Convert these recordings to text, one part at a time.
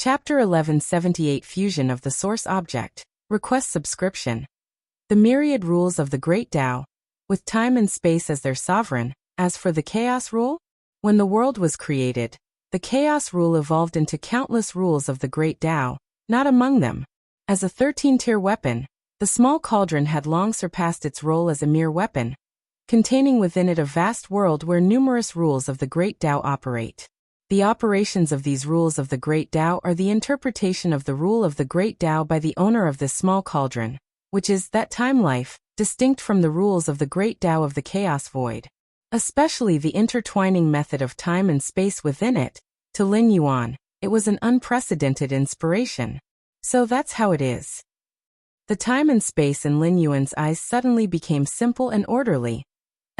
Chapter 1178 Fusion of the Source Object. Request subscription. The myriad rules of the Great Tao, with time and space as their sovereign. As for the Chaos Rule, when the world was created, the Chaos Rule evolved into countless rules of the Great Tao, not among them. As a 13-tier weapon, the small cauldron had long surpassed its role as a mere weapon, containing within it a vast world where numerous rules of the Great Tao operate. The operations of these rules of the Great Tao are the interpretation of the rule of the Great Tao by the owner of this small cauldron, which is that time-life, distinct from the rules of the Great Tao of the Chaos Void. Especially the intertwining method of time and space within it. To Lin Yuan, it was an unprecedented inspiration. So that's how it is. The time and space in Lin Yuan's eyes suddenly became simple and orderly,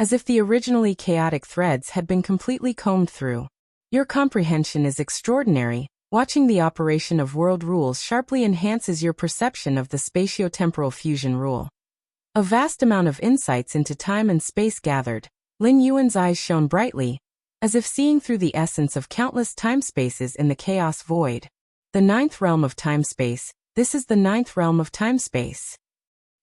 as if the originally chaotic threads had been completely combed through. Your comprehension is extraordinary. Watching the operation of world rules sharply enhances your perception of the spatio-temporal fusion rule. A vast amount of insights into time and space gathered. Lin Yuan's eyes shone brightly, as if seeing through the essence of countless time-spaces in the chaos void. The ninth realm of time-space. This is the ninth realm of time-space.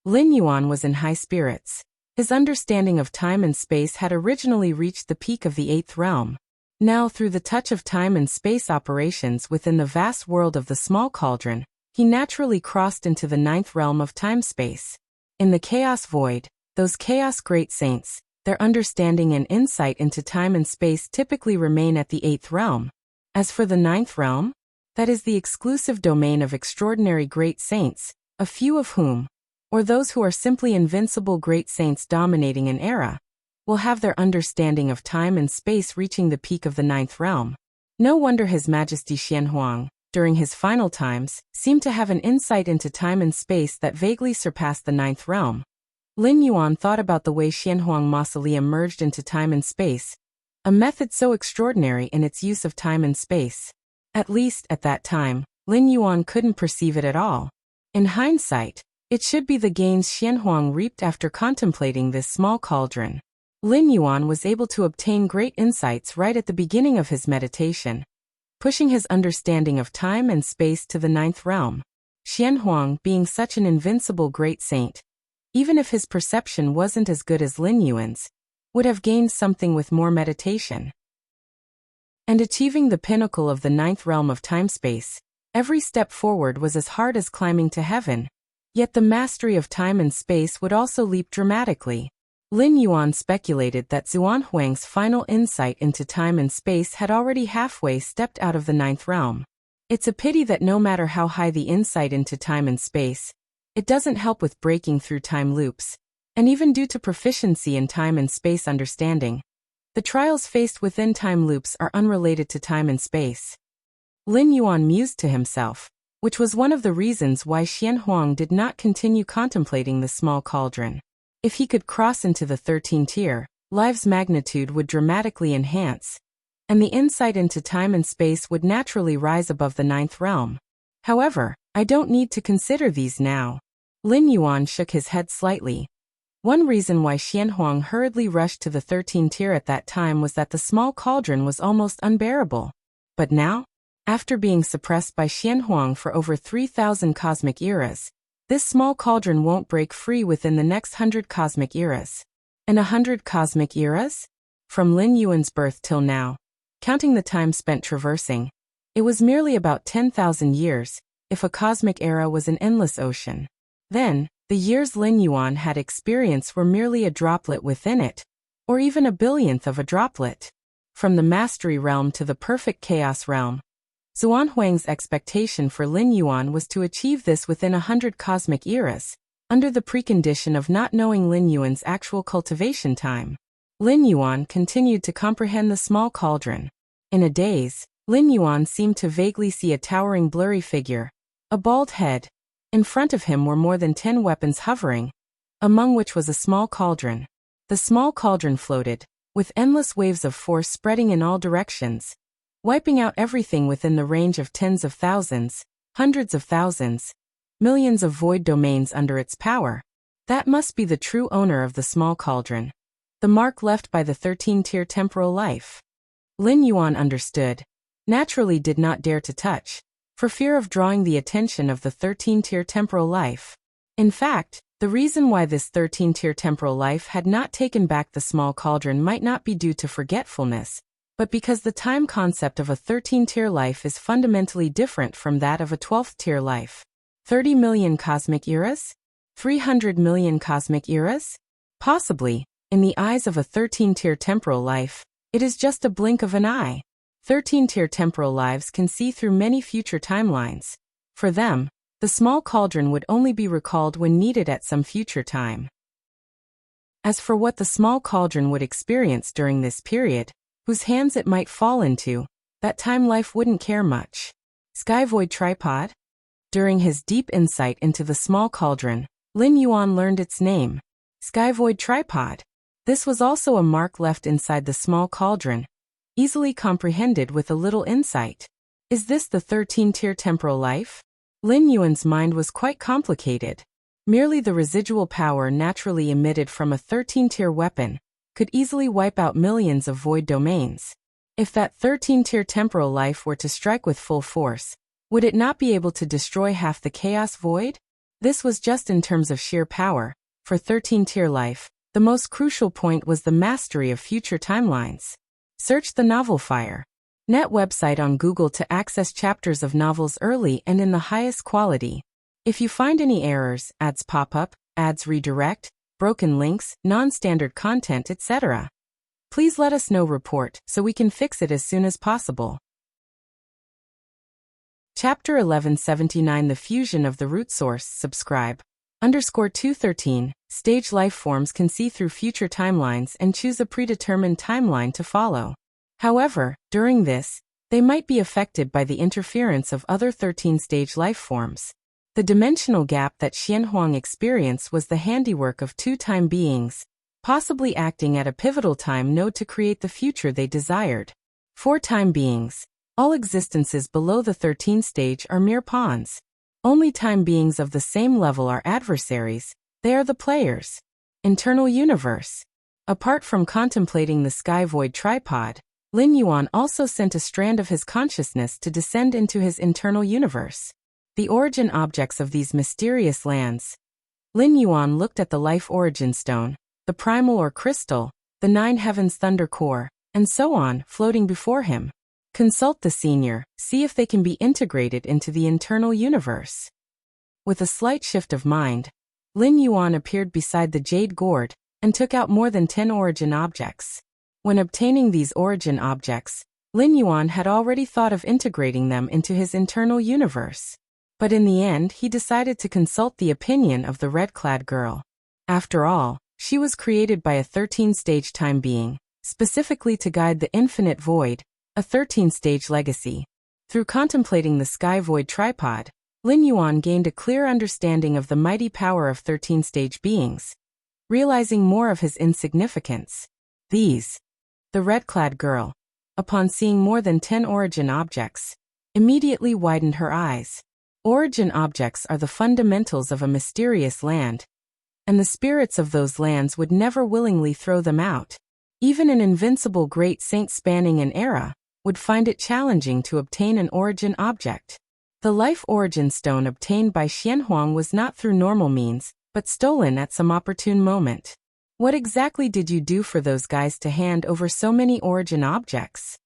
Lin Yuan was in high spirits. His understanding of time and space had originally reached the peak of the eighth realm. Now, through the touch of time and space operations within the vast world of the small cauldron, he naturally crossed into the ninth realm of time-space. In the chaos void, those chaos great saints, their understanding and insight into time and space typically remain at the eighth realm. As for the ninth realm, that is the exclusive domain of extraordinary great saints, a few of whom, or those who are simply invincible great saints dominating an era, will have their understanding of time and space reaching the peak of the ninth realm. No wonder His Majesty Xianhuang, during his final times, seemed to have an insight into time and space that vaguely surpassed the ninth realm. Lin Yuan thought about the way Xianhuang Mausoleum merged into time and space, a method so extraordinary in its use of time and space. At least, at that time, Lin Yuan couldn't perceive it at all. In hindsight, it should be the gains Xianhuang reaped after contemplating this small cauldron. Lin Yuan was able to obtain great insights right at the beginning of his meditation, pushing his understanding of time and space to the ninth realm. Xianhuang, being such an invincible great saint, even if his perception wasn't as good as Lin Yuan's, would have gained something with more meditation. And achieving the pinnacle of the ninth realm of time-space, every step forward was as hard as climbing to heaven. Yet the mastery of time and space would also leap dramatically. Lin Yuan speculated that Zuan Huang's final insight into time and space had already halfway stepped out of the ninth realm. It's a pity that no matter how high the insight into time and space, it doesn't help with breaking through time loops, and even due to proficiency in time and space understanding, the trials faced within time loops are unrelated to time and space. Lin Yuan mused to himself, which was one of the reasons why Xianhuang did not continue contemplating the small cauldron. If he could cross into the 13th tier, life's magnitude would dramatically enhance, and the insight into time and space would naturally rise above the ninth realm. However, I don't need to consider these now. Lin Yuan shook his head slightly. One reason why Xianhuang hurriedly rushed to the 13th tier at that time was that the small cauldron was almost unbearable. But now, after being suppressed by Xianhuang for over 3,000 cosmic eras, this small cauldron won't break free within the next 100 cosmic eras. And 100 cosmic eras? From Lin Yuan's birth till now, counting the time spent traversing, it was merely about 10,000 years, if a cosmic era was an endless ocean. Then, the years Lin Yuan had experienced were merely a droplet within it, or even a billionth of a droplet. From the mastery realm to the perfect chaos realm, Zuan Huang's expectation for Lin Yuan was to achieve this within 100 cosmic eras, under the precondition of not knowing Lin Yuan's actual cultivation time. Lin Yuan continued to comprehend the small cauldron. In a daze, Lin Yuan seemed to vaguely see a towering blurry figure, a bald head. In front of him were more than 10 weapons hovering, among which was a small cauldron. The small cauldron floated, with endless waves of force spreading in all directions, wiping out everything within the range of tens of thousands, hundreds of thousands, millions of void domains under its power. That must be the true owner of the small cauldron, the mark left by the 13-tier temporal life. Lin Yuan understood, naturally did not dare to touch, for fear of drawing the attention of the 13-tier temporal life. In fact, the reason why this 13-tier temporal life had not taken back the small cauldron might not be due to forgetfulness, but because the time concept of a 13-tier life is fundamentally different from that of a 12th-tier life. 30 million cosmic eras? 300 million cosmic eras? Possibly, in the eyes of a 13-tier temporal life, it is just a blink of an eye. 13-tier temporal lives can see through many future timelines. For them, the small cauldron would only be recalled when needed at some future time. As for what the small cauldron would experience during this period, whose hands it might fall into, that time life wouldn't care much. Skyvoid tripod? During his deep insight into the small cauldron, Lin Yuan learned its name, Skyvoid tripod. This was also a mark left inside the small cauldron, easily comprehended with a little insight. Is this the 13-tier temporal life? Lin Yuan's mind was quite complicated. Merely the residual power naturally emitted from a 13-tier weapon could easily wipe out millions of void domains. If that 13-tier temporal life were to strike with full force, would it not be able to destroy half the chaos void? This was just in terms of sheer power. For 13-tier life, the most crucial point was the mastery of future timelines. Search the novel Fire Net website on Google to access chapters of novels early and in the highest quality. If you find any errors, ads pop up, ads redirect, broken links, non-standard content, etc., please let us know. Report so we can fix it as soon as possible. Chapter 1179 The Fusion of the Root Source. Subscribe. _213. Stage life forms can see through future timelines and choose a predetermined timeline to follow. However, during this, they might be affected by the interference of other 13-stage life forms. The dimensional gap that Xianhuang experienced was the handiwork of two time beings, possibly acting at a pivotal time node to create the future they desired. 4 time beings. All existences below the 13th stage are mere pawns. Only time beings of the same level are adversaries. They are the players. Internal universe. Apart from contemplating the Skyvoid tripod, Lin Yuan also sent a strand of his consciousness to descend into his internal universe. The origin objects of these mysterious lands. Lin Yuan looked at the life origin stone, the primal or crystal, the 9 heavens thunder core, and so on, floating before him. Consult the senior, see if they can be integrated into the internal universe. With a slight shift of mind, Lin Yuan appeared beside the jade gourd and took out more than 10 origin objects. When obtaining these origin objects, Lin Yuan had already thought of integrating them into his internal universe. But in the end he decided to consult the opinion of the red-clad girl. After all, she was created by a 13-stage time being, specifically to guide the infinite void, a 13-stage legacy. Through contemplating the Skyvoid tripod, Lin Yuan gained a clear understanding of the mighty power of 13-stage beings, realizing more of his insignificance. The red-clad girl, upon seeing more than 10 origin objects, immediately widened her eyes. Origin objects are the fundamentals of a mysterious land, and the spirits of those lands would never willingly throw them out. Even an invincible great saint spanning an era would find it challenging to obtain an origin object. The life origin stone obtained by Xianhuang was not through normal means, but stolen at some opportune moment. What exactly did you do for those guys to hand over so many origin objects?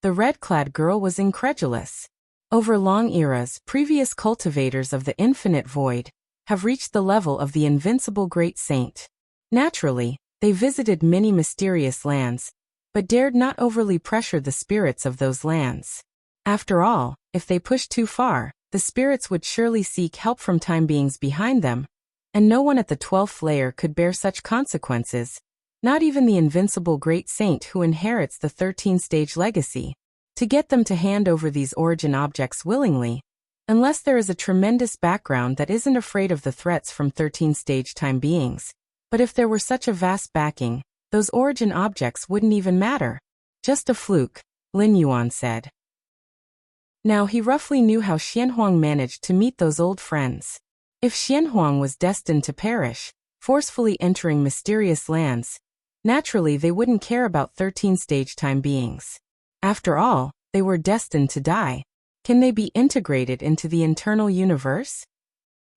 The red-clad girl was incredulous. Over long eras, previous cultivators of the infinite void have reached the level of the invincible great saint. Naturally, they visited many mysterious lands, but dared not overly pressure the spirits of those lands. After all, if they pushed too far, the spirits would surely seek help from time beings behind them, and no one at the 12th layer could bear such consequences, not even the invincible great saint who inherits the 13-stage legacy. To get them to hand over these origin objects willingly, unless there is a tremendous background that isn't afraid of the threats from 13-stage time beings. But if there were such a vast backing, those origin objects wouldn't even matter. Just a fluke, Lin Yuan said. Now he roughly knew how Xianhuang managed to meet those old friends. If Xianhuang was destined to perish, forcefully entering mysterious lands, naturally they wouldn't care about 13-stage time beings. After all, they were destined to die. Can they be integrated into the internal universe?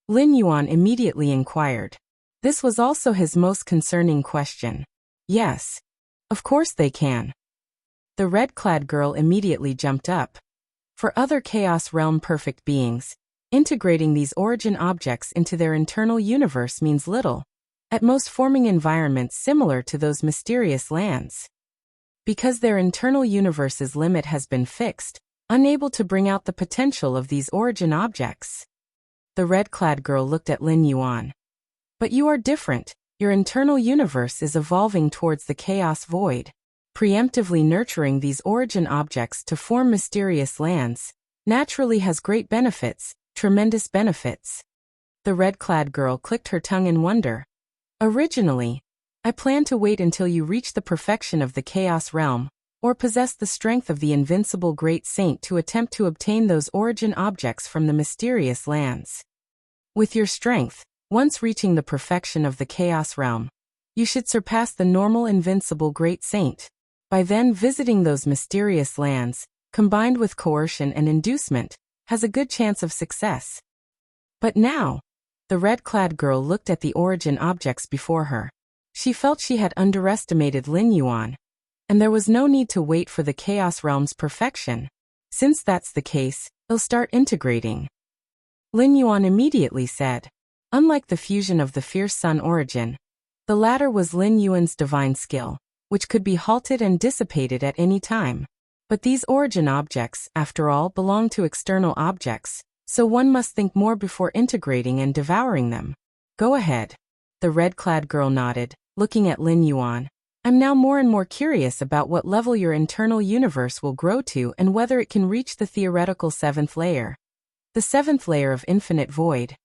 Lin Yuan immediately inquired. This was also his most concerning question. Yes. Of course they can. The red-clad girl immediately jumped up. For other Chaos Realm perfect beings, integrating these origin objects into their internal universe means little, at most forming environments similar to those mysterious lands. Because their internal universe's limit has been fixed, unable to bring out the potential of these origin objects. The red-clad girl looked at Lin Yuan. But you are different. Your internal universe is evolving towards the chaos void. Preemptively nurturing these origin objects to form mysterious lands naturally has great benefits, tremendous benefits. The red-clad girl clicked her tongue in wonder. Originally, I planned to wait until you reach the perfection of the Chaos Realm, or possess the strength of the invincible Great Saint to attempt to obtain those origin objects from the mysterious lands. With your strength, once reaching the perfection of the Chaos Realm, you should surpass the normal invincible Great Saint. By then visiting those mysterious lands, combined with coercion and inducement, has a good chance of success. But now, the red-clad girl looked at the origin objects before her. She felt she had underestimated Lin Yuan, and there was no need to wait for the Chaos Realm's perfection. Since that's the case, they'll start integrating. Lin Yuan immediately said. Unlike the fusion of the fierce sun origin, the latter was Lin Yuan's divine skill, which could be halted and dissipated at any time. But these origin objects, after all, belong to external objects, so one must think more before integrating and devouring them. Go ahead. The red-clad girl nodded, looking at Lin Yuan. I'm now more and more curious about what level your internal universe will grow to and whether it can reach the theoretical 7th layer. The 7th layer of infinite void.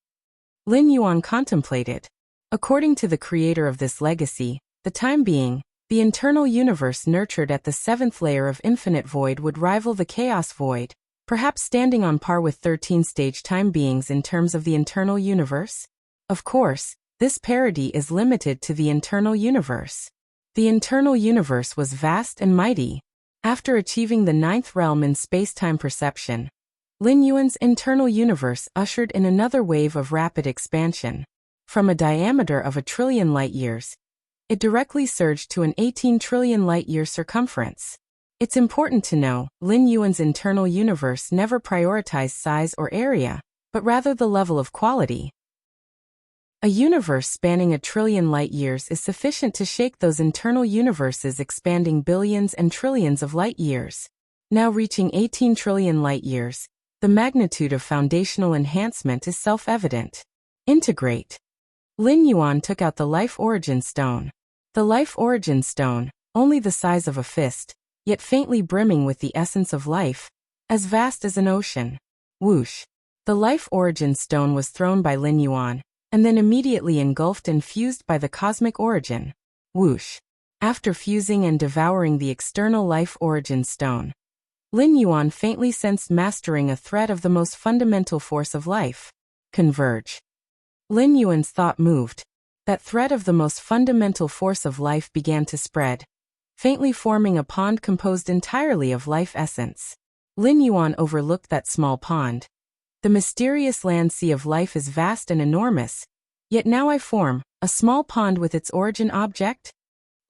Lin Yuan contemplated. According to the creator of this legacy, the time being, the internal universe nurtured at the 7th layer of infinite void would rival the chaos void, perhaps standing on par with 13-stage time beings in terms of the internal universe. Of course, this parity is limited to the internal universe. The internal universe was vast and mighty. After achieving the 9th realm in space-time perception, Lin Yuan's internal universe ushered in another wave of rapid expansion. From a diameter of 1 trillion light-years, it directly surged to an 18 trillion light-year circumference. It's important to know, Lin Yuan's internal universe never prioritized size or area, but rather the level of quality. A universe spanning 1 trillion light-years is sufficient to shake those internal universes expanding billions and trillions of light-years. Now reaching 18 trillion light-years, the magnitude of foundational enhancement is self-evident. Integrate. Lin Yuan took out the Life Origin Stone. The Life Origin Stone, only the size of a fist, yet faintly brimming with the essence of life, as vast as an ocean. Whoosh. The Life Origin Stone was thrown by Lin Yuan, and then immediately engulfed and fused by the cosmic origin. Whoosh. After fusing and devouring the external Life Origin Stone, Lin Yuan faintly sensed mastering a thread of the most fundamental force of life. Converge. Lin Yuan's thought moved. That thread of the most fundamental force of life began to spread, faintly forming a pond composed entirely of life essence. Lin Yuan overlooked that small pond. The mysterious land sea of life is vast and enormous, yet now I form a small pond with its origin object?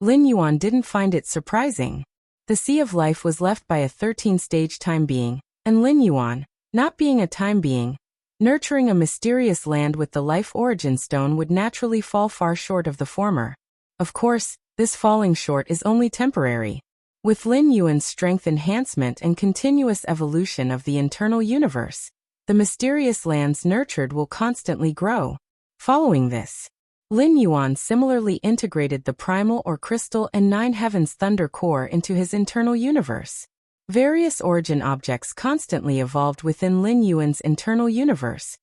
Lin Yuan didn't find it surprising. The sea of life was left by a 13-stage time being, and Lin Yuan, not being a time being, nurturing a mysterious land with the Life Origin Stone would naturally fall far short of the former. Of course, this falling short is only temporary. With Lin Yuan's strength enhancement and continuous evolution of the internal universe, the mysterious lands nurtured will constantly grow. Following this, Lin Yuan similarly integrated the primal or crystal and 9 heavens thunder core into his internal universe. Various origin objects constantly evolved within Lin Yuan's internal universe,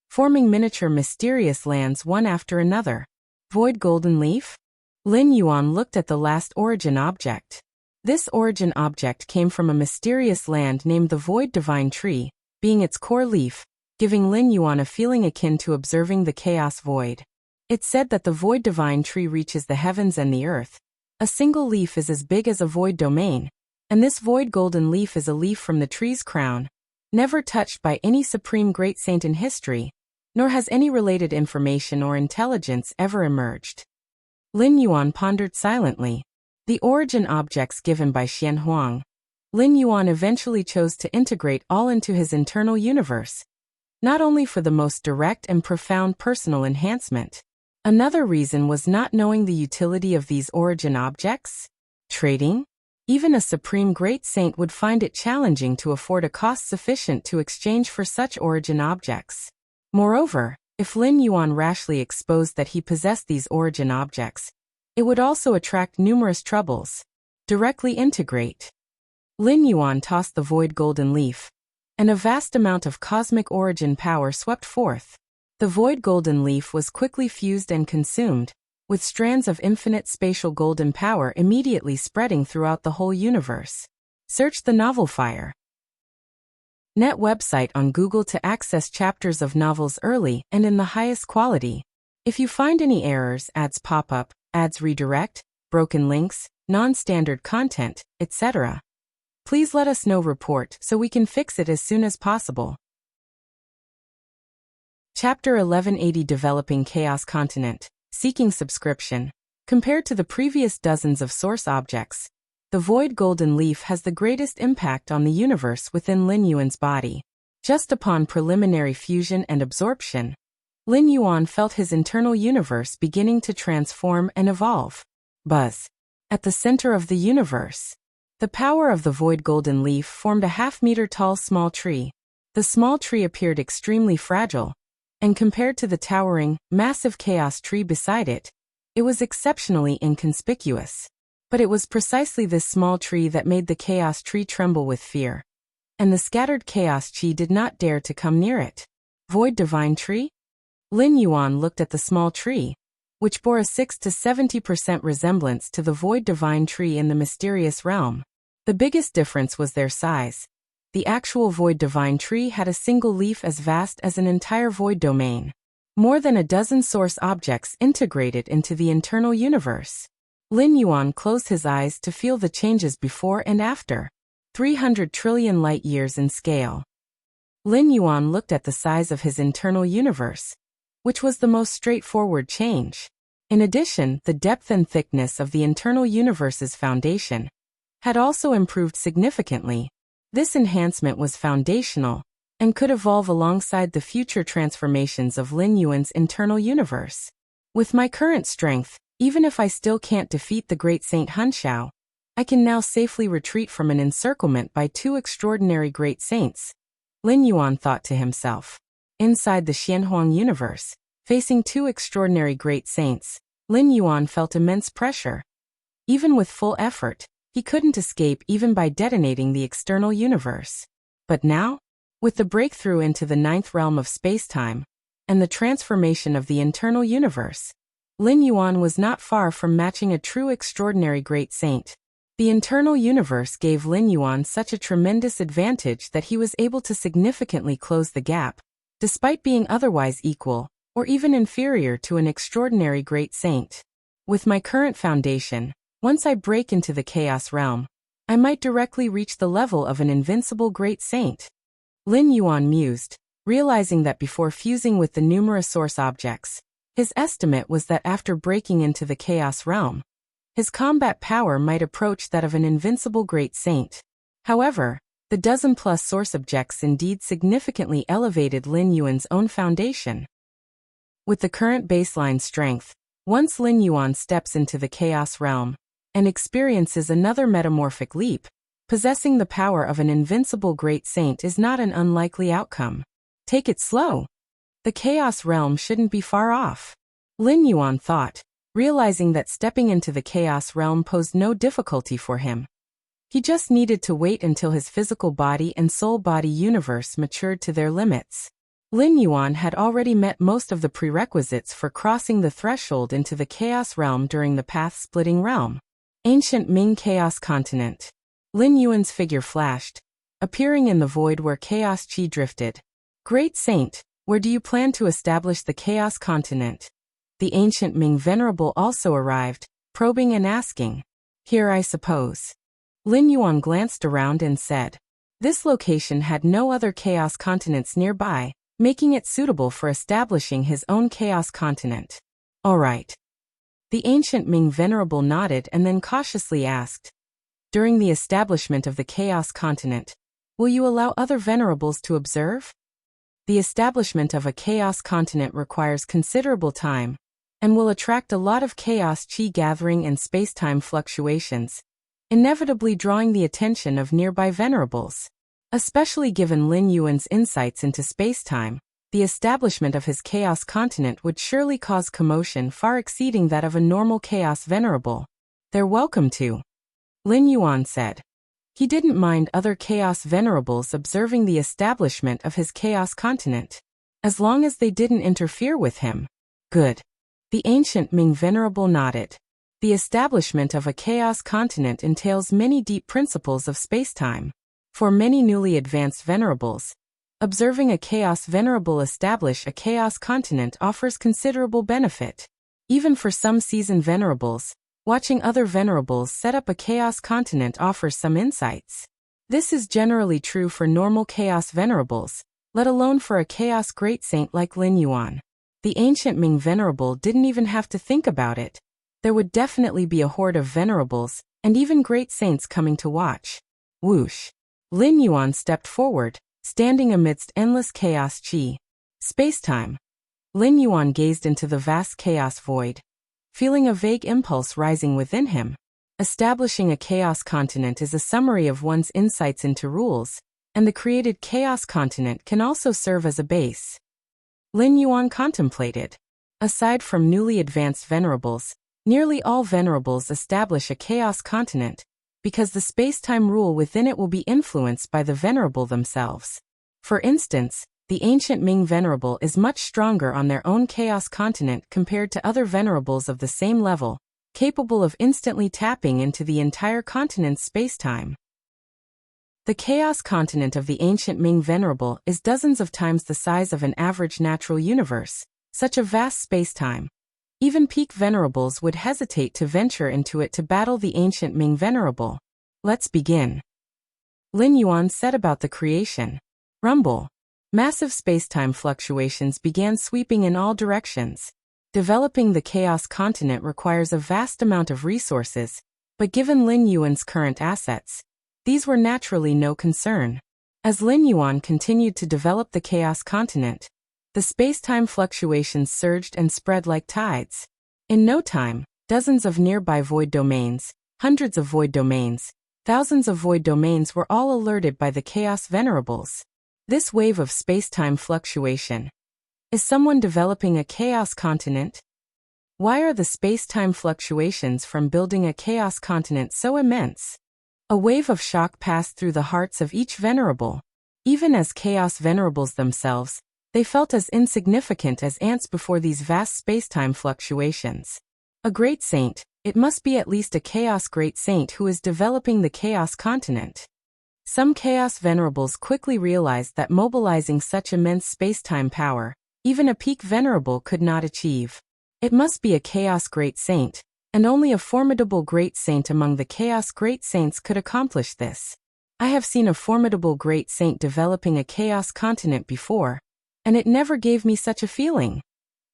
forming miniature mysterious lands one after another. Void Golden Leaf? Lin Yuan looked at the last origin object. This origin object came from a mysterious land named the Void Divine Tree, being its core leaf, giving Lin Yuan a feeling akin to observing the chaos void. It's said that the Void Divine Tree reaches the heavens and the earth. A single leaf is as big as a void domain, and this void golden leaf is a leaf from the tree's crown. never touched by any supreme great saint in history, nor has any related information or intelligence ever emerged. Lin Yuan pondered silently. The origin objects given by Xian Huang, Lin Yuan eventually chose to integrate all into his internal universe, not only for the most direct and profound personal enhancement. Another reason was not knowing the utility of these origin objects. Trading? Even a supreme great saint would find it challenging to afford a cost sufficient to exchange for such origin objects. Moreover, if Lin Yuan rashly exposed that he possessed these origin objects, it would also attract numerous troubles. Directly integrate. Lin Yuan tossed the void golden leaf, and a vast amount of cosmic origin power swept forth. The void golden leaf was quickly fused and consumed, with strands of infinite spatial golden power immediately spreading throughout the whole universe. Search the novel Fire. Net website on Google to access chapters of novels early and in the highest quality. If you find any errors, ads pop up, ads redirect, broken links, non-standard content, etc., please let us know. Report so we can fix it as soon as possible. Chapter 1180 Developing Chaos Continent. Seeking subscription. Compared to the previous dozens of source objects, the void golden leaf has the greatest impact on the universe within Lin Yuan's body. Just upon preliminary fusion and absorption, Lin Yuan felt his internal universe beginning to transform and evolve. Buzz. At the center of the universe, the power of the void golden leaf formed a half-meter-tall small tree. The small tree appeared extremely fragile, and compared to the towering, massive chaos tree beside it, it was exceptionally inconspicuous. But it was precisely this small tree that made the chaos tree tremble with fear, and the scattered chaos chi did not dare to come near it. Void divine tree? Lin Yuan looked at the small tree, which bore a 6 to 70% resemblance to the void divine tree in the mysterious realm. The biggest difference was their size. The actual void divine tree had a single leaf as vast as an entire void domain. More than a dozen source objects integrated into the internal universe. Lin Yuan closed his eyes to feel the changes before and after. 300 trillion light-years in scale. Lin Yuan looked at the size of his internal universe, which was the most straightforward change. In addition, the depth and thickness of the internal universe's foundation had also improved significantly. This enhancement was foundational and could evolve alongside the future transformations of Lin Yuan's internal universe. With my current strength, even if I still can't defeat the great Saint Hunxiao, I can now safely retreat from an encirclement by two extraordinary great saints, Lin Yuan thought to himself. Inside the Xianhuang universe, facing two extraordinary great saints, Lin Yuan felt immense pressure. Even with full effort, he couldn't escape even by detonating the external universe. But now, with the breakthrough into the ninth realm of space-time, and the transformation of the internal universe, Lin Yuan was not far from matching a true extraordinary great saint. The internal universe gave Lin Yuan such a tremendous advantage that he was able to significantly close the gap, despite being otherwise equal, or even inferior to an extraordinary great saint. With my current foundation, once I break into the chaos realm, I might directly reach the level of an invincible great saint. Lin Yuan mused, realizing that before fusing with the numerous source objects, his estimate was that after breaking into the chaos realm, his combat power might approach that of an invincible great saint. However, the dozen-plus source objects indeed significantly elevated Lin Yuan's own foundation. With the current baseline strength, once Lin Yuan steps into the chaos realm and experiences another metamorphic leap, possessing the power of an invincible great saint is not an unlikely outcome. Take it slow. The chaos realm shouldn't be far off, Lin Yuan thought, realizing that stepping into the chaos realm posed no difficulty for him. He just needed to wait until his physical body and soul body universe matured to their limits. Lin Yuan had already met most of the prerequisites for crossing the threshold into the chaos realm during the path-splitting realm. Ancient Ming Chaos Continent. Lin Yuan's figure flashed, appearing in the void where chaos chi drifted. Great Saint, where do you plan to establish the chaos continent? The ancient Ming Venerable also arrived, probing and asking. Here, I suppose. Lin Yuan glanced around and said. This location had no other chaos continents nearby, making it suitable for establishing his own chaos continent. All right. The ancient Ming Venerable nodded and then cautiously asked, during the establishment of the chaos continent, will you allow other venerables to observe? The establishment of a chaos continent requires considerable time and will attract a lot of chaos chi gathering and space-time fluctuations, inevitably drawing the attention of nearby venerables. Especially given Lin Yuan's insights into space-time, the establishment of his chaos continent would surely cause commotion far exceeding that of a normal chaos venerable. They're welcome to, Lin Yuan said. He didn't mind other chaos venerables observing the establishment of his chaos continent, as long as they didn't interfere with him. Good. The ancient Ming Venerable nodded. The establishment of a chaos continent entails many deep principles of space-time. For many newly advanced venerables, observing a chaos venerable establish a chaos continent offers considerable benefit. Even for some seasoned venerables, watching other venerables set up a chaos continent offers some insights. This is generally true for normal chaos venerables, let alone for a chaos great saint like Lin Yuan. The ancient Ming Venerable didn't even have to think about it. There would definitely be a horde of venerables, and even great saints coming to watch. Whoosh! Lin Yuan stepped forward, standing amidst endless chaos chi. Space-time. Lin Yuan gazed into the vast chaos void, feeling a vague impulse rising within him. Establishing a chaos continent is a summary of one's insights into rules, and the created chaos continent can also serve as a base. Lin Yuan contemplated. Aside from newly advanced venerables, nearly all venerables establish a chaos continent, because the space-time rule within it will be influenced by the venerable themselves. For instance, the ancient Ming Venerable is much stronger on their own chaos continent compared to other venerables of the same level, capable of instantly tapping into the entire continent's space-time. The chaos continent of the ancient Ming Venerable is dozens of times the size of an average natural universe, such a vast space-time. Even peak venerables would hesitate to venture into it to battle the ancient Ming Venerable. Let's begin. Lin Yuan said about the creation. Rumble. Massive space-time fluctuations began sweeping in all directions. Developing the chaos continent requires a vast amount of resources, but given Lin Yuan's current assets, these were naturally no concern. As Lin Yuan continued to develop the chaos continent, the space-time fluctuations surged and spread like tides. In no time, dozens of nearby void domains, hundreds of void domains, thousands of void domains were all alerted by the chaos venerables. This wave of space-time fluctuation. Is someone developing a chaos continent? Why are the space-time fluctuations from building a chaos continent so immense? A wave of shock passed through the hearts of each venerable. Even as chaos venerables themselves, they felt as insignificant as ants before these vast space-time fluctuations. A great saint, it must be at least a chaos great saint who is developing the chaos continent. Some chaos venerables quickly realized that mobilizing such immense space-time power, even a peak venerable could not achieve. It must be a chaos great saint, and only a formidable great saint among the chaos great saints could accomplish this. I have seen a formidable great saint developing a chaos continent before, and it never gave me such a feeling.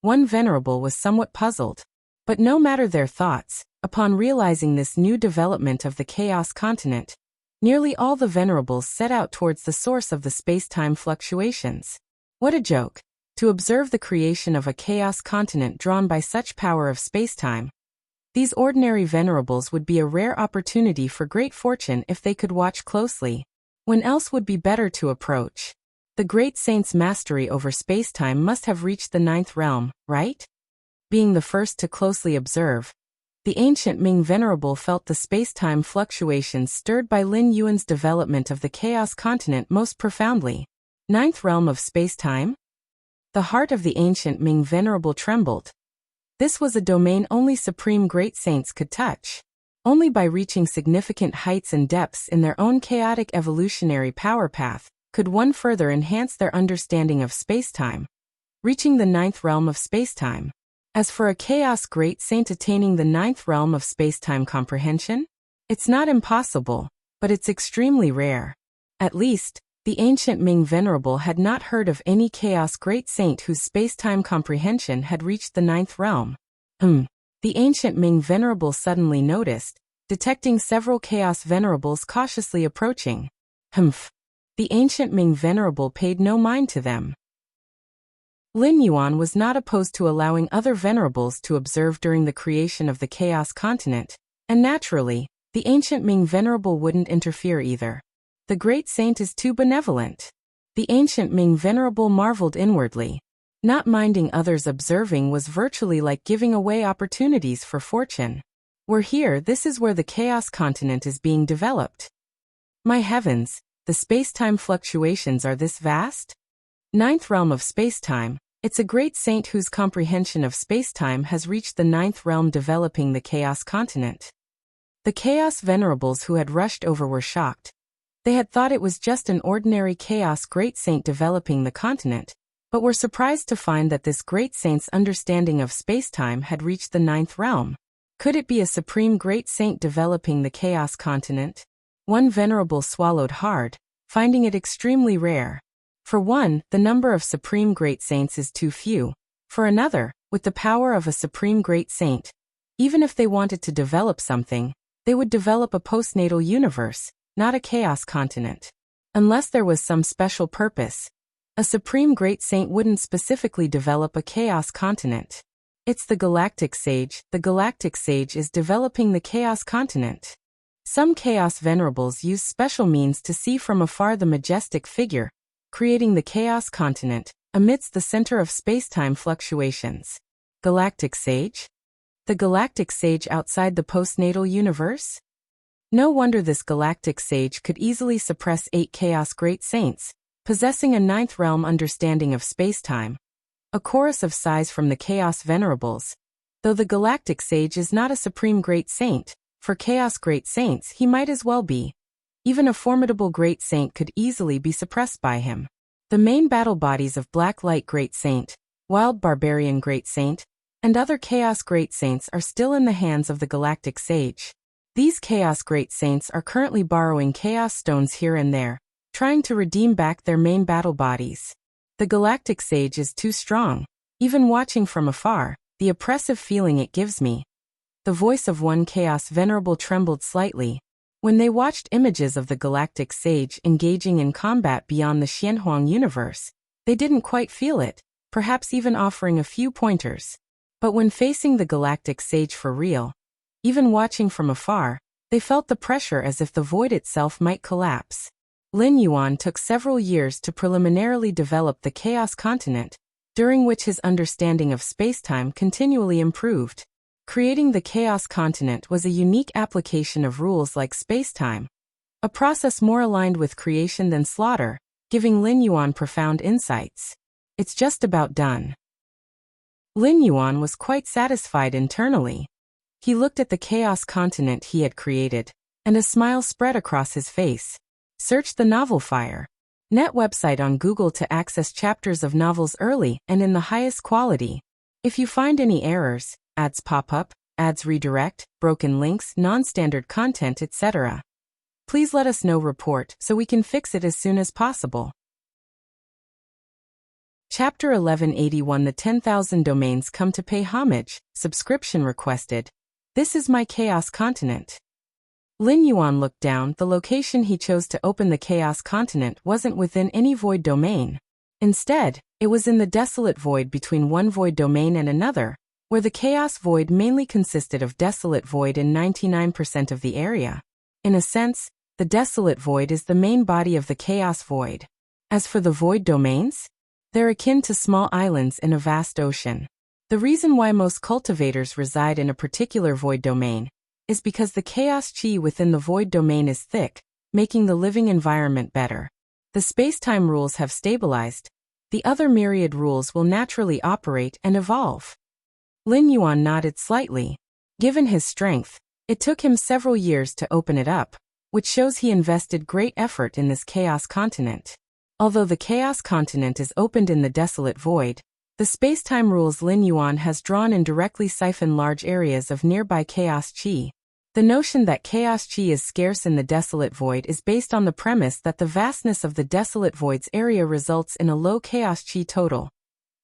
One venerable was somewhat puzzled. But no matter their thoughts, upon realizing this new development of the chaos continent, nearly all the venerables set out towards the source of the space-time fluctuations. What a joke! To observe the creation of a chaos continent drawn by such power of space-time. These ordinary venerables would be a rare opportunity for great fortune if they could watch closely. When else would be better to approach? The great saint's mastery over space-time must have reached the 9th realm, right? Being the first to closely observe, the ancient Ming Venerable felt the space-time fluctuations stirred by Lin Yuan's development of the chaos continent most profoundly. 9th realm of space-time? The heart of the ancient Ming Venerable trembled. This was a domain only supreme great saints could touch. Only by reaching significant heights and depths in their own chaotic evolutionary power path could one further enhance their understanding of space-time. Reaching the 9th realm of space-time. As for a chaos great saint attaining the 9th realm of space-time comprehension, it's not impossible, but it's extremely rare. At least, the ancient Ming Venerable had not heard of any Chaos Great Saint whose space-time comprehension had reached the 9th realm. The ancient Ming Venerable suddenly noticed, detecting several Chaos Venerables cautiously approaching. The ancient Ming Venerable paid no mind to them. Lin Yuan was not opposed to allowing other venerables to observe during the creation of the Chaos Continent, and naturally, the ancient Ming Venerable wouldn't interfere either. The great saint is too benevolent. The ancient Ming Venerable marveled inwardly. Not minding others observing was virtually like giving away opportunities for fortune. We're here, this is where the Chaos Continent is being developed. My heavens, the space-time fluctuations are this vast? 9th realm of space-time, it's a great saint whose comprehension of space-time has reached the 9th realm developing the Chaos Continent. The Chaos Venerables who had rushed over were shocked. They had thought it was just an ordinary Chaos Great Saint developing the continent, but were surprised to find that this Great Saint's understanding of space-time had reached the 9th realm. Could it be a Supreme Great Saint developing the Chaos Continent? One Venerable swallowed hard, finding it extremely rare. For one, the number of Supreme Great Saints is too few. For another, with the power of a Supreme Great Saint, even if they wanted to develop something, they would develop a postnatal universe, not a Chaos Continent. Unless there was some special purpose, a Supreme Great Saint wouldn't specifically develop a Chaos Continent. It's the Galactic Sage. The Galactic Sage is developing the Chaos Continent. Some Chaos Venerables use special means to see from afar the majestic figure, creating the Chaos Continent, amidst the center of space-time fluctuations. Galactic Sage? The Galactic Sage outside the postnatal universe? No wonder this Galactic Sage could easily suppress 8 Chaos Great Saints, possessing a 9th realm understanding of space-time. A chorus of sighs from the Chaos Venerables. Though the Galactic Sage is not a Supreme Great Saint, for Chaos Great Saints he might as well be. Even a formidable Great Saint could easily be suppressed by him. The main battle bodies of Black Light Great Saint, Wild Barbarian Great Saint, and other Chaos Great Saints are still in the hands of the Galactic Sage. These Chaos Great Saints are currently borrowing Chaos Stones here and there, trying to redeem back their main battle bodies. The Galactic Sage is too strong. Even watching from afar, the oppressive feeling it gives me. The voice of one Chaos Venerable trembled slightly. When they watched images of the Galactic Sage engaging in combat beyond the Xianhuang universe, they didn't quite feel it, perhaps even offering a few pointers. But when facing the Galactic Sage for real, even watching from afar, they felt the pressure as if the void itself might collapse. Lin Yuan took several years to preliminarily develop the Chaos Continent, during which his understanding of space-time continually improved. Creating the Chaos Continent was a unique application of rules like space-time, a process more aligned with creation than slaughter, giving Lin Yuan profound insights. It's just about done. Lin Yuan was quite satisfied internally. He looked at the Chaos Continent he had created, and a smile spread across his face. Search the novel Fire Net website on Google to access chapters of novels early and in the highest quality. If you find any errors, ads pop up, ads redirect, broken links, non-standard content, etc., please let us know. Report so we can fix it as soon as possible. Chapter 1181 The 10,000 domains come to pay homage. Subscription requested. This is my Chaos Continent. Lin Yuan looked down. The location he chose to open the Chaos Continent wasn't within any void domain. Instead, it was in the desolate void between one void domain and another, where the Chaos Void mainly consisted of desolate void in 99% of the area. In a sense, the desolate void is the main body of the Chaos Void. As for the void domains, they're akin to small islands in a vast ocean. The reason why most cultivators reside in a particular void domain is because the chaos chi within the void domain is thick, making the living environment better. The space-time rules have stabilized. The other myriad rules will naturally operate and evolve. Lin Yuan nodded slightly. Given his strength, it took him several years to open it up, which shows he invested great effort in this Chaos Continent. Although the Chaos Continent is opened in the desolate void, the space-time rules Lin Yuan has drawn indirectly siphon large areas of nearby chaos chi. The notion that chaos chi is scarce in the desolate void is based on the premise that the vastness of the desolate void's area results in a low chaos chi total.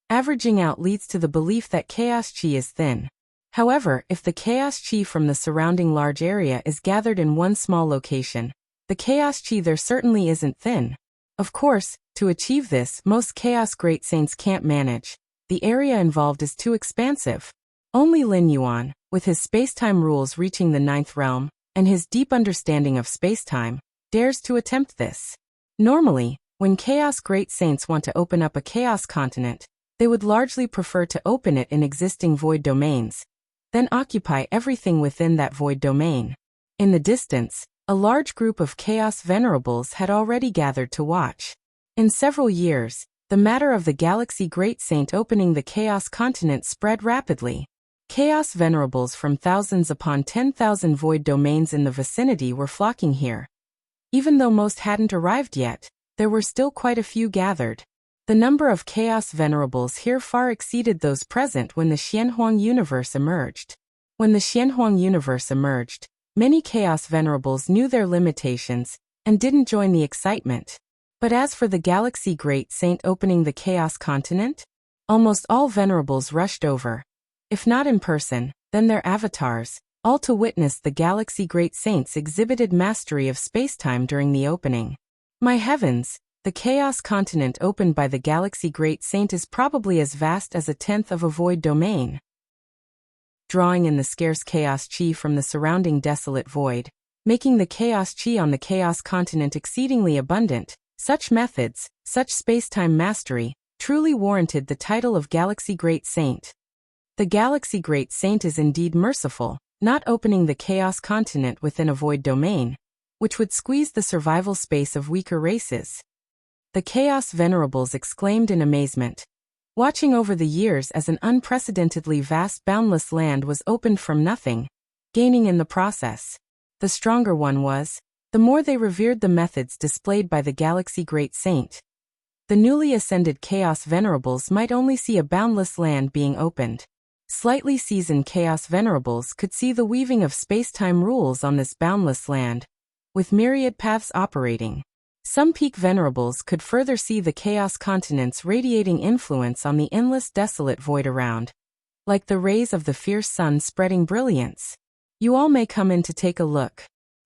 Averaging out leads to the belief that chaos chi is thin. However, if the chaos chi from the surrounding large area is gathered in one small location, the chaos chi there certainly isn't thin. Of course, to achieve this, most chaos great saints can't manage. The area involved is too expansive. Only Lin Yuan, with his spacetime rules reaching the 9th realm, and his deep understanding of spacetime, dares to attempt this. Normally, when chaos great saints want to open up a chaos continent, they would largely prefer to open it in existing void domains, then occupy everything within that void domain. In the distance, a large group of chaos venerables had already gathered to watch. In several years, the matter of the galaxy great saint opening the chaos continent spread rapidly. Chaos venerables from thousands upon 10,000 void domains in the vicinity were flocking here. Even though most hadn't arrived yet, there were still quite a few gathered. The number of chaos venerables here far exceeded those present when the Xianhuang universe emerged. When the Xianhuang universe emerged, many chaos venerables knew their limitations and didn't join the excitement. But as for the galaxy great saint opening the chaos continent, almost all venerables rushed over. If not in person, then their avatars, all to witness the galaxy great saint's exhibited mastery of spacetime during the opening. My heavens, the chaos continent opened by the galaxy great saint is probably as vast as a tenth of a void domain. Drawing in the scarce chaos chi from the surrounding desolate void, making the chaos chi on the chaos continent exceedingly abundant, such methods, such spacetime mastery, truly warranted the title of galaxy great saint. The galaxy great saint is indeed merciful, not opening the chaos continent within a void domain, which would squeeze the survival space of weaker races. The chaos venerables exclaimed in amazement, watching over the years as an unprecedentedly vast boundless land was opened from nothing, gaining in the process. The stronger one was, the more they revered the methods displayed by the galaxy great saint. The newly ascended chaos venerables might only see a boundless land being opened. Slightly seasoned chaos venerables could see the weaving of spacetime rules on this boundless land, with myriad paths operating. Some peak venerables could further see the chaos continent's radiating influence on the endless desolate void around, like the rays of the fierce sun spreading brilliance. You all may come in to take a look.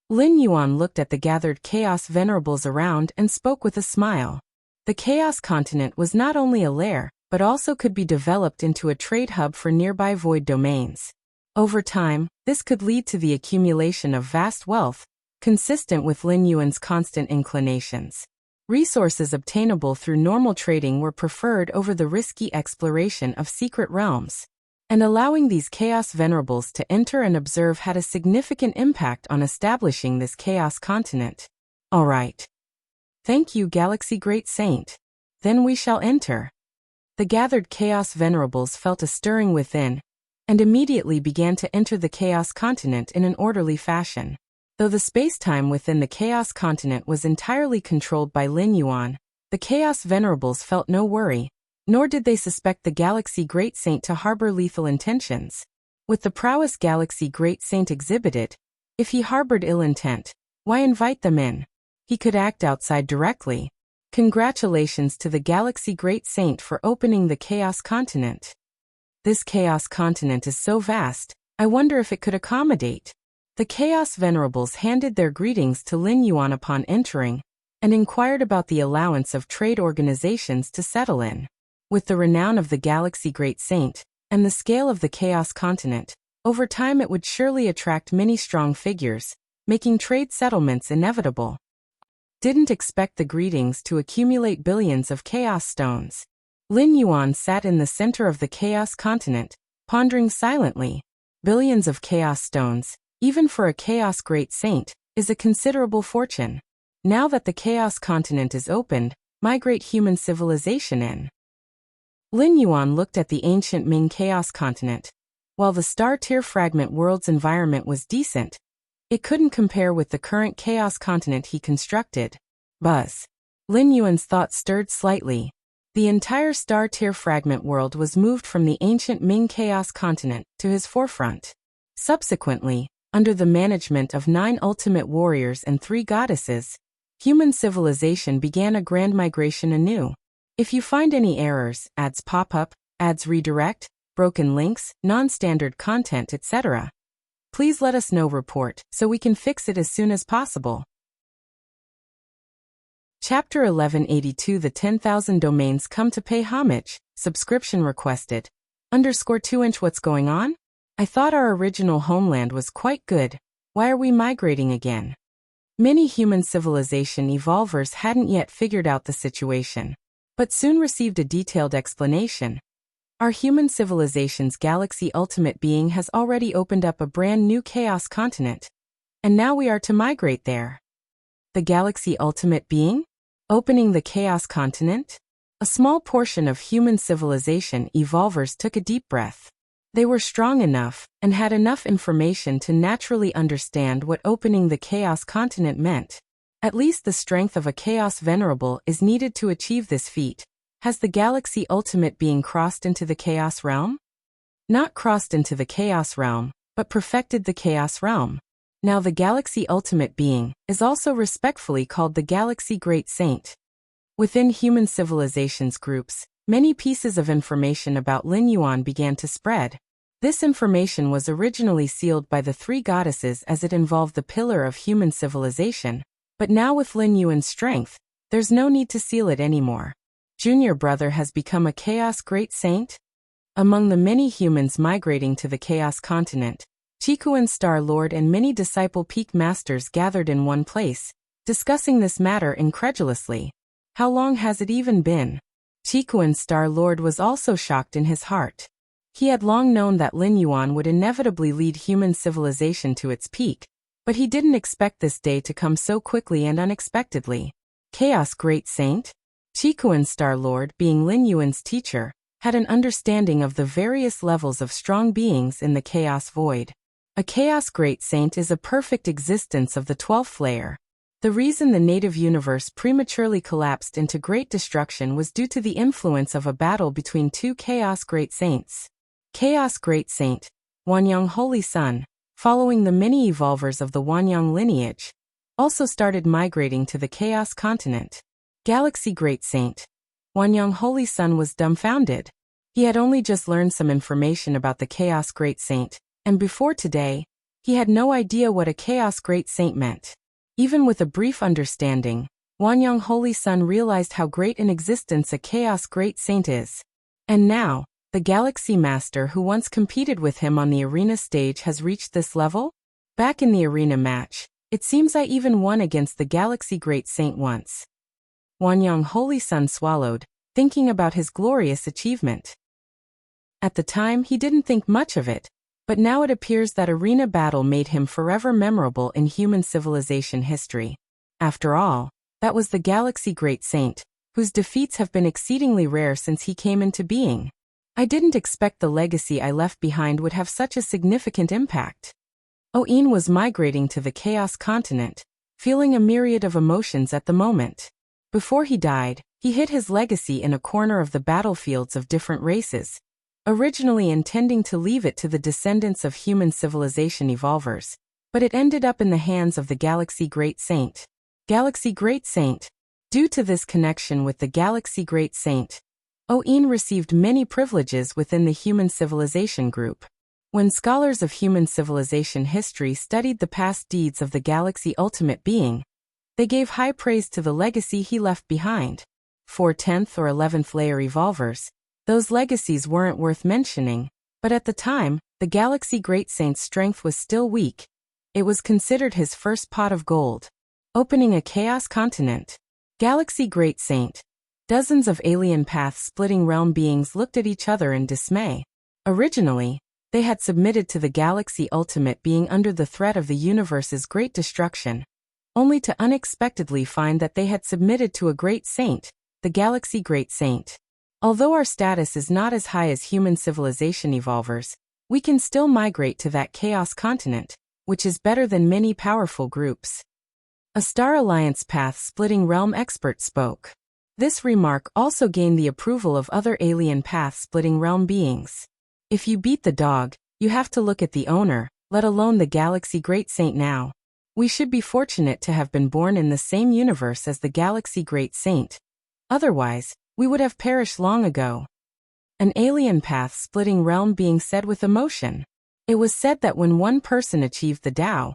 Lin Yuan looked at the gathered chaos venerables around and spoke with a smile. The chaos continent was not only a lair, but also could be developed into a trade hub for nearby void domains. Over time, this could lead to the accumulation of vast wealth, consistent with Lin Yuan's constant inclinations. Resources obtainable through normal trading were preferred over the risky exploration of secret realms, and allowing these chaos venerables to enter and observe had a significant impact on establishing this chaos continent. All right. Thank you, Galaxy Great Saint. Then we shall enter. The gathered chaos venerables felt a stirring within, and immediately began to enter the chaos continent in an orderly fashion. Though the spacetime within the chaos continent was entirely controlled by Lin Yuan, the chaos venerables felt no worry, nor did they suspect the galaxy great saint to harbor lethal intentions. With the prowess galaxy great saint exhibited, if he harbored ill intent, why invite them in? He could act outside directly. Congratulations to the galaxy great saint for opening the chaos continent. This chaos continent is so vast, I wonder if it could accommodate. The chaos venerables handed their greetings to Lin Yuan upon entering, and inquired about the allowance of trade organizations to settle in. With the renown of the galaxy great saint, and the scale of the chaos continent, over time it would surely attract many strong figures, making trade settlements inevitable. Didn't expect the greetings to accumulate billions of chaos stones. Lin Yuan sat in the center of the chaos continent, pondering silently. Billions of chaos stones, even for a chaos great saint, is a considerable fortune. Now that the chaos continent is opened, migrate human civilization in. Lin Yuan looked at the ancient Ming chaos continent. While the star-tier fragment world's environment was decent, it couldn't compare with the current chaos continent he constructed. Buzz. Lin Yuan's thoughts stirred slightly. The entire star-tier fragment world was moved from the ancient Ming chaos continent to his forefront. Subsequently, Under the management of 9 ultimate warriors and 3 goddesses, human civilization began a grand migration anew. If you find any errors, ads pop up, ads redirect, broken links, non-standard content, etc., please let us know report so we can fix it as soon as possible. Chapter 1182 The 10,000 domains come to pay homage, subscription requested. _2 What's going on? I thought our original homeland was quite good. Why are we migrating again? Many human civilization evolvers hadn't yet figured out the situation, but soon received a detailed explanation. Our human civilization's galaxy ultimate being has already opened up a brand new chaos continent, and now we are to migrate there. The galaxy ultimate being? Opening the chaos continent? A small portion of human civilization evolvers took a deep breath. They were strong enough and had enough information to naturally understand what opening the chaos continent meant. At least the strength of a chaos venerable is needed to achieve this feat. Has the galaxy ultimate being crossed into the chaos realm? Not crossed into the chaos realm, but perfected the chaos realm. Now the galaxy ultimate being is also respectfully called the galaxy great saint. Within human civilizations groups, many pieces of information about Lin Yuan began to spread. This information was originally sealed by the 3 goddesses as it involved the pillar of human civilization, but now with Lin Yuan's strength, there's no need to seal it anymore. Junior brother has become a chaos great saint? Among the many humans migrating to the chaos continent, Chikuan Star Lord and many disciple peak masters gathered in one place, discussing this matter incredulously. How long has it even been? Chikuan Star Lord was also shocked in his heart. He had long known that Lin Yuan would inevitably lead human civilization to its peak, but he didn't expect this day to come so quickly and unexpectedly. Chaos Great Saint? Chikuan Star Lord, being Lin Yuan's teacher, had an understanding of the various levels of strong beings in the chaos void. A chaos great saint is a perfect existence of the 12th layer. The reason the native universe prematurely collapsed into great destruction was due to the influence of a battle between 2 chaos great saints. Chaos Great Saint, Wanyang Holy Sun, following the many evolvers of the Wanyang lineage, also started migrating to the chaos continent. Galaxy Great Saint, Wanyang Holy Sun was dumbfounded. He had only just learned some information about the Chaos Great Saint, and before today, he had no idea what a Chaos Great Saint meant. Even with a brief understanding, Wanyang Holy Sun realized how great an existence a Chaos Great Saint is. And now, the Galaxy Master who once competed with him on the arena stage has reached this level? Back in the arena match, it seems I even won against the Galaxy Great Saint once. Wanyang Holy Sun swallowed, thinking about his glorious achievement. At the time he didn't think much of it, but now it appears that arena battle made him forever memorable in human civilization history. After all, that was the Galaxy Great Saint, whose defeats have been exceedingly rare since he came into being. I didn't expect the legacy I left behind would have such a significant impact. Oin was migrating to the Chaos Continent, feeling a myriad of emotions at the moment. Before he died, he hid his legacy in a corner of the battlefields of different races, originally intending to leave it to the descendants of human civilization evolvers, but it ended up in the hands of the Galaxy Great Saint. Galaxy Great Saint. Due to this connection with the Galaxy Great Saint, Oin received many privileges within the human civilization group. When scholars of human civilization history studied the past deeds of the Galaxy Ultimate Being, they gave high praise to the legacy he left behind. For 10th or 11th layer evolvers, those legacies weren't worth mentioning, but at the time, the Galaxy Great Saint's strength was still weak. It was considered his first pot of gold. Opening a chaos continent. Galaxy Great Saint. Dozens of alien path-splitting realm beings looked at each other in dismay. Originally, they had submitted to the Galaxy Ultimate Being under the threat of the universe's great destruction, only to unexpectedly find that they had submitted to a great saint, the Galaxy Great Saint. Although our status is not as high as human civilization evolvers, we can still migrate to that chaos continent, which is better than many powerful groups. A Star Alliance path-splitting realm expert spoke. This remark also gained the approval of other alien path-splitting realm beings. If you beat the dog, you have to look at the owner, let alone the Galaxy Great Saint now. We should be fortunate to have been born in the same universe as the Galaxy Great Saint. Otherwise, we would have perished long ago. An alien path-splitting realm being said with emotion. It was said that when one person achieved the Tao,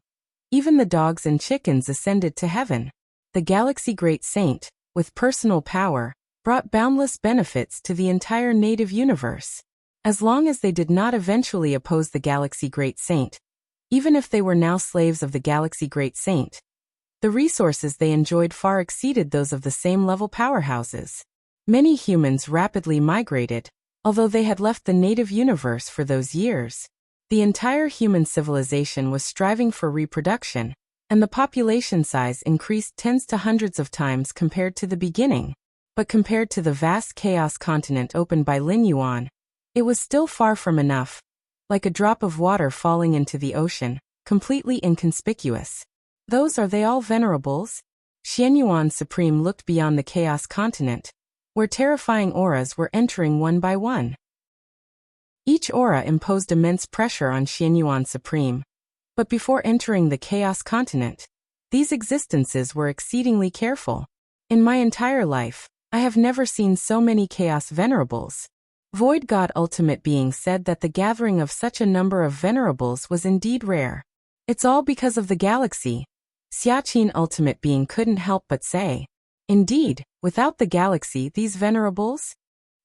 even the dogs and chickens ascended to heaven. The Galaxy Great Saint, with personal power, brought boundless benefits to the entire native universe. As long as they did not eventually oppose the Galaxy Great Saint, even if they were now slaves of the Galaxy Great Saint, the resources they enjoyed far exceeded those of the same level powerhouses. Many humans rapidly migrated, although they had left the native universe for those years. The entire human civilization was striving for reproduction, and the population size increased tens to hundreds of times compared to the beginning. But compared to the vast chaos continent opened by Lin Yuan, it was still far from enough, like a drop of water falling into the ocean, completely inconspicuous. Those are they all venerables? Xianyuan Supreme looked beyond the chaos continent, where terrifying auras were entering one by one. Each aura imposed immense pressure on Xianyuan Supreme. But before entering the chaos continent, these existences were exceedingly careful. In my entire life, I have never seen so many chaos venerables. Void God Ultimate Being said that the gathering of such a number of venerables was indeed rare. It's all because of the galaxy. Xiaqin Ultimate Being couldn't help but say. Indeed, without the galaxy, these venerables?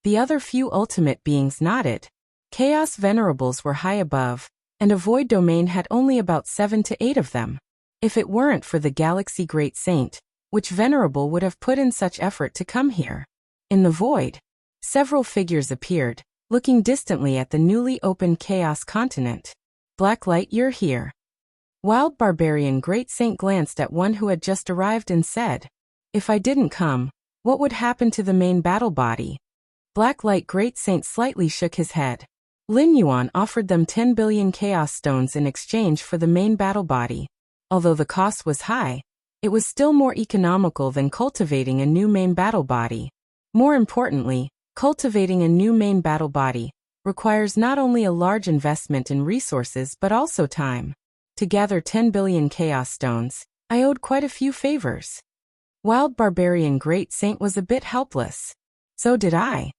The other few ultimate beings nodded. Chaos venerables were high above, and a void domain had only about 7 to 8 of them. If it weren't for the Galaxy Great Saint, which venerable would have put in such effort to come here? In the void, several figures appeared, looking distantly at the newly opened chaos continent. Blacklight, you're here. Wild Barbarian Great Saint glanced at one who had just arrived and said, if I didn't come, what would happen to the main battle body? Blacklight Great Saint slightly shook his head. Lin Yuan offered them 10 billion chaos stones in exchange for the main battle body. Although the cost was high, it was still more economical than cultivating a new main battle body. More importantly, cultivating a new main battle body requires not only a large investment in resources but also time. To gather 10 billion chaos stones, I owed quite a few favors. Wild Barbarian Great Saint was a bit helpless. So did I.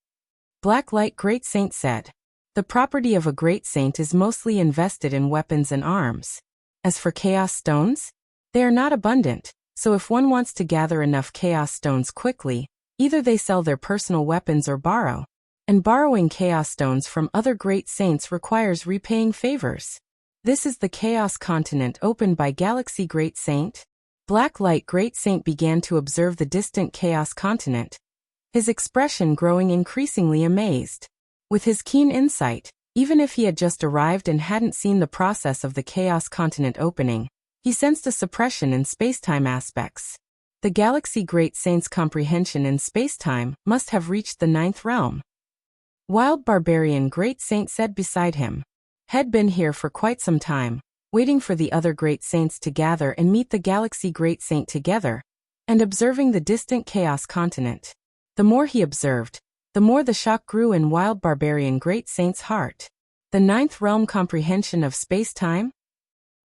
Blacklight Great Saint said. The property of a Great Saint is mostly invested in weapons and arms. As for chaos stones, they are not abundant, so if one wants to gather enough chaos stones quickly, either they sell their personal weapons or borrow. And borrowing chaos stones from other Great Saints requires repaying favors. This is the chaos continent opened by Galaxy Great Saint. Blacklight Great Saint began to observe the distant chaos continent, his expression growing increasingly amazed. With his keen insight, even if he had just arrived and hadn't seen the process of the chaos continent opening, he sensed a suppression in spacetime aspects. The Galaxy Great Saint's comprehension in spacetime must have reached the 9th realm. Wild Barbarian Great Saint said beside him. Had been here for quite some time, waiting for the other Great Saints to gather and meet the Galaxy Great Saint together, and observing the distant chaos continent. The more he observed, the more the shock grew in Wild Barbarian Great Saint's heart. The 9th realm comprehension of space-time?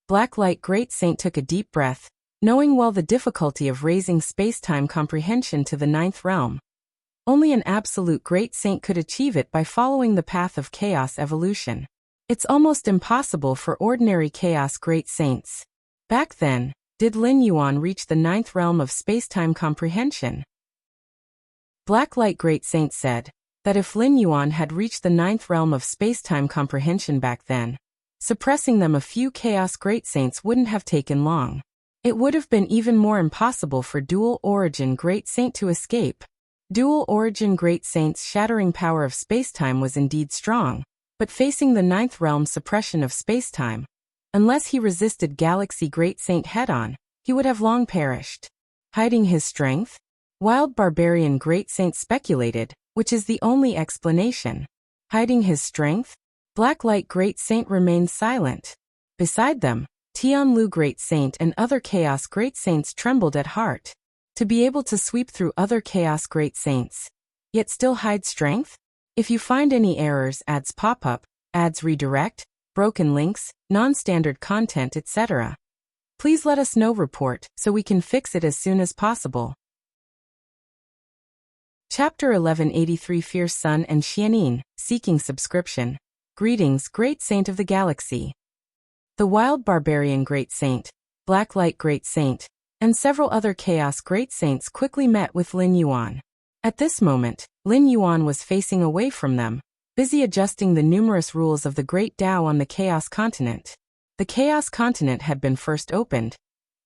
Blacklight Great Saint took a deep breath, knowing well the difficulty of raising space-time comprehension to the 9th realm. Only an absolute Great Saint could achieve it by following the path of chaos evolution. It's almost impossible for ordinary chaos Great Saints. Back then, did Lin Yuan reach the 9th realm of space-time comprehension? Blacklight Great Saint said that if Lin Yuan had reached the 9th realm of space-time comprehension back then, suppressing them a few chaos Great Saints wouldn't have taken long. It would have been even more impossible for Dual Origin Great Saint to escape. Dual Origin Great Saint's shattering power of space-time was indeed strong, but facing the 9th realm suppression of space-time, unless he resisted Galaxy Great Saint head-on, he would have long perished. Hiding his strength? Wild Barbarian Great Saint speculated, which is the only explanation. Hiding his strength? Blacklight Great Saint remained silent. Beside them, Tianlu Great Saint and other Chaos Great Saints trembled at heart. To be able to sweep through other Chaos Great Saints, yet still hide strength? If you find any errors, ads pop up, ads redirect, broken links, non-standard content, etc. Please let us know report so we can fix it as soon as possible. Chapter 1183 Fierce Sun and Xianin, Seeking Subscription. Greetings, Great Saint of the Galaxy. The Wild Barbarian Great Saint, Black Light Great Saint, and several other Chaos Great Saints quickly met with Lin Yuan. At this moment, Lin Yuan was facing away from them, busy adjusting the numerous rules of the Great Tao on the Chaos Continent. The Chaos Continent had been first opened,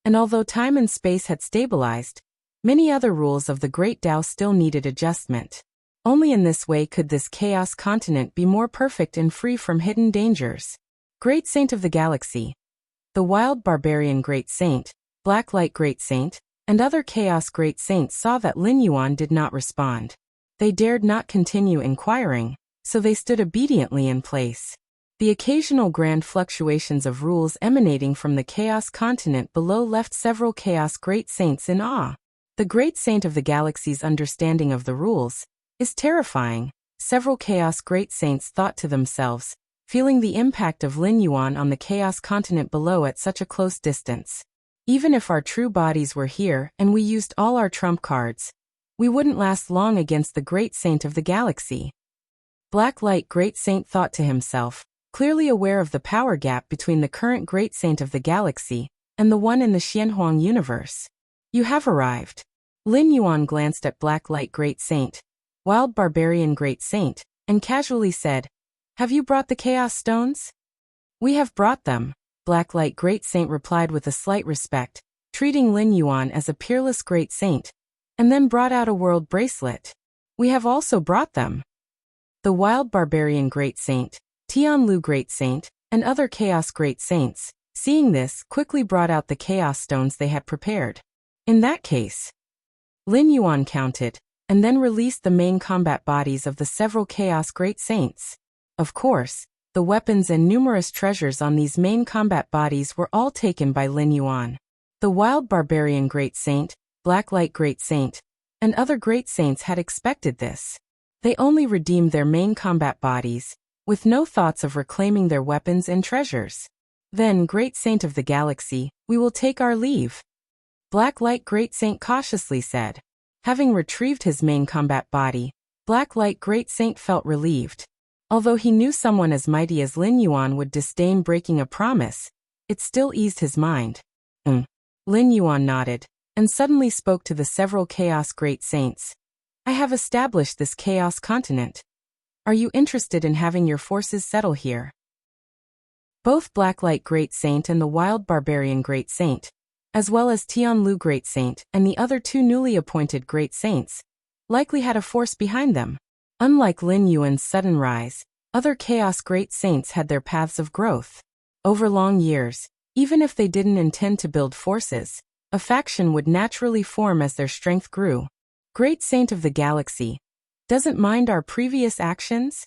and although time and space had stabilized, many other rules of the Great Tao still needed adjustment. Only in this way could this Chaos Continent be more perfect and free from hidden dangers. Great Saint of the Galaxy. The Wild Barbarian Great Saint, Black Light Great Saint, and other Chaos Great Saints saw that Lin Yuan did not respond. They dared not continue inquiring, so they stood obediently in place. The occasional grand fluctuations of rules emanating from the Chaos Continent below left several Chaos Great Saints in awe. The Great Saint of the Galaxy's understanding of the rules is terrifying, several Chaos Great Saints thought to themselves, feeling the impact of Lin Yuan on the Chaos Continent below at such a close distance. Even if our true bodies were here and we used all our trump cards, we wouldn't last long against the Great Saint of the Galaxy. Black Light Great Saint thought to himself, clearly aware of the power gap between the current Great Saint of the Galaxy and the one in the Xianhuang universe. You have arrived. Lin Yuan glanced at Black Light Great Saint, Wild Barbarian Great Saint, and casually said, "Have you brought the Chaos Stones?" "We have brought them," Black Light Great Saint replied with a slight respect, treating Lin Yuan as a peerless Great Saint, and then brought out a world bracelet. "We have also brought them." The Wild Barbarian Great Saint, Tianlu Great Saint, and other Chaos Great Saints, seeing this, quickly brought out the Chaos Stones they had prepared. In that case, Lin Yuan counted, and then released the main combat bodies of the several Chaos Great Saints. Of course, the weapons and numerous treasures on these main combat bodies were all taken by Lin Yuan. The Wild Barbarian Great Saint, Black Light Great Saint, and other Great Saints had expected this. They only redeemed their main combat bodies, with no thoughts of reclaiming their weapons and treasures. "Then, Great Saint of the Galaxy, we will take our leave," Black Light Great Saint cautiously said. Having retrieved his main combat body, Black Light Great Saint felt relieved. Although he knew someone as mighty as Lin Yuan would disdain breaking a promise, it still eased his mind. Lin Yuan nodded, and suddenly spoke to the several Chaos Great Saints. "I have established this Chaos Continent. Are you interested in having your forces settle here?" Both Black Light Great Saint and the Wild Barbarian Great Saint, as well as Tianlu Great Saint and the other two newly appointed Great Saints, likely had a force behind them. Unlike Lin Yuan's sudden rise, other Chaos Great Saints had their paths of growth. Over long years, even if they didn't intend to build forces, a faction would naturally form as their strength grew. "Great Saint of the Galaxy, doesn't mind our previous actions?"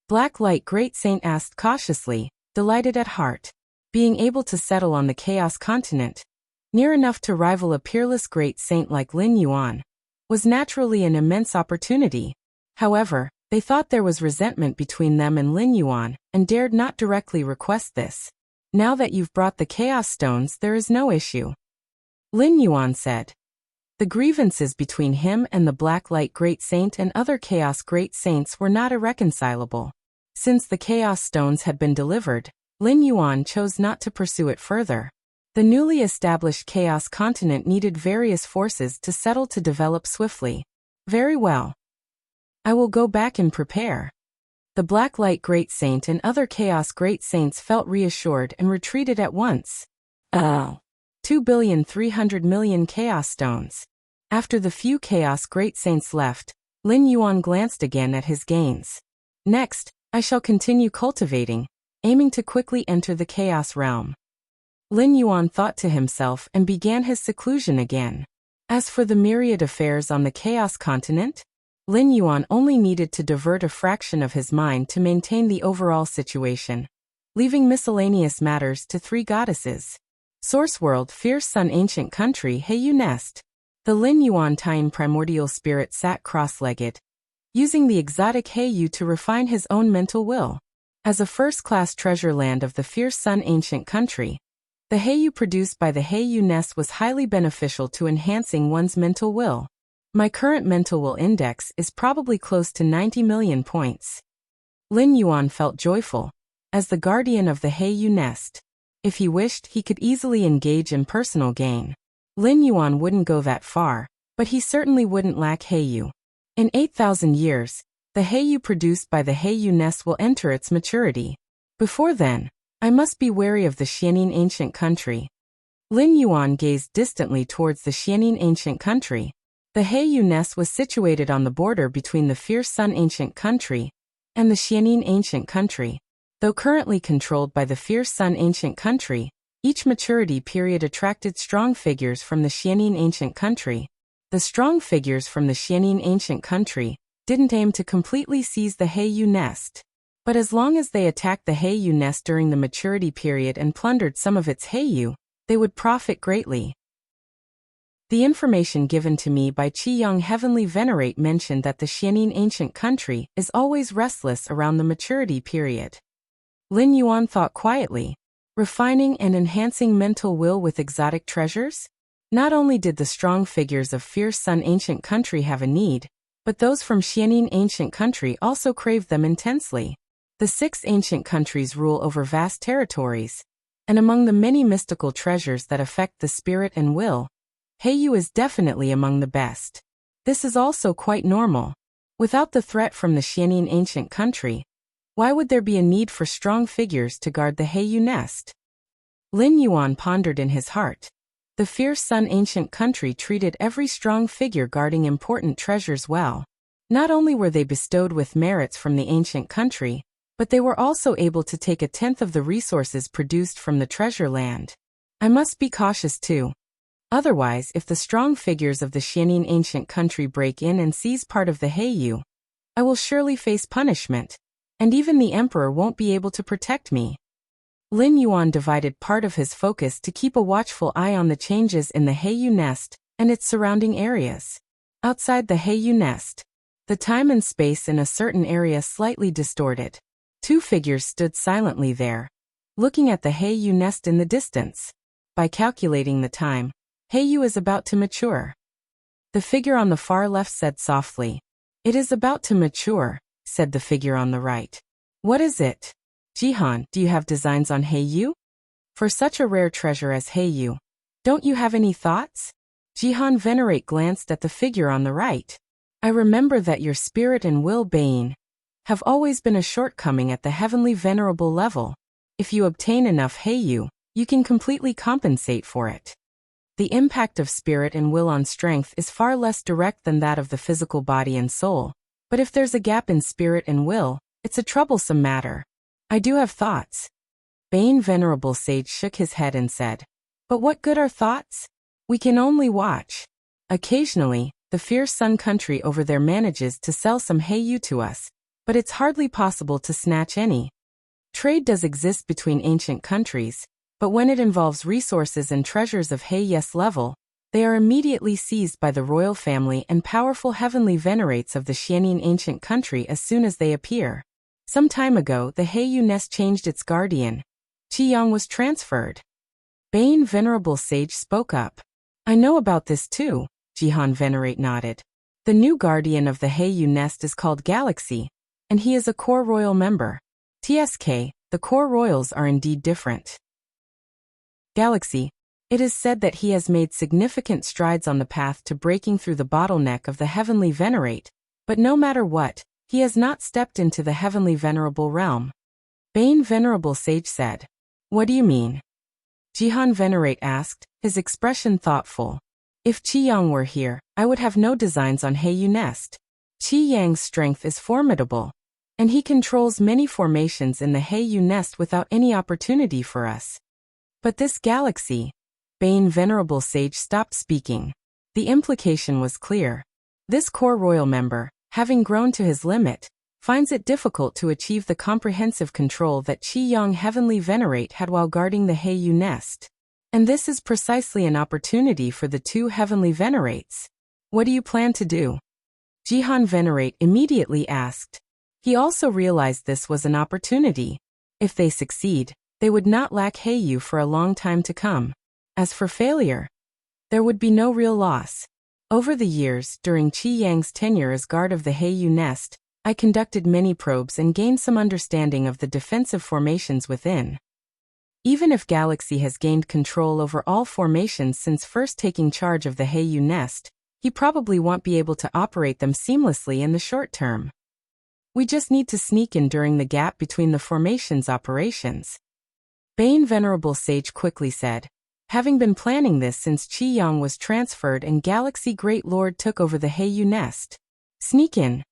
Black Light Great Saint asked cautiously, delighted at heart. Being able to settle on the Chaos Continent, near enough to rival a peerless Great Saint like Lin Yuan, was naturally an immense opportunity. However, they thought there was resentment between them and Lin Yuan, and dared not directly request this. "Now that you've brought the Chaos Stones, there is no issue," Lin Yuan said. The grievances between him and the Black Light Great Saint and other Chaos Great Saints were not irreconcilable. Since the Chaos Stones had been delivered, Lin Yuan chose not to pursue it further. The newly established Chaos Continent needed various forces to settle to develop swiftly. "Very well. I will go back and prepare." The Black Light Great Saint and other Chaos Great Saints felt reassured and retreated at once. 2,300,000,000 Chaos Stones. After the few Chaos Great Saints left, Lin Yuan glanced again at his gains. "Next, I shall continue cultivating, aiming to quickly enter the Chaos Realm." Lin Yuan thought to himself and began his seclusion again. As for the myriad affairs on the Chaos Continent, Lin Yuan only needed to divert a fraction of his mind to maintain the overall situation, leaving miscellaneous matters to three goddesses. Source World, Fierce Sun, Ancient Country, Heiyu Nest. The Lin Yuan Tian primordial spirit sat cross-legged, using the exotic Heiyu to refine his own mental will. As a first-class treasure land of the fierce sun ancient country, the Heiyu produced by the Heiyu nest was highly beneficial to enhancing one's mental will. My current mental will index is probably close to 90 million points. Lin Yuan felt joyful. As the guardian of the Heiyu nest, if he wished, he could easily engage in personal gain. Lin Yuan wouldn't go that far, but he certainly wouldn't lack Heiyu. In 8,000 years, the Heiyu produced by the Heiyu nest will enter its maturity. Before then, I must be wary of the Xianing ancient country. Lin Yuan gazed distantly towards the Xianing ancient country. The Heiyu nest was situated on the border between the fierce sun ancient country and the Xianing ancient country. Though currently controlled by the fierce sun ancient country, each maturity period attracted strong figures from the Xianing ancient country. The strong figures from the Xianing ancient country didn't aim to completely seize the Heiyu nest, but as long as they attacked the Heiyu nest during the maturity period and plundered some of its Heiyu, they would profit greatly. The information given to me by Qiyang Heavenly Venerate mentioned that the Xianing ancient country is always restless around the maturity period. Lin Yuan thought quietly, refining and enhancing mental will with exotic treasures? Not only did the strong figures of fierce sun ancient country have a need, but those from Xianing ancient country also craved them intensely. The 6 ancient countries rule over vast territories, and among the many mystical treasures that affect the spirit and will, Heiyu is definitely among the best. This is also quite normal. Without the threat from the Xianing ancient country, why would there be a need for strong figures to guard the Heiyu nest? Lin Yuan pondered in his heart. The fierce sun ancient country treated every strong figure guarding important treasures well. Not only were they bestowed with merits from the ancient country, but they were also able to take 1/10 of the resources produced from the treasure land. I must be cautious too. Otherwise, if the strong figures of the Xianing ancient country break in and seize part of the Heiyu, I will surely face punishment, and even the emperor won't be able to protect me. Lin Yuan divided part of his focus to keep a watchful eye on the changes in the Heiyu nest and its surrounding areas. Outside the Heiyu nest, the time and space in a certain area slightly distorted. 2 figures stood silently there, looking at the Heiyu nest in the distance. By calculating the time, Heiyu is about to mature. The figure on the far left said softly, "It is about to mature," said the figure on the right. "What is it? Jihan, do you have designs on Heiyu? For such a rare treasure as Heiyu, don't you have any thoughts?" Jihan Venerate glanced at the figure on the right. "I remember that your spirit and will, Bane, have always been a shortcoming at the heavenly venerable level. If you obtain enough Heiyu, you can completely compensate for it. The impact of spirit and will on strength is far less direct than that of the physical body and soul, but if there's a gap in spirit and will, it's a troublesome matter. I do have thoughts." Bane Venerable Sage shook his head and said, "But what good are thoughts? We can only watch. Occasionally, the fierce sun country over there manages to sell some Heiyu to us, but it's hardly possible to snatch any. Trade does exist between ancient countries, but when it involves resources and treasures of Heiyu's level, they are immediately seized by the royal family and powerful heavenly venerates of the Xianing ancient country as soon as they appear. Some time ago, the Heiyu nest changed its guardian. Qiyang was transferred." Bane Venerable Sage spoke up. "I know about this too," Jihan Venerate nodded. "The new guardian of the Heiyu nest is called Galaxy, and he is a core royal member. TSK, the core royals are indeed different. Galaxy, it is said that he has made significant strides on the path to breaking through the bottleneck of the heavenly venerate, but no matter what, he has not stepped into the heavenly venerable realm." Bane Venerable Sage said. "What do you mean?" Jihan Venerate asked, his expression thoughtful. "If Qiyang were here, I would have no designs on Heiyu nest. Qi Yang's strength is formidable, and he controls many formations in the Heiyu nest without any opportunity for us. But this Galaxy..." Bane Venerable Sage stopped speaking. The implication was clear. This core royal member, having grown to his limit, finds it difficult to achieve the comprehensive control that Qiyang Heavenly Venerate had while guarding the Heiyu nest. And this is precisely an opportunity for the 2 heavenly venerates. "What do you plan to do?" Jihan Venerate immediately asked. He also realized this was an opportunity. If they succeed, they would not lack Heiyu for a long time to come. As for failure, there would be no real loss. Over the years, during Qi Yang's tenure as guard of the Heiyu nest, I conducted many probes and gained some understanding of the defensive formations within. Even if Galaxy has gained control over all formations since first taking charge of the Heiyu nest, he probably won't be able to operate them seamlessly in the short term. We just need to sneak in during the gap between the formations' operations. Bane Venerable Sage quickly said, having been planning this since Qi Yang was transferred and Galaxy Great Lord took over the Heiyu nest. Sneak in.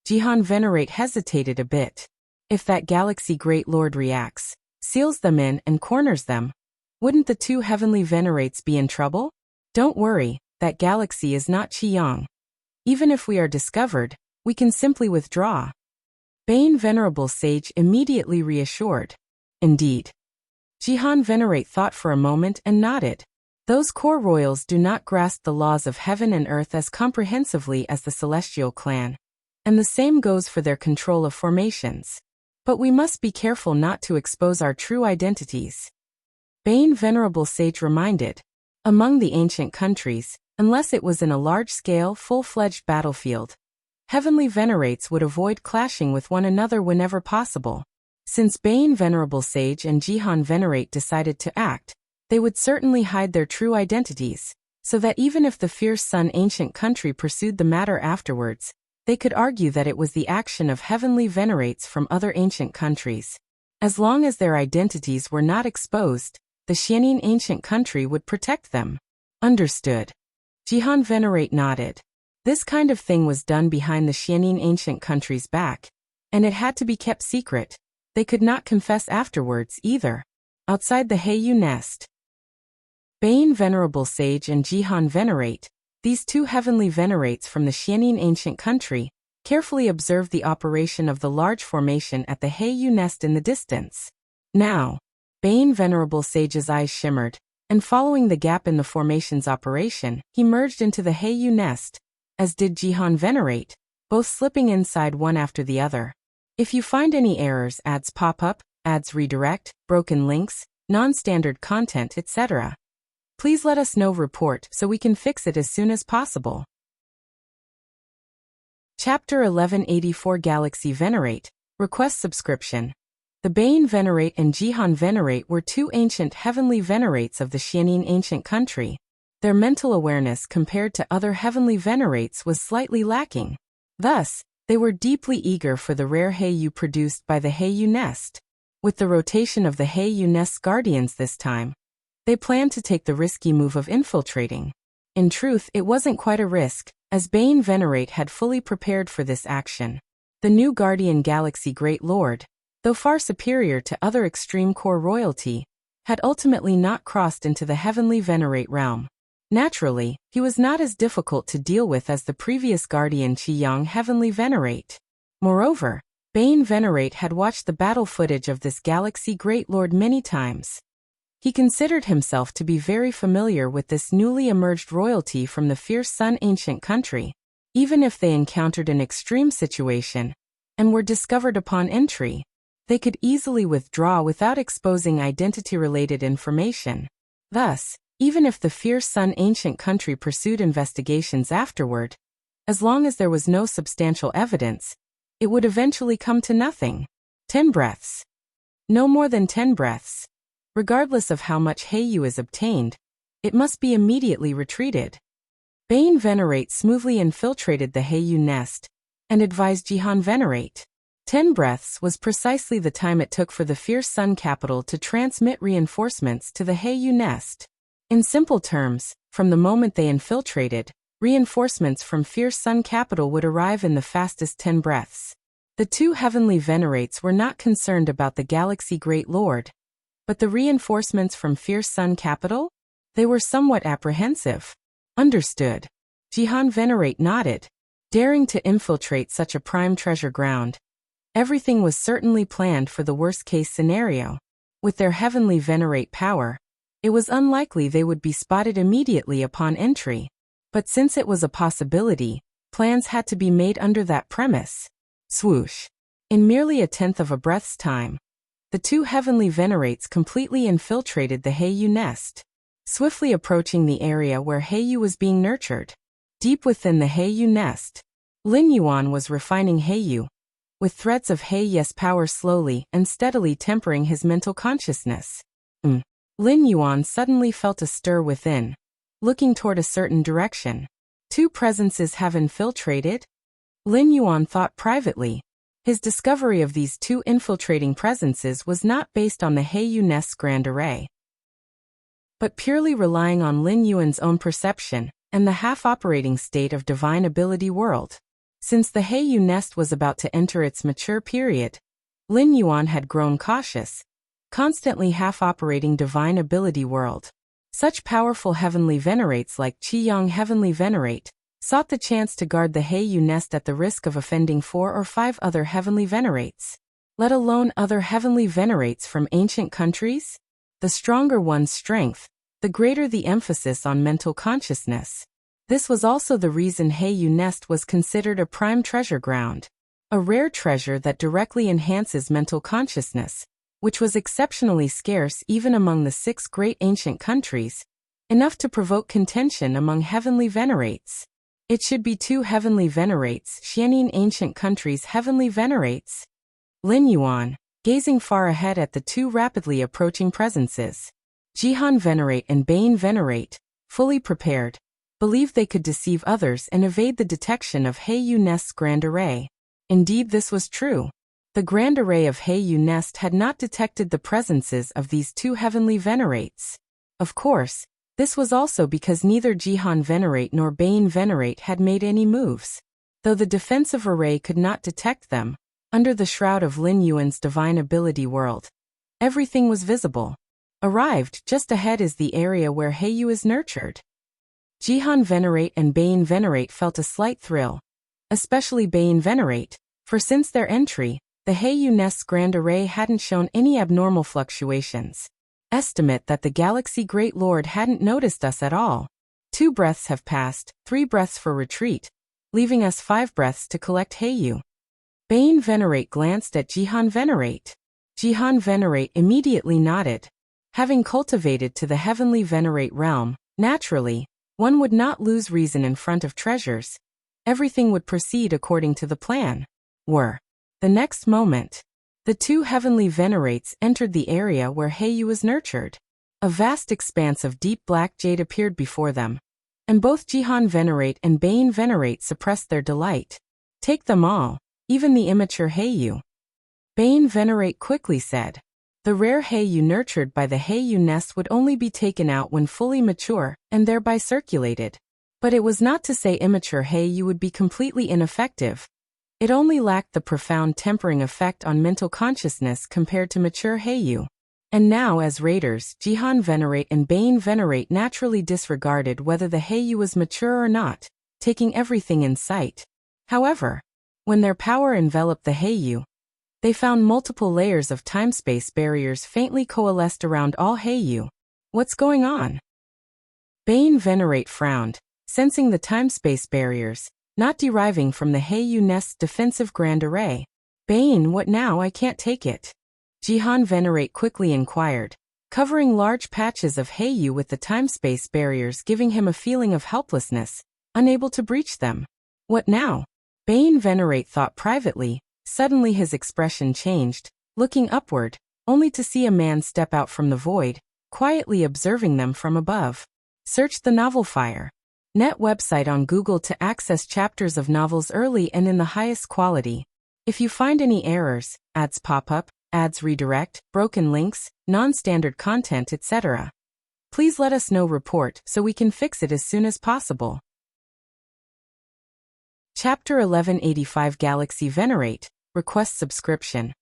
Jihan Venerate hesitated a bit. If that Galaxy Great Lord reacts, seals them in and corners them, wouldn't the two heavenly venerates be in trouble? Don't worry, that galaxy is not Qi Yang. Even if we are discovered, we can simply withdraw. Bane Venerable Sage immediately reassured. Indeed. Jihan Venerate thought for a moment and nodded. Those core royals do not grasp the laws of heaven and earth as comprehensively as the Celestial clan, and the same goes for their control of formations. But we must be careful not to expose our true identities. Bane Venerable Sage reminded. Among the ancient countries, unless it was in a large-scale, full-fledged battlefield, heavenly venerates would avoid clashing with one another whenever possible. Since Bane Venerable Sage and Jihan Venerate decided to act, they would certainly hide their true identities, so that even if the fierce Sun ancient country pursued the matter afterwards, they could argue that it was the action of heavenly venerates from other ancient countries. As long as their identities were not exposed, the Xianin ancient country would protect them. Understood. Jihan Venerate nodded. This kind of thing was done behind the Xianin ancient country's back, and it had to be kept secret. They could not confess afterwards either. Outside the Heiyu nest, Bane Venerable Sage and Jihan Venerate, these two heavenly venerates from the Xianin ancient country, carefully observed the operation of the large formation at the Heiyu nest in the distance. Now, Bane Venerable Sage's eyes shimmered, and following the gap in the formation's operation, he merged into the Heiyu nest, as did Jihan Venerate, both slipping inside one after the other. If you find any errors, ads pop up, ads redirect, broken links, non-standard content, etc., please let us know. Report so we can fix it as soon as possible. Chapter 1184 Galaxy Venerate, Request Subscription. The Bane Venerate and Jihan Venerate were two ancient heavenly venerates of the Xianin ancient country. Their mental awareness compared to other heavenly venerates was slightly lacking. Thus, they were deeply eager for the rare Heiyu produced by the Heiyu nest. With the rotation of the Heiyu nest's guardians this time, they planned to take the risky move of infiltrating. In truth, it wasn't quite a risk, as Bane Venerate had fully prepared for this action. The new Guardian Galaxy Great Lord, though far superior to other extreme core royalty, had ultimately not crossed into the heavenly venerate realm. Naturally, he was not as difficult to deal with as the previous Guardian Qi Yang Heavenly Venerate. Moreover, Bane Venerate had watched the battle footage of this Galaxy Great Lord many times. He considered himself to be very familiar with this newly emerged royalty from the fierce Sun ancient country. Even if they encountered an extreme situation and were discovered upon entry, they could easily withdraw without exposing identity-related information. Thus, even if the fierce Sun ancient country pursued investigations afterward, as long as there was no substantial evidence, it would eventually come to nothing. 10 breaths. No more than 10 breaths. Regardless of how much Heiyu is obtained, it must be immediately retreated. Bane Venerate smoothly infiltrated the Heiyu nest and advised Jihan Venerate. 10 breaths was precisely the time it took for the fierce Sun capital to transmit reinforcements to the Heiyu nest. In simple terms, from the moment they infiltrated, reinforcements from fierce Sun capital would arrive in the fastest 10 breaths. The two heavenly venerates were not concerned about the Galaxy Great Lord, but the reinforcements from fierce Sun capital? They were somewhat apprehensive. Understood. Jihan Venerate nodded. Daring to infiltrate such a prime treasure ground, everything was certainly planned for the worst-case scenario. With their heavenly venerate power, it was unlikely they would be spotted immediately upon entry. But since it was a possibility, plans had to be made under that premise. Swoosh. In merely a tenth of a breath's time, the two heavenly venerates completely infiltrated the Heiyu nest, swiftly approaching the area where Heiyu was being nurtured. Deep within the Heiyu nest, Lin Yuan was refining Heiyu, with threads of Heiyu's power slowly and steadily tempering his mental consciousness. Lin Yuan suddenly felt a stir within, looking toward a certain direction. Two presences have infiltrated? Lin Yuan thought privately. His discovery of these two infiltrating presences was not based on the Heiyu nest's grand array, but purely relying on Lin Yuan's own perception and the half-operating state of divine ability world. Since the Heiyu nest was about to enter its mature period, Lin Yuan had grown cautious, constantly half-operating divine ability world. Such powerful heavenly venerates like Qiyang Heavenly Venerate sought the chance to guard the Heiyu nest at the risk of offending 4 or 5 other heavenly venerates, let alone other heavenly venerates from ancient countries. The stronger one's strength, the greater the emphasis on mental consciousness. This was also the reason Heiyu nest was considered a prime treasure ground, a rare treasure that directly enhances mental consciousness, which was exceptionally scarce even among the 6 great ancient countries, enough to provoke contention among heavenly venerates. It should be 2 heavenly venerates, Xianin ancient countries' heavenly venerates. Lin Yuan, gazing far ahead at the 2 rapidly approaching presences, Jihan Venerate and Bain Venerate, fully prepared, believed they could deceive others and evade the detection of Heiyu nest's grand array. Indeed, this was true. The grand array of Heiyu nest had not detected the presences of these 2 heavenly venerates. Of course, this was also because neither Jihan Venerate nor Bain Venerate had made any moves. Though the defensive array could not detect them, under the shroud of Lin Yuan's divine ability world, everything was visible. Arrived just ahead is the area where Heiyu is nurtured. Jihan Venerate and Bain Venerate felt a slight thrill, especially Bain Venerate, for since their entry, the Heiyu nest's grand array hadn't shown any abnormal fluctuations. Estimate that the Galaxy Great Lord hadn't noticed us at all. 2 breaths have passed, 3 breaths for retreat, leaving us 5 breaths to collect Heiyu. Bain Venerate glanced at Jihan Venerate. Jihan Venerate immediately nodded. Having cultivated to the heavenly Venerate realm, naturally, one would not lose reason in front of treasures. Everything would proceed according to the plan. The next moment, the 2 heavenly venerates entered the area where Heiyu was nurtured. A vast expanse of deep black jade appeared before them, and both Jihan Venerate and Bain Venerate suppressed their delight. Take them all, even the immature Heiyu. Bain Venerate quickly said. The rare Heiyu nurtured by the Heiyu nest would only be taken out when fully mature and thereby circulated. But it was not to say immature Heiyu would be completely ineffective. It only lacked the profound tempering effect on mental consciousness compared to mature Heiyu. And now, as raiders, Jihan Venerate and Bain Venerate naturally disregarded whether the Heiyu was mature or not, taking everything in sight. However, when their power enveloped the Heiyu, they found multiple layers of time-space barriers faintly coalesced around all Heiyu. What's going on? Bain Venerate frowned, sensing the time-space barriers, not deriving from the Heiyu nest's defensive grand array. Bain, what now? I can't take it. Jihan Venerate quickly inquired, covering large patches of Heiyu with the time-space barriers giving him a feeling of helplessness, unable to breach them. What now? Bain Venerate thought privately. Suddenly his expression changed, looking upward, only to see a man step out from the void, quietly observing them from above. Search the novel Fire. Net website on Google to access chapters of novels early and in the highest quality. If you find any errors, ads pop up, ads redirect, broken links, non-standard content, etc., please let us know. Report so we can fix it as soon as possible. Chapter 1185 Galaxy Venerate, request subscription.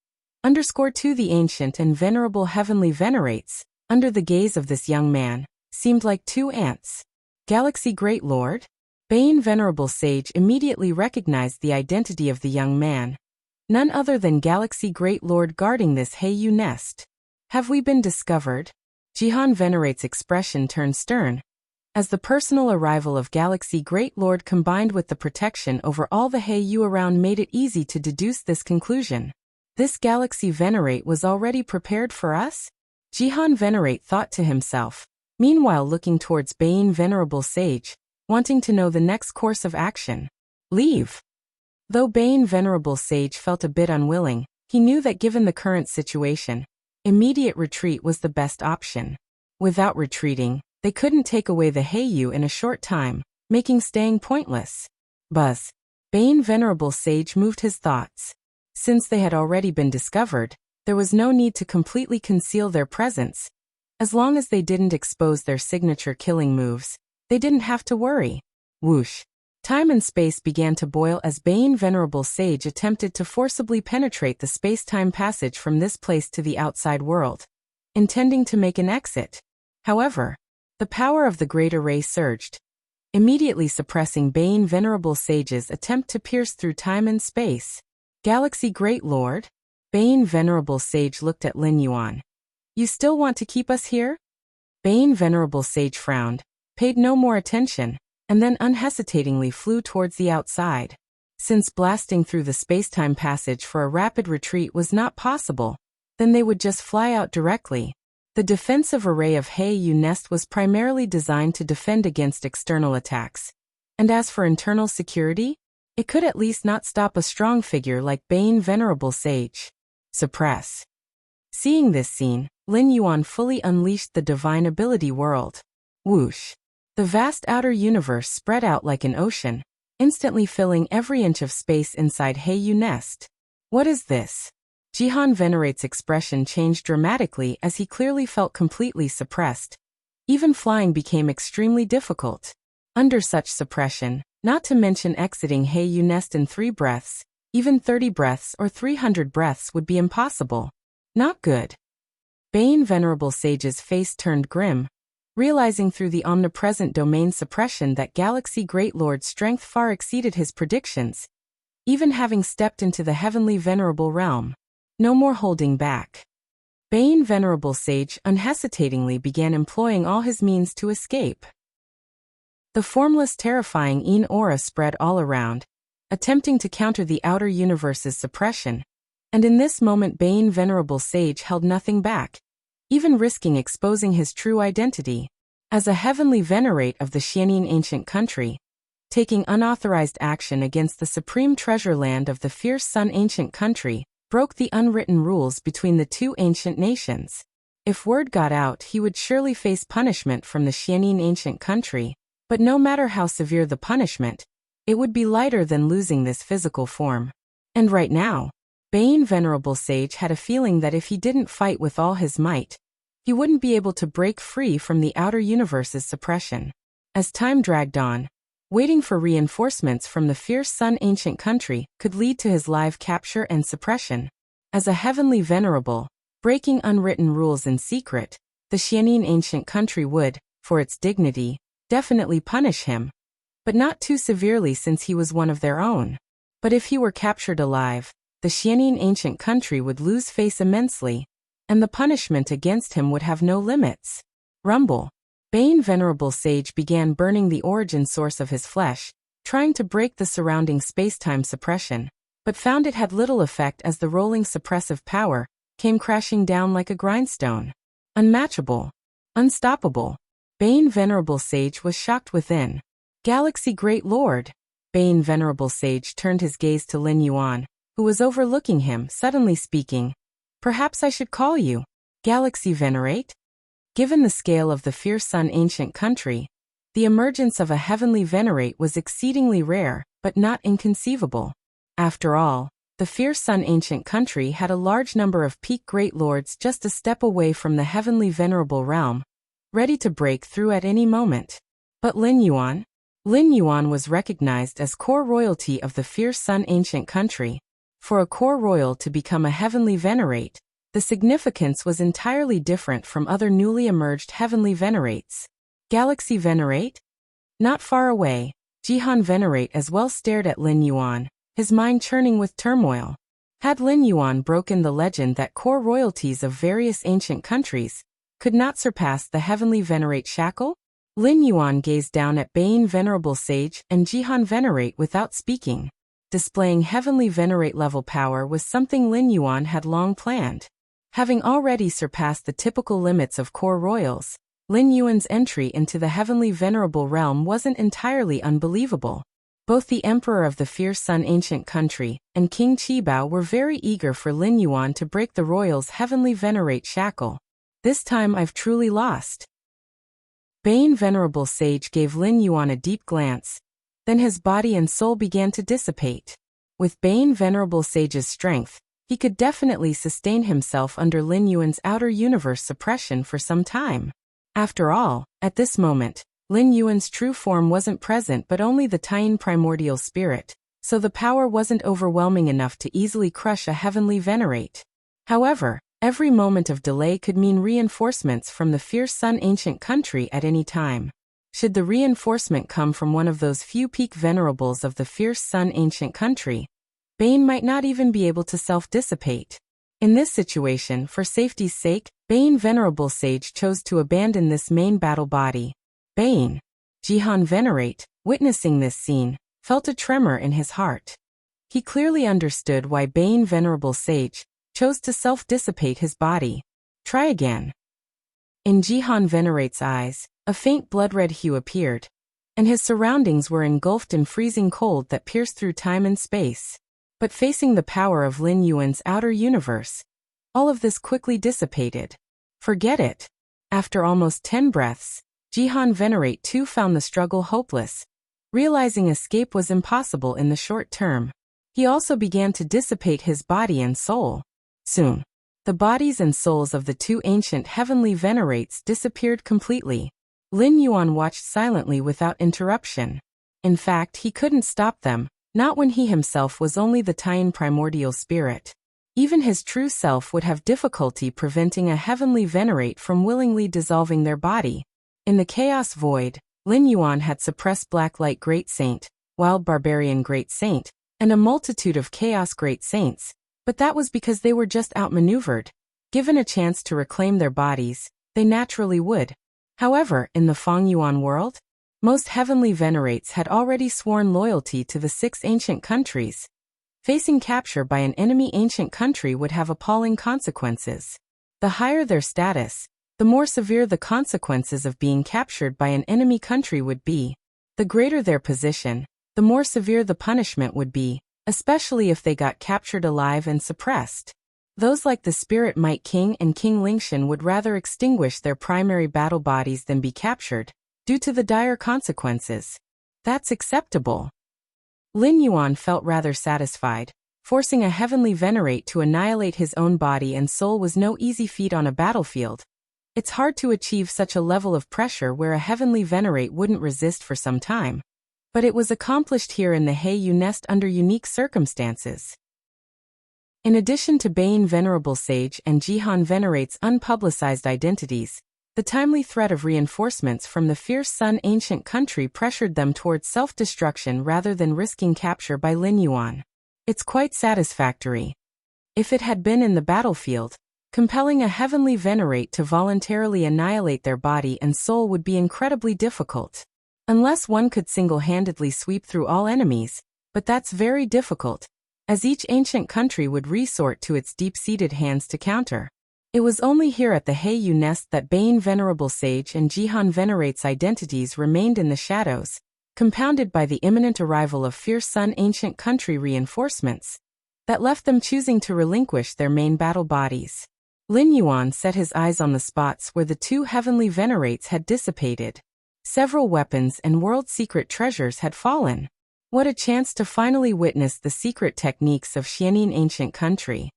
_2 The ancient and venerable heavenly venerates, under the gaze of this young man, seemed like 2 ants. Galaxy Great Lord? Bain Venerable Sage immediately recognized the identity of the young man. None other than Galaxy Great Lord guarding this Heiyu nest. Have we been discovered? Jihan Venerate's expression turned stern. As the personal arrival of Galaxy Great Lord combined with the protection over all the Heiyu around made it easy to deduce this conclusion. This Galaxy Venerate was already prepared for us? Jihan Venerate thought to himself, meanwhile looking towards Bain Venerable Sage, wanting to know the next course of action. Leave. Though Bain Venerable Sage felt a bit unwilling, he knew that given the current situation, immediate retreat was the best option. Without retreating, they couldn't take away the Heiyu in a short time, making staying pointless. Buzz. Bain Venerable Sage moved his thoughts. Since they had already been discovered, there was no need to completely conceal their presence. As long as they didn't expose their signature killing moves, they didn't have to worry. Whoosh. Time and space began to boil as Bain Venerable Sage attempted to forcibly penetrate the space-time passage from this place to the outside world, intending to make an exit. However, the power of the Great Array surged, immediately suppressing Bain Venerable Sage's attempt to pierce through time and space. Galaxy Great Lord? Bain Venerable Sage looked at Lin Yuan. You still want to keep us here? Bain Venerable Sage frowned, paid no more attention, and then unhesitatingly flew towards the outside. Since blasting through the space-time passage for a rapid retreat was not possible, then they would just fly out directly. The defensive array of Heiyu Nest was primarily designed to defend against external attacks. And as for internal security, it could at least not stop a strong figure like Bain Venerable Sage. Suppress. Seeing this scene, Lin Yuan fully unleashed the divine ability world. Whoosh. The vast outer universe spread out like an ocean, instantly filling every inch of space inside Heiyu Nest. What is this? Jihan Venerate's expression changed dramatically as he clearly felt completely suppressed. Even flying became extremely difficult. Under such suppression, not to mention exiting Heiyu Nest in 3 breaths, even 30 breaths or 300 breaths would be impossible. Not good. Bain Venerable Sage's face turned grim, realizing through the omnipresent domain suppression that Galaxy Great Lord's strength far exceeded his predictions, even having stepped into the heavenly venerable realm. No more holding back. Bain Venerable Sage unhesitatingly began employing all his means to escape. The formless terrifying Een aura spread all around, attempting to counter the outer universe's suppression, and in this moment Bain Venerable Sage held nothing back, even risking exposing his true identity. As a heavenly venerate of the Xianin ancient country, taking unauthorized action against the supreme treasure land of the fierce Sun ancient country, broke the unwritten rules between the two ancient nations. If word got out, he would surely face punishment from the Xianin ancient country, but no matter how severe the punishment, it would be lighter than losing this physical form. And right now, Bain Venerable Sage had a feeling that if he didn't fight with all his might, he wouldn't be able to break free from the outer universe's suppression. As time dragged on, waiting for reinforcements from the fierce Sun ancient country could lead to his live capture and suppression. As a heavenly venerable, breaking unwritten rules in secret, the Xianin ancient country would, for its dignity, definitely punish him, but not too severely since he was one of their own. But if he were captured alive, the Xianin ancient country would lose face immensely, and the punishment against him would have no limits. Rumble. Bain Venerable Sage began burning the origin source of his flesh, trying to break the surrounding space-time suppression, but found it had little effect as the rolling suppressive power came crashing down like a grindstone. Unmatchable. Unstoppable. Bain Venerable Sage was shocked within. Galaxy Great Lord. Bain Venerable Sage turned his gaze to Lin Yuan, who was overlooking him, suddenly speaking. Perhaps I should call you Galaxy Venerate? Given the scale of the fierce Sun ancient country, the emergence of a heavenly venerate was exceedingly rare, but not inconceivable. After all, the fierce Sun ancient country had a large number of peak great lords just a step away from the heavenly venerable realm, ready to break through at any moment. But Lin Yuan was recognized as core royalty of the fierce Sun ancient country. For a core royal to become a heavenly venerate, the significance was entirely different from other newly emerged heavenly venerates. Galaxy Venerate? Not far away, Jihan Venerate as well stared at Lin Yuan, his mind churning with turmoil. Had Lin Yuan broken the legend that core royalties of various ancient countries could not surpass the heavenly venerate shackle? Lin Yuan gazed down at Bane Venerable Sage and Jihan Venerate without speaking. Displaying heavenly Venerate level power was something Lin Yuan had long planned. Having already surpassed the typical limits of core royals, Lin Yuan's entry into the heavenly Venerable realm wasn't entirely unbelievable. Both the Emperor of the Fierce Sun Ancient Country and King Qibao were very eager for Lin Yuan to break the royal's heavenly Venerate shackle. This time I've truly lost. Bane Venerable Sage gave Lin Yuan a deep glance. Then his body and soul began to dissipate. With Bane Venerable Sage's strength, he could definitely sustain himself under Lin Yuan's outer universe suppression for some time. After all, at this moment, Lin Yuan's true form wasn't present but only the Taiyin primordial spirit, so the power wasn't overwhelming enough to easily crush a heavenly Venerate. However, every moment of delay could mean reinforcements from the Fierce Sun Ancient Country at any time. Should the reinforcement come from one of those few peak venerables of the Fierce Sun Ancient Country, Bane might not even be able to self-dissipate. In this situation, for safety's sake, Bane Venerable Sage chose to abandon this main battle body. Bane, Jihan Venerate, witnessing this scene, felt a tremor in his heart. He clearly understood why Bane Venerable Sage chose to self-dissipate his body. Try again. In Jihan Venerate's eyes, a faint blood-red hue appeared, and his surroundings were engulfed in freezing cold that pierced through time and space. But facing the power of Lin Yuan's outer universe, all of this quickly dissipated. Forget it. After almost 10 breaths, Jihan Venerate too found the struggle hopeless. Realizing escape was impossible in the short term, he also began to dissipate his body and soul. Soon, the bodies and souls of the two ancient heavenly Venerates disappeared completely. Lin Yuan watched silently without interruption. In fact, he couldn't stop them. Not when he himself was only the Taiyin primordial spirit. Even his true self would have difficulty preventing a heavenly Venerate from willingly dissolving their body. In the chaos void, Lin Yuan had suppressed Blacklight Great Saint, Wild Barbarian Great Saint, and a multitude of Chaos Great Saints, but that was because they were just outmaneuvered. Given a chance to reclaim their bodies, they naturally would. However, in the Feng Yuan world, most heavenly Venerates had already sworn loyalty to the 6 ancient countries. Facing capture by an enemy ancient country would have appalling consequences. The higher their status, the more severe the consequences of being captured by an enemy country would be. The greater their position, the more severe the punishment would be, especially if they got captured alive and suppressed. Those like the Spirit Might King and King Lingshan would rather extinguish their primary battle bodies than be captured, due to the dire consequences. That's acceptable. Lin Yuan felt rather satisfied. Forcing a heavenly Venerate to annihilate his own body and soul was no easy feat on a battlefield. It's hard to achieve such a level of pressure where a heavenly Venerate wouldn't resist for some time. But it was accomplished here in the Heiyu Nest under unique circumstances. In addition to Bane Venerable Sage and Jihan Venerate's unpublicized identities, the timely threat of reinforcements from the Fierce Sun Ancient Country pressured them towards self-destruction rather than risking capture by Lin Yuan. It's quite satisfactory. If it had been in the battlefield, compelling a heavenly Venerate to voluntarily annihilate their body and soul would be incredibly difficult. Unless one could single-handedly sweep through all enemies, but that's very difficult, as each ancient country would resort to its deep-seated hands to counter. It was only here at the Heiyu Nest that Bane Venerable Sage and Jihan Venerate's identities remained in the shadows, compounded by the imminent arrival of Fierce Sun Ancient Country reinforcements, that left them choosing to relinquish their main battle bodies. Lin Yuan set his eyes on the spots where the 2 heavenly Venerates had dissipated. Several weapons and world-secret treasures had fallen. What a chance to finally witness the secret techniques of Xianin Ancient Country.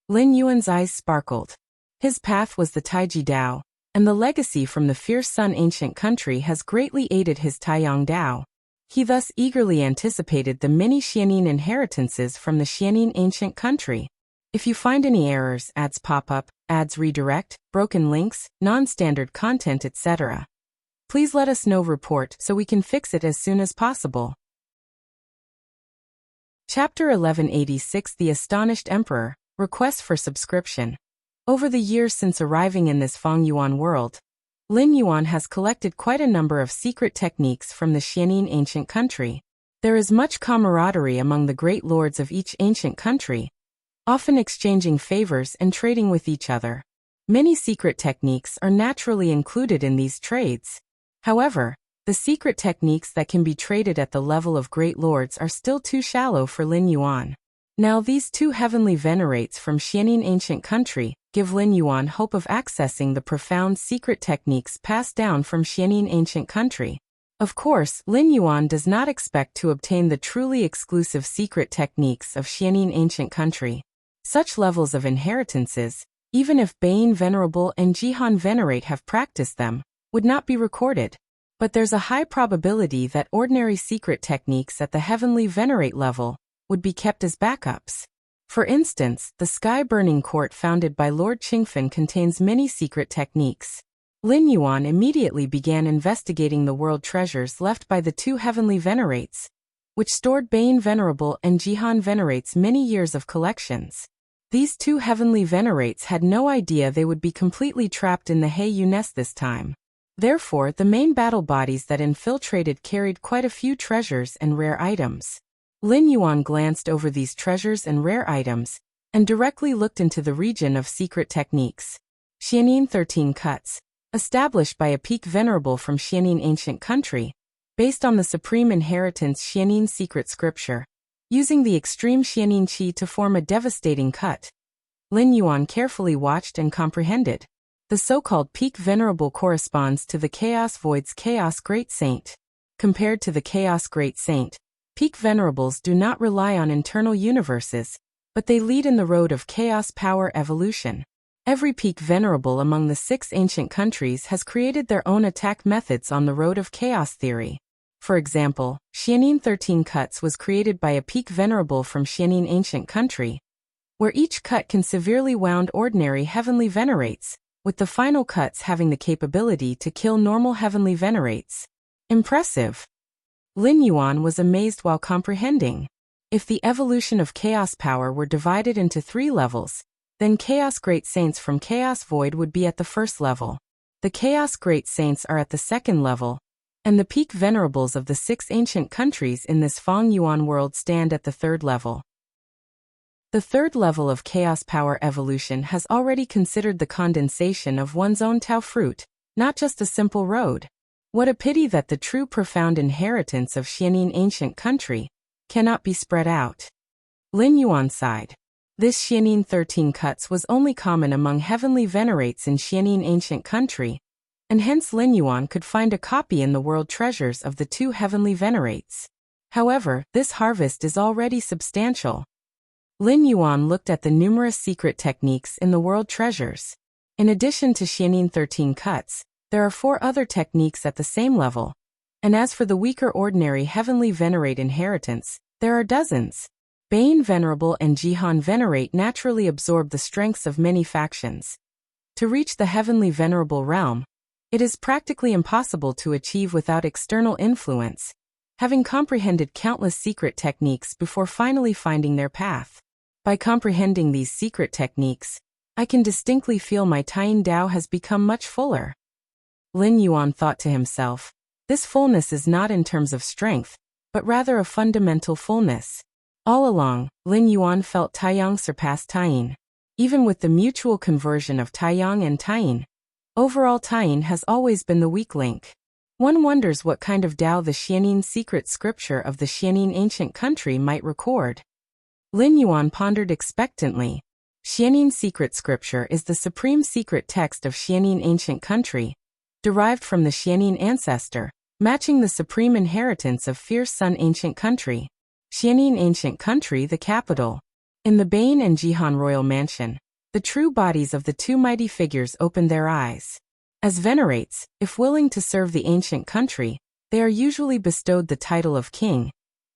Lin Yuan's eyes sparkled. His path was the Taiji Dao, and the legacy from the Fierce Sun Ancient Country has greatly aided his Taiyang Dao. He thus eagerly anticipated the many Xianin inheritances from the Xianin Ancient Country. If you find any errors, ads pop up, ads redirect, broken links, non-standard content, etc., please let us know. Report so we can fix it as soon as possible. Chapter 1186 The Astonished Emperor, Request for Subscription. Over the years since arriving in this Feng Yuan world, Lin Yuan has collected quite a number of secret techniques from the Xianin ancient country. There is much camaraderie among the great lords of each ancient country, often exchanging favors and trading with each other. Many secret techniques are naturally included in these trades. However, the secret techniques that can be traded at the level of great lords are still too shallow for Lin Yuan. Now these two heavenly venerates from Xianin ancient country give Lin Yuan hope of accessing the profound secret techniques passed down from Xianin ancient country. Of course, Lin Yuan does not expect to obtain the truly exclusive secret techniques of Xianin ancient country. Such levels of inheritances, even if Bane Venerable and Jihan Venerate have practiced them, would not be recorded. But there's a high probability that ordinary secret techniques at the heavenly venerate level would be kept as backups. For instance, the sky-burning court founded by Lord Qingfen contains many secret techniques. Lin Yuan immediately began investigating the world treasures left by the two heavenly venerates, which stored Bane Venerable and Jihan Venerate's many years of collections. These two heavenly venerates had no idea they would be completely trapped in the Heyu nest this time. Therefore, the main battle bodies that infiltrated carried quite a few treasures and rare items. Lin Yuan glanced over these treasures and rare items, and directly looked into the region of secret techniques. Xianin 13 cuts, established by a peak venerable from Xianin ancient country, based on the supreme inheritance Xianin secret scripture, using the extreme Xianin qi to form a devastating cut. Lin Yuan carefully watched and comprehended. The so-called peak venerable corresponds to the Chaos Void's Chaos Great Saint. Compared to the Chaos Great Saint, peak venerables do not rely on internal universes, but they lead in the road of chaos power evolution. Every peak venerable among the 6 ancient countries has created their own attack methods on the road of chaos theory. For example, Xianin 13 cuts was created by a peak venerable from Xianin ancient country, where each cut can severely wound ordinary heavenly venerates, with the final cuts having the capability to kill normal heavenly venerates. Impressive. Lin Yuan was amazed while comprehending. If the evolution of chaos power were divided into 3 levels, then Chaos Great Saints from Chaos Void would be at the first level. The Chaos Great Saints are at the second level, and the peak venerables of the 6 ancient countries in this Feng Yuan world stand at the third level. The third level of chaos power evolution has already considered the condensation of one's own Tao fruit, not just a simple road. What a pity that the true profound inheritance of Xianin ancient country cannot be spread out. Lin Yuan sighed. This Xianin 13 cuts was only common among heavenly venerates in Xianin ancient country, and hence Lin Yuan could find a copy in the world treasures of the 2 heavenly venerates. However, this harvest is already substantial. Lin Yuan looked at the numerous secret techniques in the world treasures. In addition to Xianin 13 cuts, there are 4 other techniques at the same level, and as for the weaker ordinary heavenly venerate inheritance, there are dozens. Bane Venerable and Jihan Venerate naturally absorb the strengths of many factions. To reach the heavenly venerable realm, it is practically impossible to achieve without external influence, having comprehended countless secret techniques before finally finding their path. By comprehending these secret techniques, I can distinctly feel my Taiyin Dao has become much fuller. Lin Yuan thought to himself, this fullness is not in terms of strength, but rather a fundamental fullness. All along, Lin Yuan felt Taiyang surpass Taiyin. Even with the mutual conversion of Taiyang and Taiyin, overall Taiyin has always been the weak link. One wonders what kind of Dao the Xianin secret scripture of the Xianin ancient country might record. Lin Yuan pondered expectantly. Xianin secret scripture is the supreme secret text of Xianin ancient country, derived from the Xianin ancestor, matching the supreme inheritance of Fierce Sun ancient country. Xianin ancient country the capital. In the Bane and Jihan royal mansion, the true bodies of the 2 mighty figures opened their eyes. As venerates, if willing to serve the ancient country, they are usually bestowed the title of king,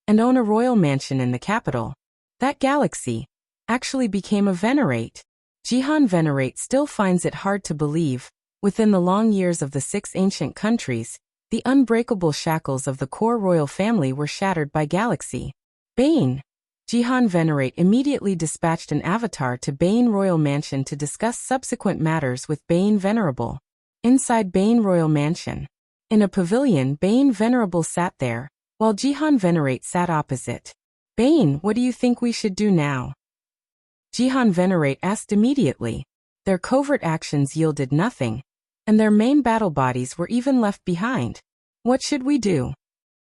and own a royal mansion in the capital. That galaxy actually became a venerate. Jihan Venerate still finds it hard to believe. Within the long years of the 6 ancient countries, the unbreakable shackles of the core royal family were shattered by Galaxy. Bane. Jihan Venerate immediately dispatched an avatar to Bane Royal Mansion to discuss subsequent matters with Bane Venerable. inside Bane Royal Mansion. In a pavilion, Bane Venerable sat there, while Jihan Venerate sat opposite. Bane, what do you think we should do now? Jihan Venerate asked immediately. Their covert actions yielded nothing, and their main battle bodies were even left behind. What should we do?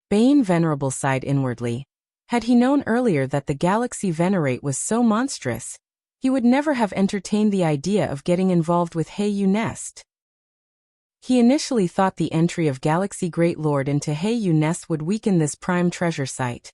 Bane Venerable sighed inwardly. Had he known earlier that the Galaxy Venerate was so monstrous, he would never have entertained the idea of getting involved with Heiyu Nest. He initially thought the entry of Galaxy Great Lord into Heiyu Nest would weaken this prime treasure site.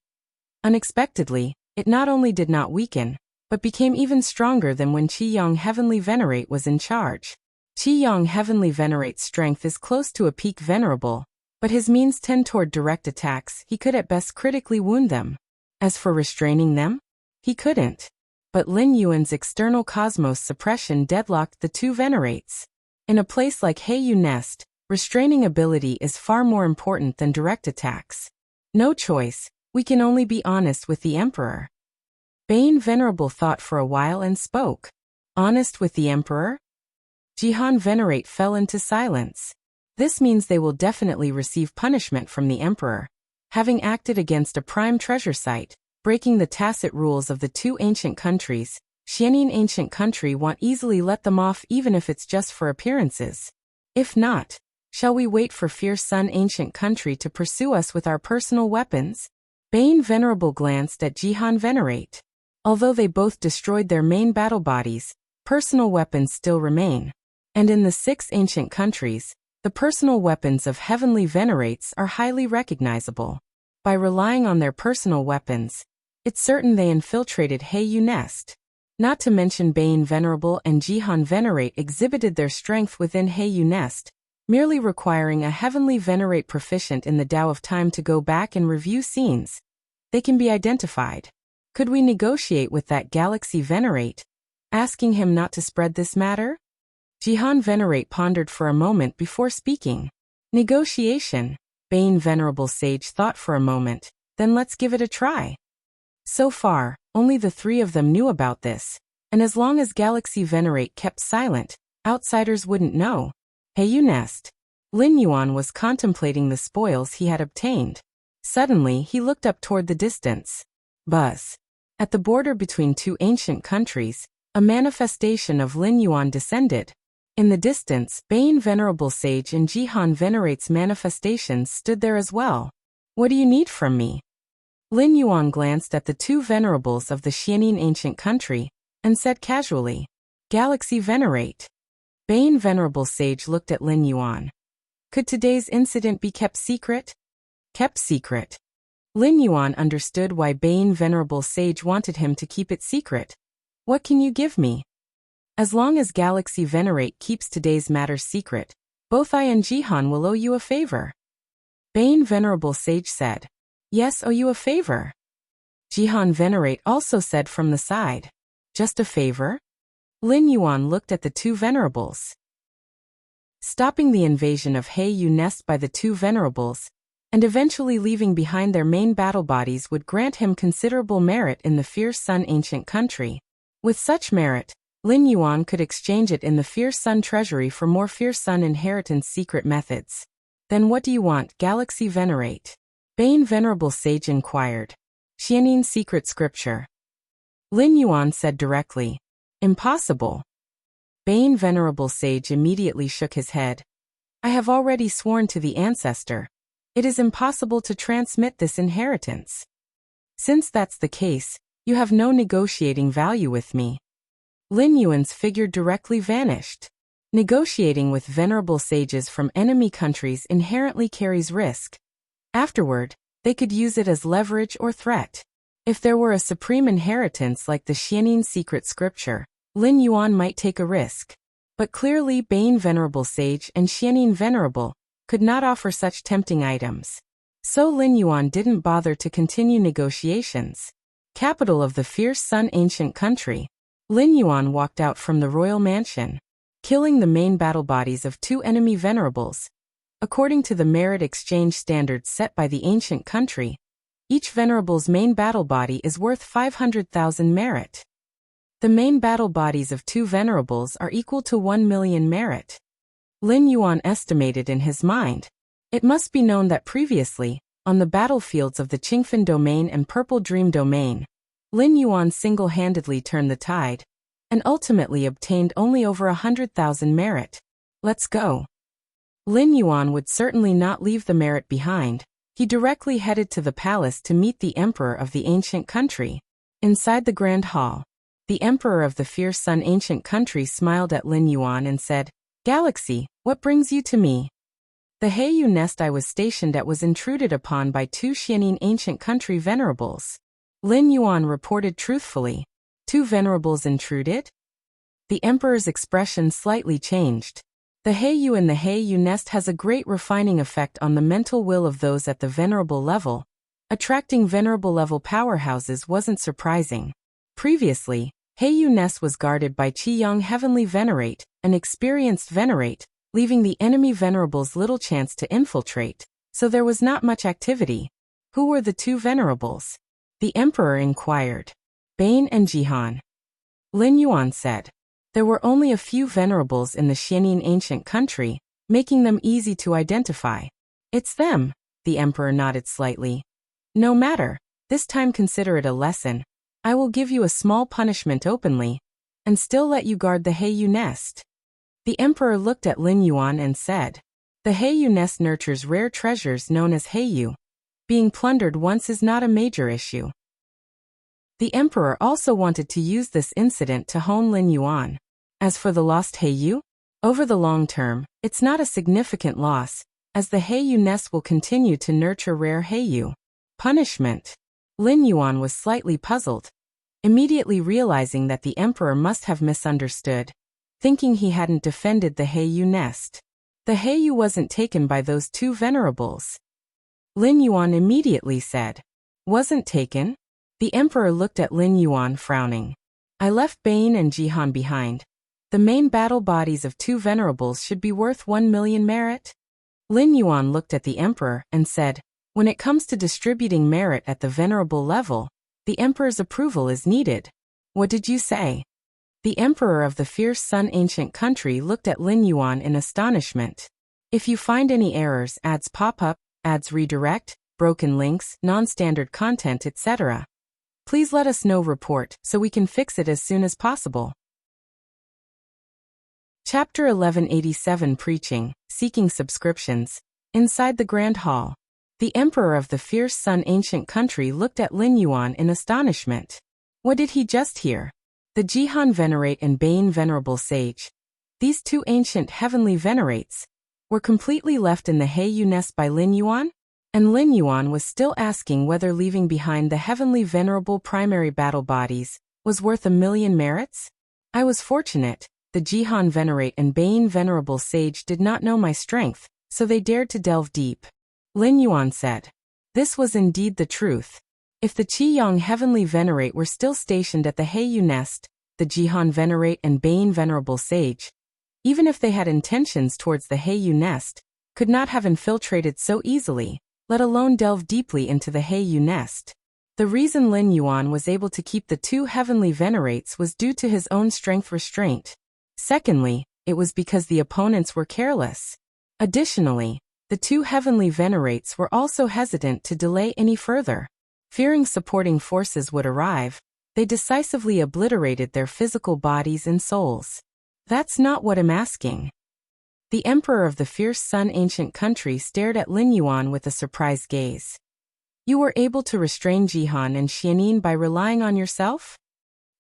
Unexpectedly, it not only did not weaken, but became even stronger than when Qiyang Heavenly Venerate was in charge. Qiyang Heavenly Venerate's strength is close to a peak venerable, but his means tend toward direct attacks. He could at best critically wound them. As for restraining them, he couldn't. But Lin Yuan's external cosmos suppression deadlocked the two venerates. In a place like Heiyu Nest, restraining ability is far more important than direct attacks. No choice, we can only be honest with the Emperor. Bane Venerable thought for a while and spoke. Honest with the Emperor? Jihan Venerate fell into silence. This means they will definitely receive punishment from the Emperor. Having acted against a prime treasure site, breaking the tacit rules of the two ancient countries, Xianin Ancient Country won't easily let them off even if it's just for appearances. If not, shall we wait for Fierce Sun Ancient Country to pursue us with our personal weapons? Bane Venerable glanced at Jihan Venerate. Although they both destroyed their main battle bodies, personal weapons still remain. And in the 6 ancient countries, the personal weapons of Heavenly Venerates are highly recognizable. By relying on their personal weapons, it's certain they infiltrated Heiyu Nest. Not to mention Bane Venerable and Jihan Venerate exhibited their strength within Heiyu Nest, merely requiring a Heavenly Venerate proficient in the Tao of Time to go back and review scenes. They can be identified. Could we negotiate with that Galaxy Venerate, asking him not to spread this matter? Jihan Venerate pondered for a moment before speaking. Negotiation? Bane Venerable Sage thought for a moment, then let's give it a try. So far, only the 3 of them knew about this, and as long as Galaxy Venerate kept silent, outsiders wouldn't know. Heiyu Nest. Lin Yuan was contemplating the spoils he had obtained. Suddenly, he looked up toward the distance. Buzz. At the border between 2 ancient countries, a manifestation of Lin Yuan descended. In the distance, Bane Venerable Sage and Jihan Venerate's manifestations stood there as well. What do you need from me? Lin Yuan glanced at the 2 venerables of the Xianin Ancient Country, and said casually, Galaxy Venerate. Bane Venerable Sage looked at Lin Yuan. Could today's incident be kept secret? Kept secret. Lin Yuan understood why Bane Venerable Sage wanted him to keep it secret. What can you give me? As long as Galaxy Venerate keeps today's matter secret, both I and Jihan will owe you a favor. Bane Venerable Sage said. Yes, owe you a favor. Jihan Venerate also said from the side. Just a favor? Lin Yuan looked at the 2 venerables. Stopping the invasion of Heiyu Nest by the 2 venerables, and eventually leaving behind their main battle bodies would grant him considerable merit in the Fierce Sun Ancient Country. With such merit, Lin Yuan could exchange it in the Fierce Sun Treasury for more Fierce Sun inheritance secret methods. Then what do you want, Galaxy Venerate? Bane Venerable Sage inquired. Xianin Secret Scripture. Lin Yuan said directly. Impossible. Bane Venerable Sage immediately shook his head. I have already sworn to the ancestor. It is impossible to transmit this inheritance. Since that's the case, you have no negotiating value with me. Lin Yuan's figure directly vanished. Negotiating with venerable sages from enemy countries inherently carries risk. Afterward, they could use it as leverage or threat. If there were a supreme inheritance like the Xianin Secret Scripture, Lin Yuan might take a risk. But clearly Bane Venerable Sage and Xianin Venerable could not offer such tempting items. So Lin Yuan didn't bother to continue negotiations. Capital of the Fierce Sun Ancient Country, Lin Yuan walked out from the royal mansion, killing the main battle bodies of 2 enemy venerables. According to the merit exchange standards set by the ancient country, each venerable's main battle body is worth 500,000 merit. The main battle bodies of 2 venerables are equal to 1 million merit. Lin Yuan estimated in his mind. It must be known that previously, on the battlefields of the Qingfen domain and Purple Dream domain, Lin Yuan single-handedly turned the tide, and ultimately obtained only over 100,000 merit. Let's go. Lin Yuan would certainly not leave the merit behind. He directly headed to the palace to meet the emperor of the ancient country. Inside the grand hall, the emperor of the fierce sun ancient country smiled at Lin Yuan and said, "Galaxy, what brings you to me?" The Heiyu nest I was stationed at was intruded upon by two Xianin ancient country venerables. Lin Yuan reported truthfully. Two venerables intruded? The emperor's expression slightly changed. The Heiyu in the Heiyu nest has a great refining effect on the mental will of those at the venerable level. Attracting venerable level powerhouses wasn't surprising. Previously, Heiyu nest was guarded by Qiyang Heavenly Venerate, an experienced venerate, leaving the enemy venerables little chance to infiltrate, so there was not much activity. Who were the two venerables? The emperor inquired. Bane and Jihan. Lin Yuan said. There were only a few venerables in the Xianin ancient country, making them easy to identify. It's them, the emperor nodded slightly. No matter, this time consider it a lesson. I will give you a small punishment openly, and still let you guard the Heiyu nest. The emperor looked at Lin Yuan and said, the Heiyu nest nurtures rare treasures known as Heiyu. Being plundered once is not a major issue. The emperor also wanted to use this incident to hone Lin Yuan. As for the lost Heiyu, over the long term, it's not a significant loss, as the Heiyu nest will continue to nurture rare Heiyu. Punishment. Lin Yuan was slightly puzzled, immediately realizing that the emperor must have misunderstood, thinking he hadn't defended the Heiyu nest. The Heiyu wasn't taken by those two venerables. Lin Yuan immediately said, wasn't taken? The emperor looked at Lin Yuan frowning. I left Bane and Jihan behind. The main battle bodies of two venerables should be worth 1 million merit. Lin Yuan looked at the emperor and said, when it comes to distributing merit at the venerable level, the emperor's approval is needed. What did you say? The emperor of the fierce sun ancient country looked at Lin Yuan in astonishment. If you find any errors, ads pop up, ads redirect, broken links, non-standard content, etc. Please let us know report so we can fix it as soon as possible. Chapter 1187 Preaching, Seeking Subscriptions. Inside the Grand Hall, the emperor of the fierce sun ancient country looked at Lin Yuan in astonishment. What did he just hear? The Jihan Venerate and Bane Venerable Sage, these two ancient heavenly venerates, were completely left in the Heiyu nest by Lin Yuan? And Lin Yuan was still asking whether leaving behind the heavenly venerable primary battle bodies was worth 1 million merits? I was fortunate. The Jihan Venerate and Bane Venerable Sage did not know my strength, so they dared to delve deep. Lin Yuan said. This was indeed the truth. If the Qiyang Heavenly Venerate were still stationed at the Heiyu nest, the Jihan Venerate and Bane Venerable Sage, even if they had intentions towards the Heiyu nest, could not have infiltrated so easily, let alone delve deeply into the Heiyu nest. The reason Lin Yuan was able to keep the two heavenly venerates was due to his own strength restraint. Secondly, it was because the opponents were careless. Additionally, the two heavenly venerates were also hesitant to delay any further. Fearing supporting forces would arrive, they decisively obliterated their physical bodies and souls. That's not what I'm asking. The emperor of the fierce sun ancient country stared at Lin Yuan with a surprised gaze. You were able to restrain Jihan and Xianin by relying on yourself?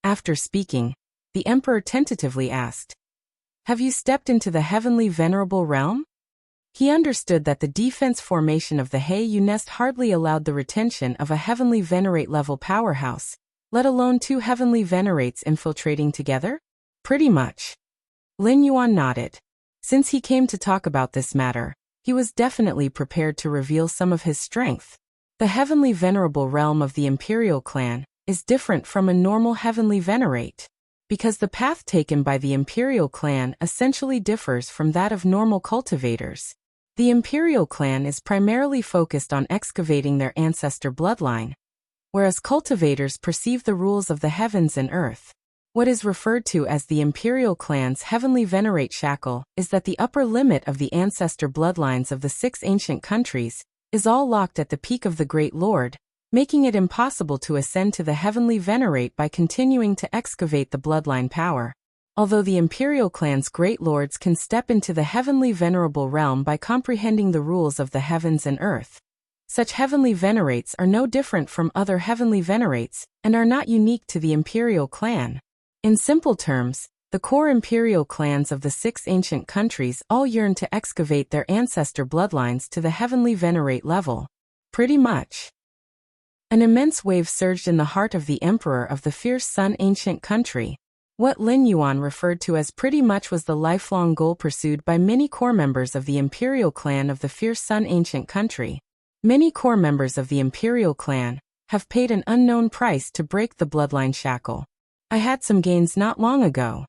After speaking, the emperor tentatively asked, have you stepped into the heavenly venerable realm? He understood that the defense formation of the Heiyu nest hardly allowed the retention of a heavenly venerate level powerhouse, let alone two heavenly venerates infiltrating together? Pretty much. Lin Yuan nodded. Since he came to talk about this matter, he was definitely prepared to reveal some of his strength. The heavenly venerable realm of the imperial clan is different from a normal heavenly venerate, because the path taken by the imperial clan essentially differs from that of normal cultivators. The imperial clan is primarily focused on excavating their ancestor bloodline, whereas cultivators perceive the rules of the heavens and earth. What is referred to as the imperial clan's heavenly venerate shackle is that the upper limit of the ancestor bloodlines of the 6 ancient countries is all locked at the peak of the Great Lord, making it impossible to ascend to the heavenly venerate by continuing to excavate the bloodline power. Although the imperial clan's great lords can step into the heavenly venerable realm by comprehending the rules of the heavens and earth, such heavenly venerates are no different from other heavenly venerates and are not unique to the imperial clan. In simple terms, the core imperial clans of the 6 ancient countries all yearn to excavate their ancestor bloodlines to the heavenly venerate level. Pretty much. An immense wave surged in the heart of the emperor of the fierce sun ancient country. What Lin Yuan referred to as pretty much was the lifelong goal pursued by many core members of the imperial clan of the fierce sun ancient country. Many core members of the imperial clan have paid an unknown price to break the bloodline shackle. I had some gains not long ago.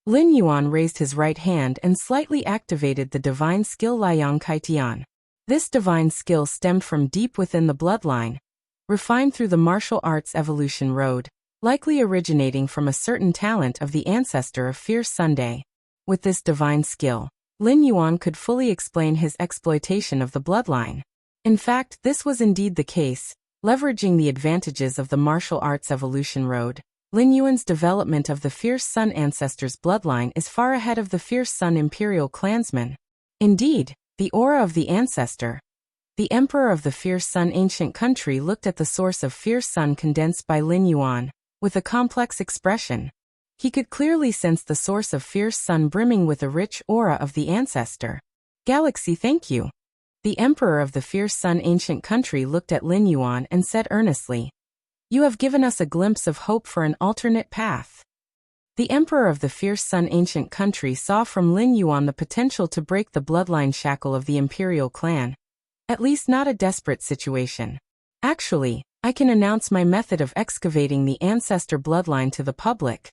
Lin Yuan raised his right hand and slightly activated the divine skill Liang Kaitian. This divine skill stemmed from deep within the bloodline, refined through the martial arts evolution road, likely originating from a certain talent of the ancestor of Fierce Sunday. With this divine skill, Lin Yuan could fully explain his exploitation of the bloodline. In fact, this was indeed the case. Leveraging the advantages of the martial arts evolution road, Lin Yuan's development of the Fierce Sun ancestors' bloodline is far ahead of the Fierce Sun imperial clansmen. Indeed, the aura of the ancestor, the emperor of the Fierce Sun ancient country, looked at the source of Fierce Sun condensed by Lin Yuan with a complex expression. He could clearly sense the source of Fierce Sun brimming with a rich aura of the ancestor. Galaxy, thank you. The emperor of the Fierce Sun ancient country looked at Lin Yuan and said earnestly, "You have given us a glimpse of hope for an alternate path." The emperor of the Fierce Sun ancient country saw from Lin Yuan the potential to break the bloodline shackle of the imperial clan. At least not a desperate situation. "Actually, I can announce my method of excavating the ancestor bloodline to the public."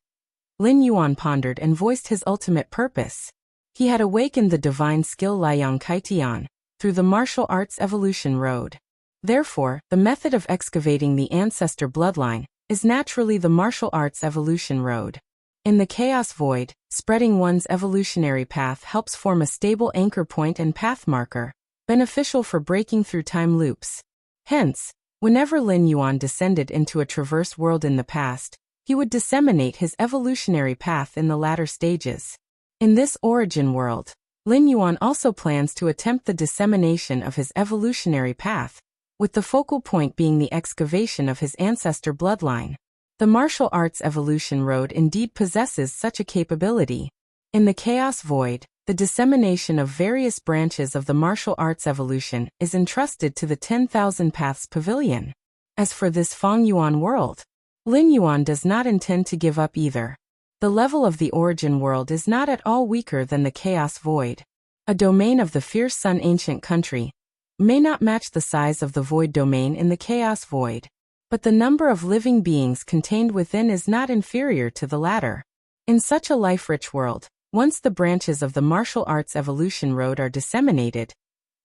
Lin Yuan pondered and voiced his ultimate purpose. He had awakened the divine skill Liang Kaitian through the martial arts evolution road. Therefore, the method of excavating the ancestor bloodline is naturally the martial arts evolution road. In the chaos void, spreading one's evolutionary path helps form a stable anchor point and path marker, beneficial for breaking through time loops. Hence, whenever Lin Yuan descended into a traverse world in the past, he would disseminate his evolutionary path in the latter stages. In this origin world, Lin Yuan also plans to attempt the dissemination of his evolutionary path, with the focal point being the excavation of his ancestor bloodline. The martial arts evolution road indeed possesses such a capability. In the chaos void, the dissemination of various branches of the martial arts evolution is entrusted to the 10,000 Paths Pavilion. As for this Feng Yuan world, Lin Yuan does not intend to give up either. The level of the origin world is not at all weaker than the chaos void. A domain of the Fierce Sun ancient country may not match the size of the void domain in the chaos void, but the number of living beings contained within is not inferior to the latter. In such a life-rich world, once the branches of the martial arts evolution road are disseminated,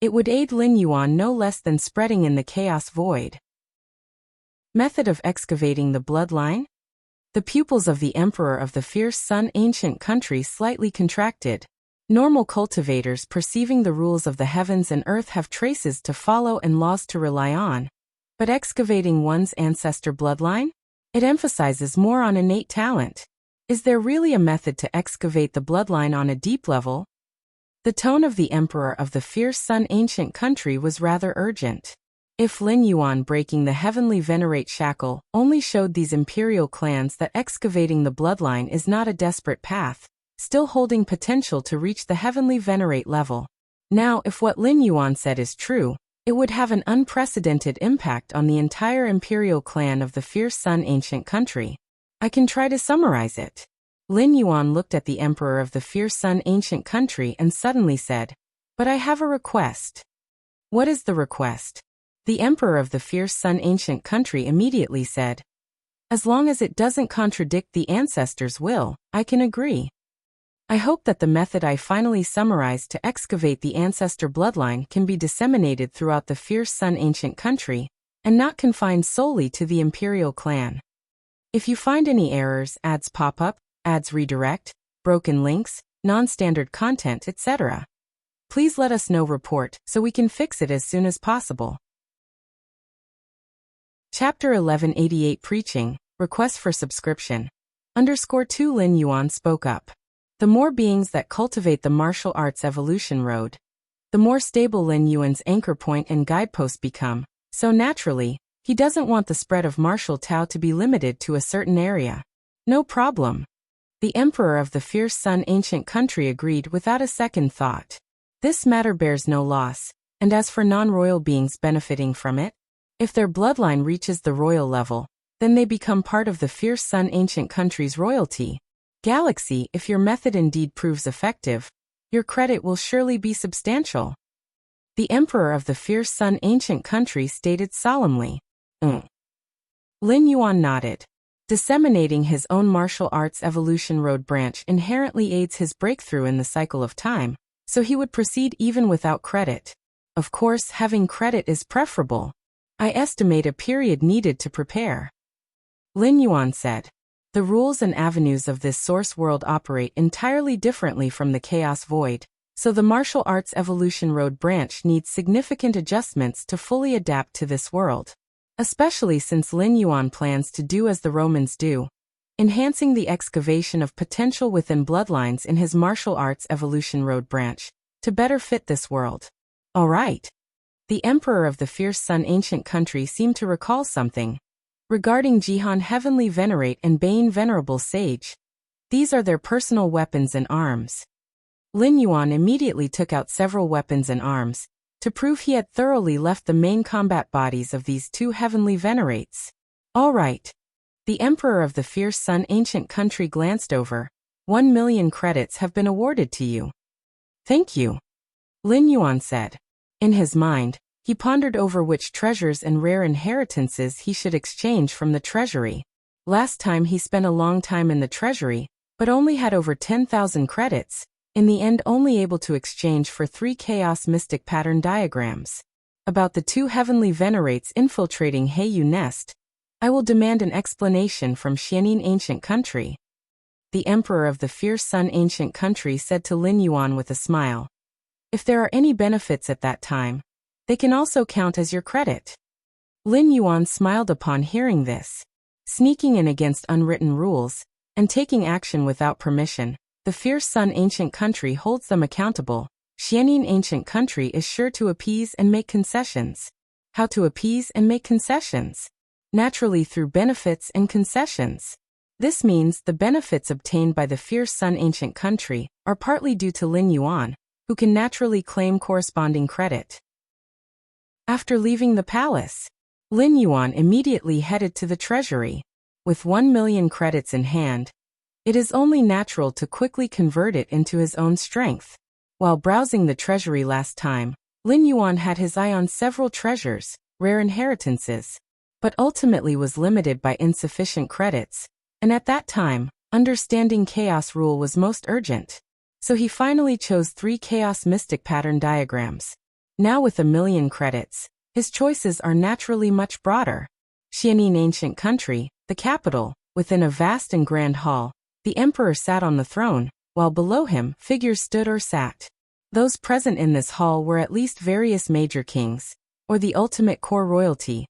it would aid Lin Yuan no less than spreading in the chaos void. Method of excavating the bloodline? The pupils of the emperor of the Fierce Sun ancient country slightly contracted. Normal cultivators perceiving the rules of the heavens and earth have traces to follow and laws to rely on. But excavating one's ancestor bloodline? It emphasizes more on innate talent. Is there really a method to excavate the bloodline on a deep level? The tone of the emperor of the Fierce Sun ancient country was rather urgent. If Lin Yuan breaking the heavenly venerate shackle only showed these imperial clans that excavating the bloodline is not a desperate path, still holding potential to reach the heavenly venerate level. Now, if what Lin Yuan said is true, it would have an unprecedented impact on the entire imperial clan of the Fierce Sun ancient country. I can try to summarize it. Lin Yuan looked at the emperor of the Fierce Sun ancient country and suddenly said, "But I have a request." "What is the request?" The emperor of the Fierce Sun ancient country immediately said, "As long as it doesn't contradict the ancestors' will, I can agree. I hope that the method I finally summarized to excavate the ancestor bloodline can be disseminated throughout the Fierce Sun ancient country, and not confined solely to the imperial clan. If you find any errors, ads pop up, ads redirect, broken links, non-standard content, etc., please let us know. Report so we can fix it as soon as possible. Chapter 1188 Preaching, Request for Subscription. _2 Lin Yuan spoke up. The more beings that cultivate the martial arts evolution road, the more stable Lin Yuan's anchor point and guidepost become, so naturally, he doesn't want the spread of martial Tao to be limited to a certain area. No problem. The Emperor of the Fierce Sun ancient country agreed without a second thought. This matter bears no loss, and as for non-royal beings benefiting from it, if their bloodline reaches the royal level, then they become part of the Fierce Sun ancient country's royalty. Galaxy, if your method indeed proves effective, your credit will surely be substantial. The Emperor of the Fierce Sun ancient country stated solemnly. Lin Yuan nodded. Disseminating his own martial arts evolution road branch inherently aids his breakthrough in the cycle of time, so he would proceed even without credit. Of course, having credit is preferable. I estimate a period needed to prepare. Lin Yuan said. The rules and avenues of this source world operate entirely differently from the Chaos Void, so the martial arts evolution road branch needs significant adjustments to fully adapt to this world. Especially since Lin Yuan plans to do as the Romans do, enhancing the excavation of potential within bloodlines in his martial arts evolution road branch, to better fit this world. All right. The Emperor of the Fierce Sun ancient country seemed to recall something. Regarding Jihan Heavenly Venerate and Bane Venerable Sage, these are their personal weapons and arms. Lin Yuan immediately took out several weapons and arms, to prove he had thoroughly left the main combat bodies of these two heavenly venerates. All right. The Emperor of the Fierce Sun ancient country glanced over. 1 million credits have been awarded to you. Thank you. Lin Yuan said. In his mind, he pondered over which treasures and rare inheritances he should exchange from the treasury. Last time he spent a long time in the treasury, but only had over 10,000 credits, in the end only able to exchange for 3 chaos mystic pattern diagrams. About the 2 heavenly venerates infiltrating Heiyu Nest, I will demand an explanation from Xianin ancient country. The Emperor of the Fierce Sun ancient country said to Lin Yuan with a smile. If there are any benefits at that time, they can also count as your credit. Lin Yuan smiled upon hearing this. Sneaking in against unwritten rules, and taking action without permission, the Fierce Sun ancient country holds them accountable. Xianin ancient country is sure to appease and make concessions. How to appease and make concessions? Naturally through benefits and concessions. This means the benefits obtained by the Fierce Sun ancient country are partly due to Lin Yuan, who can naturally claim corresponding credit. After leaving the palace, Lin Yuan immediately headed to the treasury. With 1 million credits in hand, it is only natural to quickly convert it into his own strength. While browsing the treasury last time, Lin Yuan had his eye on several treasures, rare inheritances, but ultimately was limited by insufficient credits, and at that time, understanding chaos rule was most urgent. So he finally chose 3 chaos mystic pattern diagrams. Now with 1 million credits, his choices are naturally much broader. Xianin ancient country, the capital, within a vast and grand hall, the emperor sat on the throne, while below him figures stood or sat. Those present in this hall were at least various major kings, or the ultimate core royalty,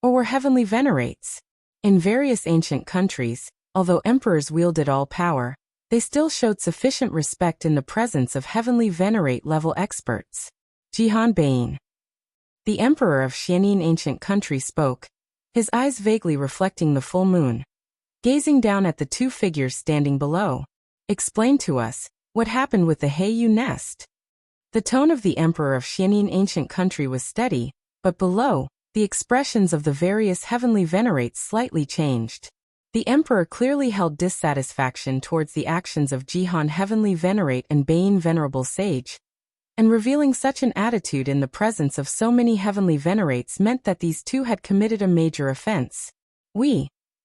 or were heavenly venerates. In various ancient countries, although emperors wielded all power, they still showed sufficient respect in the presence of heavenly venerate level experts. Jihan Bane. The emperor of Xianin ancient country spoke, his eyes vaguely reflecting the full moon. Gazing down at the 2 figures standing below. Explain to us, what happened with the Heiyu Nest? The tone of the emperor of Xianin ancient country was steady, but below, the expressions of the various heavenly venerates slightly changed. The emperor clearly held dissatisfaction towards the actions of Jihan Heavenly Venerate and Bane Venerable Sage, and revealing such an attitude in the presence of so many heavenly venerates meant that these 2 had committed a major offense.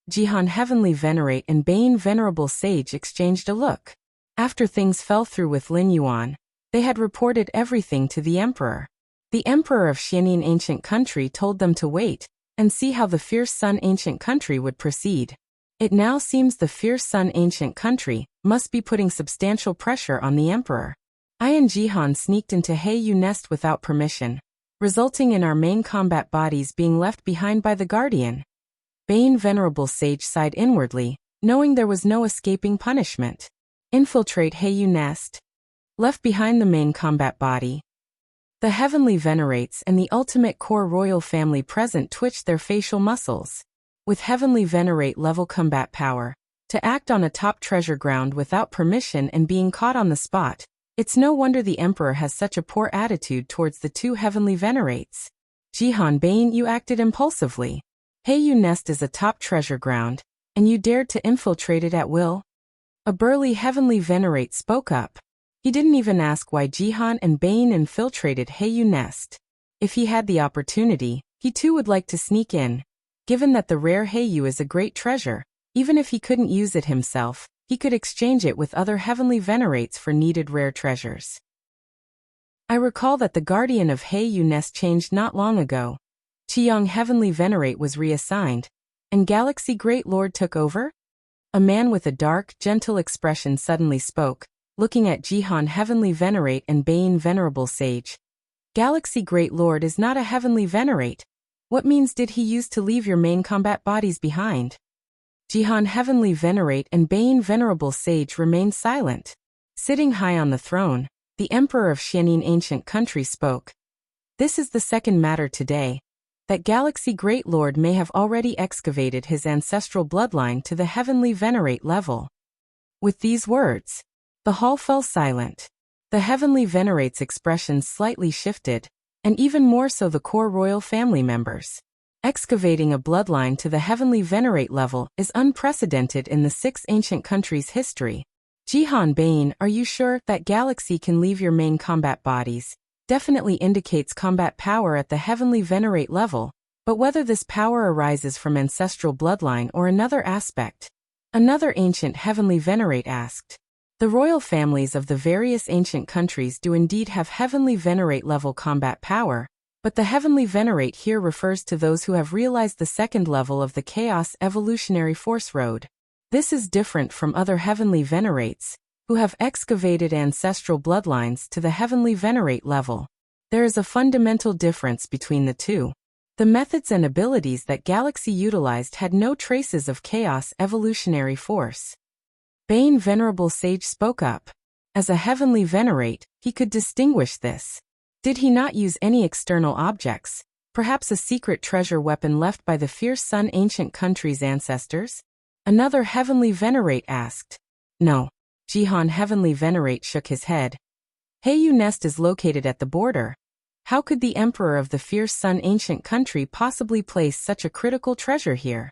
Jihan Heavenly Venerate and Bane Venerable Sage exchanged a look. After things fell through with Lin Yuan, they had reported everything to the emperor. The emperor of Xianin ancient country told them to wait, and see how the Fierce Sun ancient country would proceed. It now seems the fierce Sun ancient country must be putting substantial pressure on the emperor. I and Jihan sneaked into Heiyu Nest without permission, resulting in our main combat bodies being left behind by the Guardian. Bane Venerable Sage sighed inwardly, knowing there was no escaping punishment. Infiltrate Heiyu Nest. Left behind the main combat body. The Heavenly Venerates and the ultimate core royal family present twitched their facial muscles. With Heavenly Venerate level combat power, to act on a top treasure ground without permission and being caught on the spot, it's no wonder the Emperor has such a poor attitude towards the two Heavenly Venerates. Jihan Bane, you acted impulsively. Heiyu Nest is a top treasure ground, and you dared to infiltrate it at will? A burly Heavenly Venerate spoke up. He didn't even ask why Jihan and Bane infiltrated Heiyu Nest. If he had the opportunity, he too would like to sneak in. Given that the rare Heiyu is a great treasure, even if he couldn't use it himself, he could exchange it with other Heavenly Venerates for needed rare treasures. I recall that the Guardian of Heiyu Nest changed not long ago. Qiyang Heavenly Venerate was reassigned, and Galaxy Great Lord took over? A man with a dark, gentle expression suddenly spoke, looking at Jihan Heavenly Venerate and Bane Venerable Sage. Galaxy Great Lord is not a Heavenly Venerate. What means did he use to leave your main combat bodies behind? Jihan Heavenly Venerate and Bane Venerable Sage remained silent. Sitting high on the throne, the Emperor of Xianin Ancient Country spoke. This is the second matter today. That Galaxy Great Lord may have already excavated his ancestral bloodline to the Heavenly Venerate level. With these words, the hall fell silent. The Heavenly Venerate's expression slightly shifted, and even more so the core royal family members. Excavating a bloodline to the Heavenly Venerate level is unprecedented in the six ancient countries' history. Jihan Bane, are you sure that Galaxy can leave your main combat bodies? Definitely indicates combat power at the Heavenly Venerate level, but whether this power arises from ancestral bloodline or another aspect. Another ancient Heavenly Venerate asked. The royal families of the various ancient countries do indeed have Heavenly Venerate level combat power, but the Heavenly Venerate here refers to those who have realized the second level of the Chaos Evolutionary Force Road. This is different from other Heavenly Venerates, who have excavated ancestral bloodlines to the Heavenly Venerate level. There is a fundamental difference between the two. The methods and abilities that Galaxy utilized had no traces of Chaos Evolutionary Force. Bane Venerable Sage spoke up. As a Heavenly Venerate, he could distinguish this. Did he not use any external objects, perhaps a secret treasure weapon left by the fierce Sun ancient country's ancestors? Another Heavenly Venerate asked. No. Jihan Heavenly Venerate shook his head. Heiyu Nest is located at the border. How could the Emperor of the fierce Sun ancient country possibly place such a critical treasure here?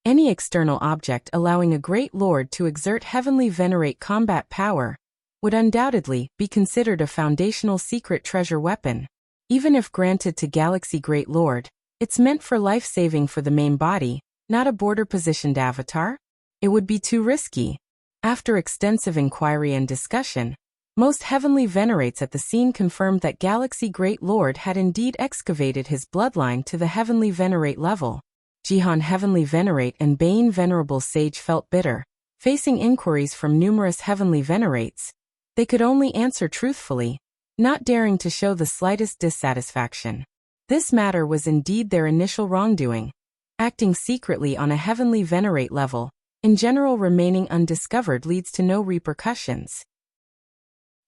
Any external object allowing a great lord to exert Heavenly Venerate combat power would undoubtedly be considered a foundational secret treasure weapon. Even if granted to Galaxy Great Lord, it's meant for life-saving for the main body, not a border-positioned avatar. It would be too risky. After extensive inquiry and discussion, most Heavenly Venerates at the scene confirmed that Galaxy Great Lord had indeed excavated his bloodline to the Heavenly Venerate level. Jihan Heavenly Venerate and Bane Venerable Sage felt bitter. Facing inquiries from numerous Heavenly Venerates, they could only answer truthfully, not daring to show the slightest dissatisfaction. This matter was indeed their initial wrongdoing. Acting secretly on a Heavenly Venerate level, in general remaining undiscovered leads to no repercussions.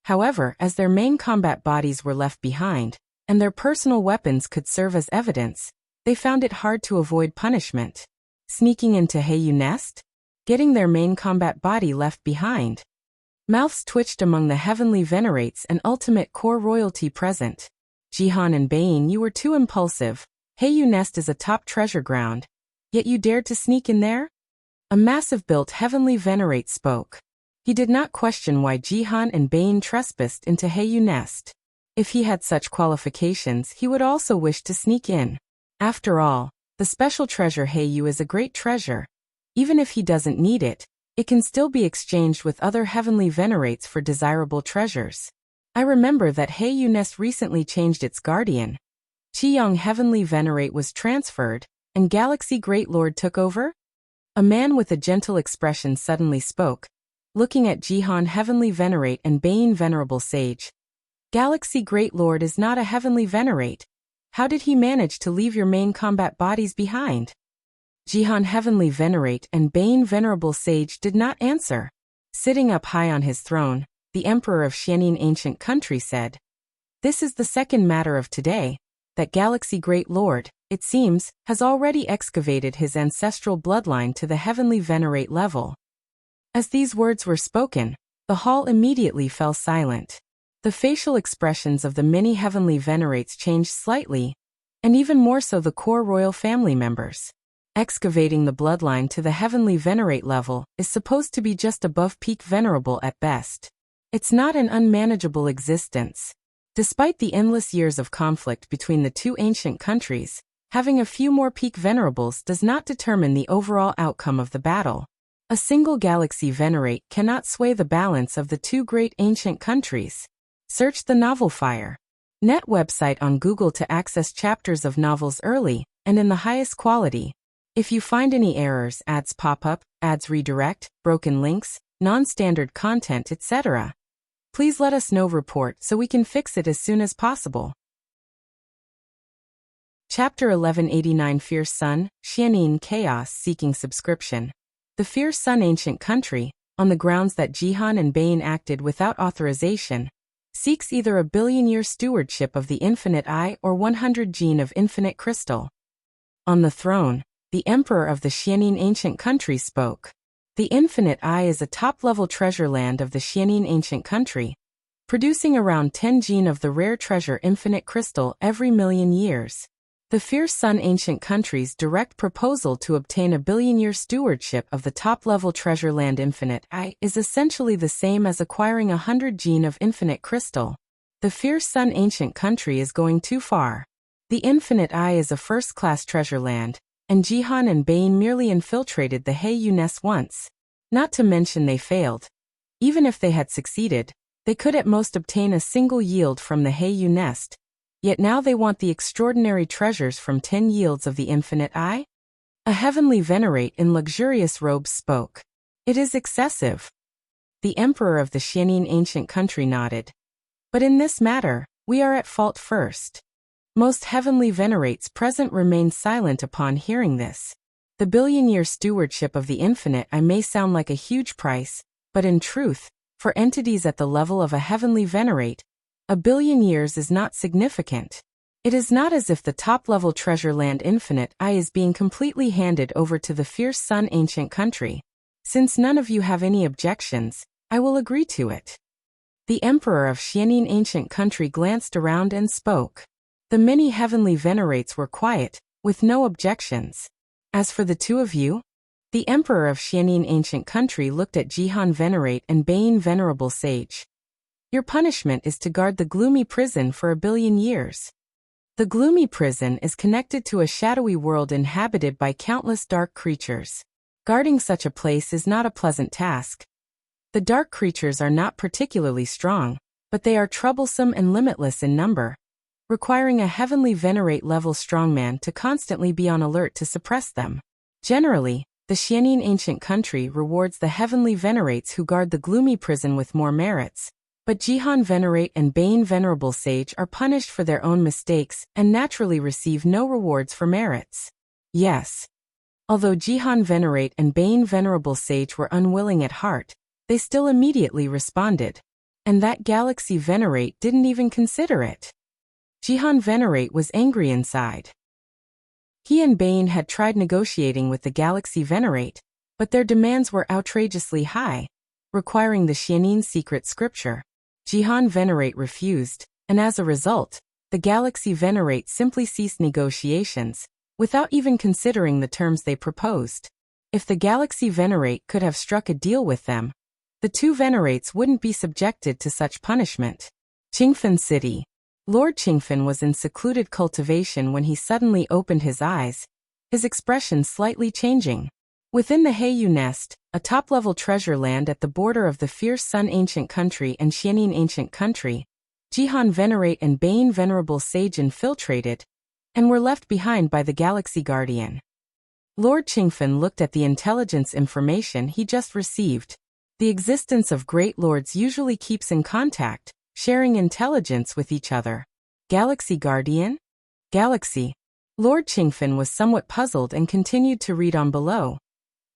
However, as their main combat bodies were left behind, and their personal weapons could serve as evidence, they found it hard to avoid punishment. Sneaking into Heiyu Nest? Getting their main combat body left behind. Mouths twitched among the Heavenly Venerates and ultimate core royalty present. Jihan and Bane, you were too impulsive. Heiyu Nest is a top treasure ground, yet you dared to sneak in there? A massive-built Heavenly Venerate spoke. He did not question why Jihan and Bane trespassed into Heiyu Nest. If he had such qualifications, he would also wish to sneak in. After all, the special treasure Heiyu is a great treasure. Even if he doesn't need it, it can still be exchanged with other Heavenly Venerates for desirable treasures. I remember that Heiyu Nest recently changed its guardian. Qiyang Heavenly Venerate was transferred, and Galaxy Great Lord took over? A man with a gentle expression suddenly spoke, looking at Jihan Heavenly Venerate and Bane Venerable Sage. Galaxy Great Lord is not a Heavenly Venerate. How did he manage to leave your main combat bodies behind? Jihan Heavenly Venerate and Bane Venerable Sage did not answer. Sitting up high on his throne, the Emperor of Xianin Ancient Country said, "This is the second matter of today, that Galaxy Great Lord, it seems, has already excavated his ancestral bloodline to the Heavenly Venerate level." As these words were spoken, the hall immediately fell silent. The facial expressions of the many Heavenly Venerates changed slightly, and even more so the core royal family members. Excavating the bloodline to the Heavenly Venerate level is supposed to be just above peak Venerable at best. It's not an unmanageable existence. Despite the endless years of conflict between the two ancient countries, having a few more peak Venerables does not determine the overall outcome of the battle. A single Galaxy Venerate cannot sway the balance of the two great ancient countries. Search the novel Fire. Net website on Google to access chapters of novels early and in the highest quality. If you find any errors, ads pop up, ads redirect, broken links, non-standard content, etc., please let us know. Report so we can fix it as soon as possible. Chapter 1189 Fierce Sun, Xianin Chaos Seeking Subscription. The Fierce Sun Ancient Country, on the grounds that Jihan and Bane acted without authorization, seeks either a billion-year stewardship of the Infinite Eye or 100 gene of Infinite Crystal. On the throne, the Emperor of the Xianin Ancient Country spoke. The Infinite Eye is a top-level treasure land of the Xianin Ancient Country, producing around 10 gene of the rare treasure Infinite Crystal every million years. The Fierce Sun Ancient Country's direct proposal to obtain a billion-year stewardship of the top-level treasure land Infinite Eye is essentially the same as acquiring 100 gene of Infinite Crystal. The Fierce Sun Ancient Country is going too far. The Infinite Eye is a first-class treasure land, and Jihan and Bane merely infiltrated the Heiyu Nest once. Not to mention they failed. Even if they had succeeded, they could at most obtain a single yield from the Heiyu Nest. Yet now they want the extraordinary treasures from 10 yields of the Infinite Eye? A Heavenly Venerate in luxurious robes spoke. It is excessive. The Emperor of the Xianin Ancient Country nodded. But in this matter, we are at fault first. Most Heavenly Venerates present remained silent upon hearing this. The billion-year stewardship of the Infinite Eye may sound like a huge price, but in truth, for entities at the level of a Heavenly Venerate, a billion years is not significant. It is not as if the top-level treasure land Infinite Eye is being completely handed over to the Fierce Sun Ancient Country. Since none of you have any objections, I will agree to it. The Emperor of Xianin Ancient Country glanced around and spoke. The many Heavenly Venerates were quiet, with no objections. As for the two of you? The Emperor of Xianin Ancient Country looked at Jihan Venerate and Bane Venerable Sage. Your punishment is to guard the gloomy prison for a billion years. The gloomy prison is connected to a shadowy world inhabited by countless dark creatures. Guarding such a place is not a pleasant task. The dark creatures are not particularly strong, but they are troublesome and limitless in number, requiring a Heavenly Venerate level strongman to constantly be on alert to suppress them. Generally, the Xianin Ancient Country rewards the Heavenly Venerates who guard the gloomy prison with more merits. But Jihan Venerate and Bane Venerable Sage are punished for their own mistakes and naturally receive no rewards for merits. Yes. Although Jihan Venerate and Bane Venerable Sage were unwilling at heart, they still immediately responded. And that Galaxy Venerate didn't even consider it. Jihan Venerate was angry inside. He and Bane had tried negotiating with the Galaxy Venerate, but their demands were outrageously high, requiring the Xianin secret scripture. Jihan Venerate refused, and as a result, the Galaxy Venerate simply ceased negotiations, without even considering the terms they proposed. If the Galaxy Venerate could have struck a deal with them, the two Venerates wouldn't be subjected to such punishment. Qingfen City. Lord Qingfen was in secluded cultivation when he suddenly opened his eyes, his expression slightly changing. Within the Heiyu Nest, a top-level treasure land at the border of the Fierce Sun Ancient Country and Xianin Ancient Country, Jihan Venerate and Bane Venerable Sage infiltrated, and were left behind by the Galaxy Guardian. Lord Qingfen looked at the intelligence information he just received. The existence of great lords usually keeps in contact, sharing intelligence with each other. Galaxy Guardian? Galaxy. Lord Qingfen was somewhat puzzled and continued to read on below.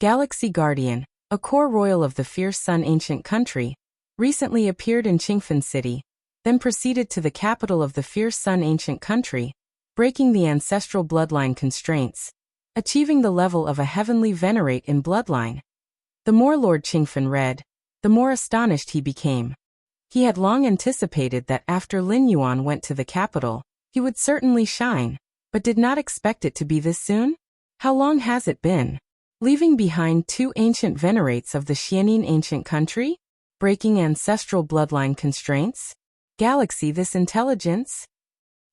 Galaxy Guardian, a core royal of the Fierce Sun ancient country, recently appeared in Qingfen City, then proceeded to the capital of the Fierce Sun ancient country, breaking the ancestral bloodline constraints, achieving the level of a heavenly venerate in bloodline. The more Lord Qingfen read, the more astonished he became. He had long anticipated that after Lin Yuan went to the capital, he would certainly shine, but did not expect it to be this soon. How long has it been? Leaving behind 2 ancient venerates of the Xianin ancient country? Breaking ancestral bloodline constraints? Galaxy this intelligence?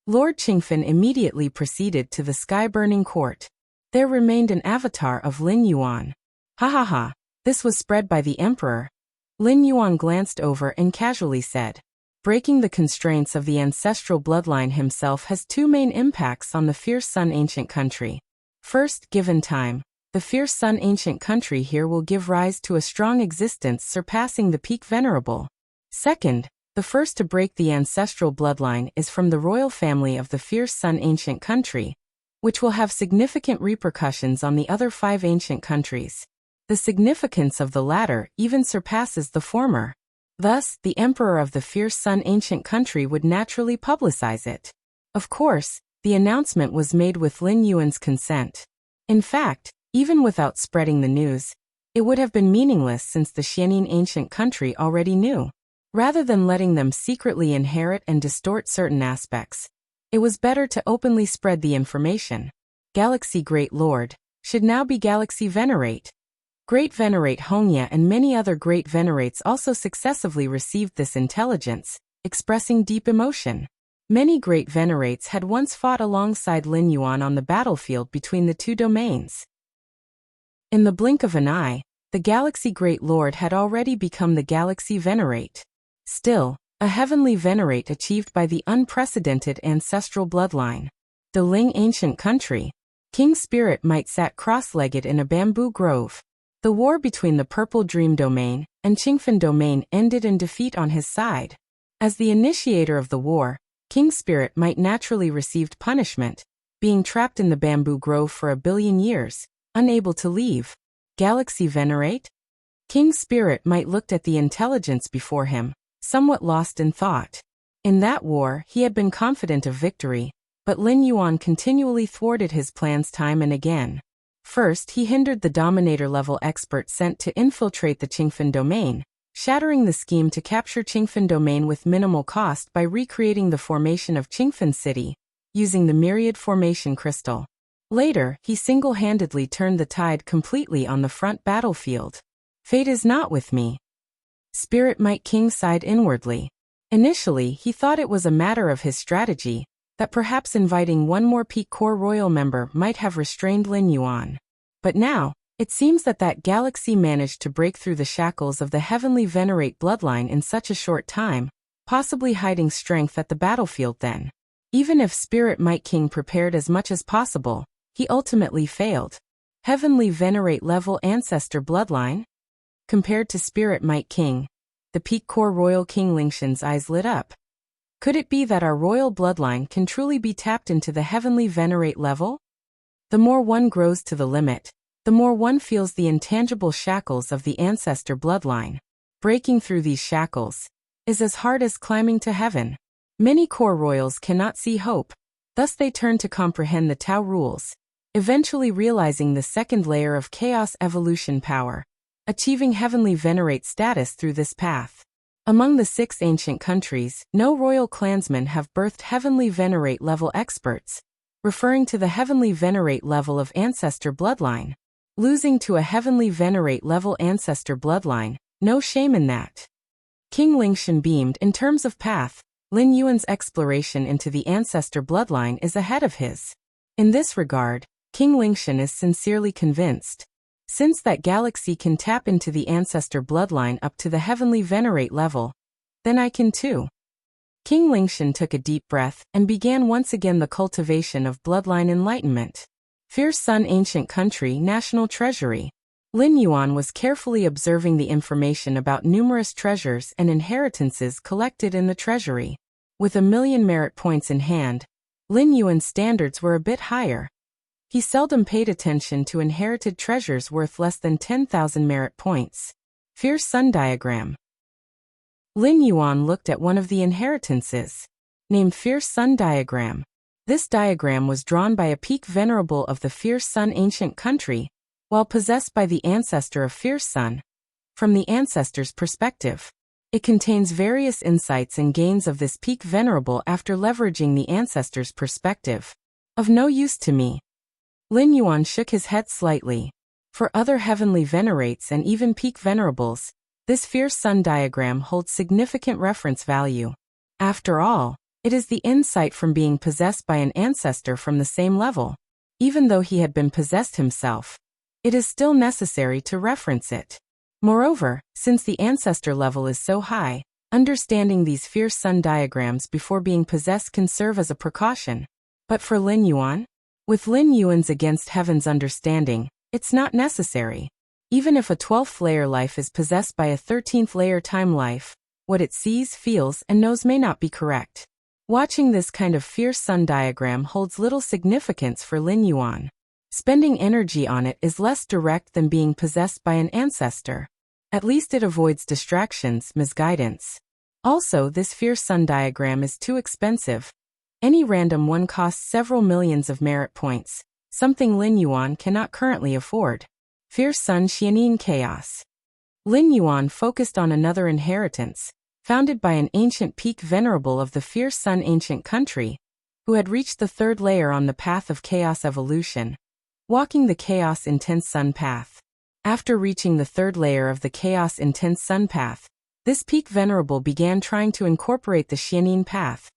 Lord Qingfen immediately proceeded to the sky-burning court. There remained an avatar of Lin Yuan. Ha ha ha, this was spread by the emperor. Lin Yuan glanced over and casually said, breaking the constraints of the ancestral bloodline himself has 2 main impacts on the Fierce Sun ancient country. First, given time, the Fierce Sun ancient country here will give rise to a strong existence surpassing the peak venerable. Second, the first to break the ancestral bloodline is from the royal family of the Fierce Sun ancient country, which will have significant repercussions on the other 5 ancient countries. The significance of the latter even surpasses the former. Thus, the emperor of the Fierce Sun ancient country would naturally publicize it. Of course, the announcement was made with Lin Yuan's consent. In fact, even without spreading the news, it would have been meaningless since the Xianin ancient country already knew. Rather than letting them secretly inherit and distort certain aspects, it was better to openly spread the information. Galaxy Great Lord should now be Galaxy Venerate. Great Venerate Hongya and many other Great Venerates also successively received this intelligence, expressing deep emotion. Many Great Venerates had once fought alongside Lin Yuan on the battlefield between the 2 domains. In the blink of an eye, the Galaxy Great Lord had already become the Galaxy Venerate. Still, a heavenly venerate achieved by the unprecedented ancestral bloodline. The Ling ancient country. King Spirit Might sat cross-legged in a bamboo grove. The war between the Purple Dream Domain and Qingfen Domain ended in defeat on his side. As the initiator of the war, King Spirit Might naturally received punishment, being trapped in the bamboo grove for 1 billion years, unable to leave. Galaxy Venerate? King Spirit Might looked at the intelligence before him, somewhat lost in thought. In that war, he had been confident of victory, but Lin Yuan continually thwarted his plans time and again. First, he hindered the Dominator-level expert sent to infiltrate the Qingfen Domain, shattering the scheme to capture Qingfen Domain with minimal cost by recreating the formation of Qingfen City, using the Myriad Formation Crystal. Later, he single-handedly turned the tide completely on the front battlefield. Fate is not with me. Spirit Might King sighed inwardly. Initially, he thought it was a matter of his strategy, that perhaps inviting one more Peak Core Royal member might have restrained Lin Yuan. But now, it seems that galaxy managed to break through the shackles of the Heavenly Venerate bloodline in such a short time, possibly hiding strength at the battlefield then. Even if Spirit Might King prepared as much as possible, he ultimately failed. Heavenly Venerate level ancestor bloodline? Compared to Spirit Might King, the Peak Core Royal King Lingshan's eyes lit up. Could it be that our royal bloodline can truly be tapped into the Heavenly Venerate level? The more one grows to the limit, the more one feels the intangible shackles of the ancestor bloodline. Breaking through these shackles is as hard as climbing to heaven. Many core royals cannot see hope, thus they turn to comprehend the Tao rules, eventually realizing the second layer of chaos evolution power, achieving Heavenly Venerate status through this path. Among the 6 ancient countries, no royal clansmen have birthed Heavenly Venerate level experts, referring to the Heavenly Venerate level of ancestor bloodline. Losing to a Heavenly Venerate level ancestor bloodline, no shame in that. King Lingshan beamed. In terms of path, Lin Yuan's exploration into the ancestor bloodline is ahead of his. In this regard, King Lingshan is sincerely convinced. Since that galaxy can tap into the ancestor bloodline up to the Heavenly Venerate level, then I can too. King Lingshan took a deep breath and began once again the cultivation of bloodline enlightenment. Fierce Sun Ancient Country National Treasury. Lin Yuan was carefully observing the information about numerous treasures and inheritances collected in the treasury. With 1,000,000 merit points in hand, Lin Yuan's standards were a bit higher. He seldom paid attention to inherited treasures worth less than 10,000 merit points. Fierce Sun Diagram. Lin Yuan looked at one of the inheritances, named Fierce Sun Diagram. This diagram was drawn by a peak venerable of the Fierce Sun Ancient Country, while possessed by the ancestor of Fierce Sun. From the ancestor's perspective, it contains various insights and gains of this peak venerable after leveraging the ancestor's perspective. Of no use to me. Lin Yuan shook his head slightly. For other heavenly venerates and even peak venerables, this Fierce Sun diagram holds significant reference value. After all, it is the insight from being possessed by an ancestor from the same level. Even though he had been possessed himself, it is still necessary to reference it. Moreover, since the ancestor level is so high, understanding these Fierce Sun diagrams before being possessed can serve as a precaution. But for Lin Yuan? With Lin Yuan's against heaven's understanding, it's not necessary. Even if a 12th layer life is possessed by a 13th layer time life, what it sees, feels, and knows may not be correct. Watching this kind of Fierce Sun diagram holds little significance for Lin Yuan. Spending energy on it is less direct than being possessed by an ancestor. At least it avoids distractions, misguidance. Also, this Fierce Sun diagram is too expensive. Any random one costs several millions of merit points, something Lin Yuan cannot currently afford. Fierce Sun Xianin Chaos. Lin Yuan focused on another inheritance, founded by an ancient peak venerable of the Fierce Sun Ancient Country, who had reached the 3rd layer on the path of chaos evolution, walking the Chaos Intense Sun path. After reaching the 3rd layer of the Chaos Intense Sun path, this peak venerable began trying to incorporate the Xianin path,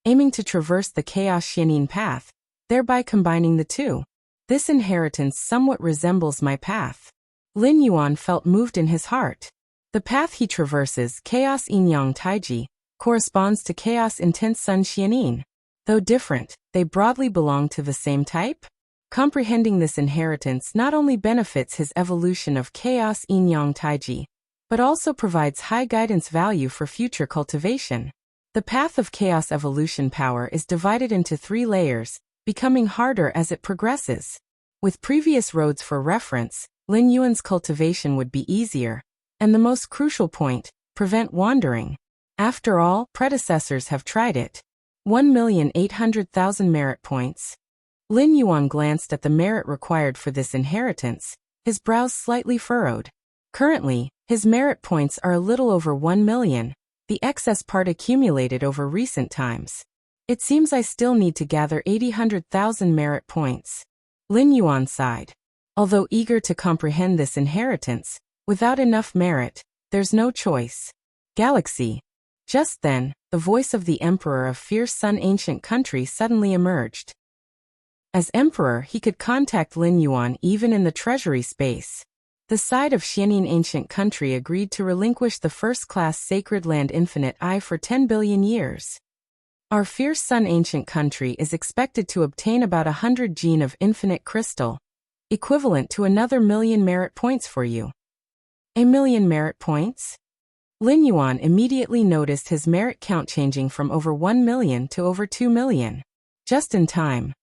aiming to traverse the Chaos Xianin path, thereby combining the two. This inheritance somewhat resembles my path. Lin Yuan felt moved in his heart. The path he traverses, Chaos Yin Yang Taiji, corresponds to Chaos Intense Sun Xianin. Though different, they broadly belong to the same type. Comprehending this inheritance not only benefits his evolution of Chaos Yin Yang Taiji, but also provides high guidance value for future cultivation. The path of chaos evolution power is divided into 3 layers, becoming harder as it progresses. With previous roads for reference, Lin Yuan's cultivation would be easier, and the most crucial point, prevent wandering. After all, predecessors have tried it. 1,800,000 merit points. Lin Yuan glanced at the merit required for this inheritance, his brows slightly furrowed. Currently, his merit points are a little over 1 million, the excess part accumulated over recent times. It seems I still need to gather 800,000 merit points. Lin Yuan sighed. Although eager to comprehend this inheritance, without enough merit, there's no choice. Galaxy. Just then, the voice of the Emperor of Fierce Sun Ancient Country suddenly emerged. As Emperor, he could contact Lin Yuan even in the treasury space. The side of Xianin Ancient Country agreed to relinquish the first-class Sacred Land Infinite Eye for 10 billion years. Our Fierce Sun Ancient Country is expected to obtain about 100 gene of infinite crystal, equivalent to another 1,000,000 merit points for you. 1,000,000 merit points? Lin Yuan immediately noticed his merit count changing from over 1 million to over 2 million. Just in time.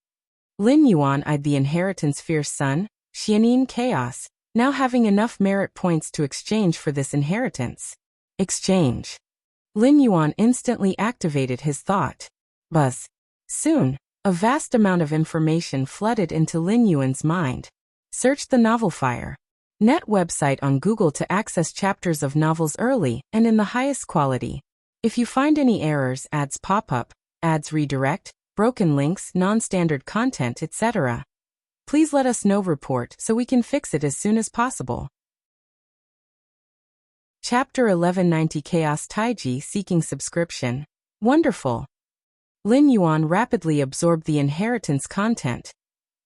Lin Yuan eyed the inheritance Fierce Sun, Xianin Chaos, now having enough merit points to exchange for this inheritance. Exchange. Lin Yuan instantly activated his thought. Buzz. Soon, a vast amount of information flooded into Lin Yuan's mind. Search the novel Fire. Net website on Google to access chapters of novels early and in the highest quality. If you find any errors, ads pop up, ads redirect, broken links, non-standard content, etc., please let us know report so we can fix it as soon as possible. Chapter 1190 Chaos Taiji Seeking Subscription. Wonderful. Lin Yuan rapidly absorbed the inheritance content.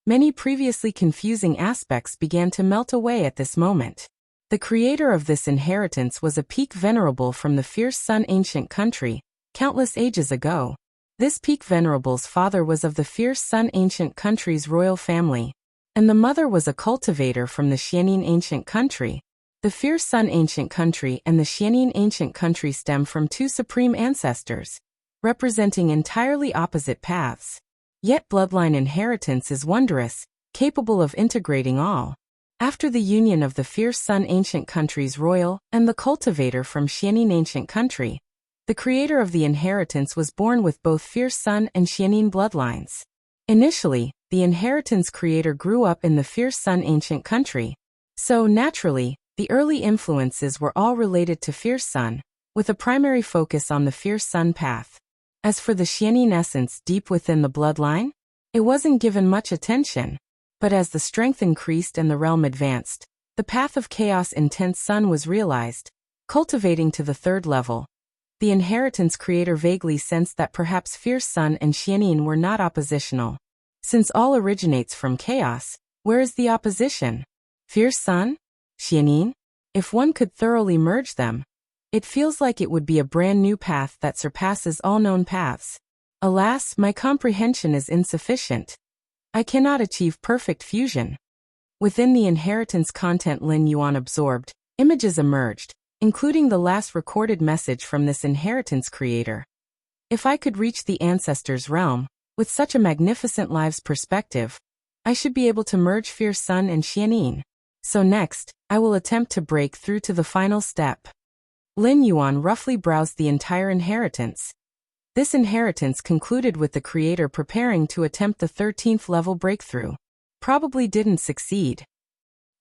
Many previously confusing aspects began to melt away at this moment. The creator of this inheritance was a peak venerable from the Fierce Sun Ancient Country, countless ages ago. This peak venerable's father was of the Fierce Sun Ancient Country's royal family, and the mother was a cultivator from the Xianin ancient country. The Fierce Sun ancient country and the Xianin ancient country stem from two supreme ancestors, representing entirely opposite paths. Yet bloodline inheritance is wondrous, capable of integrating all. After the union of the Fierce Sun ancient country's royal and the cultivator from Xianin ancient country, the creator of the inheritance was born with both Fierce Sun and Xianin bloodlines. Initially, the inheritance creator grew up in the Fierce Sun ancient country. So, naturally, the early influences were all related to Fierce Sun, with a primary focus on the Fierce Sun path. As for the Xianin essence deep within the bloodline, it wasn't given much attention. But as the strength increased and the realm advanced, the path of chaos intense sun was realized, cultivating to the third level. The inheritance creator vaguely sensed that perhaps Fierce Sun and Xianin were not oppositional. Since all originates from chaos, where is the opposition? Fierce Sun? Xianin? If one could thoroughly merge them, it feels like it would be a brand new path that surpasses all known paths. Alas, my comprehension is insufficient. I cannot achieve perfect fusion. Within the inheritance content Lin Yuan absorbed, images emerged, including the last recorded message from this inheritance creator. If I could reach the ancestors' realm, with such a magnificent lives perspective, I should be able to merge Fierce Sun and Xianin. So next, I will attempt to break through to the final step. Lin Yuan roughly browsed the entire inheritance. This inheritance concluded with the creator preparing to attempt the 13th level breakthrough. Probably didn't succeed.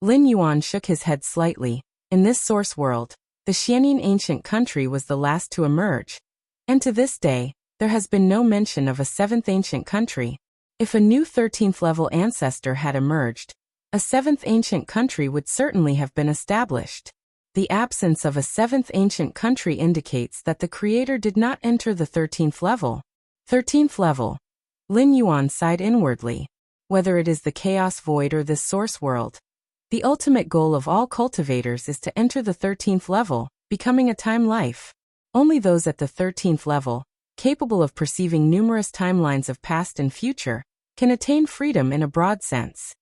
Lin Yuan shook his head slightly. In this source world, the Xianin ancient country was the last to emerge. And to this day, there has been no mention of a 7th ancient country. If a new 13th level ancestor had emerged, a 7th ancient country would certainly have been established. The absence of a 7th ancient country indicates that the creator did not enter the 13th level. 13th level. Lin Yuan sighed inwardly. Whether it is the chaos void or this source world, the ultimate goal of all cultivators is to enter the 13th level, becoming a time life. Only those at the 13th level, capable of perceiving numerous timelines of past and future, can attain freedom in a broad sense.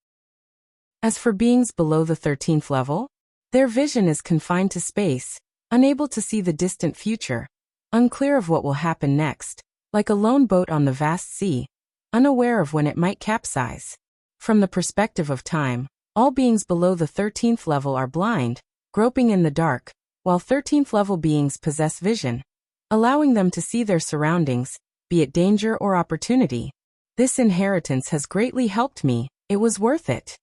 As for beings below the 13th level, their vision is confined to space, unable to see the distant future, unclear of what will happen next, like a lone boat on the vast sea, unaware of when it might capsize. From the perspective of time, all beings below the 13th level are blind, groping in the dark, while 13th level beings possess vision, allowing them to see their surroundings, be it danger or opportunity. This inheritance has greatly helped me, it was worth it.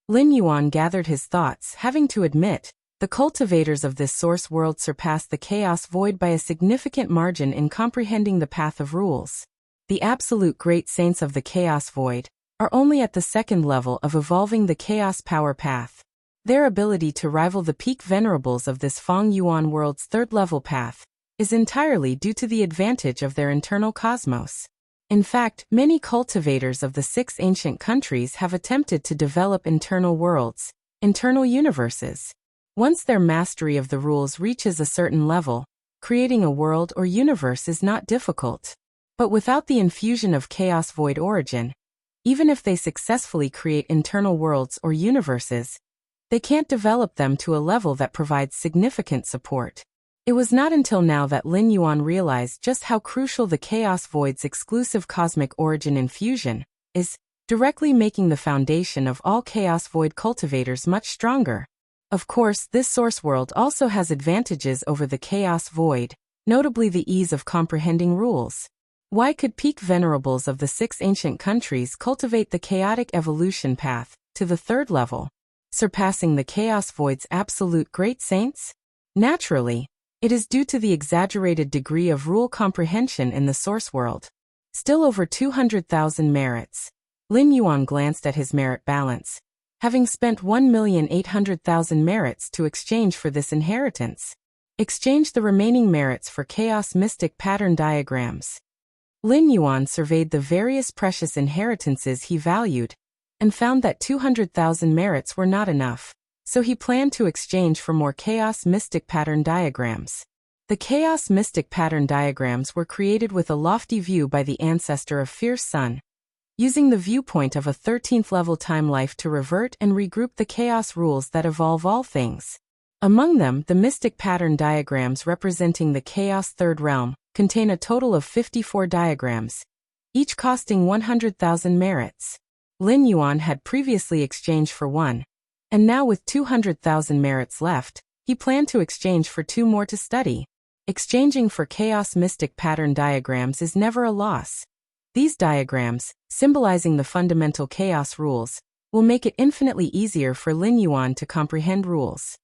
Lin Yuan gathered his thoughts, having to admit, the cultivators of this source world surpass the chaos void by a significant margin in comprehending the path of rules. The absolute great saints of the chaos void are only at the 2nd level of evolving the chaos power path. Their ability to rival the peak venerables of this Feng Yuan world's 3rd level path is entirely due to the advantage of their internal cosmos. In fact, many cultivators of the 6 ancient countries have attempted to develop internal worlds, internal universes. Once their mastery of the rules reaches a certain level, creating a world or universe is not difficult. But without the infusion of chaos void origin, even if they successfully create internal worlds or universes, they can't develop them to a level that provides significant support. It was not until now that Lin Yuan realized just how crucial the Chaos Void's exclusive cosmic origin infusion is, directly making the foundation of all Chaos Void cultivators much stronger. Of course, this source world also has advantages over the Chaos Void, notably the ease of comprehending rules. Why could peak venerables of the 6 ancient countries cultivate the chaotic evolution path to the 3rd level, surpassing the Chaos Void's absolute great saints? Naturally, it is due to the exaggerated degree of rule comprehension in the source world. Still over 200,000 merits. Lin Yuan glanced at his merit balance, having spent 1,800,000 merits to exchange for this inheritance. Exchange the remaining merits for Chaos Mystic pattern diagrams. Lin Yuan surveyed the various precious inheritances he valued, and found that 200,000 merits were not enough. So he planned to exchange for more Chaos Mystic pattern diagrams. The Chaos Mystic pattern diagrams were created with a lofty view by the ancestor of Fierce Sun. using the viewpoint of a 13th-level time life to revert and regroup the chaos rules that evolve all things. Among them, the mystic pattern diagrams representing the chaos third realm contain a total of 54 diagrams, each costing 100,000 merits. Lin Yuan had previously exchanged for one, and now with 200,000 merits left, he planned to exchange for 2 more to study. Exchanging for chaos mystic pattern diagrams is never a loss. These diagrams, symbolizing the fundamental chaos rules, will make it infinitely easier for Lin Yuan to comprehend rules.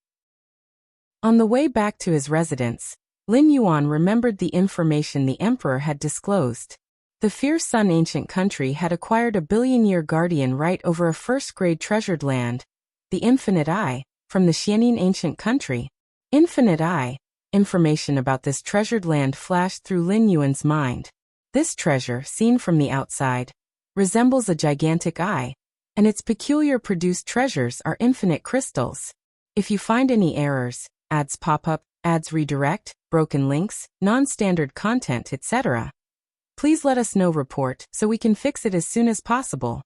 On the way back to his residence, Lin Yuan remembered the information the emperor had disclosed. The Fierce Sun ancient country had acquired a billion-year guardian right over a first-grade treasured land, the Infinite Eye, from the Xianin ancient country. Infinite Eye. Information about this treasured land flashed through Lin Yuan's mind. This treasure, seen from the outside, resembles a gigantic eye, and its peculiar produced treasures are infinite crystals. If you find any errors, ads pop up, ads redirect, broken links, non-standard content, etc., please let us know. Report so we can fix it as soon as possible.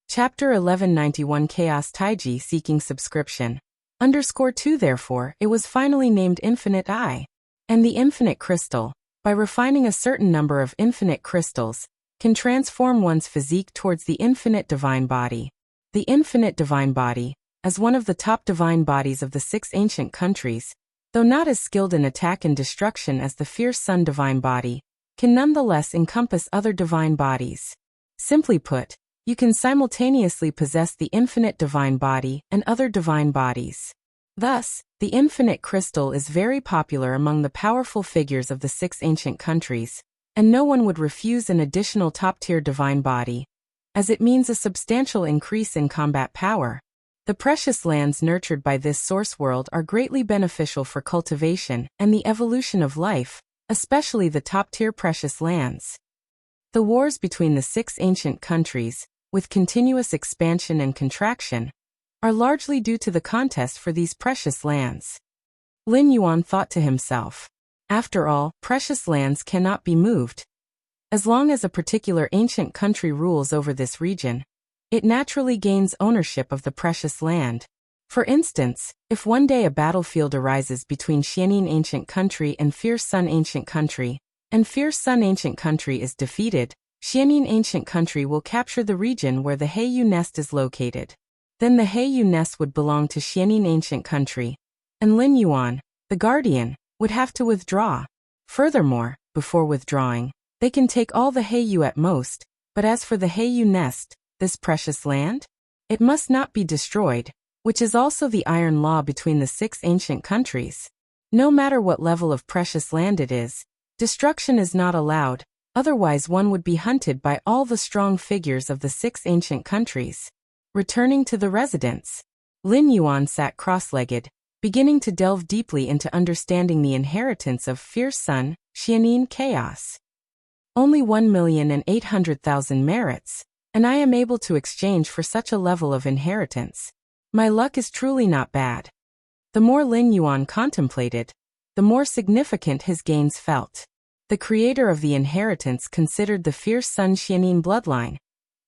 Chapter 1191 Chaos Taiji Seeking Subscription. _2 Therefore, it was finally named Infinite Eye. And the infinite crystal, by refining a certain number of infinite crystals, can transform one's physique towards the infinite divine body. The infinite divine body, as one of the top divine bodies of the 6 ancient countries, though not as skilled in attack and destruction as the Fierce Sun divine body, can nonetheless encompass other divine bodies. Simply put, you can simultaneously possess the infinite divine body and other divine bodies. Thus, the infinite crystal is very popular among the powerful figures of the 6 ancient countries, and no one would refuse an additional top-tier divine body, as it means a substantial increase in combat power. The precious lands nurtured by this source world are greatly beneficial for cultivation and the evolution of life, especially the top-tier precious lands. The wars between the 6 ancient countries, with continuous expansion and contraction, are largely due to the contest for these precious lands. Lin Yuan thought to himself, after all, precious lands cannot be moved. As long as a particular ancient country rules over this region, it naturally gains ownership of the precious land. For instance, if one day a battlefield arises between Xianin ancient country and Fierce Sun ancient country, and Fierce Sun ancient country is defeated, Xianin ancient country will capture the region where the Heiyu nest is located. Then the Heiyu nest would belong to Xianin ancient country, and Lin Yuan, the guardian, would have to withdraw. Furthermore, before withdrawing, they can take all the Heiyu at most, but as for the Heiyu nest, this precious land, it must not be destroyed, which is also the iron law between the 6 ancient countries. No matter what level of precious land it is, destruction is not allowed, otherwise one would be hunted by all the strong figures of the 6 ancient countries. Returning to the residence, Lin Yuan sat cross-legged, beginning to delve deeply into understanding the inheritance of Fierce Sun, Xianin chaos. Only 1,800,000 merits, and I am able to exchange for such a level of inheritance. My luck is truly not bad. The more Lin Yuan contemplated, the more significant his gains felt. The creator of the inheritance considered the Fierce Sun Xianin bloodline,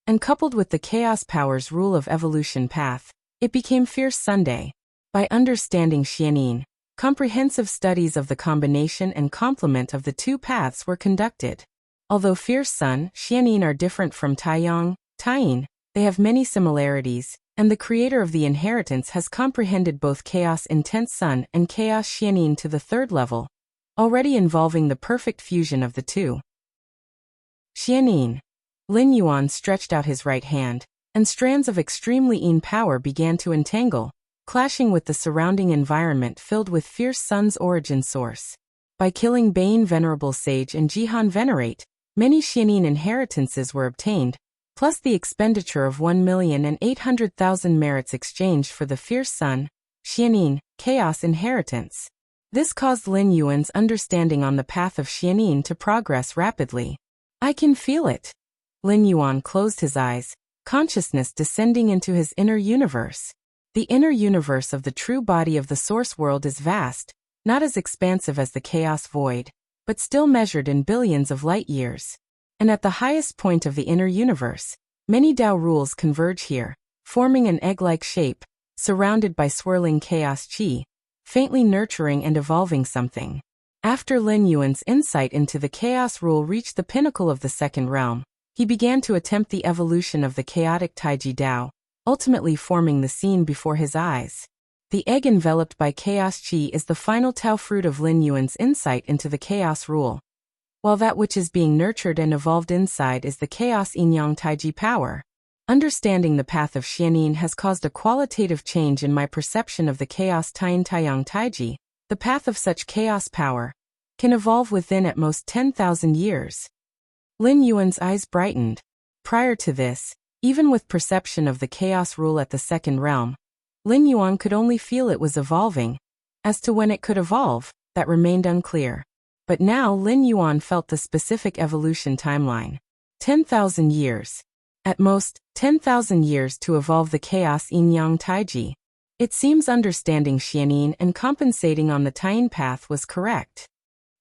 and coupled with the Chaos Power's rule of evolution path, it became Fierce Sunday. By understanding Xianin, comprehensive studies of the combination and complement of the 2 paths were conducted. Although Fierce Sun, Xianin are different from Taiyang, Taiyin, they have many similarities, and the creator of the inheritance has comprehended both Chaos Intense Sun and Chaos Xianin to the 3rd level, already involving the perfect fusion of the 2. Xianin. Lin Yuan stretched out his right hand, and strands of extremely Yin power began to entangle, clashing with the surrounding environment filled with Fierce Sun's origin source. By killing Bane Venerable Sage and Jihan Venerate, many Xianin inheritances were obtained, plus the expenditure of 1,800,000 merits exchanged for the Fierce Sun, Xianin, Chaos inheritance. This caused Lin Yuan's understanding on the path of Xianin to progress rapidly. I can feel it. Lin Yuan closed his eyes, consciousness descending into his inner universe. The inner universe of the true body of the source world is vast, not as expansive as the chaos void, but still measured in billions of light years. And at the highest point of the inner universe, many Tao rules converge here, forming an egg-like shape, surrounded by swirling chaos qi, faintly nurturing and evolving something. After Lin Yuan's insight into the chaos rule reached the pinnacle of the second realm, he began to attempt the evolution of the chaotic Taiji Tao, ultimately forming the scene before his eyes. The egg enveloped by chaos qi is the final Tao fruit of Lin Yuan's insight into the chaos rule, while that which is being nurtured and evolved inside is the chaos yin-yang Taiji power. Understanding the path of Xianin has caused a qualitative change in my perception of the chaos Taiyang Taiji. The path of such chaos power can evolve within at most 10,000 years. Lin Yuan's eyes brightened. Prior to this, even with perception of the chaos rule at the second realm, Lin Yuan could only feel it was evolving. As to when it could evolve, that remained unclear. But now Lin Yuan felt the specific evolution timeline. 10,000 years. At most, 10,000 years to evolve the chaos yin-yang Taiji. It seems understanding Xianin and compensating on the Taiyin path was correct.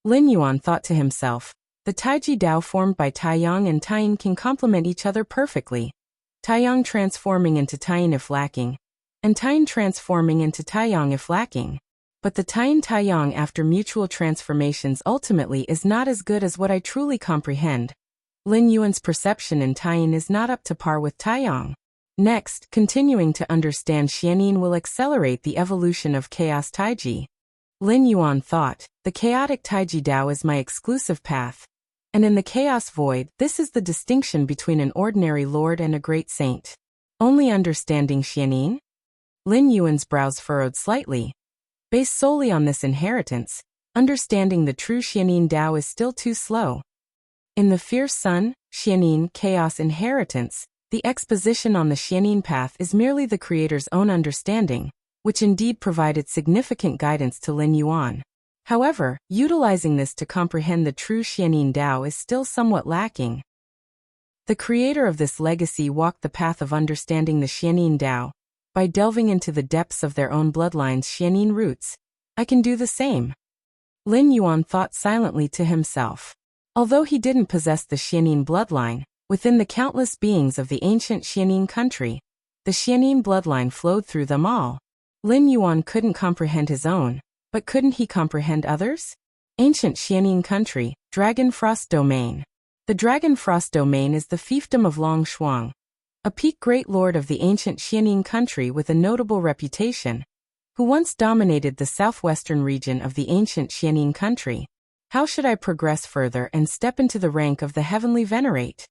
Lin Yuan thought to himself, the Taiji Tao formed by Taiyang and Taiyin can complement each other perfectly. Taiyang transforming into Taiyin if lacking, and Taiyin transforming into Taiyang if lacking. But the Taiyin Taiyang after mutual transformations ultimately is not as good as what I truly comprehend. Lin Yuan's perception in Taiyin is not up to par with Taiyang. Next, continuing to understand Xianin will accelerate the evolution of chaos Taiji. Lin Yuan thought, the chaotic Taiji Tao is my exclusive path. And in the chaos void, this is the distinction between an ordinary lord and a great saint. Only understanding Xianin? Lin Yuan's brows furrowed slightly. Based solely on this inheritance, understanding the true Xianin Tao is still too slow. In the Fierce Sun, Xianin Chaos Inheritance, the exposition on the Xianin path is merely the creator's own understanding, which indeed provided significant guidance to Lin Yuan. However, utilizing this to comprehend the true Xianin Tao is still somewhat lacking. The creator of this legacy walked the path of understanding the Xianin Tao by delving into the depths of their own bloodline's Xianin roots. I can do the same. Lin Yuan thought silently to himself. Although he didn't possess the Xianin bloodline, within the countless beings of the ancient Xianin country, the Xianin bloodline flowed through them all. Lin Yuan couldn't comprehend his own, but couldn't he comprehend others? Ancient Xianin country, Dragon Frost Domain. The Dragon Frost Domain is the fiefdom of Long Shuang, a peak great lord of the ancient Xianin country with a notable reputation, who once dominated the southwestern region of the ancient Xianin country. How should I progress further and step into the rank of the heavenly venerate?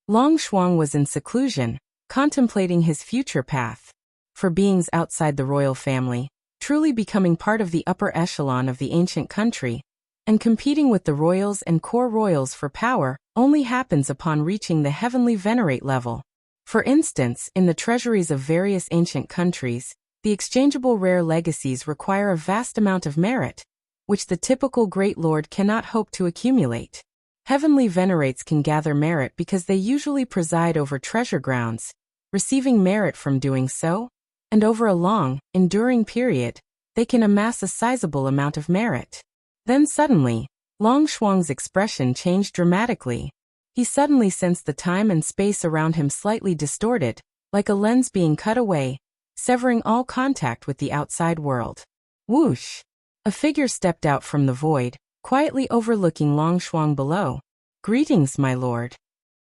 Long Shuang was in seclusion, contemplating his future path. For beings outside the royal family, truly becoming part of the upper echelon of the ancient country, and competing with the royals and core royals for power, only happens upon reaching the heavenly venerate level. For instance, in the treasuries of various ancient countries, the exchangeable rare legacies require a vast amount of merit, which the typical great lord cannot hope to accumulate. Heavenly venerates can gather merit because they usually preside over treasure grounds, receiving merit from doing so, and over a long, enduring period, they can amass a sizable amount of merit. Then suddenly, Long Shuang's expression changed dramatically. He suddenly sensed the time and space around him slightly distorted, like a lens being cut away, severing all contact with the outside world. Whoosh! A figure stepped out from the void, quietly overlooking Long Shuang below. Greetings, my lord.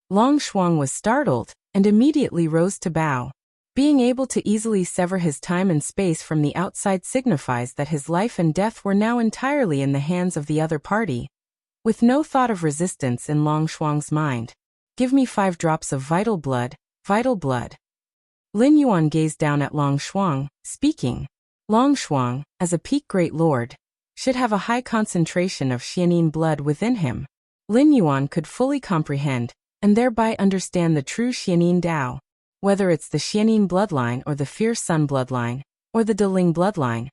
Long Shuang was startled, and immediately rose to bow. Being able to easily sever his time and space from the outside signifies that his life and death were now entirely in the hands of the other party. With no thought of resistance in Long Shuang's mind. Give me 5 drops of vital blood, vital blood. Lin Yuan gazed down at Long Shuang, speaking. Long Shuang, as a peak great lord, should have a high concentration of Xianin blood within him. Lin Yuan could fully comprehend, and thereby understand the true Xianin Tao. Whether it's the Xianin bloodline or the Fierce Sun bloodline, or the Deling bloodline,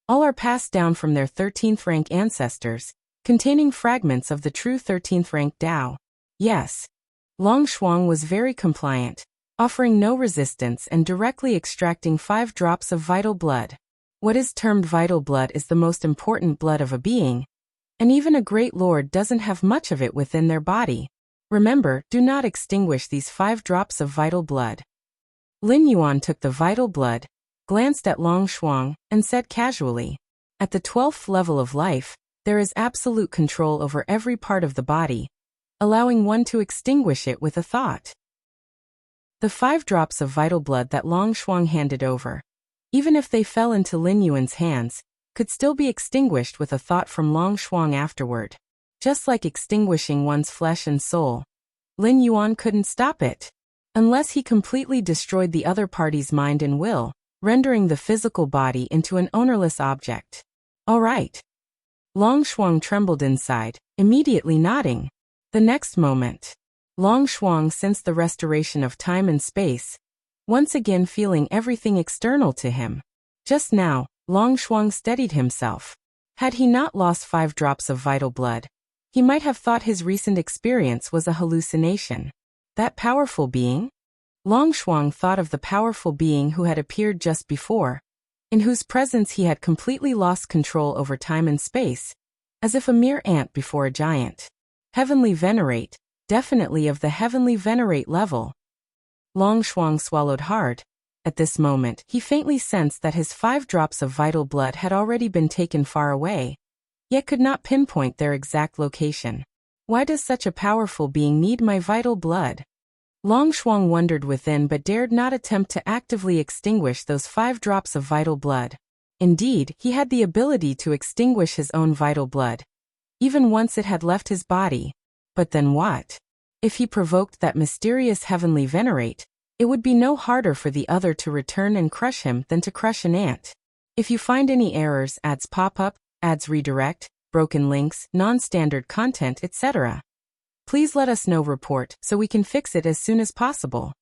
all are passed down from their 13th rank ancestors, containing fragments of the true 13th rank Tao. Yes. Long Shuang was very compliant, offering no resistance and directly extracting 5 drops of vital blood. What is termed vital blood is the most important blood of a being, and even a great lord doesn't have much of it within their body. Remember, do not extinguish these 5 drops of vital blood. Lin Yuan took the vital blood, glanced at Long Shuang, and said casually, "At the 12th level of life, there is absolute control over every part of the body, allowing one to extinguish it with a thought." The 5 drops of vital blood that Long Shuang handed over, even if they fell into Lin Yuan's hands, could still be extinguished with a thought from Long Shuang afterward. Just like extinguishing one's flesh and soul, Lin Yuan couldn't stop it, unless he completely destroyed the other party's mind and will, rendering the physical body into an ownerless object. All right. Long Shuang trembled inside, immediately nodding. The next moment, Long Shuang sensed the restoration of time and space, once again feeling everything external to him. Just now, Long Shuang steadied himself. Had he not lost 5 drops of vital blood, he might have thought his recent experience was a hallucination. That powerful being? Long Shuang thought of the powerful being who had appeared just before, in whose presence he had completely lost control over time and space, as if a mere ant before a giant. Heavenly Venerate, definitely of the Heavenly Venerate level. Long Shuang swallowed hard. At this moment, he faintly sensed that his 5 drops of vital blood had already been taken far away, yet could not pinpoint their exact location. Why does such a powerful being need my vital blood? Long Shuang wondered within but dared not attempt to actively extinguish those 5 drops of vital blood. Indeed, he had the ability to extinguish his own vital blood, even once it had left his body. But then what? If he provoked that mysterious Heavenly Venerate, it would be no harder for the other to return and crush him than to crush an ant. If you find any errors, ads pop up, ads redirect, broken links, non-standard content, etc., please let us know. Report so we can fix it as soon as possible.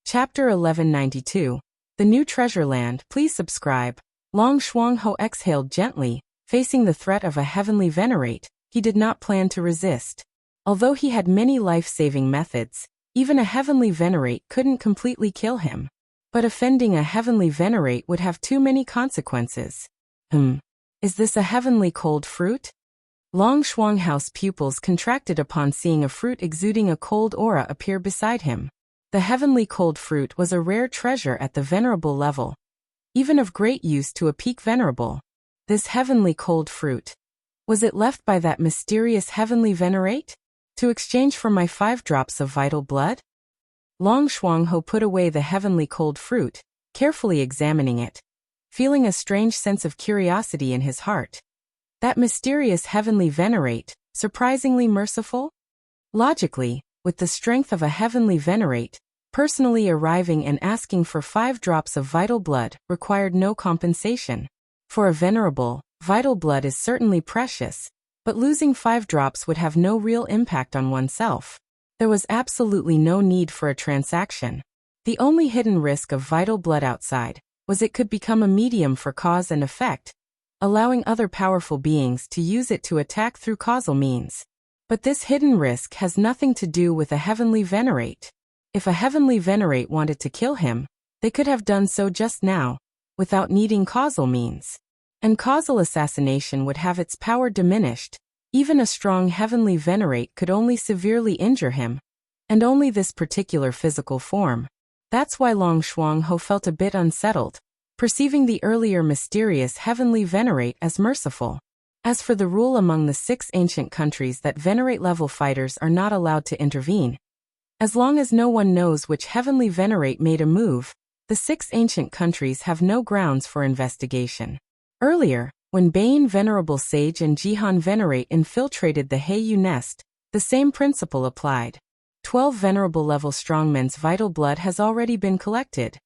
Chapter 1192. The New Treasure Land. Please subscribe. Long Shuang Ho exhaled gently, facing the threat of a Heavenly Venerate. He did not plan to resist. Although he had many life-saving methods, even a Heavenly Venerate couldn't completely kill him. But offending a Heavenly Venerate would have too many consequences. Is this a heavenly cold fruit? Long Shuanghao's pupils contracted upon seeing a fruit exuding a cold aura appear beside him. The heavenly cold fruit was a rare treasure at the venerable level, even of great use to a peak venerable. This heavenly cold fruit, was it left by that mysterious Heavenly Venerate to exchange for my 5 drops of vital blood? Long Shuangho put away the heavenly cold fruit, carefully examining it, feeling a strange sense of curiosity in his heart. That mysterious Heavenly Venerate, surprisingly merciful? Logically, with the strength of a Heavenly Venerate, personally arriving and asking for 5 drops of vital blood required no compensation. For a venerable, vital blood is certainly precious, but losing 5 drops would have no real impact on oneself. There was absolutely no need for a transaction. The only hidden risk of vital blood outside was it could become a medium for cause and effect, allowing other powerful beings to use it to attack through causal means. But this hidden risk has nothing to do with a Heavenly Venerate. If a Heavenly Venerate wanted to kill him, they could have done so just now, without needing causal means. And causal assassination would have its power diminished. Even a strong Heavenly Venerate could only severely injure him, and only this particular physical form. That's why Long Shuangho felt a bit unsettled, perceiving the earlier mysterious Heavenly Venerate as merciful. As for the rule among the 6 ancient countries that Venerate-level fighters are not allowed to intervene, as long as no one knows which Heavenly Venerate made a move, the 6 ancient countries have no grounds for investigation. Earlier, when Bain Venerable Sage and Jihan Venerate infiltrated the Heiyu nest, the same principle applied. 12 venerable-level strongmen's vital blood has already been collected.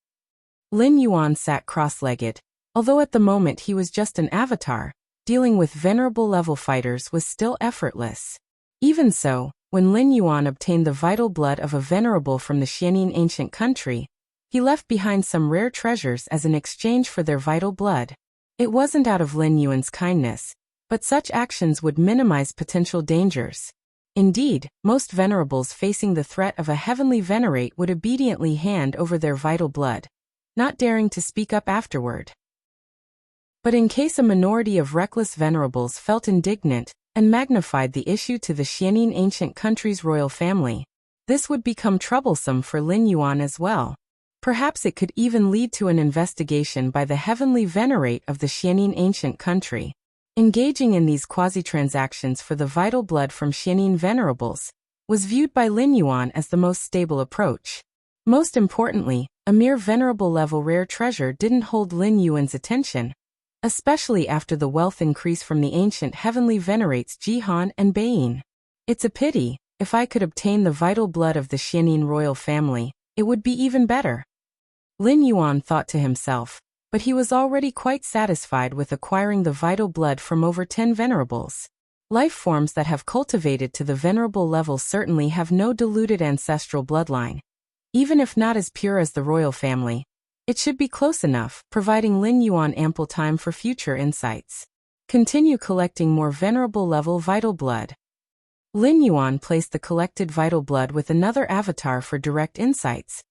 Lin Yuan sat cross-legged, although at the moment he was just an avatar. Dealing with venerable-level fighters was still effortless. Even so, when Lin Yuan obtained the vital blood of a venerable from the Xianin ancient country, he left behind some rare treasures as an exchange for their vital blood. It wasn't out of Lin Yuan's kindness, but such actions would minimize potential dangers. Indeed, most venerables facing the threat of a Heavenly Venerate would obediently hand over their vital blood, not daring to speak up afterward. But in case a minority of reckless venerables felt indignant, and magnified the issue to the Xianing ancient country's royal family. This would become troublesome for Lin Yuan as well. Perhaps it could even lead to an investigation by the heavenly venerate of the Xianing ancient country. Engaging in these quasi-transactions for the vital blood from Xianing venerables was viewed by Lin Yuan as the most stable approach. Most importantly, a mere venerable-level rare treasure didn't hold Lin Yuan's attention, especially after the wealth increase from the ancient heavenly venerates Jihan and Beiyin. It's a pity. If I could obtain the vital blood of the Xianing royal family, it would be even better. Lin Yuan thought to himself, but he was already quite satisfied with acquiring the vital blood from over 10 venerables. Life forms that have cultivated to the venerable level certainly have no diluted ancestral bloodline. Even if not as pure as the royal family, it should be close enough, providing Lin Yuan ample time for future insights. Continue collecting more venerable level vital blood. Lin Yuan placed the collected vital blood with another avatar for direct insights,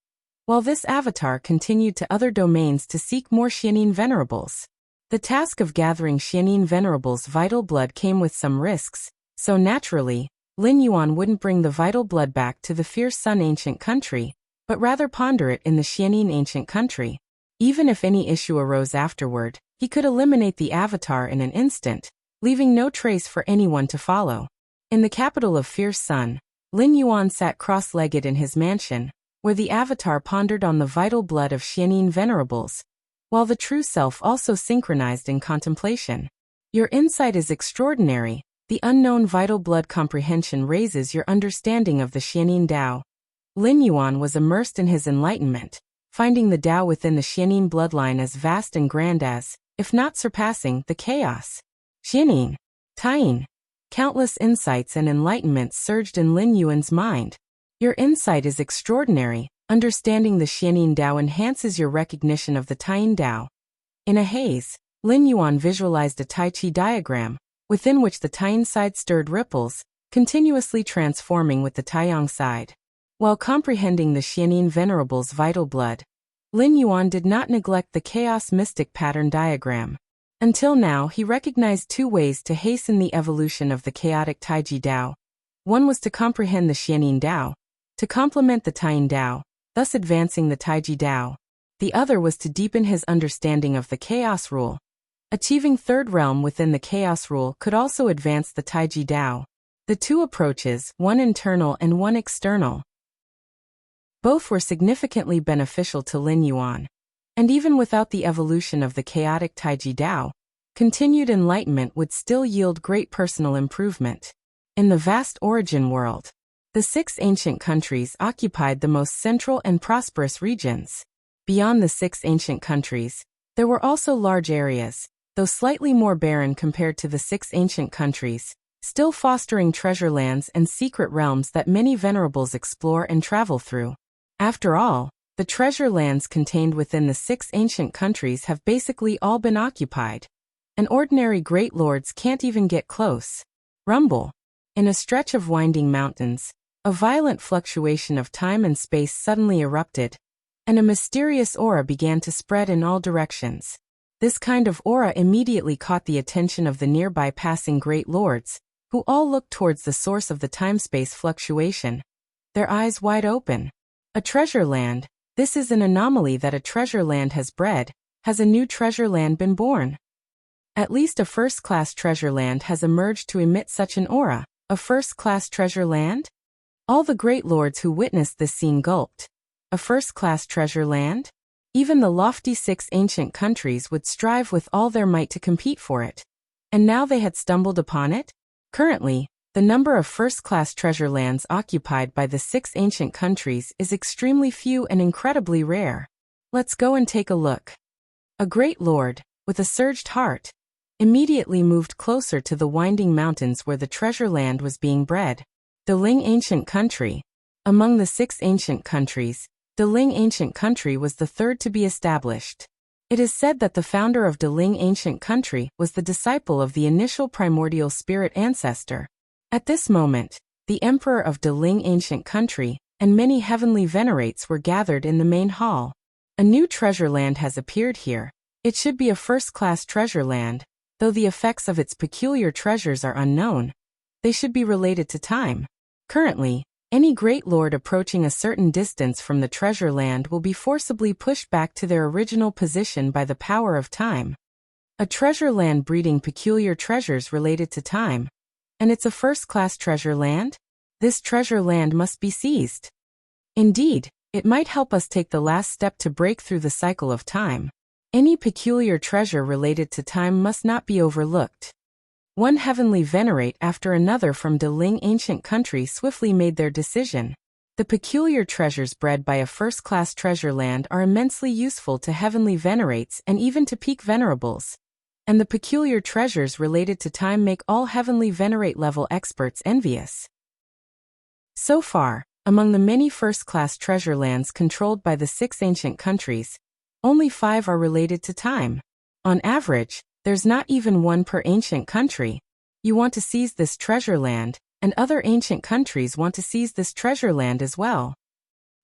while this avatar continued to other domains to seek more Xianing venerables. The task of gathering Xianing venerables' vital blood came with some risks, so naturally, Lin Yuan wouldn't bring the vital blood back to the Fierce Sun ancient country, but rather ponder it in the Xianing ancient country. Even if any issue arose afterward, he could eliminate the avatar in an instant, leaving no trace for anyone to follow. In the capital of Fierce Sun, Lin Yuan sat cross-legged in his mansion, where the avatar pondered on the vital blood of Xianing venerables, while the true self also synchronized in contemplation. Your insight is extraordinary. The unknown vital blood comprehension raises your understanding of the Xianing Dao. Lin Yuan was immersed in his enlightenment, finding the Dao within the Xianing bloodline as vast and grand as, if not surpassing, the chaos. Xianing, Taiyin. Countless insights and enlightenments surged in Lin Yuan's mind. Your insight is extraordinary. Understanding the Xianing Dao enhances your recognition of the Taiyin Dao. In a haze, Lin Yuan visualized a Tai Chi diagram, within which the Taiyin side stirred ripples, continuously transforming with the Taiyang side. While comprehending the Xianing venerable's vital blood, Lin Yuan did not neglect the chaos mystic pattern diagram. Until now, he recognized two ways to hasten the evolution of the chaotic Taiji Dao. One was to comprehend the Xianing Dao, to complement the Taiyin Dao, thus advancing the Taiji Dao. The other was to deepen his understanding of the chaos rule. Achieving third realm within the chaos rule could also advance the Taiji Dao. The two approaches, one internal and one external, both were significantly beneficial to Lin Yuan. And even without the evolution of the chaotic Taiji Dao, continued enlightenment would still yield great personal improvement. In the vast origin world, the 6 ancient countries occupied the most central and prosperous regions. Beyond the 6 ancient countries, there were also large areas, though slightly more barren compared to the 6 ancient countries, still fostering treasure lands and secret realms that many venerables explore and travel through. After all, the treasure lands contained within the 6 ancient countries have basically all been occupied, and ordinary great lords can't even get close. Rumble. In a stretch of winding mountains, a violent fluctuation of time and space suddenly erupted, and a mysterious aura began to spread in all directions. This kind of aura immediately caught the attention of the nearby passing great lords, who all looked towards the source of the time-space fluctuation, their eyes wide open. A treasure land. This is an anomaly that a treasure land has bred. Has a new treasure land been born? At least a first-class treasure land has emerged to emit such an aura. A first-class treasure land? All the great lords who witnessed this scene gulped. A first-class treasure land? Even the lofty 6 ancient countries would strive with all their might to compete for it. And now they had stumbled upon it? Currently, the number of first-class treasure lands occupied by the 6 ancient countries is extremely few and incredibly rare. Let's go and take a look. A great lord, with a surged heart, immediately moved closer to the winding mountains where the treasure land was being bred. The Ling ancient country. Among the 6 ancient countries, the Ling ancient country was the third to be established. It is said that the founder of the Ling ancient country was the disciple of the initial primordial spirit ancestor. At this moment, the emperor of the Ling ancient country and many heavenly venerates were gathered in the main hall. A new treasure land has appeared here. It should be a first-class treasure land, Though the effects of its peculiar treasures are unknown, they should be related to time. Currently, any great lord approaching a certain distance from the treasure land will be forcibly pushed back to their original position by the power of time. A treasure land breeding peculiar treasures related to time. And it's a first-class treasure land? This treasure land must be seized. Indeed, it might help us take the last step to break through the cycle of time. Any peculiar treasure related to time must not be overlooked. One heavenly venerate after another from Deling ancient country swiftly made their decision. The peculiar treasures bred by a first-class treasure land are immensely useful to heavenly venerates and even to peak venerables. And the peculiar treasures related to time make all heavenly venerate level experts envious. So far, among the many first-class treasure lands controlled by the 6 ancient countries, only 5 are related to time. On average, there's not even one per ancient country. You want to seize this treasure land, and other ancient countries want to seize this treasure land as well.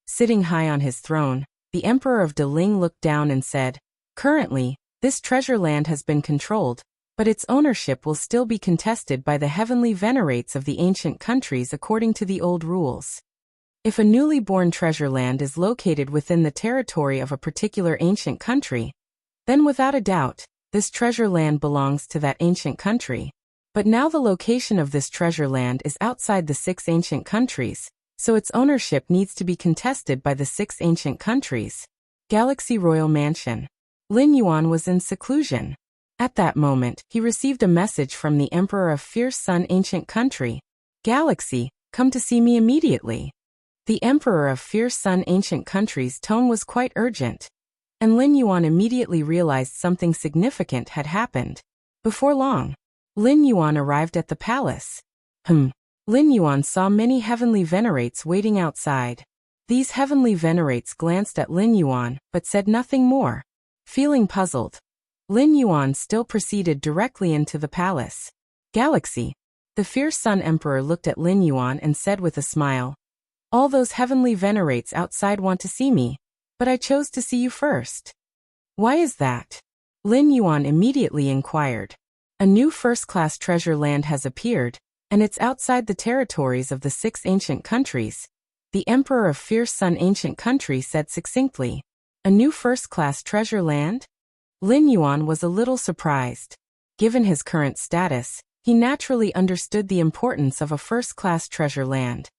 Sitting high on his throne, the Emperor of Deling looked down and said, "Currently, this treasure land has been controlled, but its ownership will still be contested by the heavenly venerates of the ancient countries according to the old rules. If a newly born treasure land is located within the territory of a particular ancient country, then without a doubt, this treasure land belongs to that ancient country. But now the location of this treasure land is outside the 6 ancient countries, so its ownership needs to be contested by the 6 ancient countries." Galaxy Royal Mansion. Lin Yuan was in seclusion. At that moment, he received a message from the Emperor of Fierce Sun ancient country. "Galaxy, come to see me immediately." The Emperor of Fierce Sun ancient country's tone was quite urgent, and Lin Yuan immediately realized something significant had happened. Before long, Lin Yuan arrived at the palace. Lin Yuan saw many heavenly venerates waiting outside. These heavenly venerates glanced at Lin Yuan, but said nothing more. Feeling puzzled, Lin Yuan still proceeded directly into the palace. "Galaxy." The Fierce Sun Emperor looked at Lin Yuan and said with a smile, "All those heavenly venerates outside want to see me, but I chose to see you first." "Why is that?" Lin Yuan immediately inquired. "A new first-class treasure land has appeared, and it's outside the territories of the 6 ancient countries," the Emperor of Fierce Sun ancient country said succinctly. "A new first-class treasure land?" Lin Yuan was a little surprised. Given his current status, he naturally understood the importance of a first-class treasure land.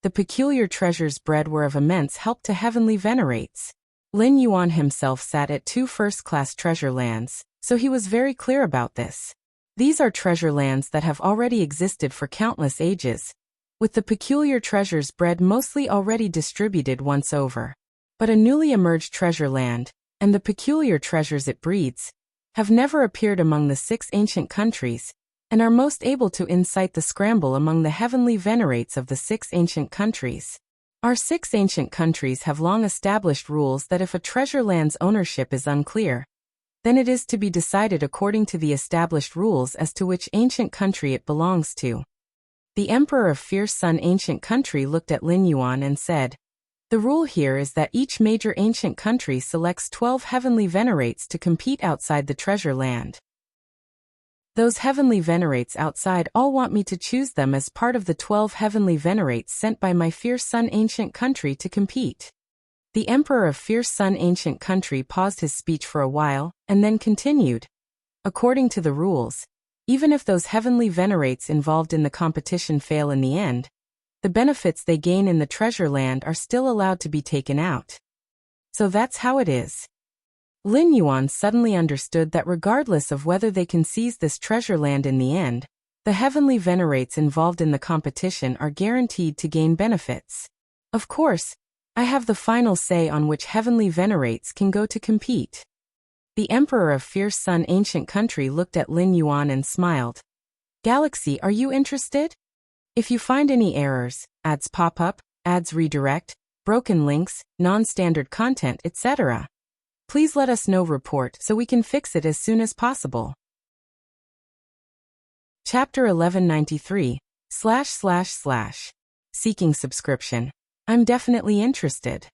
The peculiar treasures bred were of immense help to heavenly venerates. Lin Yuan himself sat at 2 first-class treasure lands, so he was very clear about this. These are treasure lands that have already existed for countless ages, with the peculiar treasures bred mostly already distributed once over. But a newly emerged treasure land, and the peculiar treasures it breeds, have never appeared among the 6 ancient countries, and are most able to incite the scramble among the heavenly venerates of the 6 ancient countries. Our 6 ancient countries have long established rules that if a treasure land's ownership is unclear, then it is to be decided according to the established rules as to which ancient country it belongs to. The Emperor of Fierce Sun ancient country looked at Lin Yuan and said, "The rule here is that each major ancient country selects 12 heavenly venerates to compete outside the treasure land. Those heavenly venerates outside all want me to choose them as part of the 12 heavenly venerates sent by my Fierce Sun ancient country to compete." The Emperor of Fierce Sun ancient country paused his speech for a while, and then continued. "According to the rules, even if those heavenly venerates involved in the competition fail in the end, the benefits they gain in the treasure land are still allowed to be taken out. So that's how it is." Lin Yuan suddenly understood that regardless of whether they can seize this treasure land in the end, the heavenly venerates involved in the competition are guaranteed to gain benefits. "Of course, I have the final say on which heavenly venerates can go to compete." The Emperor of Fierce Sun ancient country looked at Lin Yuan and smiled. "Galaxy, are you interested? If you find any errors, ads pop up, ads redirect, broken links, non-standard content, etc., please let us know report so we can fix it as soon as possible." Chapter 1193, / Seeking subscription. "I'm definitely interested,"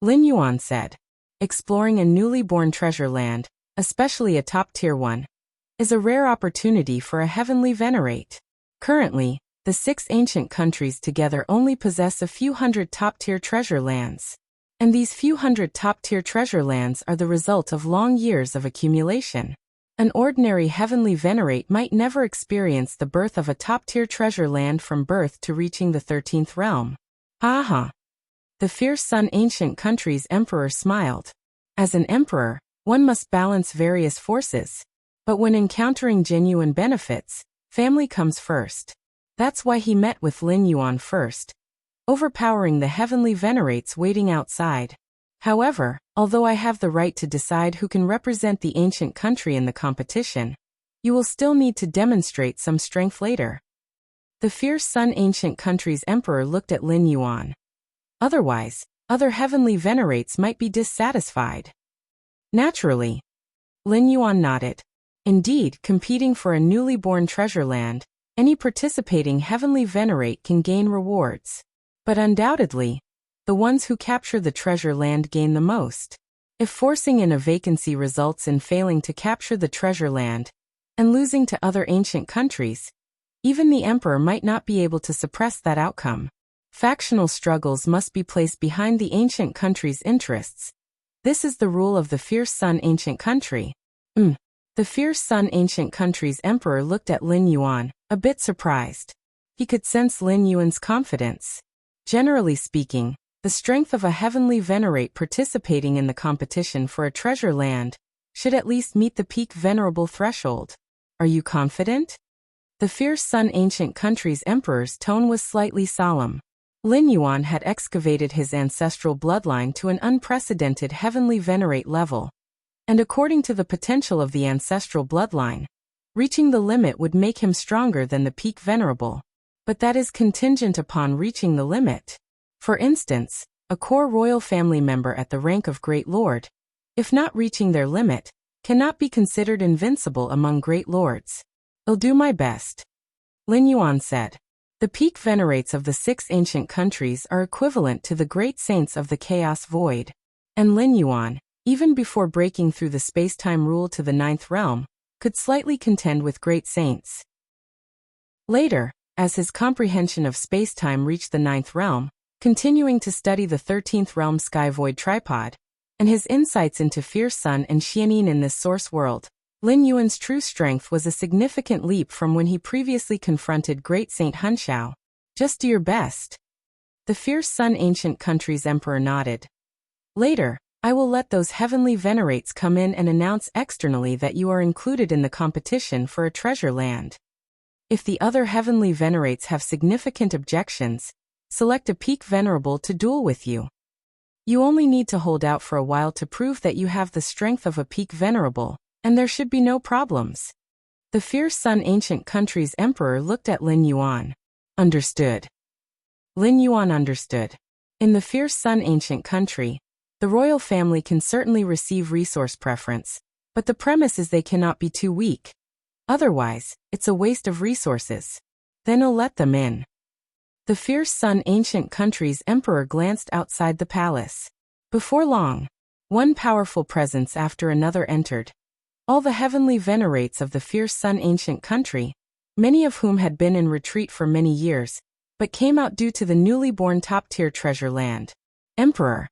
Lin Yuan said. Exploring a newly born treasure land, especially a top-tier one, is a rare opportunity for a heavenly venerate. Currently, the 6 ancient countries together only possess a few hundred top-tier treasure lands. And these few hundred top-tier treasure lands are the result of long years of accumulation. An ordinary heavenly venerate might never experience the birth of a top-tier treasure land from birth to reaching the 13th realm. Aha! The fierce Sun ancient country's emperor smiled. As an emperor, one must balance various forces. But when encountering genuine benefits, family comes first. That's why he met with Lin Yuan first, overpowering the heavenly venerates waiting outside. However, although I have the right to decide who can represent the ancient country in the competition, you will still need to demonstrate some strength later. The fierce Sun ancient country's emperor looked at Lin Yuan. Otherwise, other heavenly venerates might be dissatisfied. Naturally, Lin Yuan nodded. Indeed, competing for a newly born treasure land, any participating heavenly venerate can gain rewards. But undoubtedly, the ones who capture the treasure land gain the most. If forcing in a vacancy results in failing to capture the treasure land and losing to other ancient countries, even the emperor might not be able to suppress that outcome. Factional struggles must be placed behind the ancient country's interests. This is the rule of the fierce Sun ancient country. The fierce Sun ancient country's emperor looked at Lin Yuan, a bit surprised. He could sense Lin Yuan's confidence. Generally speaking, the strength of a heavenly venerate participating in the competition for a treasure land should at least meet the peak venerable threshold. Are you confident? The fierce Sun ancient country's emperor's tone was slightly solemn. Lin Yuan had excavated his ancestral bloodline to an unprecedented heavenly venerate level. And according to the potential of the ancestral bloodline, reaching the limit would make him stronger than the peak venerable. But that is contingent upon reaching the limit. For instance, a core royal family member at the rank of Great Lord, if not reaching their limit, cannot be considered invincible among Great Lords. I'll do my best, Lin Yuan said. The peak venerates of the 6 ancient countries are equivalent to the great saints of the Chaos Void. And Lin Yuan, even before breaking through the space-time rule to the 9th realm, could slightly contend with great saints. Later, as his comprehension of space-time reached the 9th realm, continuing to study the 13th realm sky void tripod, and his insights into fierce Sun and Xianin in this source world, Lin Yuan's true strength was a significant leap from when he previously confronted Great Saint Hunxiao. Just do your best. The fierce Sun ancient country's emperor nodded. Later, I will let those heavenly venerates come in and announce externally that you are included in the competition for a treasure land. If the other heavenly venerates have significant objections, select a peak venerable to duel with you. You only need to hold out for a while to prove that you have the strength of a peak venerable, and there should be no problems. The fierce Sun ancient country's emperor looked at Lin Yuan. Understood. Lin Yuan understood. In the fierce Sun ancient country, the royal family can certainly receive resource preference, but the premise is they cannot be too weak. Otherwise, it's a waste of resources. Then I'll let them in. The fierce Sun ancient country's emperor glanced outside the palace. Before long, one powerful presence after another entered. All the heavenly venerates of the fierce Sun ancient country, many of whom had been in retreat for many years, but came out due to the newly born top-tier treasure land. Emperor.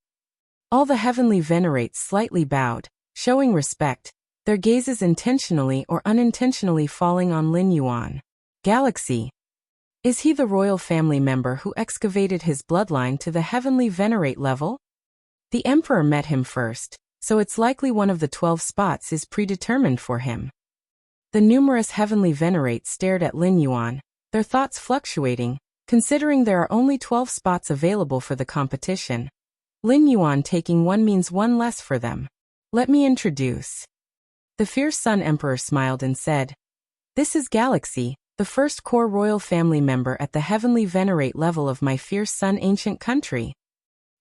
All the heavenly venerates slightly bowed, showing respect, their gazes intentionally or unintentionally falling on Lin Yuan. Galaxy. Is he the royal family member who excavated his bloodline to the heavenly venerate level? The emperor met him first, so it's likely one of the 12 spots is predetermined for him. The numerous heavenly venerates stared at Lin Yuan, their thoughts fluctuating, considering there are only 12 spots available for the competition. Lin Yuan taking one means one less for them. Let me introduce. The fierce Sun Emperor smiled and said, "This is Galaxy, the first core royal family member at the heavenly venerate level of my fierce Sun ancient country."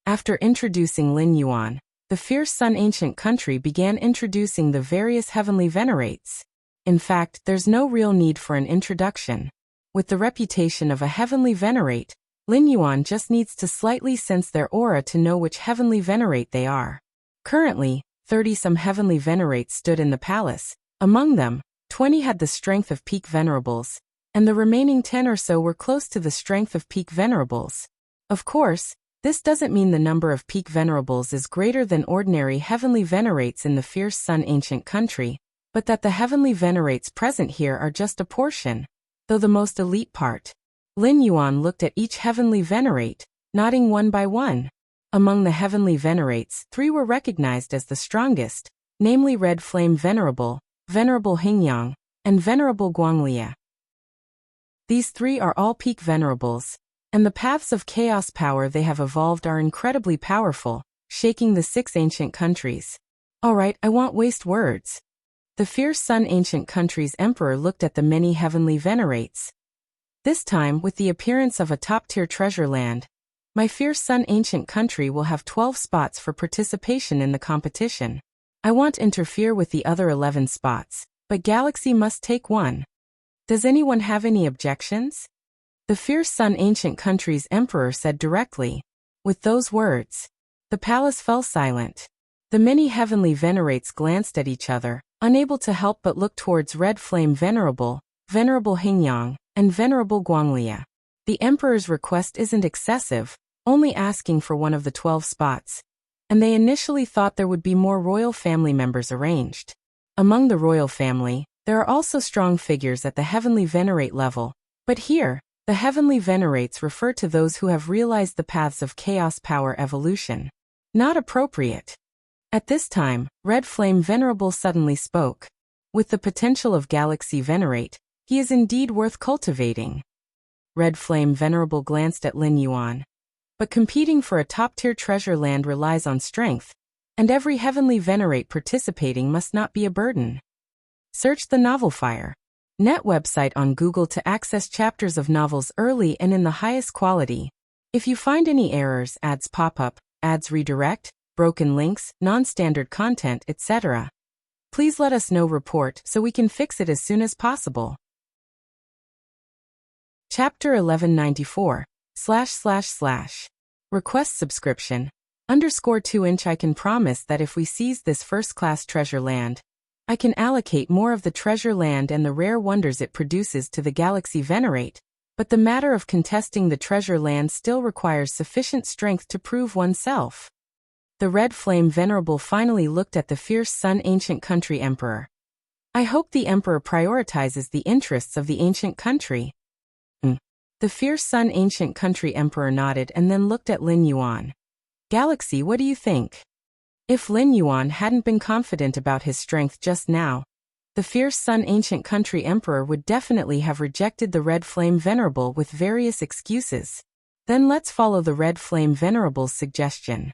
After introducing Lin Yuan, the fierce Sun ancient country began introducing the various heavenly venerates. In fact, there's no real need for an introduction. With the reputation of a heavenly venerate, Lin Yuan just needs to slightly sense their aura to know which heavenly venerate they are. Currently, 30-some heavenly venerates stood in the palace, among them, 20 had the strength of peak venerables, and the remaining 10 or so were close to the strength of peak venerables. Of course, this doesn't mean the number of peak venerables is greater than ordinary heavenly venerates in the fierce sun ancient country, but that the heavenly venerates present here are just a portion, though the most elite part. Lin Yuan looked at each heavenly venerate, nodding one by one. Among the heavenly venerates, 3 were recognized as the strongest, namely Red Flame Venerable, Venerable Hingyang, and Venerable Guanglia. These 3 are all peak venerables, and the paths of chaos power they have evolved are incredibly powerful, shaking the 6 ancient countries. Alright, I won't waste words. The fierce sun ancient country's emperor looked at the many heavenly venerates. This time, with the appearance of a top-tier treasure land, my fierce sun ancient country will have 12 spots for participation in the competition. I won't interfere with the other 11 spots, but Galaxy must take one. Does anyone have any objections? The fierce sun ancient country's emperor said directly. With those words, the palace fell silent. The many heavenly venerates glanced at each other, unable to help but look towards Red Flame Venerable, Venerable Hingyang, and Venerable Guanglia. The emperor's request isn't excessive, only asking for one of the 12 spots, and they initially thought there would be more royal family members arranged. Among the royal family, there are also strong figures at the heavenly venerate level, but here, the heavenly venerates refer to those who have realized the paths of chaos power evolution. Not appropriate. At this time, Red Flame Venerable suddenly spoke. With the potential of Galaxy Venerate, he is indeed worth cultivating. Red Flame Venerable glanced at Lin Yuan. But competing for a top-tier treasure land relies on strength, and every heavenly venerate participating must not be a burden. Search the novel Fire Net website on Google to access chapters of novels early and in the highest quality. If you find any errors, ads pop up, ads redirect, broken links, non-standard content, etc., please let us know. Report so we can fix it as soon as possible. Chapter 1194 / Request subscription _2 I can promise that if we seize this first-class treasure land, I can allocate more of the treasure land and the rare wonders it produces to the Galaxy Venerate, but the matter of contesting the treasure land still requires sufficient strength to prove oneself. The Red Flame Venerable finally looked at the fierce sun ancient country emperor. I hope the emperor prioritizes the interests of the ancient country. The fierce sun ancient country emperor nodded and then looked at Lin Yuan. Galaxy, what do you think? If Lin Yuan hadn't been confident about his strength just now, the fierce sun ancient country emperor would definitely have rejected the Red Flame Venerable with various excuses. Then let's follow the Red Flame Venerable's suggestion.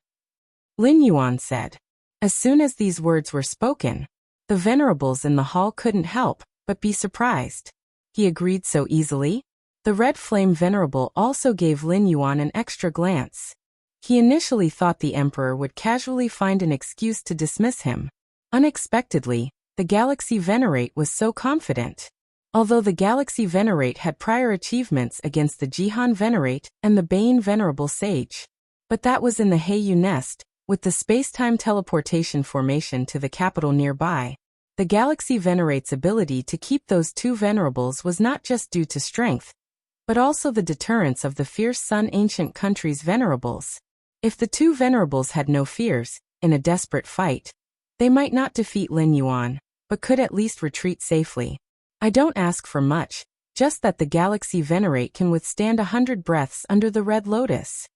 Lin Yuan said. As soon as these words were spoken, the venerables in the hall couldn't help but be surprised. He agreed so easily? The Red Flame Venerable also gave Lin Yuan an extra glance. He initially thought the emperor would casually find an excuse to dismiss him. Unexpectedly, the Galaxy Venerate was so confident. Although the Galaxy Venerate had prior achievements against the Jihan Venerate and the Bane Venerable Sage. But that was in the Heiyu Nest, with the space-time teleportation formation to the capital nearby. The Galaxy Venerate's ability to keep those 2 venerables was not just due to strength, but also the deterrence of the fierce sun ancient country's venerables. If the 2 venerables had no fears, in a desperate fight, they might not defeat Lin Yuan, but could at least retreat safely. I don't ask for much, just that the Galaxy Venerate can withstand 100 breaths under the Red Lotus.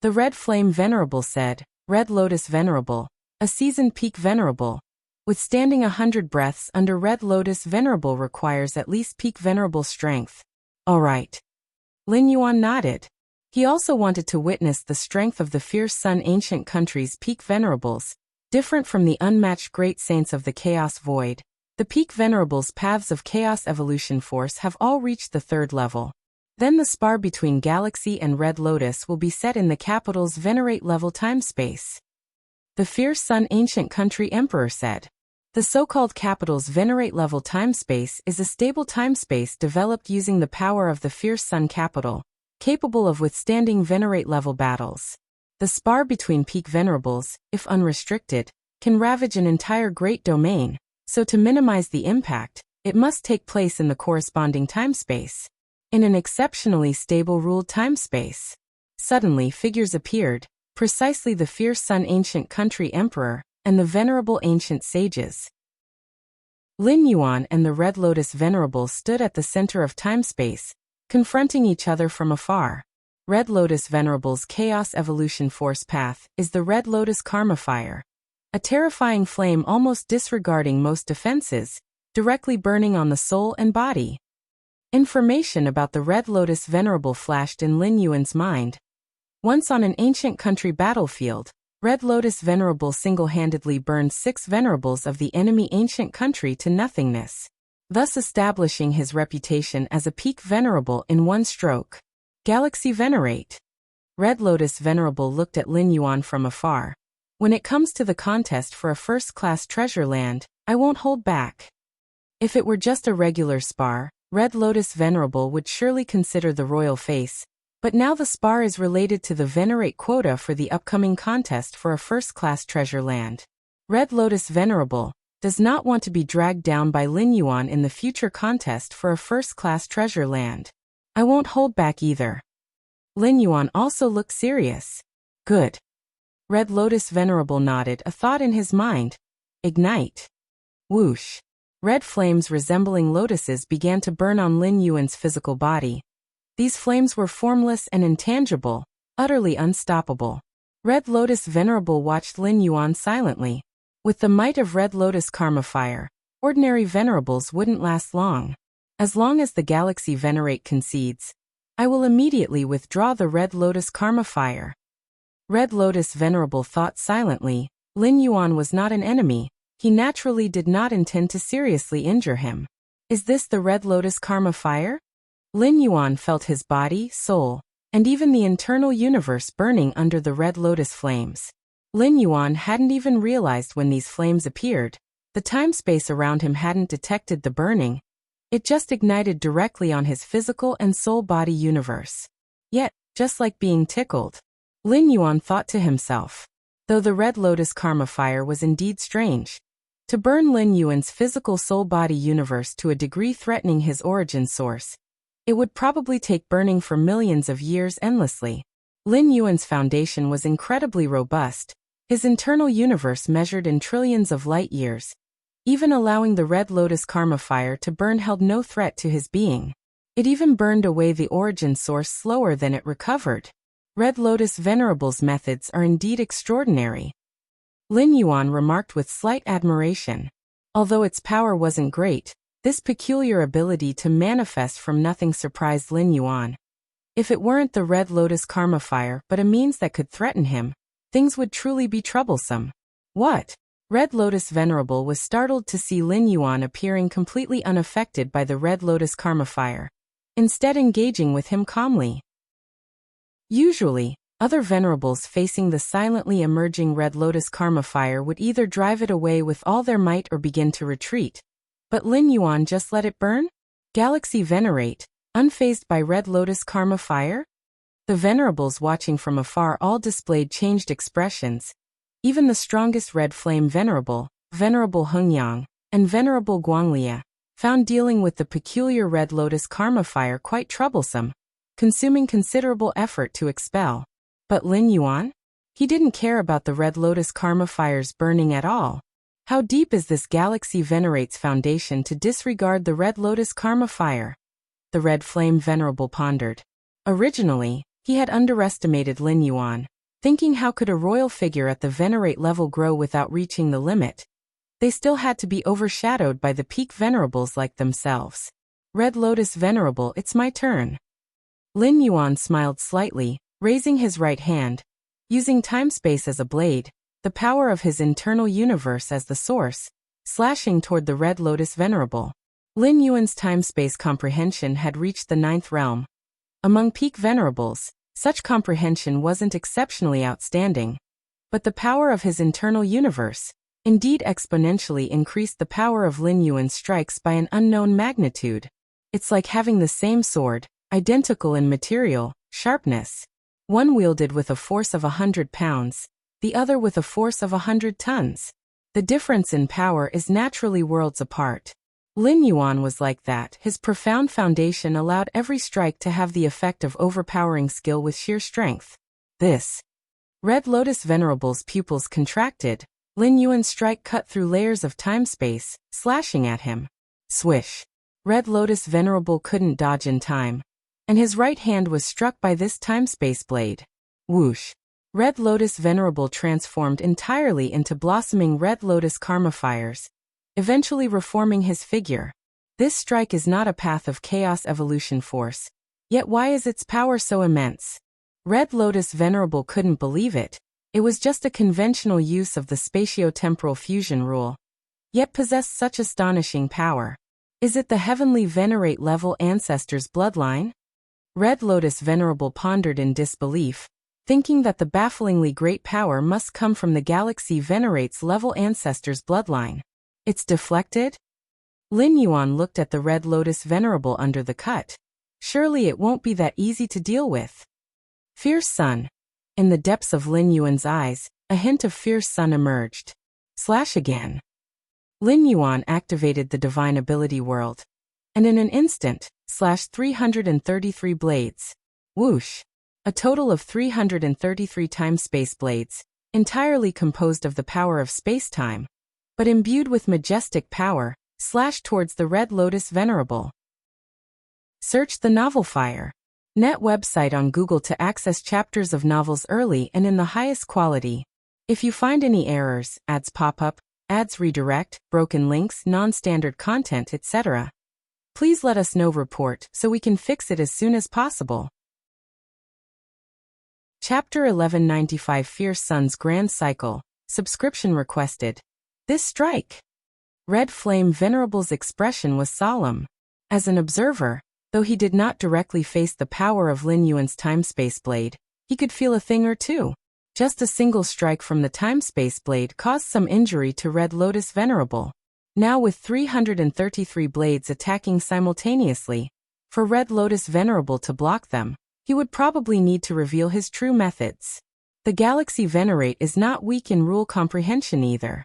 The Red Flame Venerable said. Red Lotus Venerable, a seasoned peak venerable. Withstanding 100 breaths under Red Lotus Venerable requires at least peak venerable strength. Alright. Lin Yuan nodded. He also wanted to witness the strength of the fierce sun ancient country's peak venerables. Different from the unmatched great saints of the Chaos Void, the peak venerables' paths of chaos evolution force have all reached the 3rd level. Then the spar between Galaxy and Red Lotus will be set in the capital's Venerate level time-space. The fierce sun ancient country emperor said. The so-called capital's Venerate level time-space is a stable time-space developed using the power of the fierce sun capital, capable of withstanding Venerate level battles. The spar between peak venerables, if unrestricted, can ravage an entire great domain, so to minimize the impact, it must take place in the corresponding timespace. In an exceptionally stable ruled timespace. Suddenly figures appeared, precisely the fierce Sun ancient country emperor, and the venerable ancient sages. Lin Yuan and the Red Lotus Venerable stood at the center of timespace, confronting each other from afar. Red Lotus Venerable's Chaos Evolution Force path is the Red Lotus Karma Fire. A terrifying flame almost disregarding most defenses, directly burning on the soul and body. Information about the Red Lotus Venerable flashed in Lin Yuan's mind. Once on an ancient country battlefield, Red Lotus Venerable single-handedly burned 6 venerables of the enemy ancient country to nothingness, thus establishing his reputation as a peak venerable in one stroke. Galaxy Venerate. Red Lotus Venerable looked at Lin Yuan from afar. When it comes to the contest for a first-class treasure land, I won't hold back. If it were just a regular spar, Red Lotus Venerable would surely consider the royal face, but now the spar is related to the Venerate quota for the upcoming contest for a first-class treasure land. Red Lotus Venerable does not want to be dragged down by Lin Yuan in the future contest for a first-class treasure land. I won't hold back either. Lin Yuan also looked serious. Good. Red Lotus Venerable nodded, a thought in his mind. Ignite. Whoosh. Red flames resembling lotuses began to burn on Lin Yuan's physical body. These flames were formless and intangible, utterly unstoppable. Red Lotus Venerable watched Lin Yuan silently. With the might of Red Lotus Karma Fire, ordinary venerables wouldn't last long. As long as the Galaxy Venerate concedes, I will immediately withdraw the Red Lotus Karma Fire. Red Lotus Venerable thought silently. Lin Yuan was not an enemy. He naturally did not intend to seriously injure him. Is this the Red Lotus Karma Fire? Lin Yuan felt his body, soul, and even the internal universe burning under the Red Lotus flames. Lin Yuan hadn't even realized when these flames appeared. The time-space around him hadn't detected the burning. It just ignited directly on his physical and soul-body universe. Yet, just like being tickled, Lin Yuan thought to himself. Though the Red Lotus Karma Fire was indeed strange, to burn Lin Yuan's physical soul-body universe to a degree threatening his origin source, it would probably take burning for millions of years endlessly. Lin Yuan's foundation was incredibly robust. His internal universe measured in trillions of light-years. Even allowing the Red Lotus Karma Fire to burn held no threat to his being. It even burned away the origin source slower than it recovered. Red Lotus Venerable's methods are indeed extraordinary. Lin Yuan remarked with slight admiration. Although its power wasn't great, this peculiar ability to manifest from nothing surprised Lin Yuan. If it weren't the Red Lotus Karma Fire but a means that could threaten him, things would truly be troublesome. What? Red Lotus Venerable was startled to see Lin Yuan appearing completely unaffected by the Red Lotus Karma Fire, instead engaging with him calmly. Usually, other venerables facing the silently emerging Red Lotus Karma Fire would either drive it away with all their might or begin to retreat. But Lin Yuan just let it burn? Galaxy Venerate, unfazed by Red Lotus Karma Fire? The venerables watching from afar all displayed changed expressions. Even the strongest Red Flame Venerable, Venerable Hengyang, and Venerable Guanglia, found dealing with the peculiar Red Lotus Karma Fire quite troublesome, consuming considerable effort to expel. But Lin Yuan? He didn't care about the Red Lotus Karma Fire's burning at all. How deep is this Galaxy Venerate's foundation to disregard the Red Lotus Karma Fire? The Red Flame Venerable pondered. Originally, he had underestimated Lin Yuan, thinking how could a royal figure at the Venerate level grow without reaching the limit? They still had to be overshadowed by the peak venerables like themselves. Red Lotus Venerable, it's my turn. Lin Yuan smiled slightly, raising his right hand. Using time-space as a blade, the power of his internal universe as the source, slashing toward the Red Lotus Venerable. Lin Yuan's time-space comprehension had reached the 9th realm. Among peak venerables, such comprehension wasn't exceptionally outstanding. But the power of his internal universe, indeed exponentially increased the power of Lin Yuan's strikes by an unknown magnitude. It's like having the same sword, identical in material, sharpness. One wielded with a force of 100 pounds, the other with a force of 100 tons. The difference in power is naturally worlds apart. Lin Yuan was like that. His profound foundation allowed every strike to have the effect of overpowering skill with sheer strength. This. Red Lotus Venerable's pupils contracted. Lin Yuan's strike cut through layers of time-space, slashing at him. Swish. Red Lotus Venerable couldn't dodge in time, and his right hand was struck by this time-space blade. Whoosh. Red Lotus Venerable transformed entirely into blossoming Red Lotus Karma fires, eventually reforming his figure. This strike is not a path of chaos evolution force. Yet why is its power so immense? Red Lotus Venerable couldn't believe it. It was just a conventional use of the spatio-temporal fusion rule, yet possessed such astonishing power. Is it the heavenly venerate level ancestor's bloodline? Red Lotus Venerable pondered in disbelief, thinking that the bafflingly great power must come from the galaxy venerate's level ancestor's bloodline. It's deflected? Lin Yuan looked at the Red Lotus Venerable under the cut. Surely it won't be that easy to deal with. Fierce Sun. In the depths of Lin Yuan's eyes, a hint of Fierce Sun emerged. Slash again. Lin Yuan activated the divine ability world, and in an instant, slashed 333 blades. Whoosh. A total of 333 time-space blades, entirely composed of the power of space-time, but imbued with majestic power, slashed towards the Red Lotus Venerable. Search the novel Fire. Net website on Google to access chapters of novels early and in the highest quality. If you find any errors, ads pop up, ads redirect, broken links, non-standard content, etc., please let us know. Report so we can fix it as soon as possible. Chapter 1195 Fierce Sun's Grand Cycle. Subscription requested. This strike. Red Flame Venerable's expression was solemn. As an observer, though he did not directly face the power of Lin Yuan's time-space blade, he could feel a thing or two. Just a single strike from the time-space blade caused some injury to Red Lotus Venerable. Now with 333 blades attacking simultaneously, for Red Lotus Venerable to block them, he would probably need to reveal his true methods. The Galaxy Venerate is not weak in rule comprehension either.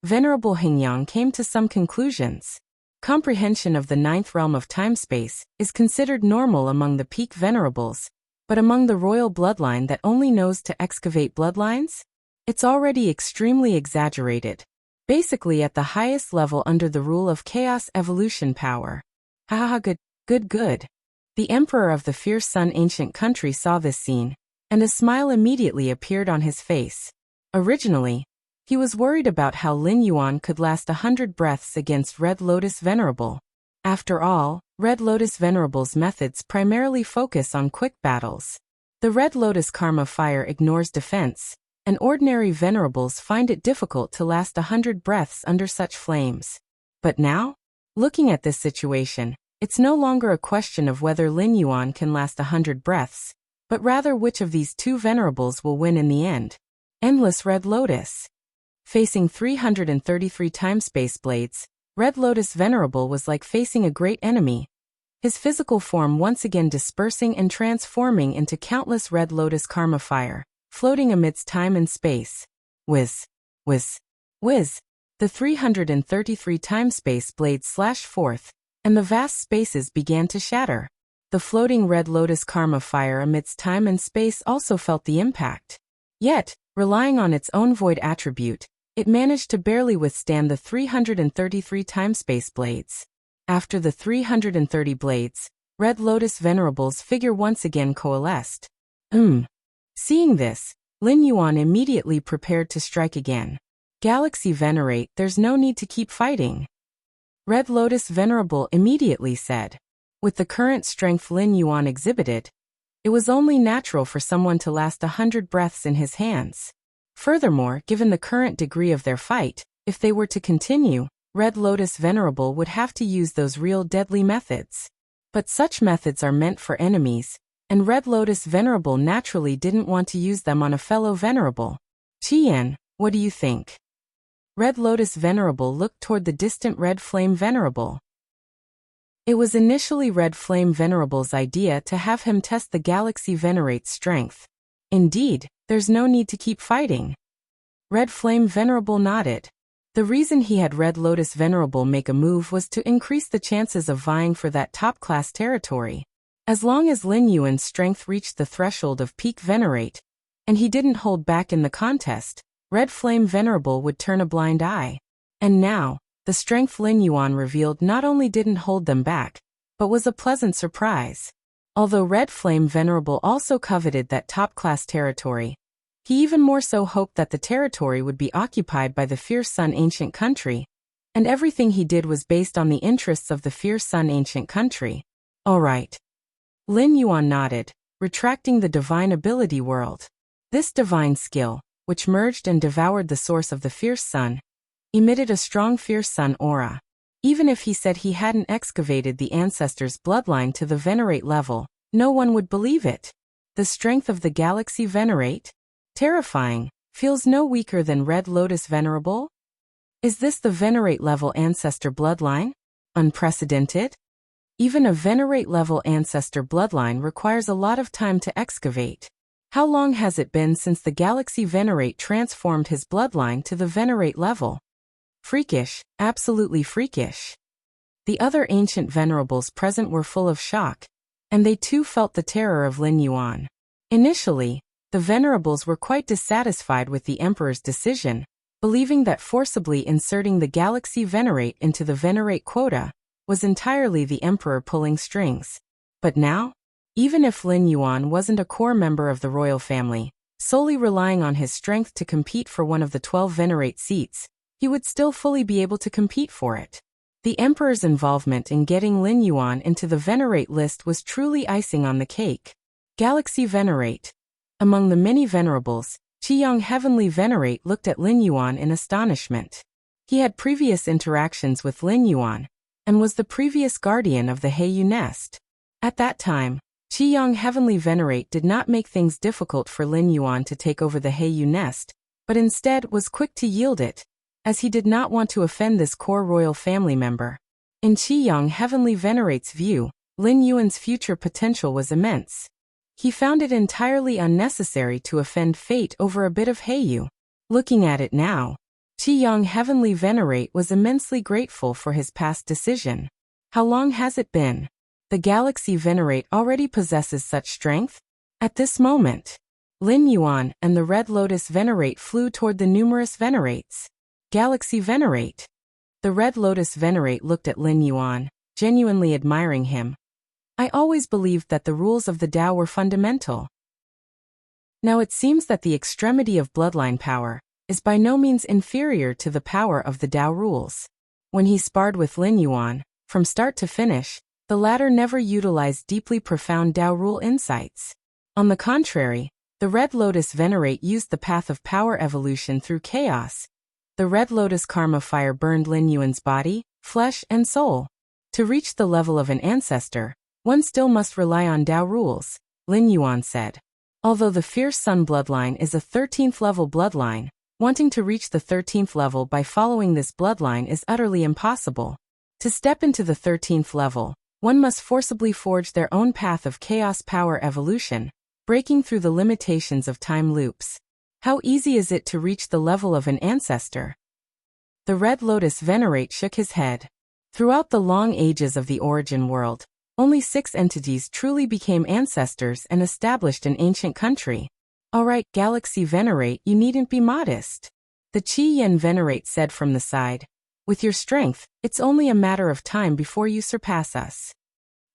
Venerable Hingyang came to some conclusions. Comprehension of the ninth realm of time-space is considered normal among the peak venerables, but among the royal bloodline that only knows to excavate bloodlines? It's already extremely exaggerated. Basically at the highest level under the rule of chaos evolution power. Haha, good. The emperor of the Fierce Sun ancient country saw this scene, and a smile immediately appeared on his face. Originally, he was worried about how Lin Yuan could last 100 breaths against Red Lotus Venerable. After all, Red Lotus Venerable's methods primarily focus on quick battles. The Red Lotus Karma Fire ignores defense, and ordinary venerables find it difficult to last 100 breaths under such flames. But now, looking at this situation, it's no longer a question of whether Lin Yuan can last 100 breaths, but rather which of these two venerables will win in the end. Endless Red Lotus. Facing 333 time-space blades, Red Lotus Venerable was like facing a great enemy. His physical form once again dispersing and transforming into countless Red Lotus Karma Fire, floating amidst time and space. Whiz. Whiz. Whiz. The 333 time-space blades slashed forth, and the vast spaces began to shatter. The floating Red Lotus Karma Fire amidst time and space also felt the impact. Yet, relying on its own void attribute, it managed to barely withstand the 333 time-space blades. After the 330 blades, Red Lotus Venerable's figure once again coalesced. Seeing this, Lin Yuan immediately prepared to strike again. Galaxy Venerate, there's no need to keep fighting. Red Lotus Venerable immediately said. With the current strength Lin Yuan exhibited, it was only natural for someone to last 100 breaths in his hands. Furthermore, given the current degree of their fight, if they were to continue, Red Lotus Venerable would have to use those real deadly methods. But such methods are meant for enemies, and Red Lotus Venerable naturally didn't want to use them on a fellow venerable. Qian, what do you think? Red Lotus Venerable looked toward the distant Red Flame Venerable. It was initially Red Flame Venerable's idea to have him test the Galaxy Venerate's strength. Indeed, there's no need to keep fighting. Red Flame Venerable nodded. The reason he had Red Lotus Venerable make a move was to increase the chances of vying for that top-class territory. As long as Lin Yuan's strength reached the threshold of peak Venerate, and he didn't hold back in the contest, Red Flame Venerable would turn a blind eye. And now, the strength Lin Yuan revealed not only didn't hold them back, but was a pleasant surprise. Although Red Flame Venerable also coveted that top-class territory, he even more so hoped that the territory would be occupied by the Fierce Sun Ancient Country, and everything he did was based on the interests of the Fierce Sun Ancient Country. All right. Lin Yuan nodded, retracting the Divine Ability World. This divine skill, which merged and devoured the source of the Fierce Sun, emitted a strong Fierce Sun aura. Even if he said he hadn't excavated the ancestors' bloodline to the Venerate level, no one would believe it. The strength of the Galaxy Venerate? Terrifying, feels no weaker than Red Lotus Venerable? Is this the Venerate level ancestor bloodline? Unprecedented? Even a Venerate level ancestor bloodline requires a lot of time to excavate. How long has it been since the Galaxy Venerate transformed his bloodline to the Venerate level? Freakish, absolutely freakish. The other ancient venerables present were full of shock, and they too felt the terror of Lin Yuan. Initially, the venerables were quite dissatisfied with the Emperor's decision, believing that forcibly inserting the Galaxy Venerate into the Venerate quota was entirely the Emperor pulling strings. But now, even if Lin Yuan wasn't a core member of the royal family, solely relying on his strength to compete for one of the 12 Venerate seats, he would still fully be able to compete for it. The Emperor's involvement in getting Lin Yuan into the Venerate list was truly icing on the cake. Galaxy Venerate. Among the many venerables, Qiyang Heavenly Venerate looked at Lin Yuan in astonishment. He had previous interactions with Lin Yuan, and was the previous guardian of the Heiyu nest. At that time, Qiyang Heavenly Venerate did not make things difficult for Lin Yuan to take over the Heiyu nest, but instead was quick to yield it, as he did not want to offend this core royal family member. In Qiyang Heavenly Venerate's view, Lin Yuan's future potential was immense. He found it entirely unnecessary to offend fate over a bit of Heiyu. Looking at it now, Qiyang Heavenly Venerate was immensely grateful for his past decision. How long has it been? The Galaxy Venerate already possesses such strength? At this moment, Lin Yuan and the Red Lotus Venerate flew toward the numerous Venerates. Galaxy Venerate. The Red Lotus Venerate looked at Lin Yuan, genuinely admiring him. I always believed that the rules of the Tao were fundamental. Now it seems that the extremity of bloodline power is by no means inferior to the power of the Tao rules. When he sparred with Lin Yuan, from start to finish, the latter never utilized deeply profound Tao rule insights. On the contrary, the Red Lotus Venerate used the path of power evolution through chaos. The Red Lotus Karma fire burned Lin Yuan's body, flesh, and soul. To reach the level of an ancestor, one still must rely on Tao rules, Lin Yuan said. Although the Fierce Sun bloodline is a 13th level bloodline, wanting to reach the 13th level by following this bloodline is utterly impossible. To step into the 13th level, one must forcibly forge their own path of chaos power evolution, breaking through the limitations of time loops. How easy is it to reach the level of an ancestor? The Red Lotus Venerate shook his head. Throughout the long ages of the origin world, only 6 entities truly became ancestors and established an ancient country. Alright, Galaxy Venerate, you needn't be modest. The Qi Yen Venerate said from the side. With your strength, it's only a matter of time before you surpass us.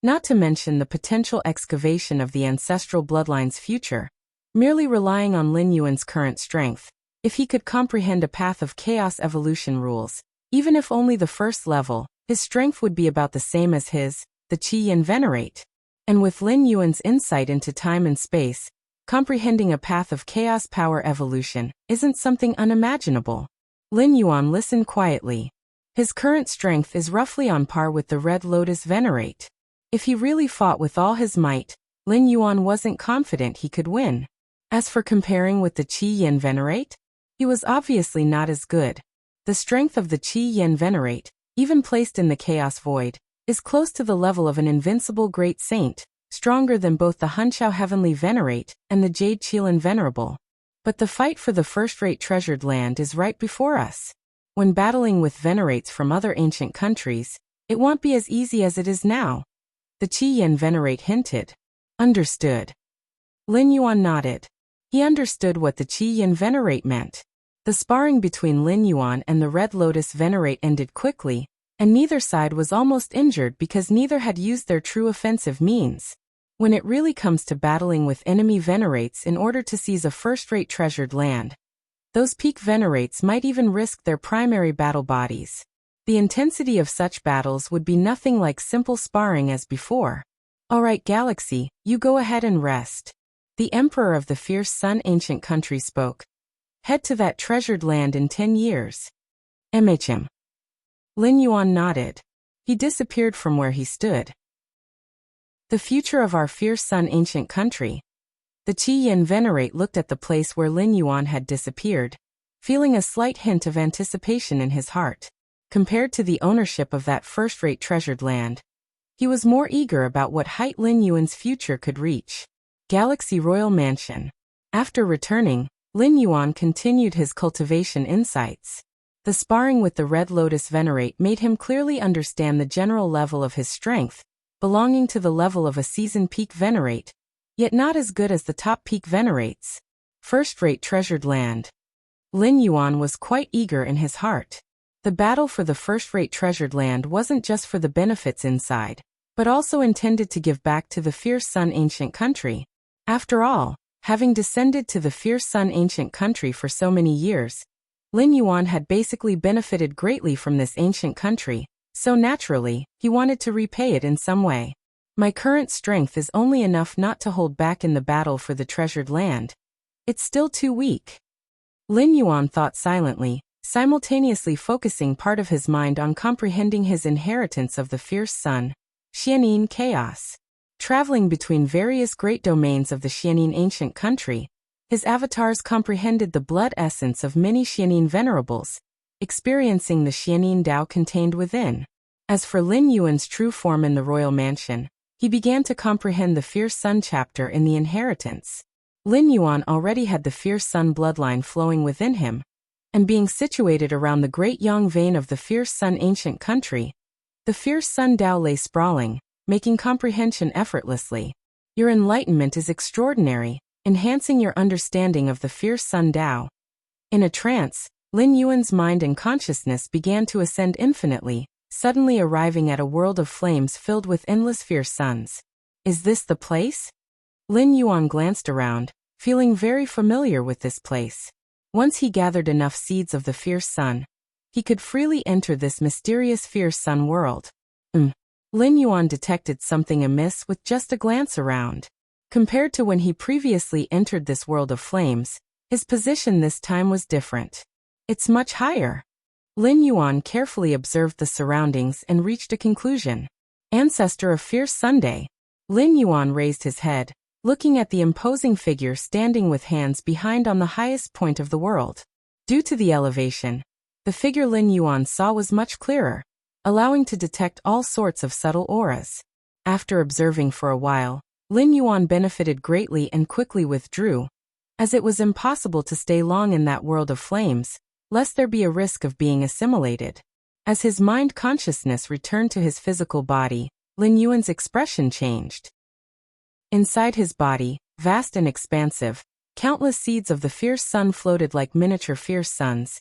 Not to mention the potential excavation of the ancestral bloodline's future. Merely relying on Lin Yuan's current strength, if he could comprehend a path of chaos evolution rules, even if only the first level, his strength would be about the same as his, the Qi Yin Venerate. And with Lin Yuan's insight into time and space, comprehending a path of chaos power evolution isn't something unimaginable. Lin Yuan listened quietly. His current strength is roughly on par with the Red Lotus Venerate. If he really fought with all his might, Lin Yuan wasn't confident he could win. As for comparing with the Qi Yin Venerate, he was obviously not as good. The strength of the Qi Yin Venerate, even placed in the Chaos Void, is close to the level of an invincible great saint, stronger than both the Hunqiao Heavenly Venerate and the Jade Qilin Venerable. But the fight for the first-rate treasured land is right before us. When battling with venerates from other ancient countries, it won't be as easy as it is now. The Qi Yan venerate hinted. Understood. Lin Yuan nodded. He understood what the Qi Yan venerate meant. The sparring between Lin Yuan and the Red Lotus venerate ended quickly, and neither side was almost injured because neither had used their true offensive means. When it really comes to battling with enemy venerates in order to seize a first-rate treasured land, those peak venerates might even risk their primary battle bodies. The intensity of such battles would be nothing like simple sparring as before. Alright Galaxy, you go ahead and rest. The Emperor of the Fierce Sun ancient country spoke. Head to that treasured land in 10 years. MHM. Lin Yuan nodded. He disappeared from where he stood. The future of our Fierce Sun ancient country. The Qi Yan venerate looked at the place where Lin Yuan had disappeared, feeling a slight hint of anticipation in his heart. Compared to the ownership of that first-rate treasured land, he was more eager about what height Lin Yuan's future could reach. Galaxy Royal Mansion. After returning, Lin Yuan continued his cultivation insights. The sparring with the Red Lotus venerate made him clearly understand the general level of his strength, belonging to the level of a seasoned peak venerate, yet not as good as the top peak venerates. First-rate treasured land. Lin Yuan was quite eager in his heart. The battle for the first-rate treasured land wasn't just for the benefits inside, but also intended to give back to the Fierce Sun ancient country. After all, having descended to the Fierce Sun ancient country for so many years, Lin Yuan had basically benefited greatly from this ancient country, so naturally, he wanted to repay it in some way. My current strength is only enough not to hold back in the battle for the treasured land. It's still too weak. Lin Yuan thought silently, simultaneously focusing part of his mind on comprehending his inheritance of the Fierce Sun, Xianin Chaos. Traveling between various great domains of the Xianin ancient country, his avatars comprehended the blood essence of many Xianin venerables, experiencing the Xianin Dao contained within. As for Lin Yuan's true form in the royal mansion, he began to comprehend the Fierce Sun chapter in the inheritance. Lin Yuan already had the Fierce Sun bloodline flowing within him, and being situated around the great yang vein of the Fierce Sun ancient country, the Fierce Sun Dao lay sprawling, making comprehension effortlessly. Your enlightenment is extraordinary, enhancing your understanding of the Fierce Sun Dao. In a trance, Lin Yuan's mind and consciousness began to ascend infinitely, suddenly arriving at a world of flames filled with endless fierce suns. Is this the place? Lin Yuan glanced around, feeling very familiar with this place. Once he gathered enough seeds of the fierce sun, he could freely enter this mysterious fierce sun world. Lin Yuan detected something amiss with just a glance around. Compared to when he previously entered this world of flames, his position this time was different. It's much higher. Lin Yuan carefully observed the surroundings and reached a conclusion. Ancestor of Fierce Sunday. Lin Yuan raised his head, looking at the imposing figure standing with hands behind on the highest point of the world. Due to the elevation, the figure Lin Yuan saw was much clearer, allowing to detect all sorts of subtle auras. After observing for a while, Lin Yuan benefited greatly and quickly withdrew, as it was impossible to stay long in that world of flames, lest there be a risk of being assimilated. As his mind consciousness returned to his physical body, Lin Yuan's expression changed. Inside his body, vast and expansive, countless seeds of the fierce sun floated like miniature fierce suns,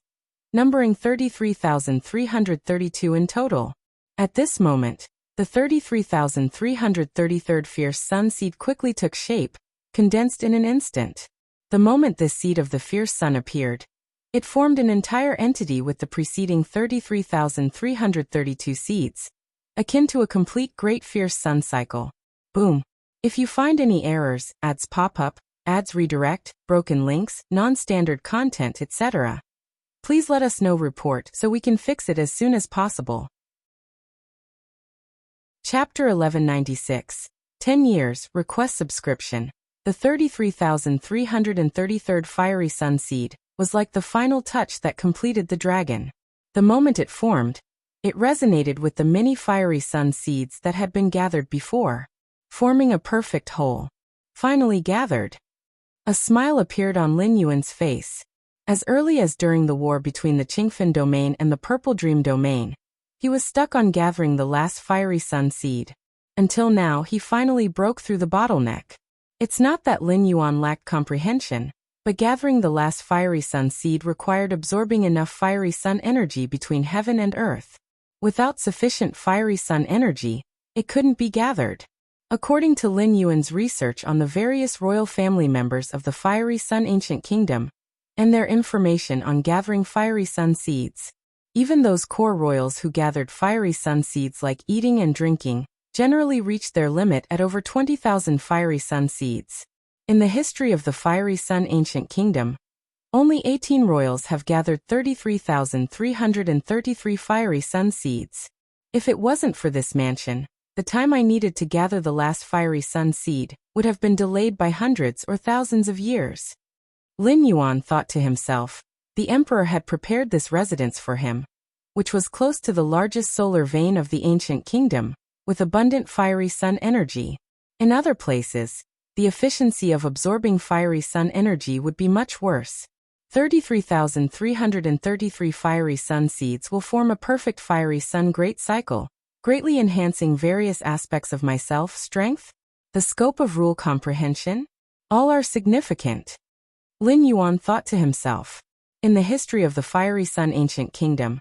numbering 33,332 in total. At this moment, the 33,333rd fierce sun seed quickly took shape, condensed in an instant. The moment this seed of the fierce sun appeared, it formed an entire entity with the preceding 33,332 seeds, akin to a complete great fierce sun cycle. Boom. If you find any errors, ads pop up, ads redirect, broken links, non-standard content, etc., please let us know report so we can fix it as soon as possible. Chapter 1196. 10 years, request subscription. The 33,333rd Fiery Sun Seed was like the final touch that completed the dragon. The moment it formed, it resonated with the many fiery sun seeds that had been gathered before, forming a perfect whole. Finally gathered. A smile appeared on Lin Yuan's face. As early as during the war between the Qingfen domain and the Purple Dream domain, he was stuck on gathering the last fiery sun seed. Until now, he finally broke through the bottleneck. It's not that Lin Yuan lacked comprehension, but gathering the last fiery sun seed required absorbing enough fiery sun energy between heaven and earth. Without sufficient fiery sun energy, it couldn't be gathered. According to Lin Yuan's research on the various royal family members of the Fiery Sun Ancient Kingdom, and their information on gathering fiery sun seeds, even those core royals who gathered fiery sun seeds like eating and drinking, generally reached their limit at over 20,000 fiery sun seeds. In the history of the Fiery Sun Ancient Kingdom, only 18 royals have gathered 33,333 fiery sun seeds. If it wasn't for this mansion, the time I needed to gather the last fiery sun seed would have been delayed by hundreds or thousands of years. Lin Yuan thought to himself, the emperor had prepared this residence for him, which was close to the largest solar vein of the ancient kingdom, with abundant fiery sun energy. In other places, the efficiency of absorbing fiery sun energy would be much worse. 33,333 fiery sun seeds will form a perfect fiery sun great cycle, greatly enhancing various aspects of my self-strength, the scope of rule comprehension. All are significant. Lin Yuan thought to himself. In the history of the Fiery Sun Ancient Kingdom,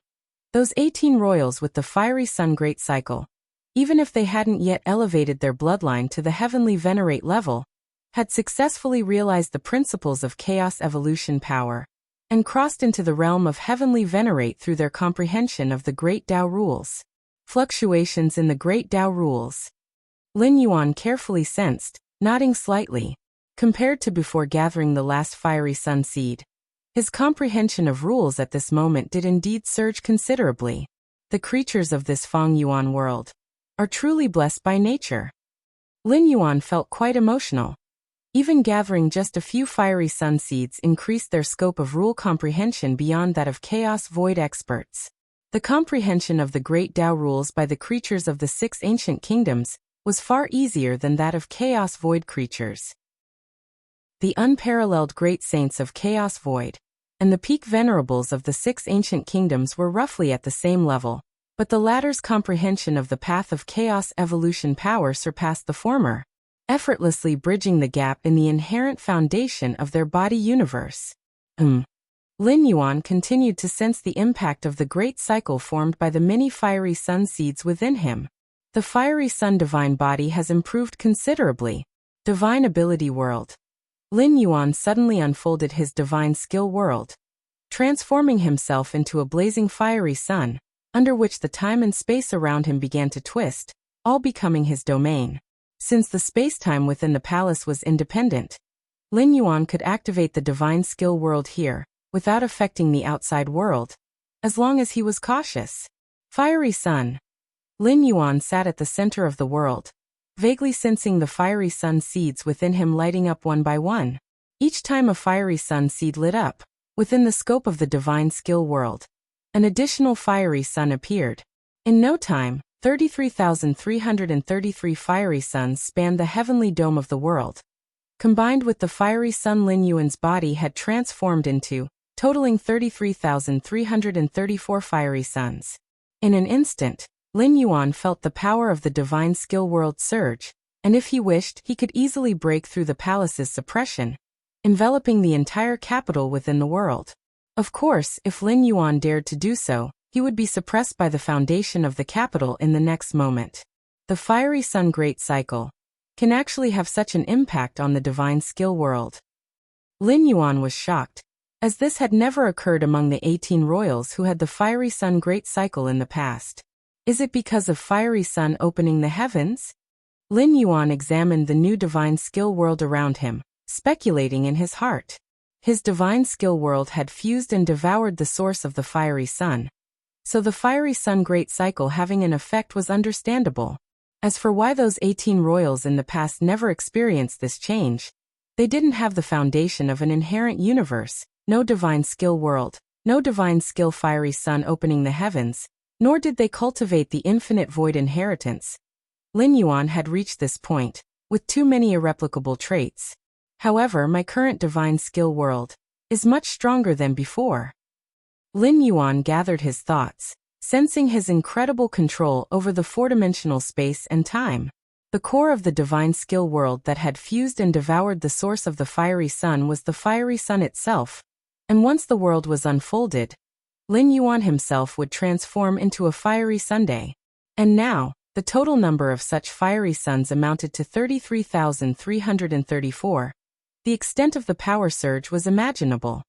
those 18 royals with the fiery sun great cycle, even if they hadn't yet elevated their bloodline to the heavenly venerate level, had successfully realized the principles of chaos evolution power, and crossed into the realm of heavenly venerate through their comprehension of the Great Tao rules. Fluctuations in the Great Tao rules. Lin Yuan carefully sensed, nodding slightly, compared to before gathering the last fiery sun seed. His comprehension of rules at this moment did indeed surge considerably. The creatures of this Feng Yuan world are truly blessed by nature. Lin Yuan felt quite emotional. Even gathering just a few fiery sun seeds increased their scope of rule comprehension beyond that of chaos void experts. The comprehension of the Great Tao rules by the creatures of the 6 ancient kingdoms was far easier than that of chaos void creatures. The unparalleled great saints of chaos void and the peak venerables of the 6 ancient kingdoms were roughly at the same level, but the latter's comprehension of the path of chaos evolution power surpassed the former, effortlessly bridging the gap in the inherent foundation of their body universe. Lin Yuan continued to sense the impact of the great cycle formed by the many fiery sun seeds within him. The fiery sun divine body has improved considerably. Divine ability world. Lin Yuan suddenly unfolded his divine skill world, transforming himself into a blazing fiery sun, under which the time and space around him began to twist, all becoming his domain. Since the space-time within the palace was independent, Lin Yuan could activate the divine skill world here, without affecting the outside world, as long as he was cautious. Fiery sun. Lin Yuan sat at the center of the world, vaguely sensing the fiery sun seeds within him lighting up one by one. Each time a fiery sun seed lit up, within the scope of the divine skill world, an additional fiery sun appeared. In no time, 33,333 fiery suns spanned the heavenly dome of the world. Combined with the fiery sun Lin Yuan's body had transformed into, totaling 33,334 fiery suns. In an instant, Lin Yuan felt the power of the divine skill world surge, and if he wished, he could easily break through the palace's suppression, enveloping the entire capital within the world. Of course, if Lin Yuan dared to do so, he would be suppressed by the foundation of the capital in the next moment. The fiery sun great cycle can actually have such an impact on the divine skill world. Lin Yuan was shocked, as this had never occurred among the 18 royals who had the fiery sun great cycle in the past. Is it because of fiery sun opening the heavens? Lin Yuan examined the new divine skill world around him, speculating in his heart. His divine skill world had fused and devoured the source of the fiery sun, so the fiery sun great cycle having an effect was understandable. As for why those 18 royals in the past never experienced this change, they didn't have the foundation of an inherent universe, no divine skill world, no divine skill fiery sun opening the heavens, nor did they cultivate the infinite void inheritance. Lin Yuan had reached this point, with too many irreplicable traits. However, my current divine skill world is much stronger than before. Lin Yuan gathered his thoughts, sensing his incredible control over the four-dimensional space and time. The core of the divine skill world that had fused and devoured the source of the fiery sun was the fiery sun itself, and once the world was unfolded, Lin Yuan himself would transform into a fiery sunday. And now, the total number of such fiery suns amounted to 33,334. The extent of the power surge was imaginable.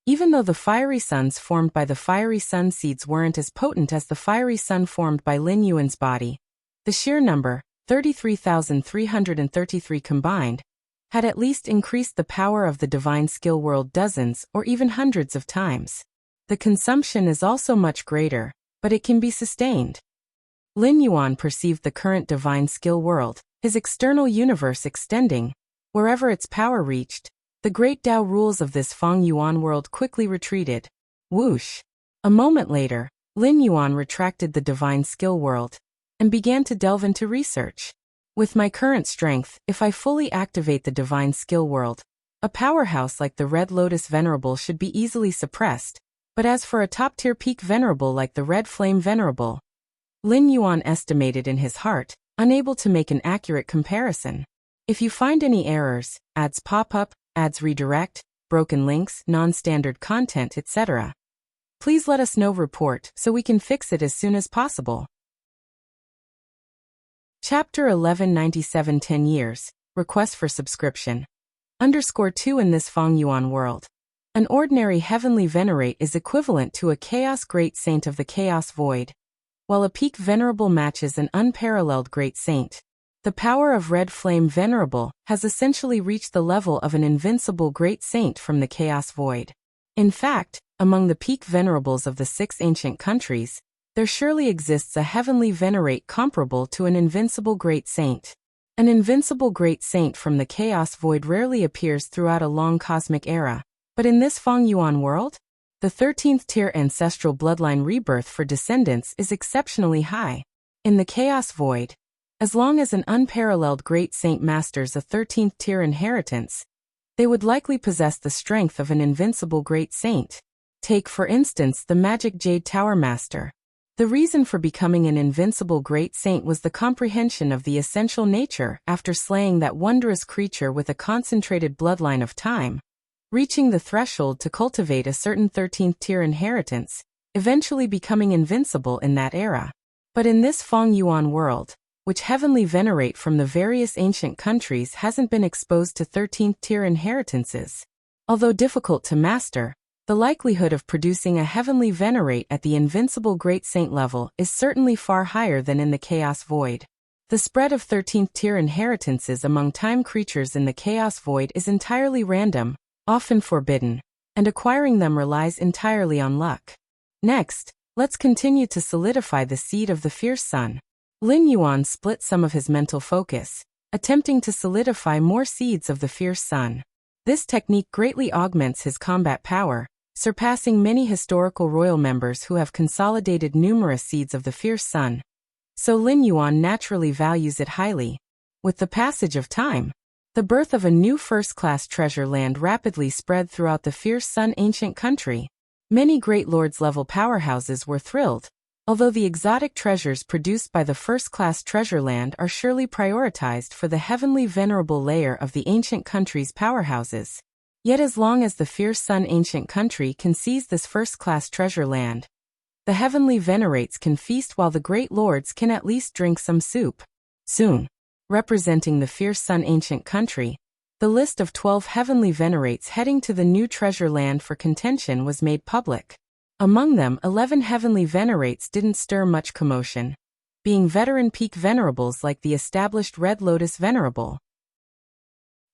Even though the fiery suns formed by the fiery sun seeds weren't as potent as the fiery sun formed by Lin Yuan's body, the sheer number, 33,333 combined, had at least increased the power of the divine skill world dozens or even hundreds of times. The consumption is also much greater, but it can be sustained. Lin Yuan perceived the current divine skill world, his external universe extending. Wherever its power reached, the great Tao rules of this Feng Yuan world quickly retreated. Whoosh! A moment later, Lin Yuan retracted the divine skill world and began to delve into research. With my current strength, if I fully activate the divine skill world, a powerhouse like the Red Lotus Venerable should be easily suppressed. But as for a top-tier peak venerable like the Red Flame Venerable, Lin Yuan estimated in his heart, unable to make an accurate comparison. If you find any errors, ads pop up, ads redirect, broken links, non-standard content, etc., please let us know. Report so we can fix it as soon as possible. Chapter 1197 10 years, request for subscription. _2 In this Feng Yuan world, an ordinary heavenly venerate is equivalent to a chaos great saint of the chaos void, while a peak venerable matches an unparalleled great saint. The power of Red Flame Venerable has essentially reached the level of an invincible great saint from the chaos void. In fact, among the peak venerables of the 6 ancient countries, there surely exists a heavenly venerate comparable to an invincible great saint. An invincible great saint from the chaos void rarely appears throughout a long cosmic era. But in this Feng Yuan world, the 13th tier ancestral bloodline rebirth for descendants is exceptionally high. In the chaos void, as long as an unparalleled great saint masters a 13th tier inheritance, they would likely possess the strength of an invincible great saint. Take for instance the Magic Jade Tower Master. The reason for becoming an invincible great saint was the comprehension of the essential nature after slaying that wondrous creature with a concentrated bloodline of time, reaching the threshold to cultivate a certain 13th tier inheritance, eventually becoming invincible in that era. But in this Feng Yuan world, which heavenly venerate from the various ancient countries hasn't been exposed to 13th tier inheritances. Although difficult to master, the likelihood of producing a heavenly venerate at the invincible great saint level is certainly far higher than in the chaos void. The spread of 13th tier inheritances among time creatures in the chaos void is entirely random, often forbidden, and acquiring them relies entirely on luck. Next, let's continue to solidify the seed of the fierce sun. Lin Yuan split some of his mental focus, attempting to solidify more seeds of the fierce sun. This technique greatly augments his combat power, surpassing many historical royal members who have consolidated numerous seeds of the fierce sun. So Lin Yuan naturally values it highly. With the passage of time, the birth of a new first-class treasure land rapidly spread throughout the fierce sun ancient country. Many great lords-level powerhouses were thrilled, although the exotic treasures produced by the first-class treasure land are surely prioritized for the heavenly venerable layer of the ancient country's powerhouses. Yet as long as the fierce sun ancient country can seize this first-class treasure land, the heavenly venerates can feast while the great lords can at least drink some soup. Soon, representing the fierce sun ancient country, the list of 12 heavenly venerates heading to the new treasure land for contention was made public. Among them, 11 heavenly venerates didn't stir much commotion, being veteran peak venerables like the established Red Lotus Venerable.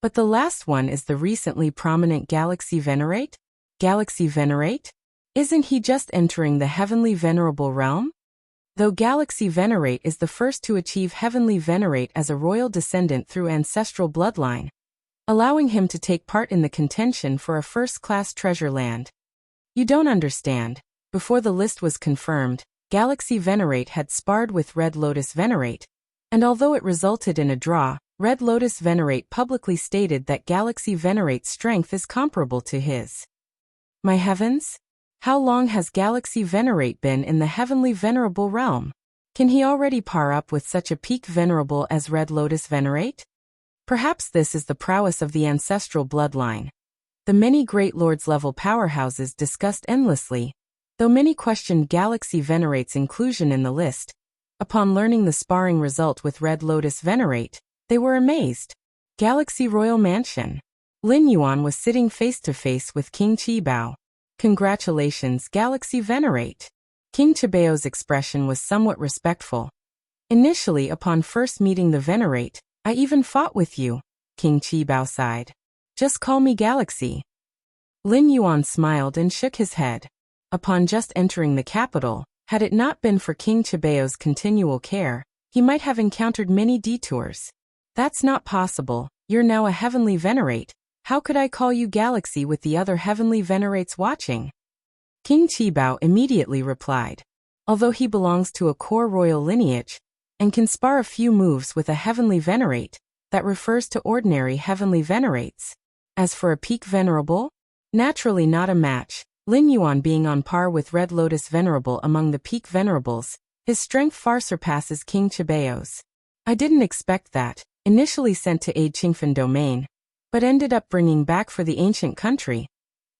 But the last one is the recently prominent Galaxy Venerate? Galaxy Venerate? Isn't he just entering the heavenly venerable realm? Though Galaxy Venerate is the first to achieve heavenly venerate as a royal descendant through ancestral bloodline, allowing him to take part in the contention for a first-class treasure land. You don't understand. Before the list was confirmed, Galaxy Venerate had sparred with Red Lotus Venerate, and although it resulted in a draw, Red Lotus Venerate publicly stated that Galaxy Venerate's strength is comparable to his. My heavens? How long has Galaxy Venerate been in the heavenly venerable realm? Can he already par up with such a peak venerable as Red Lotus Venerate? Perhaps this is the prowess of the ancestral bloodline. The many great lords level powerhouses discussed endlessly, though many questioned Galaxy Venerate's inclusion in the list. Upon learning the sparring result with Red Lotus Venerate, they were amazed. Galaxy Royal Mansion. Lin Yuan was sitting face to face with King Qibao. Congratulations, Galaxy Venerate. King Qibao's expression was somewhat respectful. Initially, upon first meeting the Venerate, I even fought with you, King Qibao sighed. Just call me Galaxy. Lin Yuan smiled and shook his head. Upon just entering the capital, had it not been for King Qibao's continual care, he might have encountered many detours. That's not possible, you're now a heavenly Venerate. How could I call you Galaxy with the other heavenly Venerates watching? King Qibao immediately replied. Although he belongs to a core royal lineage, and can spar a few moves with a heavenly Venerate, that refers to ordinary heavenly Venerates. As for a peak Venerable, naturally not a match, Lin Yuan being on par with Red Lotus Venerable among the peak Venerables, his strength far surpasses King Qibao's. I didn't expect that, initially sent to aid Qingfen domain, but ended up bringing back for the ancient country.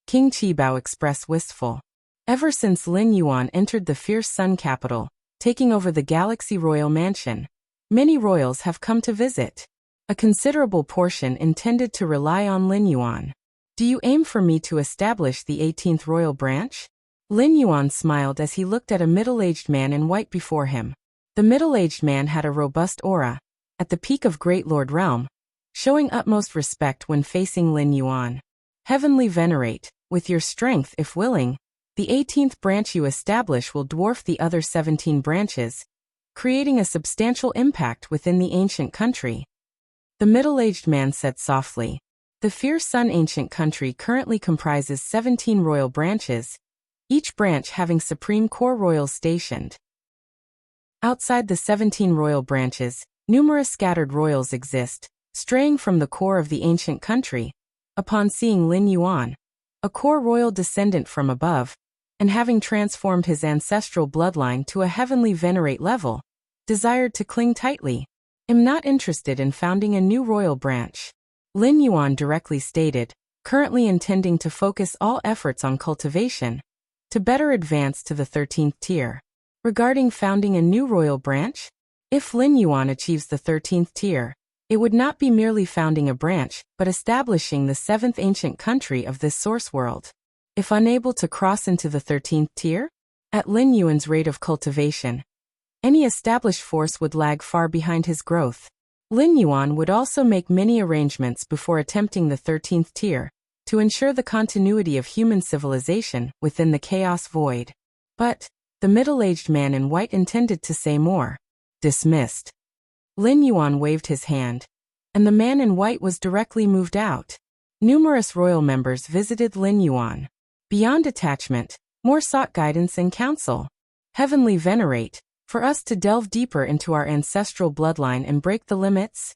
King Qibao expressed wistful. Ever since Lin Yuan entered the fierce sun capital, taking over the Galaxy Royal Mansion, many royals have come to visit. A considerable portion intended to rely on Lin Yuan. Do you aim for me to establish the 18th royal branch? Lin Yuan smiled as he looked at a middle-aged man in white before him. The middle-aged man had a robust aura, at the peak of Great Lord Realm, showing utmost respect when facing Lin Yuan. Heavenly Venerate, with your strength if willing, the 18th branch you establish will dwarf the other 17 branches, creating a substantial impact within the ancient country. The middle-aged man said softly. The fierce sun ancient country currently comprises 17 royal branches, each branch having supreme core royals stationed. Outside the 17 royal branches, numerous scattered royals exist, straying from the core of the ancient country. Upon seeing Lin Yuan, a core royal descendant from above, and having transformed his ancestral bloodline to a heavenly Venerate level, desired to cling tightly. Am not interested in founding a new royal branch. Lin Yuan directly stated, currently intending to focus all efforts on cultivation, to better advance to the 13th tier. Regarding founding a new royal branch, if Lin Yuan achieves the 13th tier, it would not be merely founding a branch, but establishing the 7th ancient country of this source world. If unable to cross into the 13th tier, at Lin Yuan's rate of cultivation, any established force would lag far behind his growth. Lin Yuan would also make many arrangements before attempting the 13th tier, to ensure the continuity of human civilization within the chaos void. But, the middle-aged man in white intended to say more. Dismissed. Lin Yuan waved his hand, and the man in white was directly moved out. Numerous royal members visited Lin Yuan. Beyond attachment, more sought guidance and counsel. Heavenly Venerate, for us to delve deeper into our ancestral bloodline and break the limits?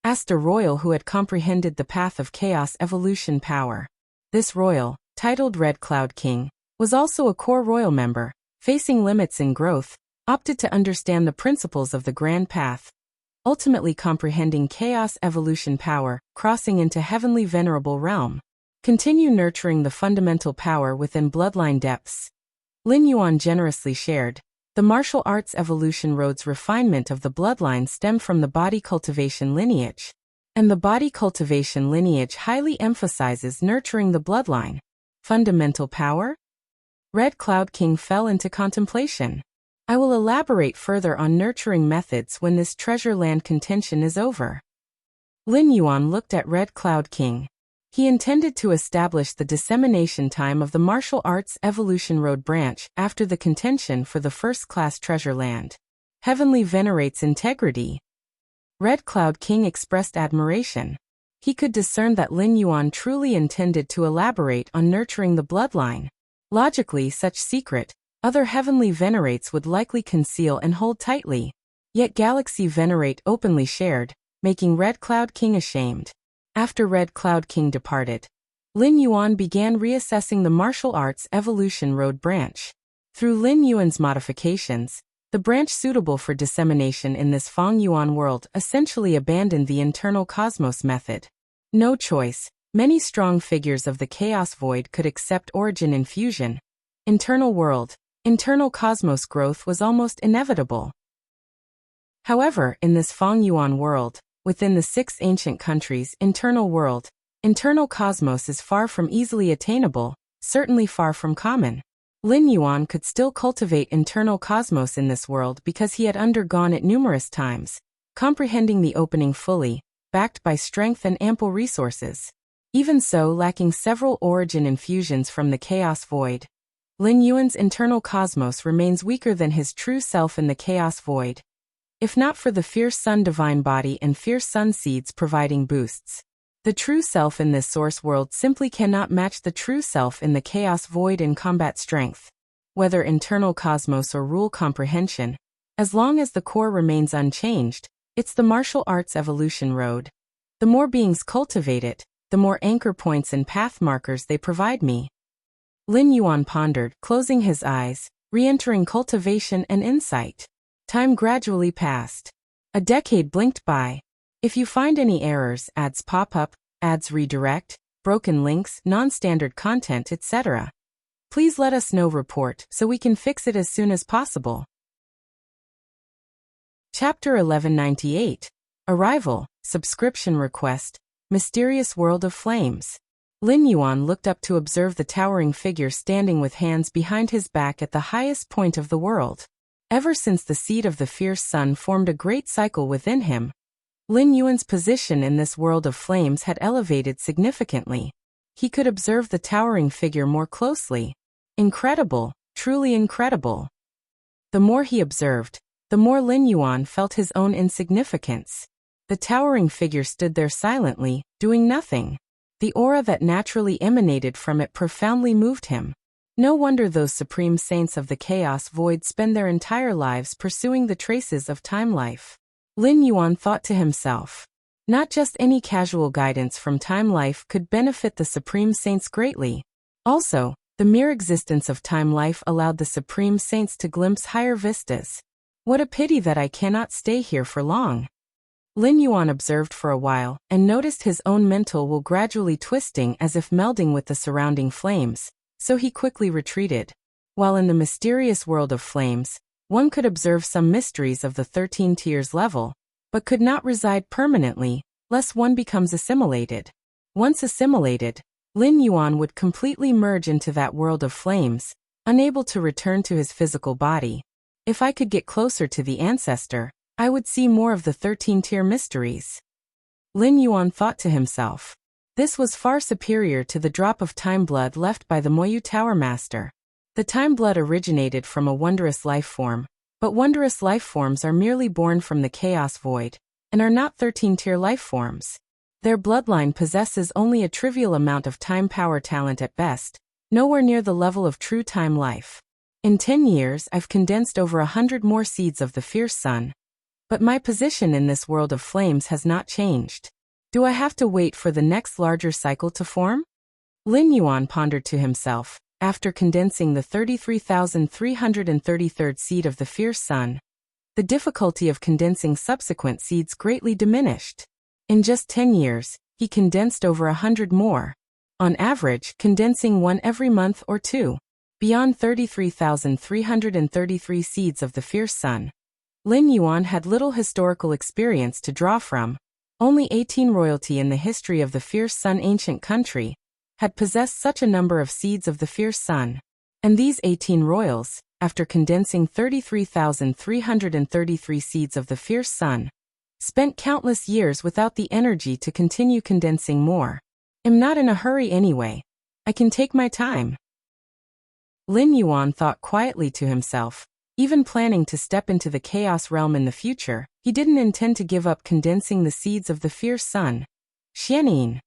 Asked a royal who had comprehended the path of chaos evolution power. This royal, titled Red Cloud King, was also a core royal member, facing limits in growth, opted to understand the principles of the grand path, ultimately comprehending chaos evolution power, crossing into heavenly venerable realm. Continue nurturing the fundamental power within bloodline depths. Lin Yuan generously shared. The martial arts evolution road's refinement of the bloodline stemmed from the body cultivation lineage, and the body cultivation lineage highly emphasizes nurturing the bloodline. Fundamental power? Red Cloud King fell into contemplation. I will elaborate further on nurturing methods when this treasure land contention is over. Lin Yuan looked at Red Cloud King. He intended to establish the dissemination time of the martial arts evolution road branch after the contention for the first-class treasure land. Heavenly Venerate's integrity. Red Cloud King expressed admiration. He could discern that Lin Yuan truly intended to elaborate on nurturing the bloodline. Logically, such secret, other heavenly Venerates would likely conceal and hold tightly. Yet Galaxy Venerate openly shared, making Red Cloud King ashamed. After Red Cloud King departed, Lin Yuan began reassessing the martial arts evolution road branch. Through Lin Yuan's modifications, the branch suitable for dissemination in this Feng Yuan world essentially abandoned the internal cosmos method. No choice, many strong figures of the chaos void could accept origin infusion. Internal world, internal cosmos growth was almost inevitable. However, in this Feng Yuan world, within the 6 ancient countries' internal world, internal cosmos is far from easily attainable, certainly far from common. Lin Yuan could still cultivate internal cosmos in this world because he had undergone it numerous times, comprehending the opening fully, backed by strength and ample resources. Even so, lacking several origin infusions from the chaos void, Lin Yuan's internal cosmos remains weaker than his true self in the chaos void. If not for the fierce sun divine body and fierce sun seeds providing boosts, the true self in this source world simply cannot match the true self in the chaos void in combat strength. Whether internal cosmos or rule comprehension, as long as the core remains unchanged, it's the martial arts evolution road. The more beings cultivate it, the more anchor points and path markers they provide me. Lin Yuan pondered, closing his eyes, re-entering cultivation and insight. Time gradually passed. A decade blinked by. If you find any errors, ads pop up, ads redirect, broken links, non-standard content, etc., please let us know. Report so we can fix it as soon as possible. Chapter 1198. Arrival, Subscription Request, Mysterious World of Flames. Lin Yuan looked up to observe the towering figure standing with hands behind his back at the highest point of the world. Ever since the seed of the fierce sun formed a great cycle within him, Lin Yuan's position in this world of flames had elevated significantly. He could observe the towering figure more closely. Incredible, truly incredible. The more he observed, the more Lin Yuan felt his own insignificance. The towering figure stood there silently, doing nothing. The aura that naturally emanated from it profoundly moved him. No wonder those supreme saints of the chaos void spend their entire lives pursuing the traces of time life. Lin Yuan thought to himself. Not just any casual guidance from time life could benefit the supreme saints greatly. Also, the mere existence of time life allowed the supreme saints to glimpse higher vistas. What a pity that I cannot stay here for long. Lin Yuan observed for a while and noticed his own mental will gradually twisting as if melding with the surrounding flames, so he quickly retreated. While in the mysterious world of flames, one could observe some mysteries of the 13 tiers level, but could not reside permanently, lest one becomes assimilated. Once assimilated, Lin Yuan would completely merge into that world of flames, unable to return to his physical body. If I could get closer to the ancestor, I would see more of the 13-tier mysteries. Lin Yuan thought to himself. This was far superior to the drop of time blood left by the Moyu Tower Master. The time blood originated from a wondrous life form, but wondrous life forms are merely born from the chaos void, and are not 13-tier life forms. Their bloodline possesses only a trivial amount of time power talent at best, nowhere near the level of true time life. In 10 years I've condensed over 100 more seeds of the fierce sun. But my position in this world of flames has not changed. Do I have to wait for the next larger cycle to form? Lin Yuan pondered to himself. After condensing the 33,333rd seed of the fierce sun, the difficulty of condensing subsequent seeds greatly diminished. In just 10 years, he condensed over 100 more. On average, condensing one every month or two. Beyond 33,333 seeds of the fierce sun, Lin Yuan had little historical experience to draw from. Only 18 royalty in the history of the fierce sun ancient country had possessed such a number of seeds of the fierce sun. And these 18 royals, after condensing 33,333 seeds of the fierce sun, spent countless years without the energy to continue condensing more. I'm not in a hurry anyway. I can take my time. Lin Yuan thought quietly to himself. Even planning to step into the chaos realm in the future, he didn't intend to give up condensing the seeds of the fierce sun. Xianin.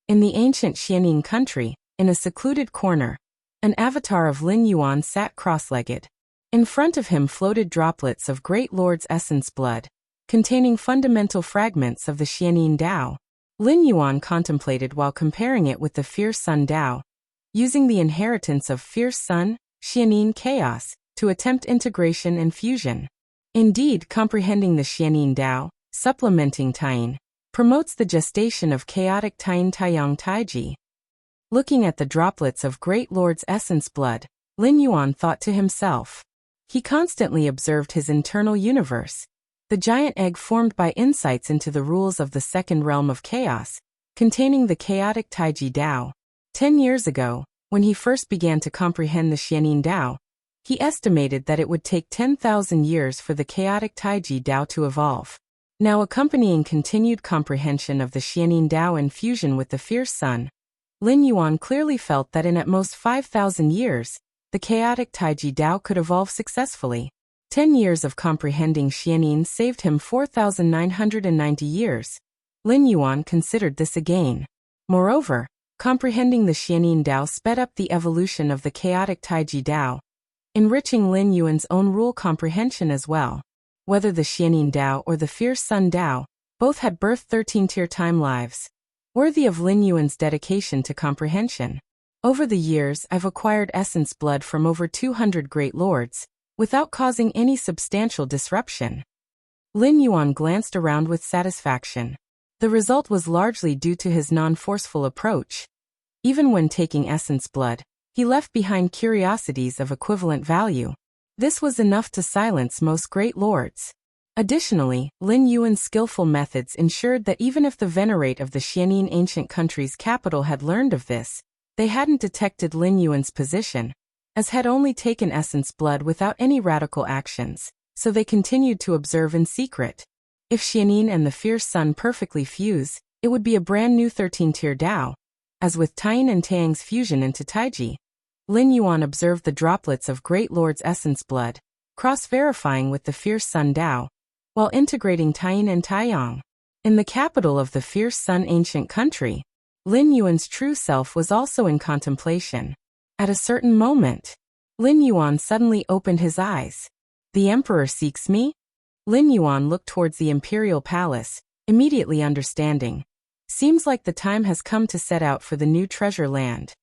In the ancient Xianin country, in a secluded corner, an avatar of Lin Yuan sat cross-legged. In front of him floated droplets of Great Lord's essence blood, containing fundamental fragments of the Xianin Dao. Lin Yuan contemplated while comparing it with the Fierce Sun Dao, using the inheritance of Fierce Sun, Xianin Chaos, to attempt integration and fusion. Indeed, comprehending the Xianin Dao, supplementing Taiyin, promotes the gestation of chaotic Taiyin Taiyang Taiji. Looking at the droplets of Great Lord's essence blood, Lin Yuan thought to himself. He constantly observed his internal universe, the giant egg formed by insights into the rules of the second realm of chaos, containing the chaotic Taiji Dao. 10 years ago, when he first began to comprehend the Xianin Dao, he estimated that it would take 10,000 years for the chaotic Taiji Dao to evolve. Now, accompanying continued comprehension of the Xianin Dao in fusion with the Fierce Sun, Lin Yuan clearly felt that in at most 5,000 years, the chaotic Taiji Dao could evolve successfully. 10 years of comprehending Xianin saved him 4,990 years. Lin Yuan considered this a gain. Moreover, comprehending the Xianin Dao sped up the evolution of the chaotic Taiji Dao, enriching Lin Yuan's own rule comprehension as well. Whether the Xianin Dao or the Fierce Sun Dao, both had birthed 13-tier time lives, worthy of Lin Yuan's dedication to comprehension. Over the years, I've acquired essence blood from over 200 great lords, without causing any substantial disruption. Lin Yuan glanced around with satisfaction. The result was largely due to his non-forceful approach. Even when taking essence blood, he left behind curiosities of equivalent value. This was enough to silence most great lords. Additionally, Lin Yuan's skillful methods ensured that even if the venerate of the Xianin ancient country's capital had learned of this, they hadn't detected Lin Yuan's position, as had only taken essence blood without any radical actions, so they continued to observe in secret. If Xianin and the Fierce Sun perfectly fuse, it would be a brand new 13-tier Dao. As with Taiyin and Taiyang's fusion into Taiji, Lin Yuan observed the droplets of Great Lord's essence blood, cross-verifying with the Fierce Sun Dao, while integrating Taiyin and Taiyang. In the capital of the Fierce Sun ancient country, Lin Yuan's true self was also in contemplation. At a certain moment, Lin Yuan suddenly opened his eyes. The emperor seeks me? Lin Yuan looked towards the imperial palace, immediately understanding. Seems like the time has come to set out for the new treasure land.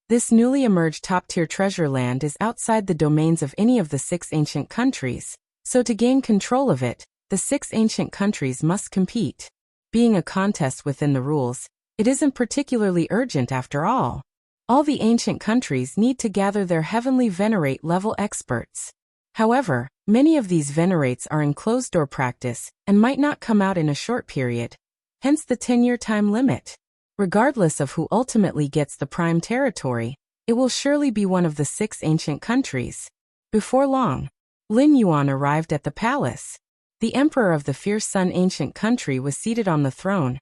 This newly emerged top-tier treasure land is outside the domains of any of the 6 ancient countries, so to gain control of it, the 6 ancient countries must compete. Being a contest within the rules, it isn't particularly urgent after all. All the ancient countries need to gather their heavenly venerate level experts. However, many of these venerates are in closed-door practice and might not come out in a short period, hence the 10-year time limit. Regardless of who ultimately gets the prime territory, it will surely be one of the 6 ancient countries. Before long, Lin Yuan arrived at the palace. The emperor of the Fierce Sun ancient country was seated on the throne,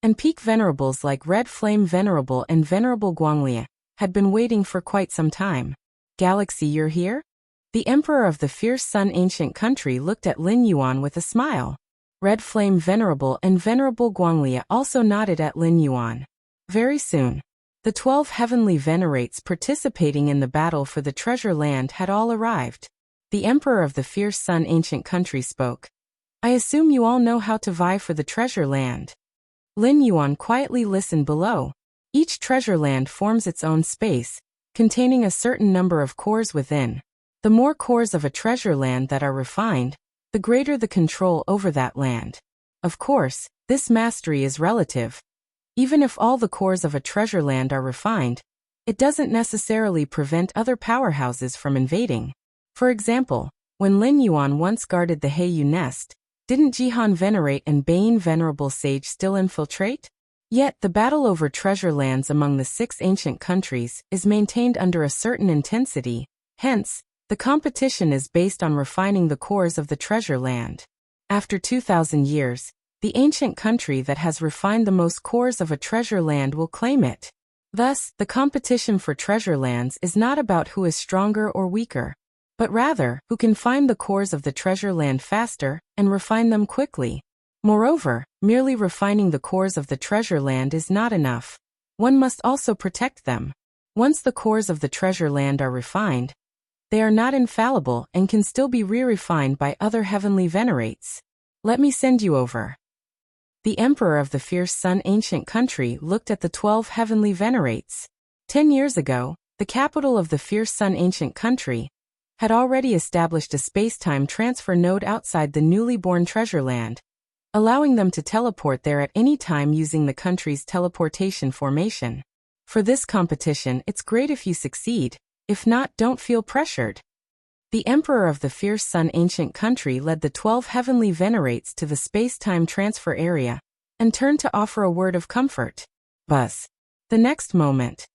and peak venerables like Red Flame Venerable and Venerable Guanglia had been waiting for quite some time. Galaxy, you're here? The emperor of the Fierce Sun ancient country looked at Lin Yuan with a smile. Red Flame Venerable and Venerable Guanglia also nodded at Lin Yuan. Very soon, the 12 heavenly venerates participating in the battle for the treasure land had all arrived. The emperor of the Fierce Sun ancient country spoke. I assume you all know how to vie for the treasure land. Lin Yuan quietly listened below. Each treasure land forms its own space, containing a certain number of cores within. The more cores of a treasure land that are refined, the greater the control over that land. Of course, this mastery is relative. Even if all the cores of a treasure land are refined, it doesn't necessarily prevent other powerhouses from invading. For example, when Lin Yuan once guarded the Heiyu nest, didn't Jihan Venerate and Bain Venerable Sage still infiltrate? Yet, the battle over treasure lands among the 6 ancient countries is maintained under a certain intensity, hence, the competition is based on refining the cores of the treasure land. After 2,000 years, the ancient country that has refined the most cores of a treasure land will claim it. Thus, the competition for treasure lands is not about who is stronger or weaker, but rather, who can find the cores of the treasure land faster and refine them quickly. Moreover, merely refining the cores of the treasure land is not enough. One must also protect them. Once the cores of the treasure land are refined, they are not infallible and can still be re-refined by other heavenly venerates. Let me send you over. The emperor of the fierce sun ancient country looked at the 12 heavenly venerates. 10 years ago, the capital of the fierce sun ancient country had already established a space-time transfer node outside the newly born treasure land, allowing them to teleport there at any time using the country's teleportation formation. For this competition, it's great if you succeed. If not, don't feel pressured. The emperor of the fierce sun ancient country led the 12 heavenly venerates to the space-time transfer area and turned to offer a word of comfort. Buzz. The next moment,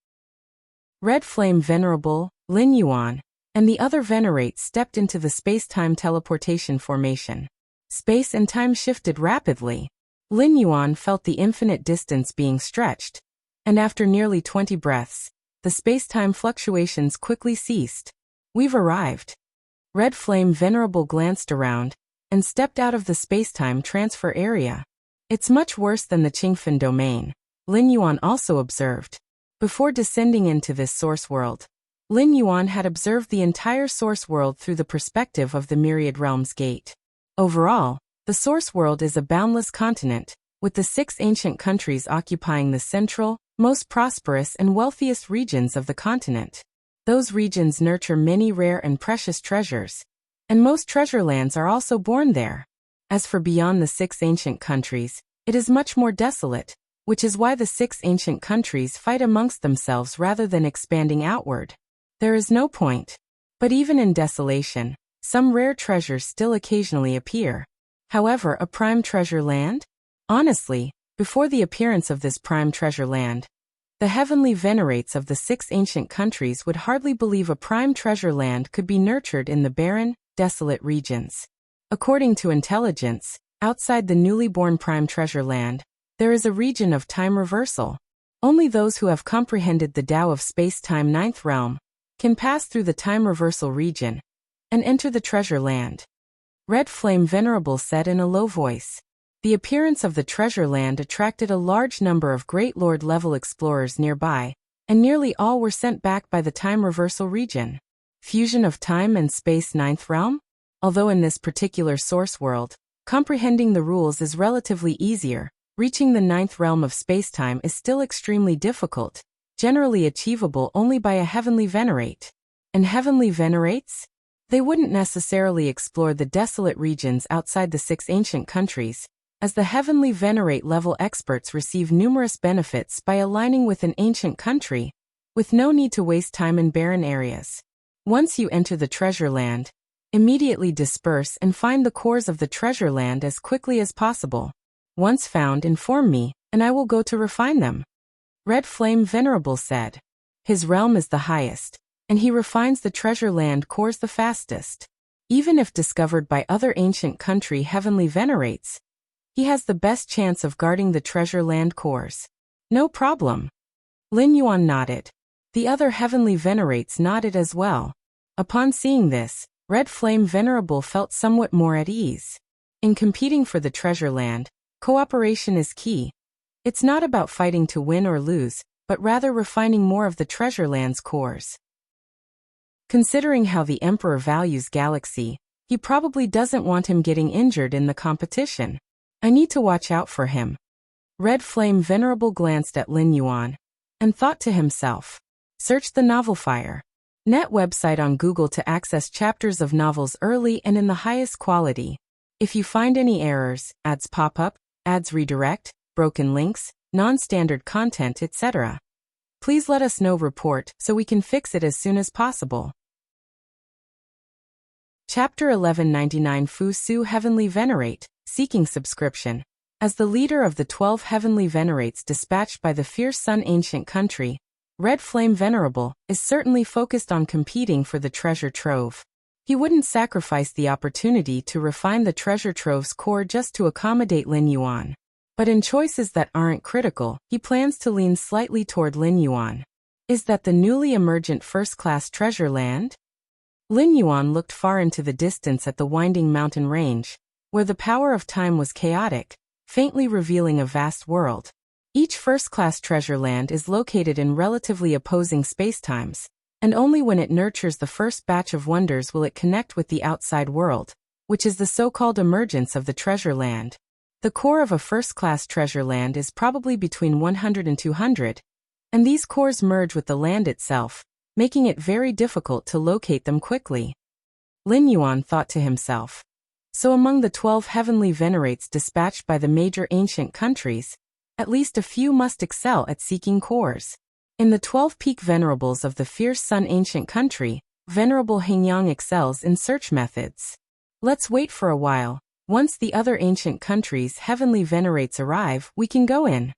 Red Flame Venerable, Lin Yuan, and the other venerates stepped into the space-time teleportation formation. Space and time shifted rapidly. Lin Yuan felt the infinite distance being stretched, and after nearly 20 breaths, the space-time fluctuations quickly ceased. We've arrived. Red Flame Venerable glanced around and stepped out of the space-time transfer area. It's much worse than the Qingfen domain, Lin Yuan also observed. Before descending into this source world, Lin Yuan had observed the entire source world through the perspective of the Myriad Realms Gate. Overall, the source world is a boundless continent, with the 6 ancient countries occupying the central, most prosperous and wealthiest regions of the continent. Those regions nurture many rare and precious treasures, and most treasure lands are also born there. As for beyond the 6 ancient countries, it is much more desolate, which is why the 6 ancient countries fight amongst themselves rather than expanding outward. There is no point. But even in desolation, some rare treasures still occasionally appear. However, a prime treasure land? Honestly, before the appearance of this prime treasure land, the heavenly venerates of the 6 ancient countries would hardly believe a prime treasure land could be nurtured in the barren, desolate regions. According to intelligence, outside the newly born prime treasure land, there is a region of time reversal. Only those who have comprehended the Tao of space-time 9th realm can pass through the time reversal region and enter the treasure land. Red Flame Venerable said in a low voice. The appearance of the treasure land attracted a large number of Great Lord-level explorers nearby, and nearly all were sent back by the time reversal region. Fusion of time and space 9th realm? Although in this particular source world, comprehending the rules is relatively easier, reaching the 9th realm of spacetime is still extremely difficult, generally achievable only by a heavenly venerate. And heavenly venerates? They wouldn't necessarily explore the desolate regions outside the 6 ancient countries, as the heavenly venerate level experts receive numerous benefits by aligning with an ancient country, with no need to waste time in barren areas. Once you enter the treasure land, immediately disperse and find the cores of the treasure land as quickly as possible. Once found, inform me, and I will go to refine them. Red Flame Venerable said. His realm is the highest, and he refines the treasure land cores the fastest. Even if discovered by other ancient country heavenly venerates, he has the best chance of guarding the treasure land cores. No problem. Lin Yuan nodded. The other heavenly venerates nodded as well. Upon seeing this, Red Flame Venerable felt somewhat more at ease. In competing for the treasure land, cooperation is key. It's not about fighting to win or lose, but rather refining more of the treasure land's cores. Considering how the Emperor values Galaxy, he probably doesn't want him getting injured in the competition. I need to watch out for him. Red Flame Venerable glanced at Lin Yuan and thought to himself. Search the Novelfire net website on Google to access chapters of novels early and in the highest quality. If you find any errors, ads pop up, ads redirect, broken links, non-standard content, etc., please let us know report so we can fix it as soon as possible. Chapter 1199 Fu Su Heavenly Venerate, Seeking Subscription. As the leader of the 12 Heavenly Venerates dispatched by the fierce Sun Ancient Country, Red Flame Venerable is certainly focused on competing for the treasure trove. He wouldn't sacrifice the opportunity to refine the treasure trove's core just to accommodate Lin Yuan. But in choices that aren't critical, he plans to lean slightly toward Lin Yuan. Is that the newly emergent first-class treasure land? Lin Yuan looked far into the distance at the winding mountain range, where the power of time was chaotic, faintly revealing a vast world. Each first-class treasure land is located in relatively opposing spacetimes, and only when it nurtures the first batch of wonders will it connect with the outside world, which is the so-called emergence of the treasure land. The core of a first-class treasure land is probably between 100 and 200, and these cores merge with the land itself, making it very difficult to locate them quickly. Lin Yuan thought to himself. So among the 12 heavenly venerates dispatched by the major ancient countries, at least a few must excel at seeking cores. In the 12 peak venerables of the Fierce Sun ancient country, Venerable Hengyang excels in search methods. Let's wait for a while. Once the other ancient countries' heavenly venerates arrive, we can go in.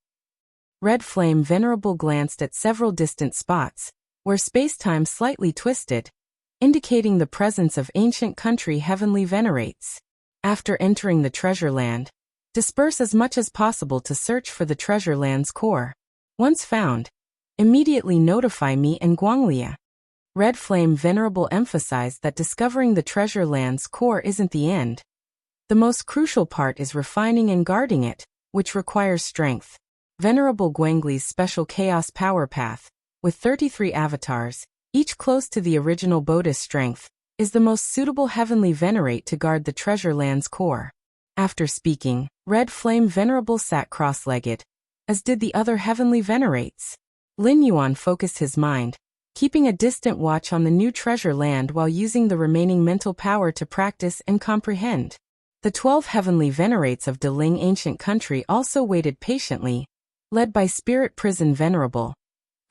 Red Flame Venerable glanced at several distant spots, where space-time slightly twisted, indicating the presence of ancient country heavenly venerates. After entering the treasure land, disperse as much as possible to search for the treasure land's core. Once found, immediately notify me and Guanglia. Red Flame Venerable emphasized that discovering the treasure land's core isn't the end. The most crucial part is refining and guarding it, which requires strength. Venerable Guangli's special Chaos Power Path, with 33 avatars, each close to the original Bodhi's strength, is the most suitable heavenly venerate to guard the treasure land's core. After speaking, Red Flame Venerable sat cross-legged, as did the other heavenly venerates. Lin Yuan focused his mind, keeping a distant watch on the new treasure land while using the remaining mental power to practice and comprehend. The 12 heavenly venerates of Deling ancient country also waited patiently, led by Spirit Prison Venerable,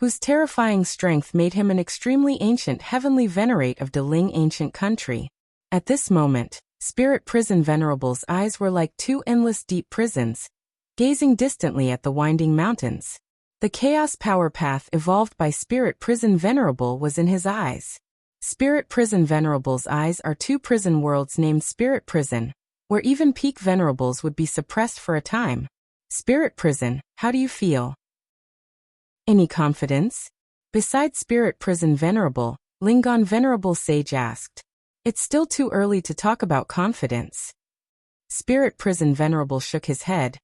whose terrifying strength made him an extremely ancient heavenly venerate of Deling ancient country. At this moment, Spirit Prison Venerable's eyes were like two endless deep prisons, gazing distantly at the winding mountains. The Chaos Power Path evolved by Spirit Prison Venerable was in his eyes. Spirit Prison Venerable's eyes are two prison worlds named Spirit Prison, where even peak venerables would be suppressed for a time. Spirit Prison, how do you feel? Any confidence? Besides Spirit Prison Venerable, Lingon Venerable Sage asked. It's still too early to talk about confidence. Spirit Prison Venerable shook his head.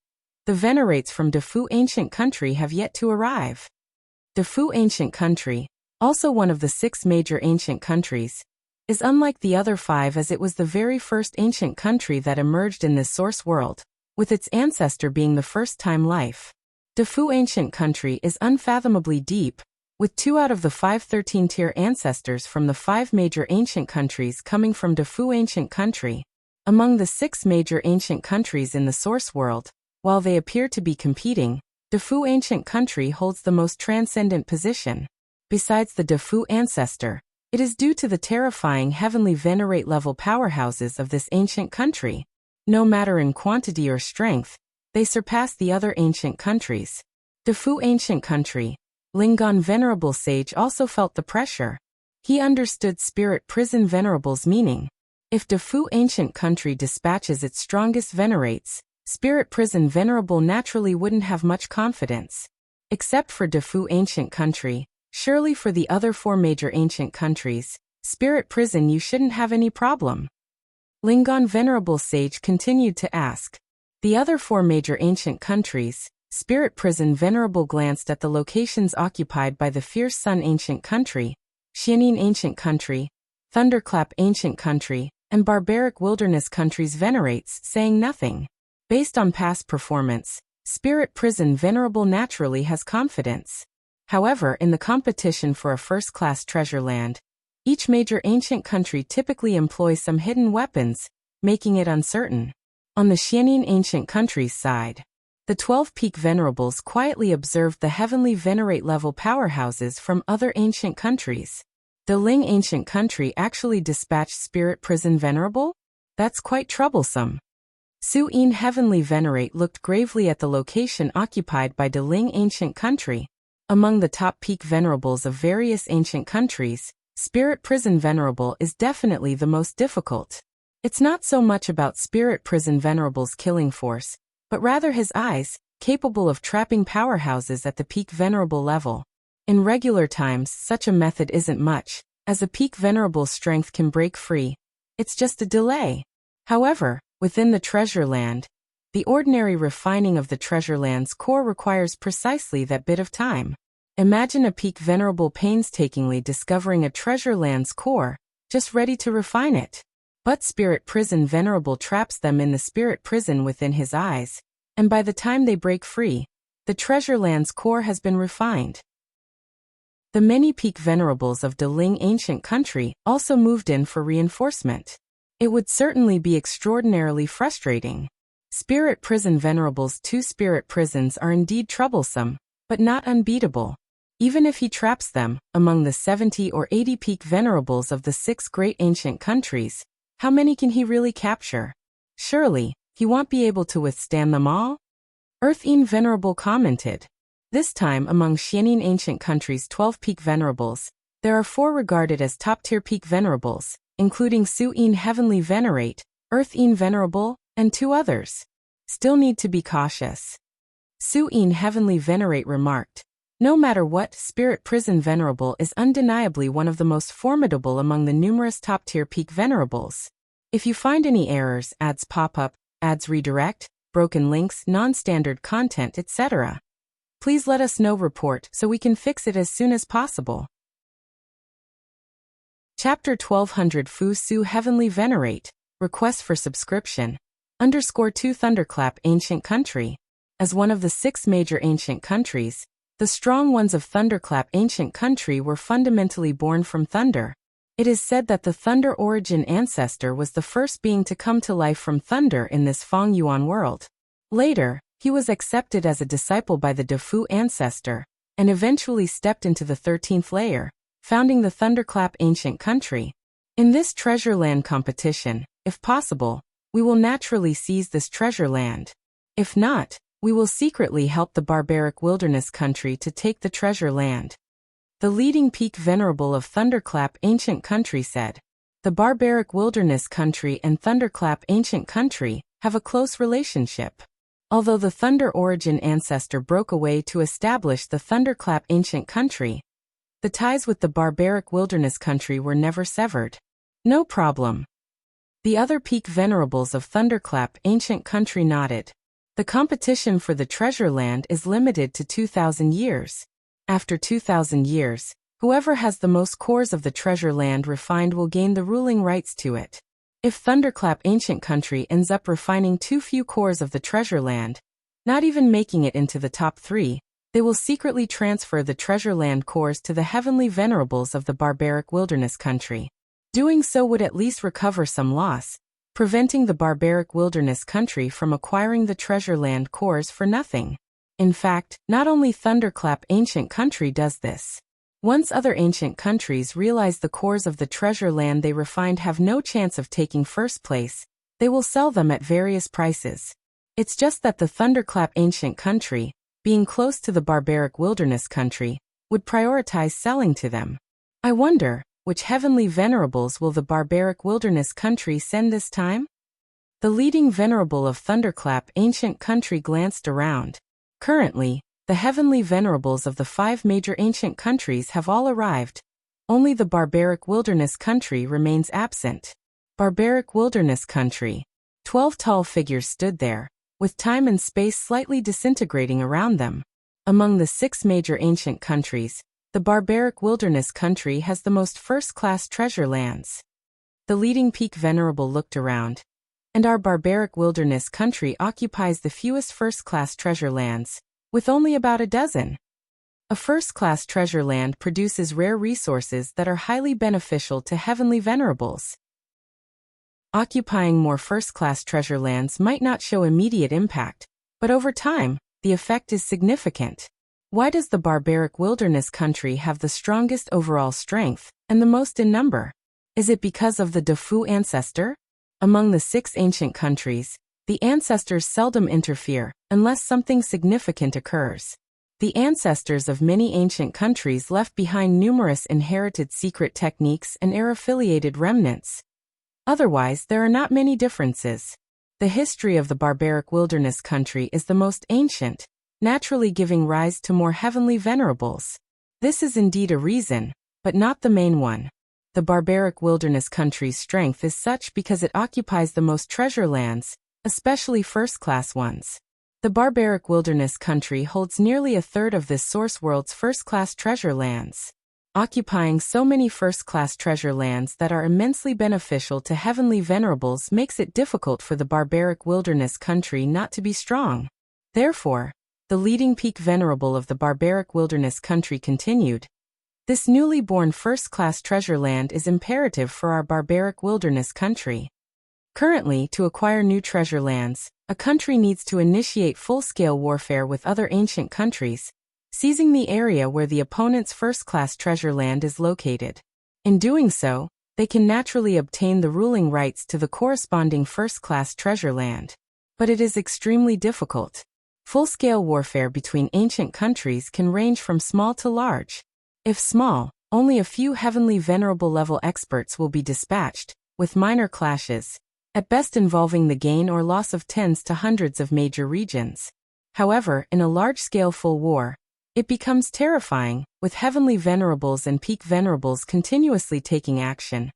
The venerates from Defu ancient country have yet to arrive. Defu ancient country, also one of the 6 major ancient countries, is unlike the other 5 as it was the very first ancient country that emerged in this source world, with its ancestor being the first-time life. Defu ancient country is unfathomably deep, with 2 out of the 5 13-tier ancestors from the 5 major ancient countries coming from Defu ancient country. Among the 6 major ancient countries in the source world, while they appear to be competing, Defu ancient country holds the most transcendent position. Besides the Defu ancestor, it is due to the terrifying heavenly venerate level powerhouses of this ancient country. No matter in quantity or strength, they surpass the other ancient countries. Defu ancient country, Lingon Venerable Sage also felt the pressure. He understood Spirit Prison Venerable's meaning. If Defu ancient country dispatches its strongest venerates, Spirit Prison Venerable naturally wouldn't have much confidence. Except for Defu ancient country, surely for the other 4 major ancient countries, Spirit Prison you shouldn't have any problem. Lingon Venerable Sage continued to ask. The other 4 major ancient countries, Spirit Prison Venerable glanced at the locations occupied by the Fierce Sun ancient country, Xianin ancient country, Thunderclap ancient country, and Barbaric Wilderness countries venerates, saying nothing. Based on past performance, Spirit Prison Venerable naturally has confidence. However, in the competition for a first-class treasure land, each major ancient country typically employs some hidden weapons, making it uncertain. On the Xianin ancient country's side, the 12 peak venerables quietly observed the heavenly venerate level powerhouses from other ancient countries. The Ling ancient country actually dispatched Spirit Prison Venerable? That's quite troublesome. Su Yin heavenly venerate looked gravely at the location occupied by the Ling ancient country. Among the top peak venerables of various ancient countries, Spirit Prison Venerable is definitely the most difficult. It's not so much about Spirit Prison Venerable's killing force, but rather his eyes, capable of trapping powerhouses at the peak venerable level. In regular times, such a method isn't much, as a peak venerable strength can break free. It's just a delay. However, within the treasure land, the ordinary refining of the treasure land's core requires precisely that bit of time. Imagine a peak venerable painstakingly discovering a treasure land's core, just ready to refine it. But Spirit Prison Venerable traps them in the spirit prison within his eyes, and by the time they break free, the treasure land's core has been refined. The many peak venerables of Deling ancient country also moved in for reinforcement. It would certainly be extraordinarily frustrating. Spirit Prison Venerable's 2 spirit prisons are indeed troublesome, but not unbeatable. Even if he traps them among the 70 or 80 peak venerables of the 6 great ancient countries, how many can he really capture? Surely, he won't be able to withstand them all? Earthine Venerable commented. This time among Xianing ancient country's 12 peak venerables, there are 4 regarded as top-tier peak venerables, including Suyin Heavenly Venerate, Earthine Venerable, and 2 others. Still need to be cautious. Suyin Heavenly Venerate remarked, no matter what, Spirit Prison Venerable is undeniably one of the most formidable among the numerous top-tier peak venerables. If you find any errors, ads pop up, ads redirect, broken links, non-standard content, etc., please let us know. Report so we can fix it as soon as possible. Chapter 1200 Fu Su Heavenly Venerate, Request for Subscription, _2 Thunderclap Ancient Country. As one of the 6 major ancient countries, the strong ones of Thunderclap Ancient Country were fundamentally born from thunder. It is said that the thunder origin ancestor was the first being to come to life from thunder in this Feng Yuan world. Later, he was accepted as a disciple by the Defu ancestor, and eventually stepped into the 13th layer, founding the Thunderclap Ancient Country. In this treasure land competition, if possible, we will naturally seize this treasure land. If not, we will secretly help the barbaric wilderness country to take the treasure land. The leading peak venerable of Thunderclap Ancient Country said, the barbaric wilderness country and Thunderclap Ancient Country have a close relationship. Although the thunder origin ancestor broke away to establish the Thunderclap Ancient Country, the ties with the barbaric wilderness country were never severed. No problem. The other peak venerables of Thunderclap Ancient Country nodded. The competition for the treasure land is limited to 2,000 years. After 2,000 years, whoever has the most cores of the treasure land refined will gain the ruling rights to it. If Thunderclap Ancient Country ends up refining too few cores of the treasure land, not even making it into the top 3, they will secretly transfer the treasure land cores to the heavenly venerables of the barbaric wilderness country. Doing so would at least recover some loss, preventing the barbaric wilderness country from acquiring the treasure land cores for nothing. In fact, not only Thunderclap Ancient Country does this. Once other ancient countries realize the cores of the treasure land they refined have no chance of taking first place, they will sell them at various prices. It's just that the Thunderclap Ancient Country, being close to the barbaric wilderness country, would prioritize selling to them. I wonder, which heavenly venerables will the barbaric wilderness country send this time? The leading venerable of Thunderclap Ancient Country glanced around. Currently, the heavenly venerables of the 5 major ancient countries have all arrived. Only the barbaric wilderness country remains absent. Barbaric wilderness country. 12 tall figures stood there, with time and space slightly disintegrating around them. Among the 6 major ancient countries, the barbaric wilderness country has the most first-class treasure lands. The leading peak venerable looked around, and our barbaric wilderness country occupies the fewest first-class treasure lands, with only about a dozen. A first-class treasure land produces rare resources that are highly beneficial to heavenly venerables. Occupying more first-class treasure lands might not show immediate impact, but over time, the effect is significant. Why does the barbaric wilderness country have the strongest overall strength, and the most in number? Is it because of the Defu ancestor? Among the 6 ancient countries, the ancestors seldom interfere, unless something significant occurs. The ancestors of many ancient countries left behind numerous inherited secret techniques and heir-affiliated remnants. Otherwise, there are not many differences. The history of the barbaric wilderness country is the most ancient, naturally giving rise to more heavenly venerables. This is indeed a reason, but not the main one. The barbaric wilderness country's strength is such because it occupies the most treasure lands, especially first-class ones. The barbaric wilderness country holds nearly a third of this source world's first-class treasure lands. Occupying so many first-class treasure lands that are immensely beneficial to heavenly venerables makes it difficult for the barbaric wilderness country not to be strong. Therefore, the leading peak venerable of the barbaric wilderness country continued, "This newly born first-class treasure land is imperative for our barbaric wilderness country. Currently, to acquire new treasure lands, a country needs to initiate full-scale warfare with other ancient countries, seizing the area where the opponent's first-class treasure land is located. In doing so, they can naturally obtain the ruling rights to the corresponding first-class treasure land. But it is extremely difficult. Full-scale warfare between ancient countries can range from small to large. If small, only a few heavenly venerable level experts will be dispatched, with minor clashes, at best involving the gain or loss of tens to hundreds of major regions. However, in a large-scale full war, it becomes terrifying, with heavenly venerables and peak venerables continuously taking action,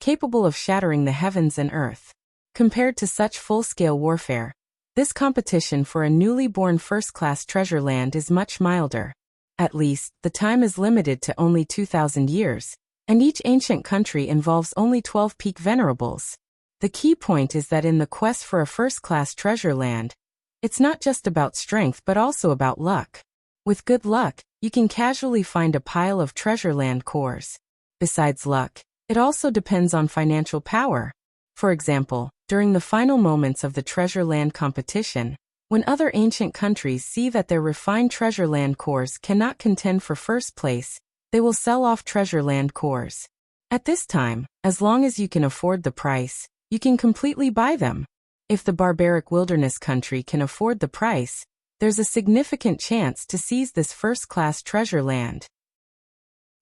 capable of shattering the heavens and earth. Compared to such full-scale warfare, this competition for a newly born first-class treasure land is much milder. At least, the time is limited to only 2,000 years, and each ancient country involves only 12 peak venerables. The key point is that in the quest for a first-class treasure land, it's not just about strength but also about luck. With good luck, you can casually find a pile of treasure land cores. Besides luck, it also depends on financial power. For example, during the final moments of the treasure land competition, when other ancient countries see that their refined treasure land cores cannot contend for first place, they will sell off treasure land cores. At this time, as long as you can afford the price, you can completely buy them. If the barbaric wilderness country can afford the price, there's a significant chance to seize this first-class treasure land.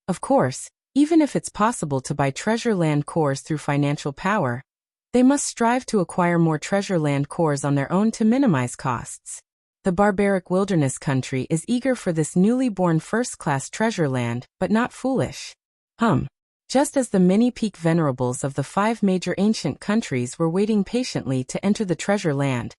Of course, even if it's possible to buy treasure land cores through financial power, they must strive to acquire more treasure land cores on their own to minimize costs. The barbaric wilderness country is eager for this newly born first-class treasure land, but not foolish. Just as the many peak venerables of the 5 major ancient countries were waiting patiently to enter the treasure land,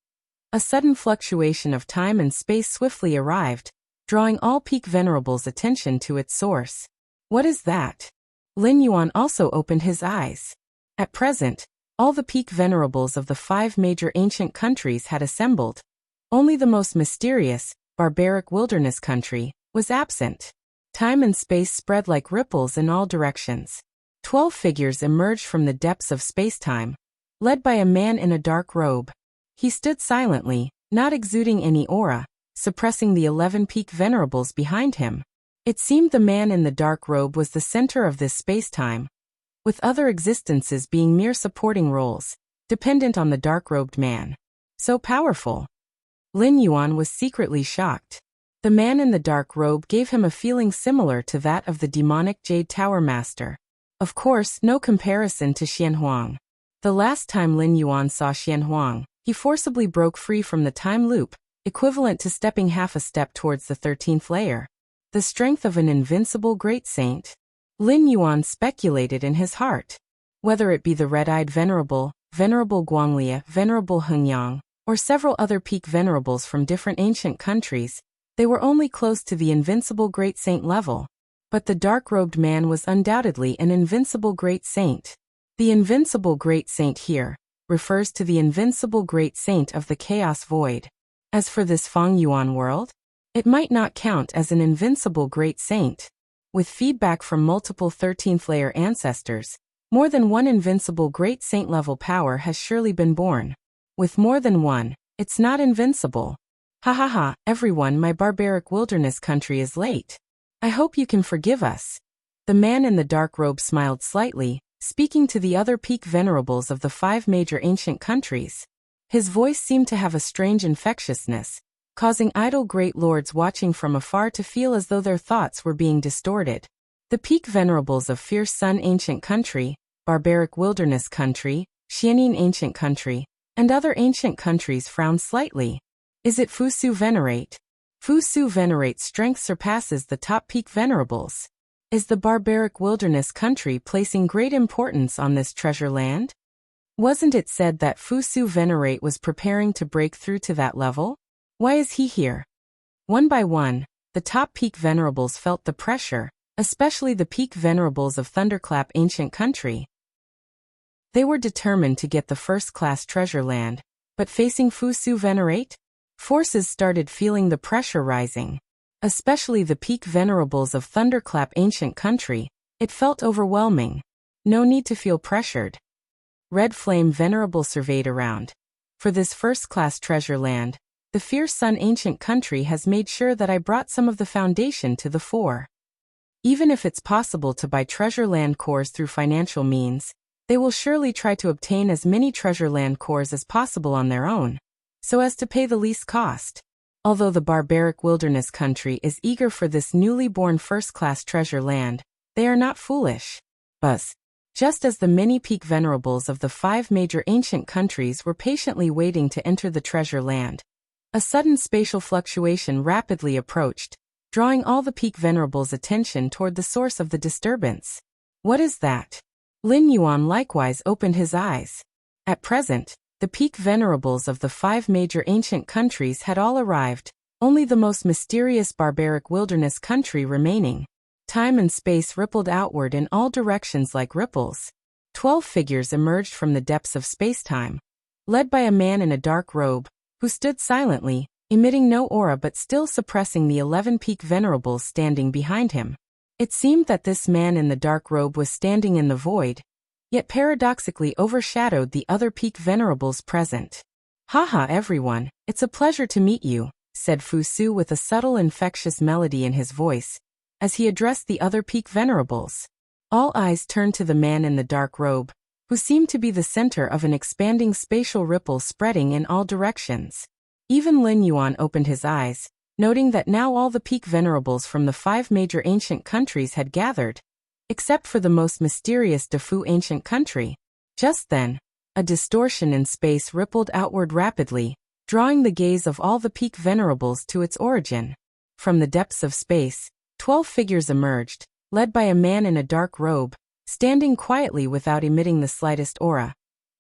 a sudden fluctuation of time and space swiftly arrived, drawing all peak venerables' attention to its source. What is that? Lin Yuan also opened his eyes. At present, all the peak venerables of the 5 major ancient countries had assembled. Only the most mysterious, barbaric wilderness country, was absent. Time and space spread like ripples in all directions. 12 figures emerged from the depths of space-time, led by a man in a dark robe. He stood silently, not exuding any aura, suppressing the 11 peak venerables behind him. It seemed the man in the dark robe was the center of this space-time, with other existences being mere supporting roles, dependent on the dark-robed man. So powerful. Lin Yuan was secretly shocked. The man in the dark robe gave him a feeling similar to that of the demonic Jade Tower Master. Of course, no comparison to Xian Huang. The last time Lin Yuan saw Xian Huang, he forcibly broke free from the time loop, equivalent to stepping half a step towards the 13th layer. The strength of an invincible great saint. Lin Yuan speculated in his heart. Whether it be the red-eyed venerable, Venerable Guanglia, Venerable Hengyang, or several other peak venerables from different ancient countries, they were only close to the invincible great saint level. But the dark-robed man was undoubtedly an invincible great saint. The invincible great saint here refers to the invincible great saint of the chaos void. As for this Feng Yuan world, it might not count as an invincible great saint. With feedback from multiple 13th layer ancestors, more than one invincible great saint level power has surely been born. With more than one, it's not invincible. Ha ha ha, everyone, my barbaric wilderness country is late. I hope you can forgive us. The man in the dark robe smiled slightly, speaking to the other peak venerables of the 5 major ancient countries. His voice seemed to have a strange infectiousness, causing idle great lords watching from afar to feel as though their thoughts were being distorted. The peak venerables of Fierce Sun Ancient Country, Barbaric Wilderness Country, Xianin Ancient Country, and other ancient countries frowned slightly. Is it Fusu Venerate? Fusu Venerate's strength surpasses the top peak venerables. Is the barbaric wilderness country placing great importance on this treasure land? Wasn't it said that Fusu Venerate was preparing to break through to that level? Why is he here? One by one, the top peak venerables felt the pressure, especially the peak venerables of Thunderclap Ancient Country. They were determined to get the first-class treasure land, but facing Fusu Venerate, forces started feeling the pressure rising. Especially the peak venerables of Thunderclap Ancient Country, it felt overwhelming. No need to feel pressured. Red Flame Venerable surveyed around. For this first-class treasure land, the Fierce Sun Ancient Country has made sure that I brought some of the foundation to the fore. Even if it's possible to buy treasure land cores through financial means, they will surely try to obtain as many treasure land cores as possible on their own, so as to pay the least cost. Although the barbaric wilderness country is eager for this newly born first-class treasure land, they are not foolish. Thus, just as the many peak venerables of the 5 major ancient countries were patiently waiting to enter the treasure land, a sudden spatial fluctuation rapidly approached, drawing all the peak venerables' attention toward the source of the disturbance. What is that? Lin Yuan likewise opened his eyes. At present, the peak venerables of the 5 major ancient countries had all arrived, only the most mysterious barbaric wilderness country remaining. Time and space rippled outward in all directions like ripples. 12 figures emerged from the depths of space-time, led by a man in a dark robe, who stood silently, emitting no aura but still suppressing the 11 peak venerables standing behind him. It seemed that this man in the dark robe was standing in the void, yet paradoxically overshadowed the other peak venerables present. "Haha everyone, it's a pleasure to meet you," said Fusu with a subtle infectious melody in his voice, as he addressed the other peak venerables. All eyes turned to the man in the dark robe, who seemed to be the center of an expanding spatial ripple spreading in all directions. Even Lin Yuan opened his eyes, noting that now all the peak venerables from the 5 major ancient countries had gathered, except for the most mysterious Defu ancient country. Just then, a distortion in space rippled outward rapidly, drawing the gaze of all the peak venerables to its origin. From the depths of space, 12 figures emerged, led by a man in a dark robe, standing quietly without emitting the slightest aura,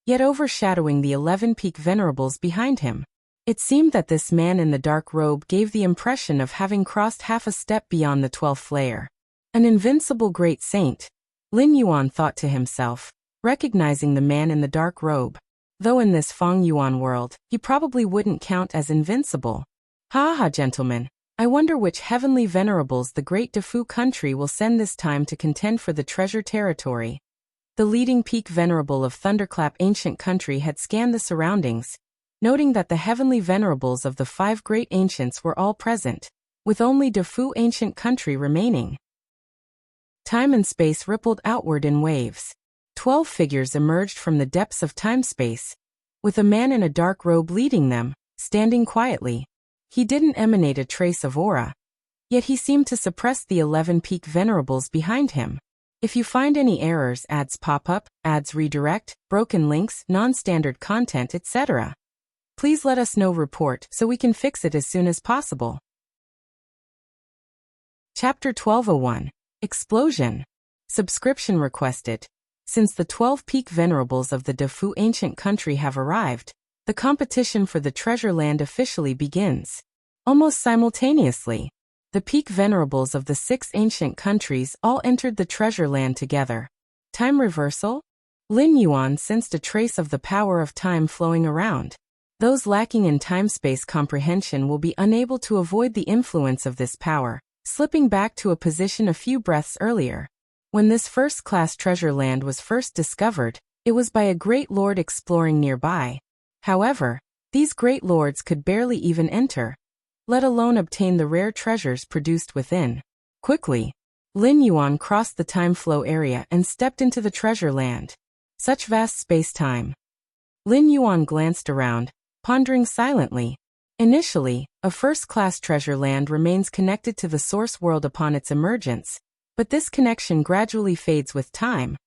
yet overshadowing the 11 peak venerables behind him. It seemed that this man in the dark robe gave the impression of having crossed half a step beyond the 12th layer. An invincible great saint, Lin Yuan thought to himself, recognizing the man in the dark robe. Though in this Feng Yuan world, he probably wouldn't count as invincible. Ha, gentlemen, I wonder which heavenly venerables the great Defu country will send this time to contend for the treasure territory. The leading peak venerable of Thunderclap Ancient Country had scanned the surroundings, noting that the heavenly venerables of the 5 great ancients were all present, with only Defu Ancient Country remaining. Time and space rippled outward in waves. 12 figures emerged from the depths of time-space, with a man in a dark robe leading them, standing quietly. He didn't emanate a trace of aura, yet he seemed to suppress the 11 peak venerables behind him. If you find any errors, ads pop up, ads redirect, broken links, non-standard content, etc., please let us know. Report so we can fix it as soon as possible. Chapter 1201. Explosion. Subscription requested. Since the 12 peak venerables of the Defu Ancient Country have arrived, the competition for the treasure land officially begins. Almost simultaneously, the peak venerables of the 6 ancient countries all entered the treasure land together. Time reversal? Lin Yuan sensed a trace of the power of time flowing around. Those lacking in time-space comprehension will be unable to avoid the influence of this power, slipping back to a position a few breaths earlier. When this first-class treasure land was first discovered, it was by a great lord exploring nearby. However, these great lords could barely even enter, let alone obtain the rare treasures produced within. Quickly, Lin Yuan crossed the time flow area and stepped into the treasure land. Such vast space-time. Lin Yuan glanced around, pondering silently. Initially, a first-class treasure land remains connected to the source world upon its emergence, but this connection gradually fades with time,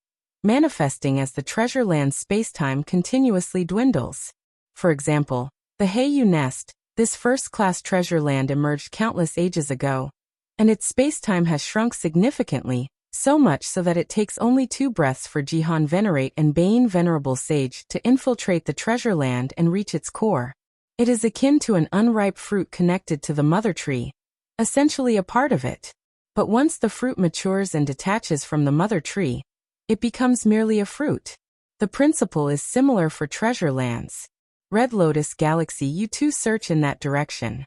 manifesting as the treasure land's space-time continuously dwindles. For example, the Heiyu Nest, this first-class treasure land emerged countless ages ago, and its space-time has shrunk significantly, so much so that it takes only 2 breaths for Jihan Venerate and Bain Venerable Sage to infiltrate the treasure land and reach its core. It is akin to an unripe fruit connected to the mother tree, essentially a part of it. But once the fruit matures and detaches from the mother tree, it becomes merely a fruit. The principle is similar for treasure lands. Red Lotus Galaxy, you too search in that direction.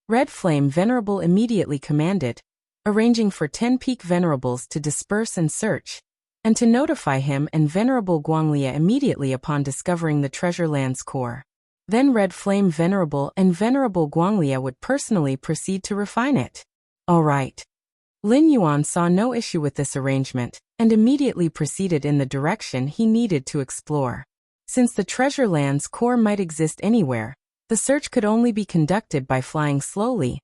Red Flame Venerable immediately commanded, arranging for 10 peak venerables to disperse and search, and to notify him and Venerable Guanglia immediately upon discovering the treasure land's core. Then Red Flame Venerable and Venerable Guanglia would personally proceed to refine it. All right. Lin Yuan saw no issue with this arrangement, and immediately proceeded in the direction he needed to explore. Since the treasure land's core might exist anywhere, the search could only be conducted by flying slowly,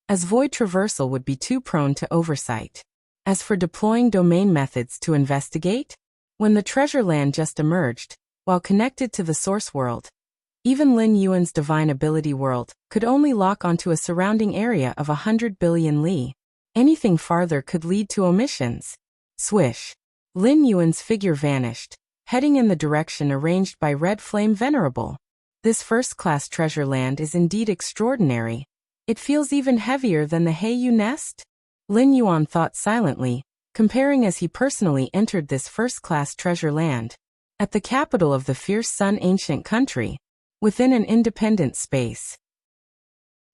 as void traversal would be too prone to oversight. As for deploying domain methods to investigate, when the treasure land just emerged, while connected to the source world, even Lin Yuan's divine ability world could only lock onto a surrounding area of 100 billion li. Anything farther could lead to omissions. Swish. Lin Yuan's figure vanished, heading in the direction arranged by Red Flame Venerable. This first-class treasure land is indeed extraordinary. It feels even heavier than the Heiyu nest? Lin Yuan thought silently, comparing as he personally entered this first-class treasure land, at the capital of the fierce Sun ancient country, within an independent space.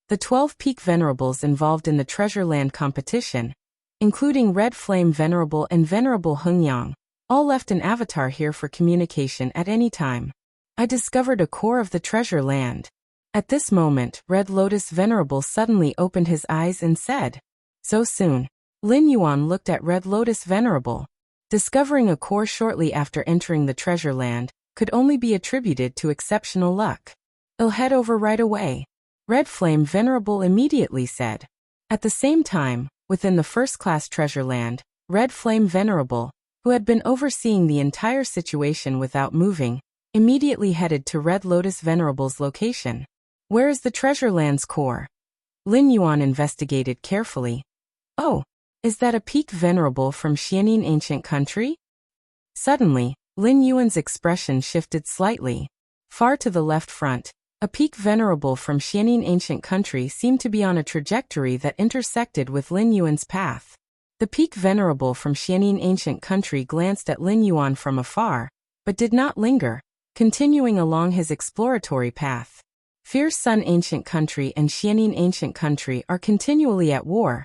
The 12 peak venerables involved in the treasure land competition, including Red Flame Venerable and Venerable Hengyang, all left an avatar here for communication at any time. I discovered a core of the treasure land. At this moment, Red Lotus Venerable suddenly opened his eyes and said, "So soon?" Lin Yuan looked at Red Lotus Venerable. Discovering a core shortly after entering the treasure land could only be attributed to exceptional luck. "I'll head over right away," Red Flame Venerable immediately said. At the same time, within the first-class treasure land, Red Flame Venerable, who had been overseeing the entire situation without moving, immediately headed to Red Lotus Venerable's location. "Where is the treasure land's core?" Lin Yuan investigated carefully. "Oh, is that a peak venerable from Xianin ancient country?" Suddenly, Lin Yuan's expression shifted slightly. Far to the left front, a peak venerable from Xianin ancient country seemed to be on a trajectory that intersected with Lin Yuan's path. The peak venerable from Xianin ancient country glanced at Lin Yuan from afar, but did not linger, continuing along his exploratory path. Fierce Sun ancient country and Xianin ancient country are continually at war,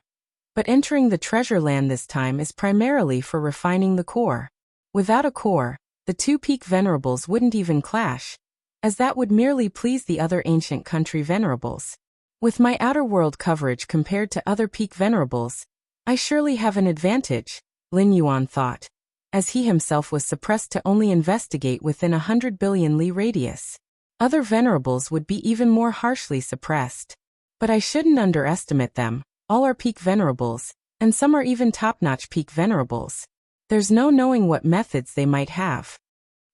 but entering the treasure land this time is primarily for refining the core. Without a core, the two peak venerables wouldn't even clash, as that would merely please the other ancient country venerables. With my outer world coverage compared to other peak venerables, I surely have an advantage, Lin Yuan thought, as he himself was suppressed to only investigate within 100 billion li radius. Other venerables would be even more harshly suppressed. But I shouldn't underestimate them. All are peak venerables, and some are even top-notch peak venerables. There's no knowing what methods they might have.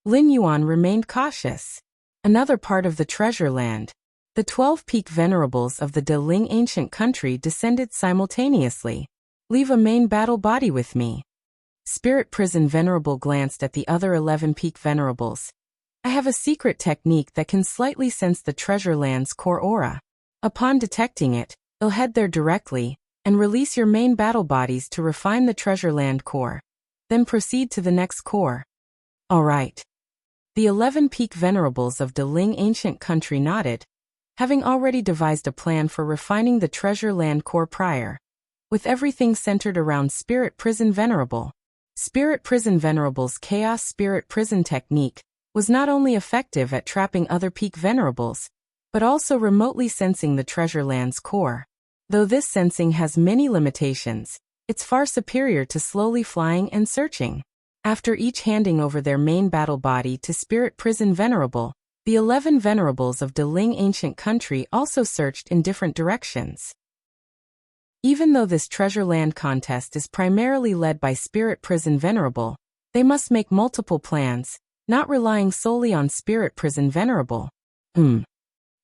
Lin Yuan remained cautious. Another part of the treasure land. The 12 peak venerables of the De Ling ancient country descended simultaneously. "Leave a main battle body with me." Spirit Prison Venerable glanced at the other 11 peak venerables. "I have a secret technique that can slightly sense the treasure land's core aura. Upon detecting it, I'll head there directly, and release your main battle bodies to refine the treasure land core. Then proceed to the next core." "All right." The 11 peak venerables of De Ling ancient country nodded, having already devised a plan for refining the treasure land core prior, with everything centered around Spirit Prison Venerable. Spirit Prison Venerable's Chaos Spirit Prison technique was not only effective at trapping other peak venerables, but also remotely sensing the treasure land's core. Though this sensing has many limitations, it's far superior to slowly flying and searching. After each handing over their main battle body to Spirit Prison Venerable, the 11 venerables of De Ling ancient country also searched in different directions. Even though this treasure land contest is primarily led by Spirit Prison Venerable, they must make multiple plans, not relying solely on Spirit Prison Venerable.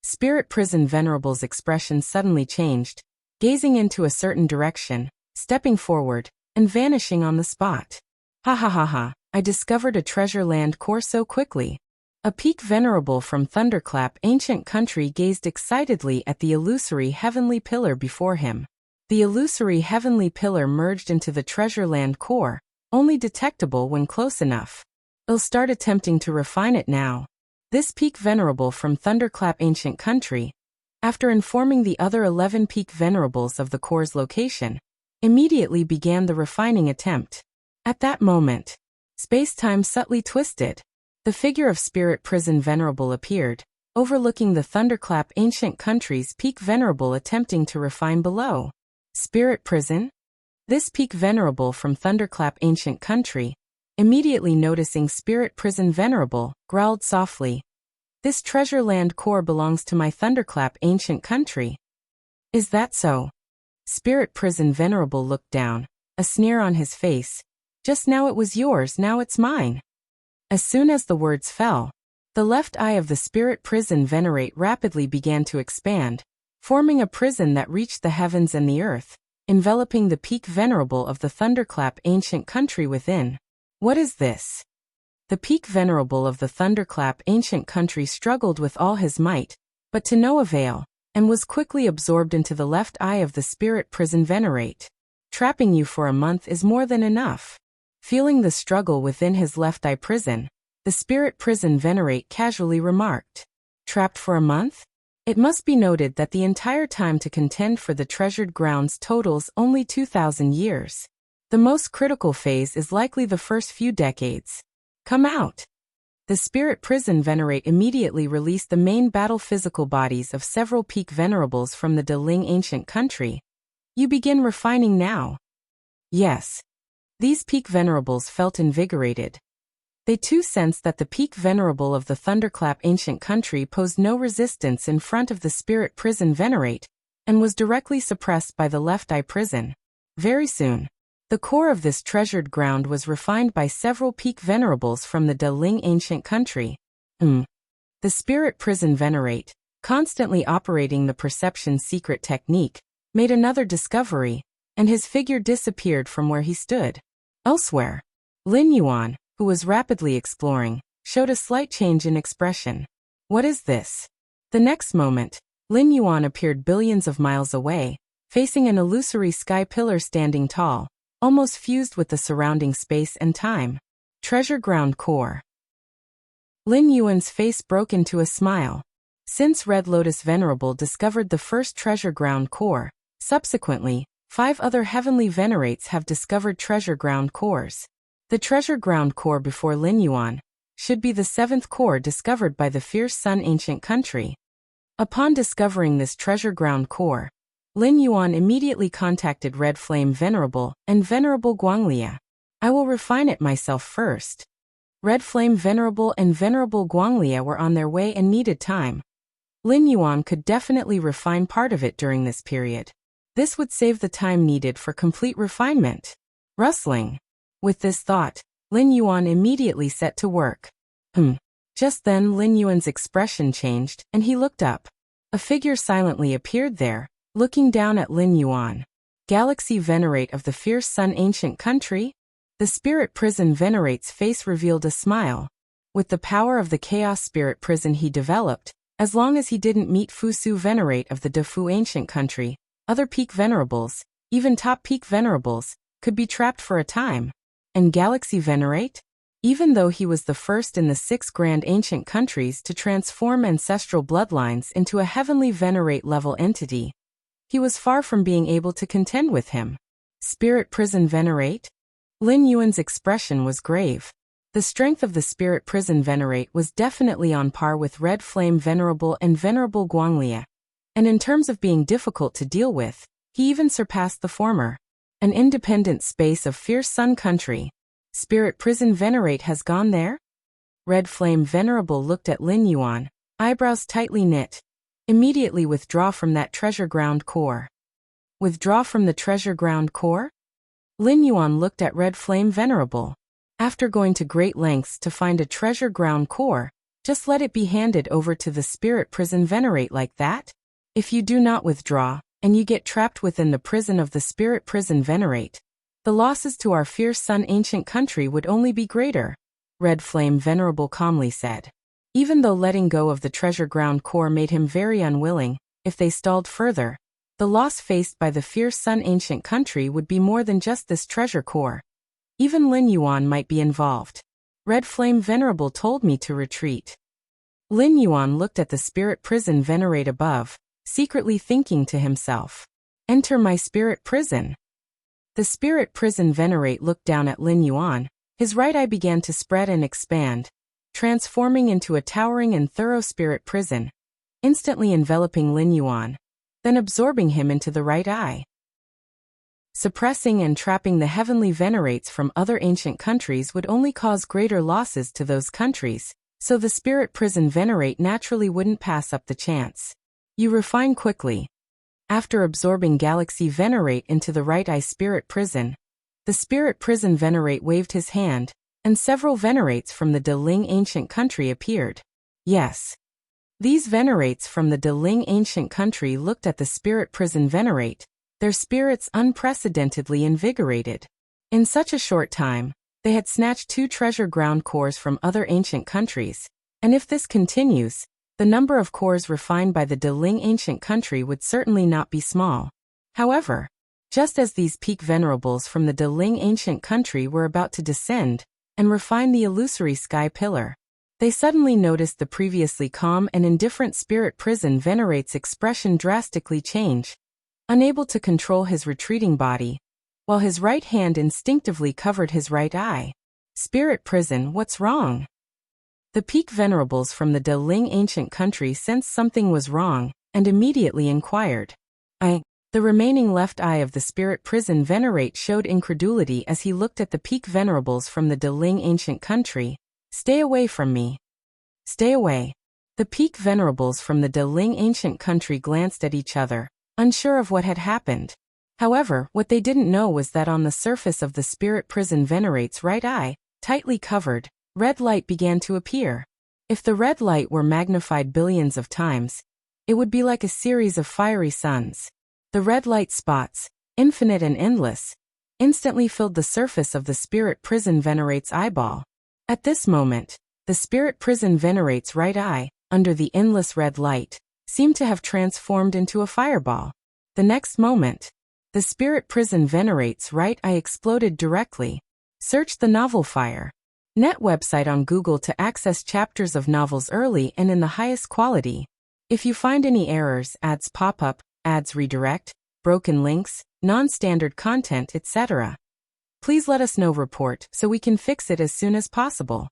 Spirit Prison Venerable's expression suddenly changed, gazing into a certain direction, stepping forward, and vanishing on the spot. "Ha ha ha ha, I discovered a treasure land core so quickly." A peak venerable from Thunderclap ancient country gazed excitedly at the illusory heavenly pillar before him. The illusory heavenly pillar merged into the treasure land core, only detectable when close enough. I'll start attempting to refine it now. This peak venerable from Thunderclap Ancient Country, after informing the other 11 peak venerables of the core's location, immediately began the refining attempt. At that moment, space-time subtly twisted. The figure of Spirit Prison Venerable appeared, overlooking the Thunderclap Ancient Country's peak venerable attempting to refine below. Spirit Prison? This peak venerable from Thunderclap Ancient Country, immediately noticing Spirit Prison Venerable, growled softly. This treasure land core belongs to my Thunderclap Ancient Country. Is that so? Spirit Prison Venerable looked down, a sneer on his face. Just now it was yours, now it's mine. As soon as the words fell, the left eye of the Spirit Prison Venerate rapidly began to expand, forming a prison that reached the heavens and the earth, enveloping the peak venerable of the Thunderclap Ancient Country within. What is this? The peak venerable of the Thunderclap Ancient Country struggled with all his might, but to no avail, and was quickly absorbed into the left eye of the Spirit Prison Venerate. Trapping you for a month is more than enough. Feeling the struggle within his left eye prison, the Spirit Prison Venerate casually remarked. Trapped for a month? It must be noted that the entire time to contend for the treasured grounds totals only 2,000 years. The most critical phase is likely the first few decades. Come out! The Spirit Prison Venerate immediately released the main battle physical bodies of several peak venerables from the Deling Ancient Country. You begin refining now. Yes. These peak venerables felt invigorated. They too sensed that the peak venerable of the Thunderclap Ancient Country posed no resistance in front of the Spirit Prison Venerate, and was directly suppressed by the left eye prison. Very soon, the core of this treasured ground was refined by several peak venerables from the Deling Ancient Country. The Spirit Prison Venerate, constantly operating the perception secret technique, made another discovery, and his figure disappeared from where he stood. Elsewhere, Lin Yuan, who was rapidly exploring, showed a slight change in expression. What is this? The next moment, Lin Yuan appeared billions of miles away, facing an illusory sky pillar standing tall, almost fused with the surrounding space and time. Treasure Ground Core. Lin Yuan's face broke into a smile. Since Red Lotus Venerable discovered the first Treasure Ground Core, subsequently, 5 other heavenly venerates have discovered Treasure Ground Cores. The Treasure Ground Core before Lin Yuan should be the 7th core discovered by the Fierce Sun Ancient Country. Upon discovering this Treasure Ground Core, Lin Yuan immediately contacted Red Flame Venerable and Venerable Guanglia. I will refine it myself first. Red Flame Venerable and Venerable Guanglia were on their way and needed time. Lin Yuan could definitely refine part of it during this period. This would save the time needed for complete refinement. Rustling. With this thought, Lin Yuan immediately set to work. Just then Lin Yuan's expression changed, and he looked up. A figure silently appeared there, looking down at Lin Yuan. Galaxy Venerate of the Fierce Sun Ancient Country? The Spirit Prison Venerate's face revealed a smile. With the power of the Chaos Spirit Prison he developed, as long as he didn't meet Fusu Venerate of the Defu Ancient Country, other peak venerables, even top peak venerables, could be trapped for a time. And Galaxy Venerate? Even though he was the first in the 6 grand ancient countries to transform ancestral bloodlines into a heavenly Venerate level entity, he was far from being able to contend with him. Spirit Prison Venerate? Lin Yuan's expression was grave. The strength of the Spirit Prison Venerate was definitely on par with Red Flame Venerable and Venerable Guanglia, and in terms of being difficult to deal with, he even surpassed the former. An independent space of Fierce Sun Country. Spirit Prison Venerate has gone there? Red Flame Venerable looked at Lin Yuan, eyebrows tightly knit. Immediately withdraw from that Treasure Ground Core. Withdraw from the Treasure Ground Core? Lin Yuan looked at Red Flame Venerable. After going to great lengths to find a Treasure Ground Core, just let it be handed over to the Spirit Prison Venerate like that? If you do not withdraw, and you get trapped within the prison of the Spirit Prison Venerate, the losses to our Fierce Sun Ancient Country would only be greater, Red Flame Venerable calmly said. Even though letting go of the Treasure Ground Core made him very unwilling, if they stalled further, The loss faced by the fierce Sun ancient country would be more than just this treasure core. Even Lin Yuan might be involved. Red Flame Venerable told me to retreat. Lin Yuan looked at the spirit prison venerate above, secretly thinking to himself, "Enter my spirit prison." The spirit prison venerate looked down at Lin Yuan. His right eye began to spread and expand, transforming into a towering and thorough spirit prison, instantly enveloping Lin Yuan, then absorbing him into the right eye. Suppressing and trapping the heavenly venerates from other ancient countries would only cause greater losses to those countries, so the spirit prison venerate naturally wouldn't pass up the chance. You refine quickly. After absorbing Galaxy Venerate into the right eye spirit prison, the spirit prison venerate waved his hand, and several venerates from the Deling ancient country appeared. Yes. These venerates from the Deling ancient country looked at the spirit prison venerate, their spirits unprecedentedly invigorated. In such a short time, they had snatched 2 treasure ground cores from other ancient countries, and if this continues, the number of cores refined by the Deling ancient country would certainly not be small. However, just as these peak venerables from the Deling ancient country were about to descend and refine the illusory sky pillar, they suddenly noticed the previously calm and indifferent spirit prison venerate's expression drastically change. Unable to control his retreating body, while his right hand instinctively covered his right eye. "Spirit prison, what's wrong?" The peak venerables from the Deling ancient country sensed something was wrong, and immediately inquired. The remaining left eye of the spirit prison venerate showed incredulity as he looked at the peak venerables from the Deling ancient country. "Stay away from me. Stay away." The peak venerables from the Deling ancient country glanced at each other, unsure of what had happened. However, what they didn't know was that on the surface of the spirit prison venerate's right eye, tightly covered, red light began to appear. If the red light were magnified billions of times, it would be like a series of fiery suns. The red light spots, infinite and endless, instantly filled the surface of the spirit prison venerate's eyeball. At this moment, the spirit prison venerate's right eye, under the endless red light, seemed to have transformed into a fireball. The next moment, the spirit prison venerate's right eye exploded directly. Search the novel Fire Net website on Google to access chapters of novels early and in the highest quality. If you find any errors, ads pop up, ads redirect, broken links, non-standard content, etc., please let us know. Report so we can fix it as soon as possible.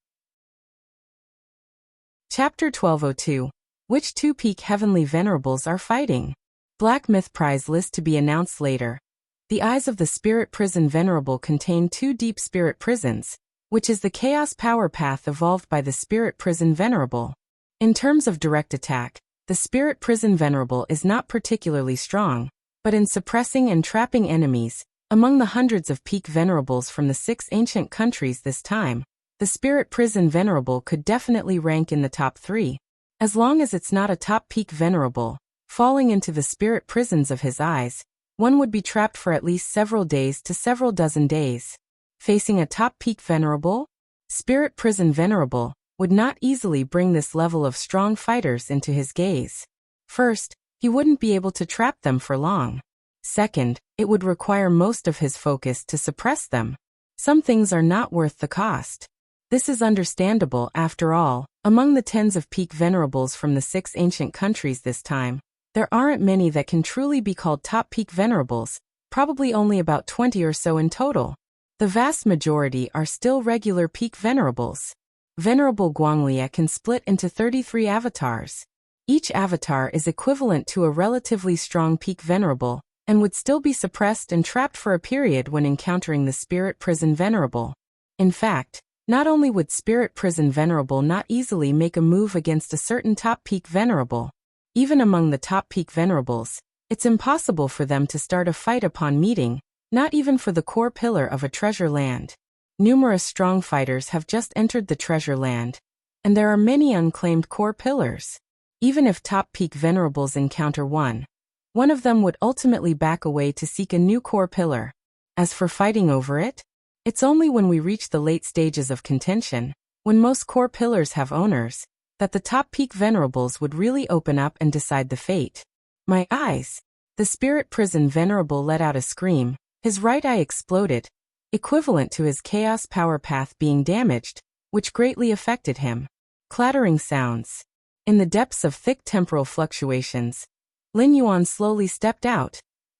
Chapter 1202. Which 2 peak heavenly venerables are fighting? Black Myth Prize list to be announced later. The eyes of the spirit prison venerable contain 2 deep spirit prisons, which is the chaos power path evolved by the spirit prison venerable. In terms of direct attack, the spirit prison venerable is not particularly strong, but in suppressing and trapping enemies, among the hundreds of peak venerables from the 6 ancient countries this time, the spirit prison venerable could definitely rank in the top 3. As long as it's not a top peak venerable, falling into the spirit prisons of his eyes, one would be trapped for at least several days to several dozen days. Facing a top peak venerable, spirit prison venerable would not easily bring this level of strong fighters into his gaze. First, he wouldn't be able to trap them for long. Second, it would require most of his focus to suppress them. Some things are not worth the cost. This is understandable. After all, among the tens of peak venerables from the 6 ancient countries this time, there aren't many that can truly be called top peak venerables, probably only about 20 or so in total. The vast majority are still regular peak venerables. Venerable Guanglia can split into 33 avatars. Each avatar is equivalent to a relatively strong peak venerable, and would still be suppressed and trapped for a period when encountering the spirit prison venerable. In fact, not only would spirit prison venerable not easily make a move against a certain top peak venerable, even among the top peak venerables, it's impossible for them to start a fight upon meeting, not even for the core pillar of a treasure land. Numerous strong fighters have just entered the treasure land, and there are many unclaimed core pillars. Even if top peak venerables encounter one of them would ultimately back away to seek a new core pillar. As for fighting over it, it's only when we reach the late stages of contention, when most core pillars have owners, that the top peak venerables would really open up and decide the fate. My eyes. The Spirit Prison Venerable let out a scream. His right eye exploded, equivalent to his chaos power path being damaged, which greatly affected him. Clattering sounds. In the depths of thick temporal fluctuations, Lin Yuan slowly stepped out,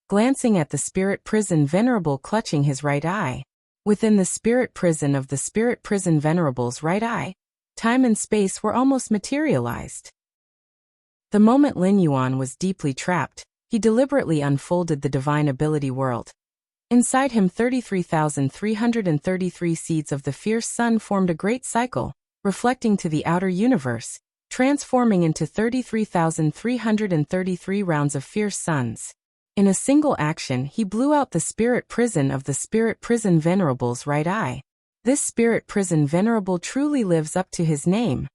glancing at the Spirit Prison Venerable clutching his right eye. Within the Spirit Prison of the Spirit Prison Venerable's right eye, time and space were almost materialized. The moment Lin Yuan was deeply trapped, he deliberately unfolded the divine ability world. Inside him 33,333 seeds of the fierce sun formed a great cycle, reflecting to the outer universe, transforming into 33,333 rounds of fierce suns. In a single action, he blew out the Spirit Prison of the Spirit Prison Venerable's right eye. This Spirit Prison Venerable truly lives up to his name.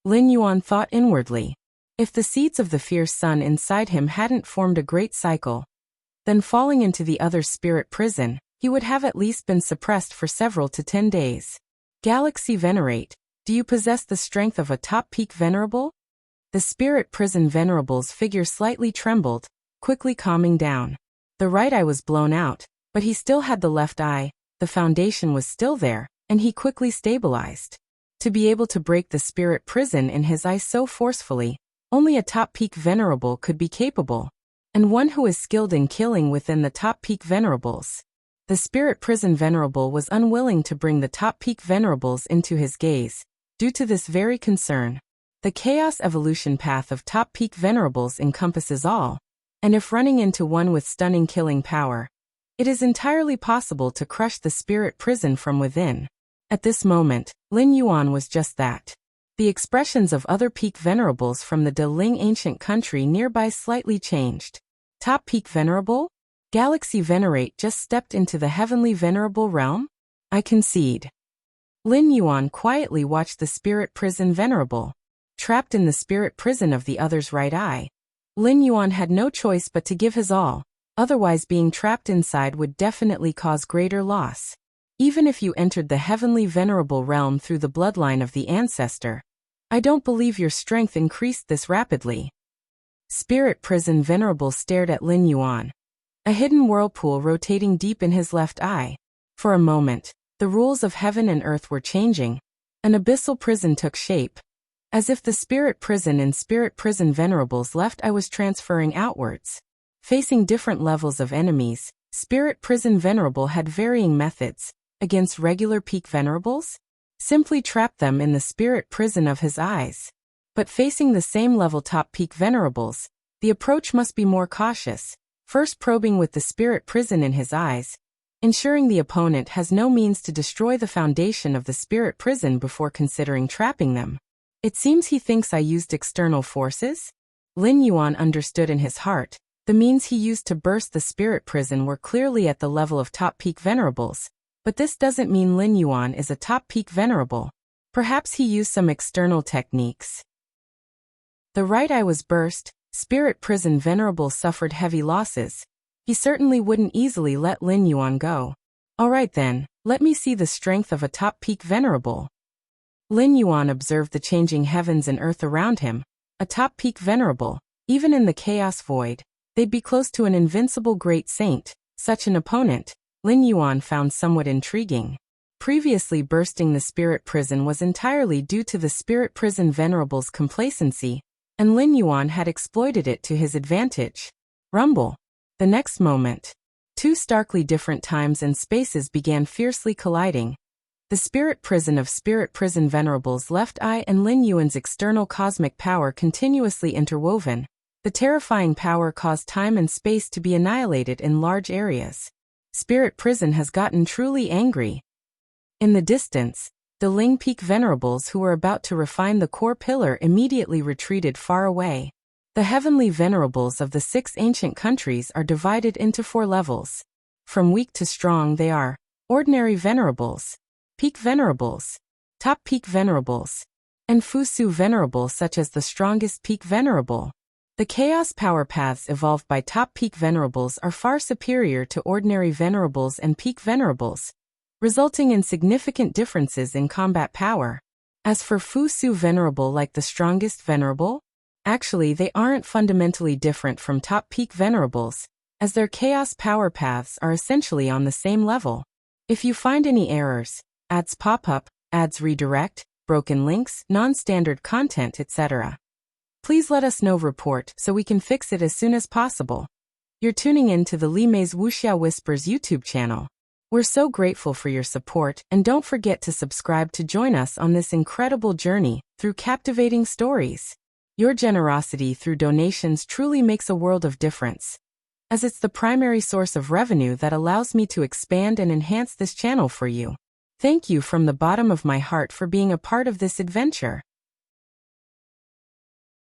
Lin Yuan thought inwardly. If the seeds of the fierce sun inside him hadn't formed a great cycle, then falling into the other Spirit Prison, he would have at least been suppressed for several to 10 days. Galaxy Venerate, do you possess the strength of a top peak venerable? The Spirit Prison Venerable's figure slightly trembled, quickly calming down. The right eye was blown out, but he still had the left eye, the foundation was still there, and he quickly stabilized. To be able to break the Spirit Prison in his eye so forcefully, only a top peak venerable could be capable, and one who is skilled in killing within the top peak venerables. The Spirit Prison Venerable was unwilling to bring the top peak venerables into his gaze. Due to this very concern, the chaos evolution path of top peak venerables encompasses all, and if running into one with stunning killing power, it is entirely possible to crush the Spirit Prison from within. At this moment, Lin Yuan was just that. The expressions of other peak venerables from the De Ling ancient country nearby slightly changed. Top peak venerable? Galaxy Venerate just stepped into the heavenly venerable realm? I concede. Lin Yuan quietly watched the Spirit Prison Venerable. Trapped in the Spirit Prison of the other's right eye, Lin Yuan had no choice but to give his all, otherwise being trapped inside would definitely cause greater loss. Even if you entered the heavenly venerable realm through the bloodline of the ancestor, I don't believe your strength increased this rapidly. Spirit Prison Venerable stared at Lin Yuan, a hidden whirlpool rotating deep in his left eye. For a moment, the rules of heaven and earth were changing. An abyssal prison took shape, as if the Spirit Prison in Spirit Prison Venerable's left eye was transferring outwards. Facing different levels of enemies, Spirit Prison Venerable had varying methods. Against regular peak venerables? Simply trap them in the Spirit Prison of his eyes. But facing the same level top peak venerables, the approach must be more cautious, first probing with the Spirit Prison in his eyes, ensuring the opponent has no means to destroy the foundation of the Spirit Prison before considering trapping them. It seems he thinks I used external forces? Lin Yuan understood in his heart. The means he used to burst the Spirit Prison were clearly at the level of top peak venerables, but this doesn't mean Lin Yuan is a top peak venerable. Perhaps he used some external techniques. The right eye was burst, Spirit Prison Venerable suffered heavy losses. He certainly wouldn't easily let Lin Yuan go. Alright then, let me see the strength of a top peak venerable. Lin Yuan observed the changing heavens and earth around him. A top peak venerable, even in the chaos void, they'd be close to an invincible great saint. Such an opponent, Lin Yuan found somewhat intriguing. Previously bursting the Spirit Prison was entirely due to the Spirit Prison Venerable's complacency, and Lin Yuan had exploited it to his advantage. Rumble. The next moment, two starkly different times and spaces began fiercely colliding. The Spirit Prison of Spirit Prison Venerable's left eye and Lin Yuan's external cosmic power continuously interwoven. The terrifying power caused time and space to be annihilated in large areas. Spirit Prison has gotten truly angry. In the distance, the Ling Peak Venerables who were about to refine the core pillar immediately retreated far away. The heavenly venerables of the 6 ancient countries are divided into 4 levels. From weak to strong they are ordinary venerables, peak venerables, top peak venerables, and Fusu venerable such as the strongest peak venerable. The chaos power paths evolved by top peak venerables are far superior to ordinary venerables and peak venerables, resulting in significant differences in combat power. As for Fusu venerable like the strongest venerable, Actually, they aren't fundamentally different from top peak venerables, as their chaos power paths are essentially on the same level. If you find any errors, ads pop up, ads redirect, broken links, non-standard content, etc., please let us know. Report so we can fix it as soon as possible. You're tuning in to the Li Mei's Wuxia Whispers YouTube channel. We're so grateful for your support, and don't forget to subscribe to join us on this incredible journey through captivating stories. Your generosity through donations truly makes a world of difference, as it's the primary source of revenue that allows me to expand and enhance this channel for you. Thank you from the bottom of my heart for being a part of this adventure.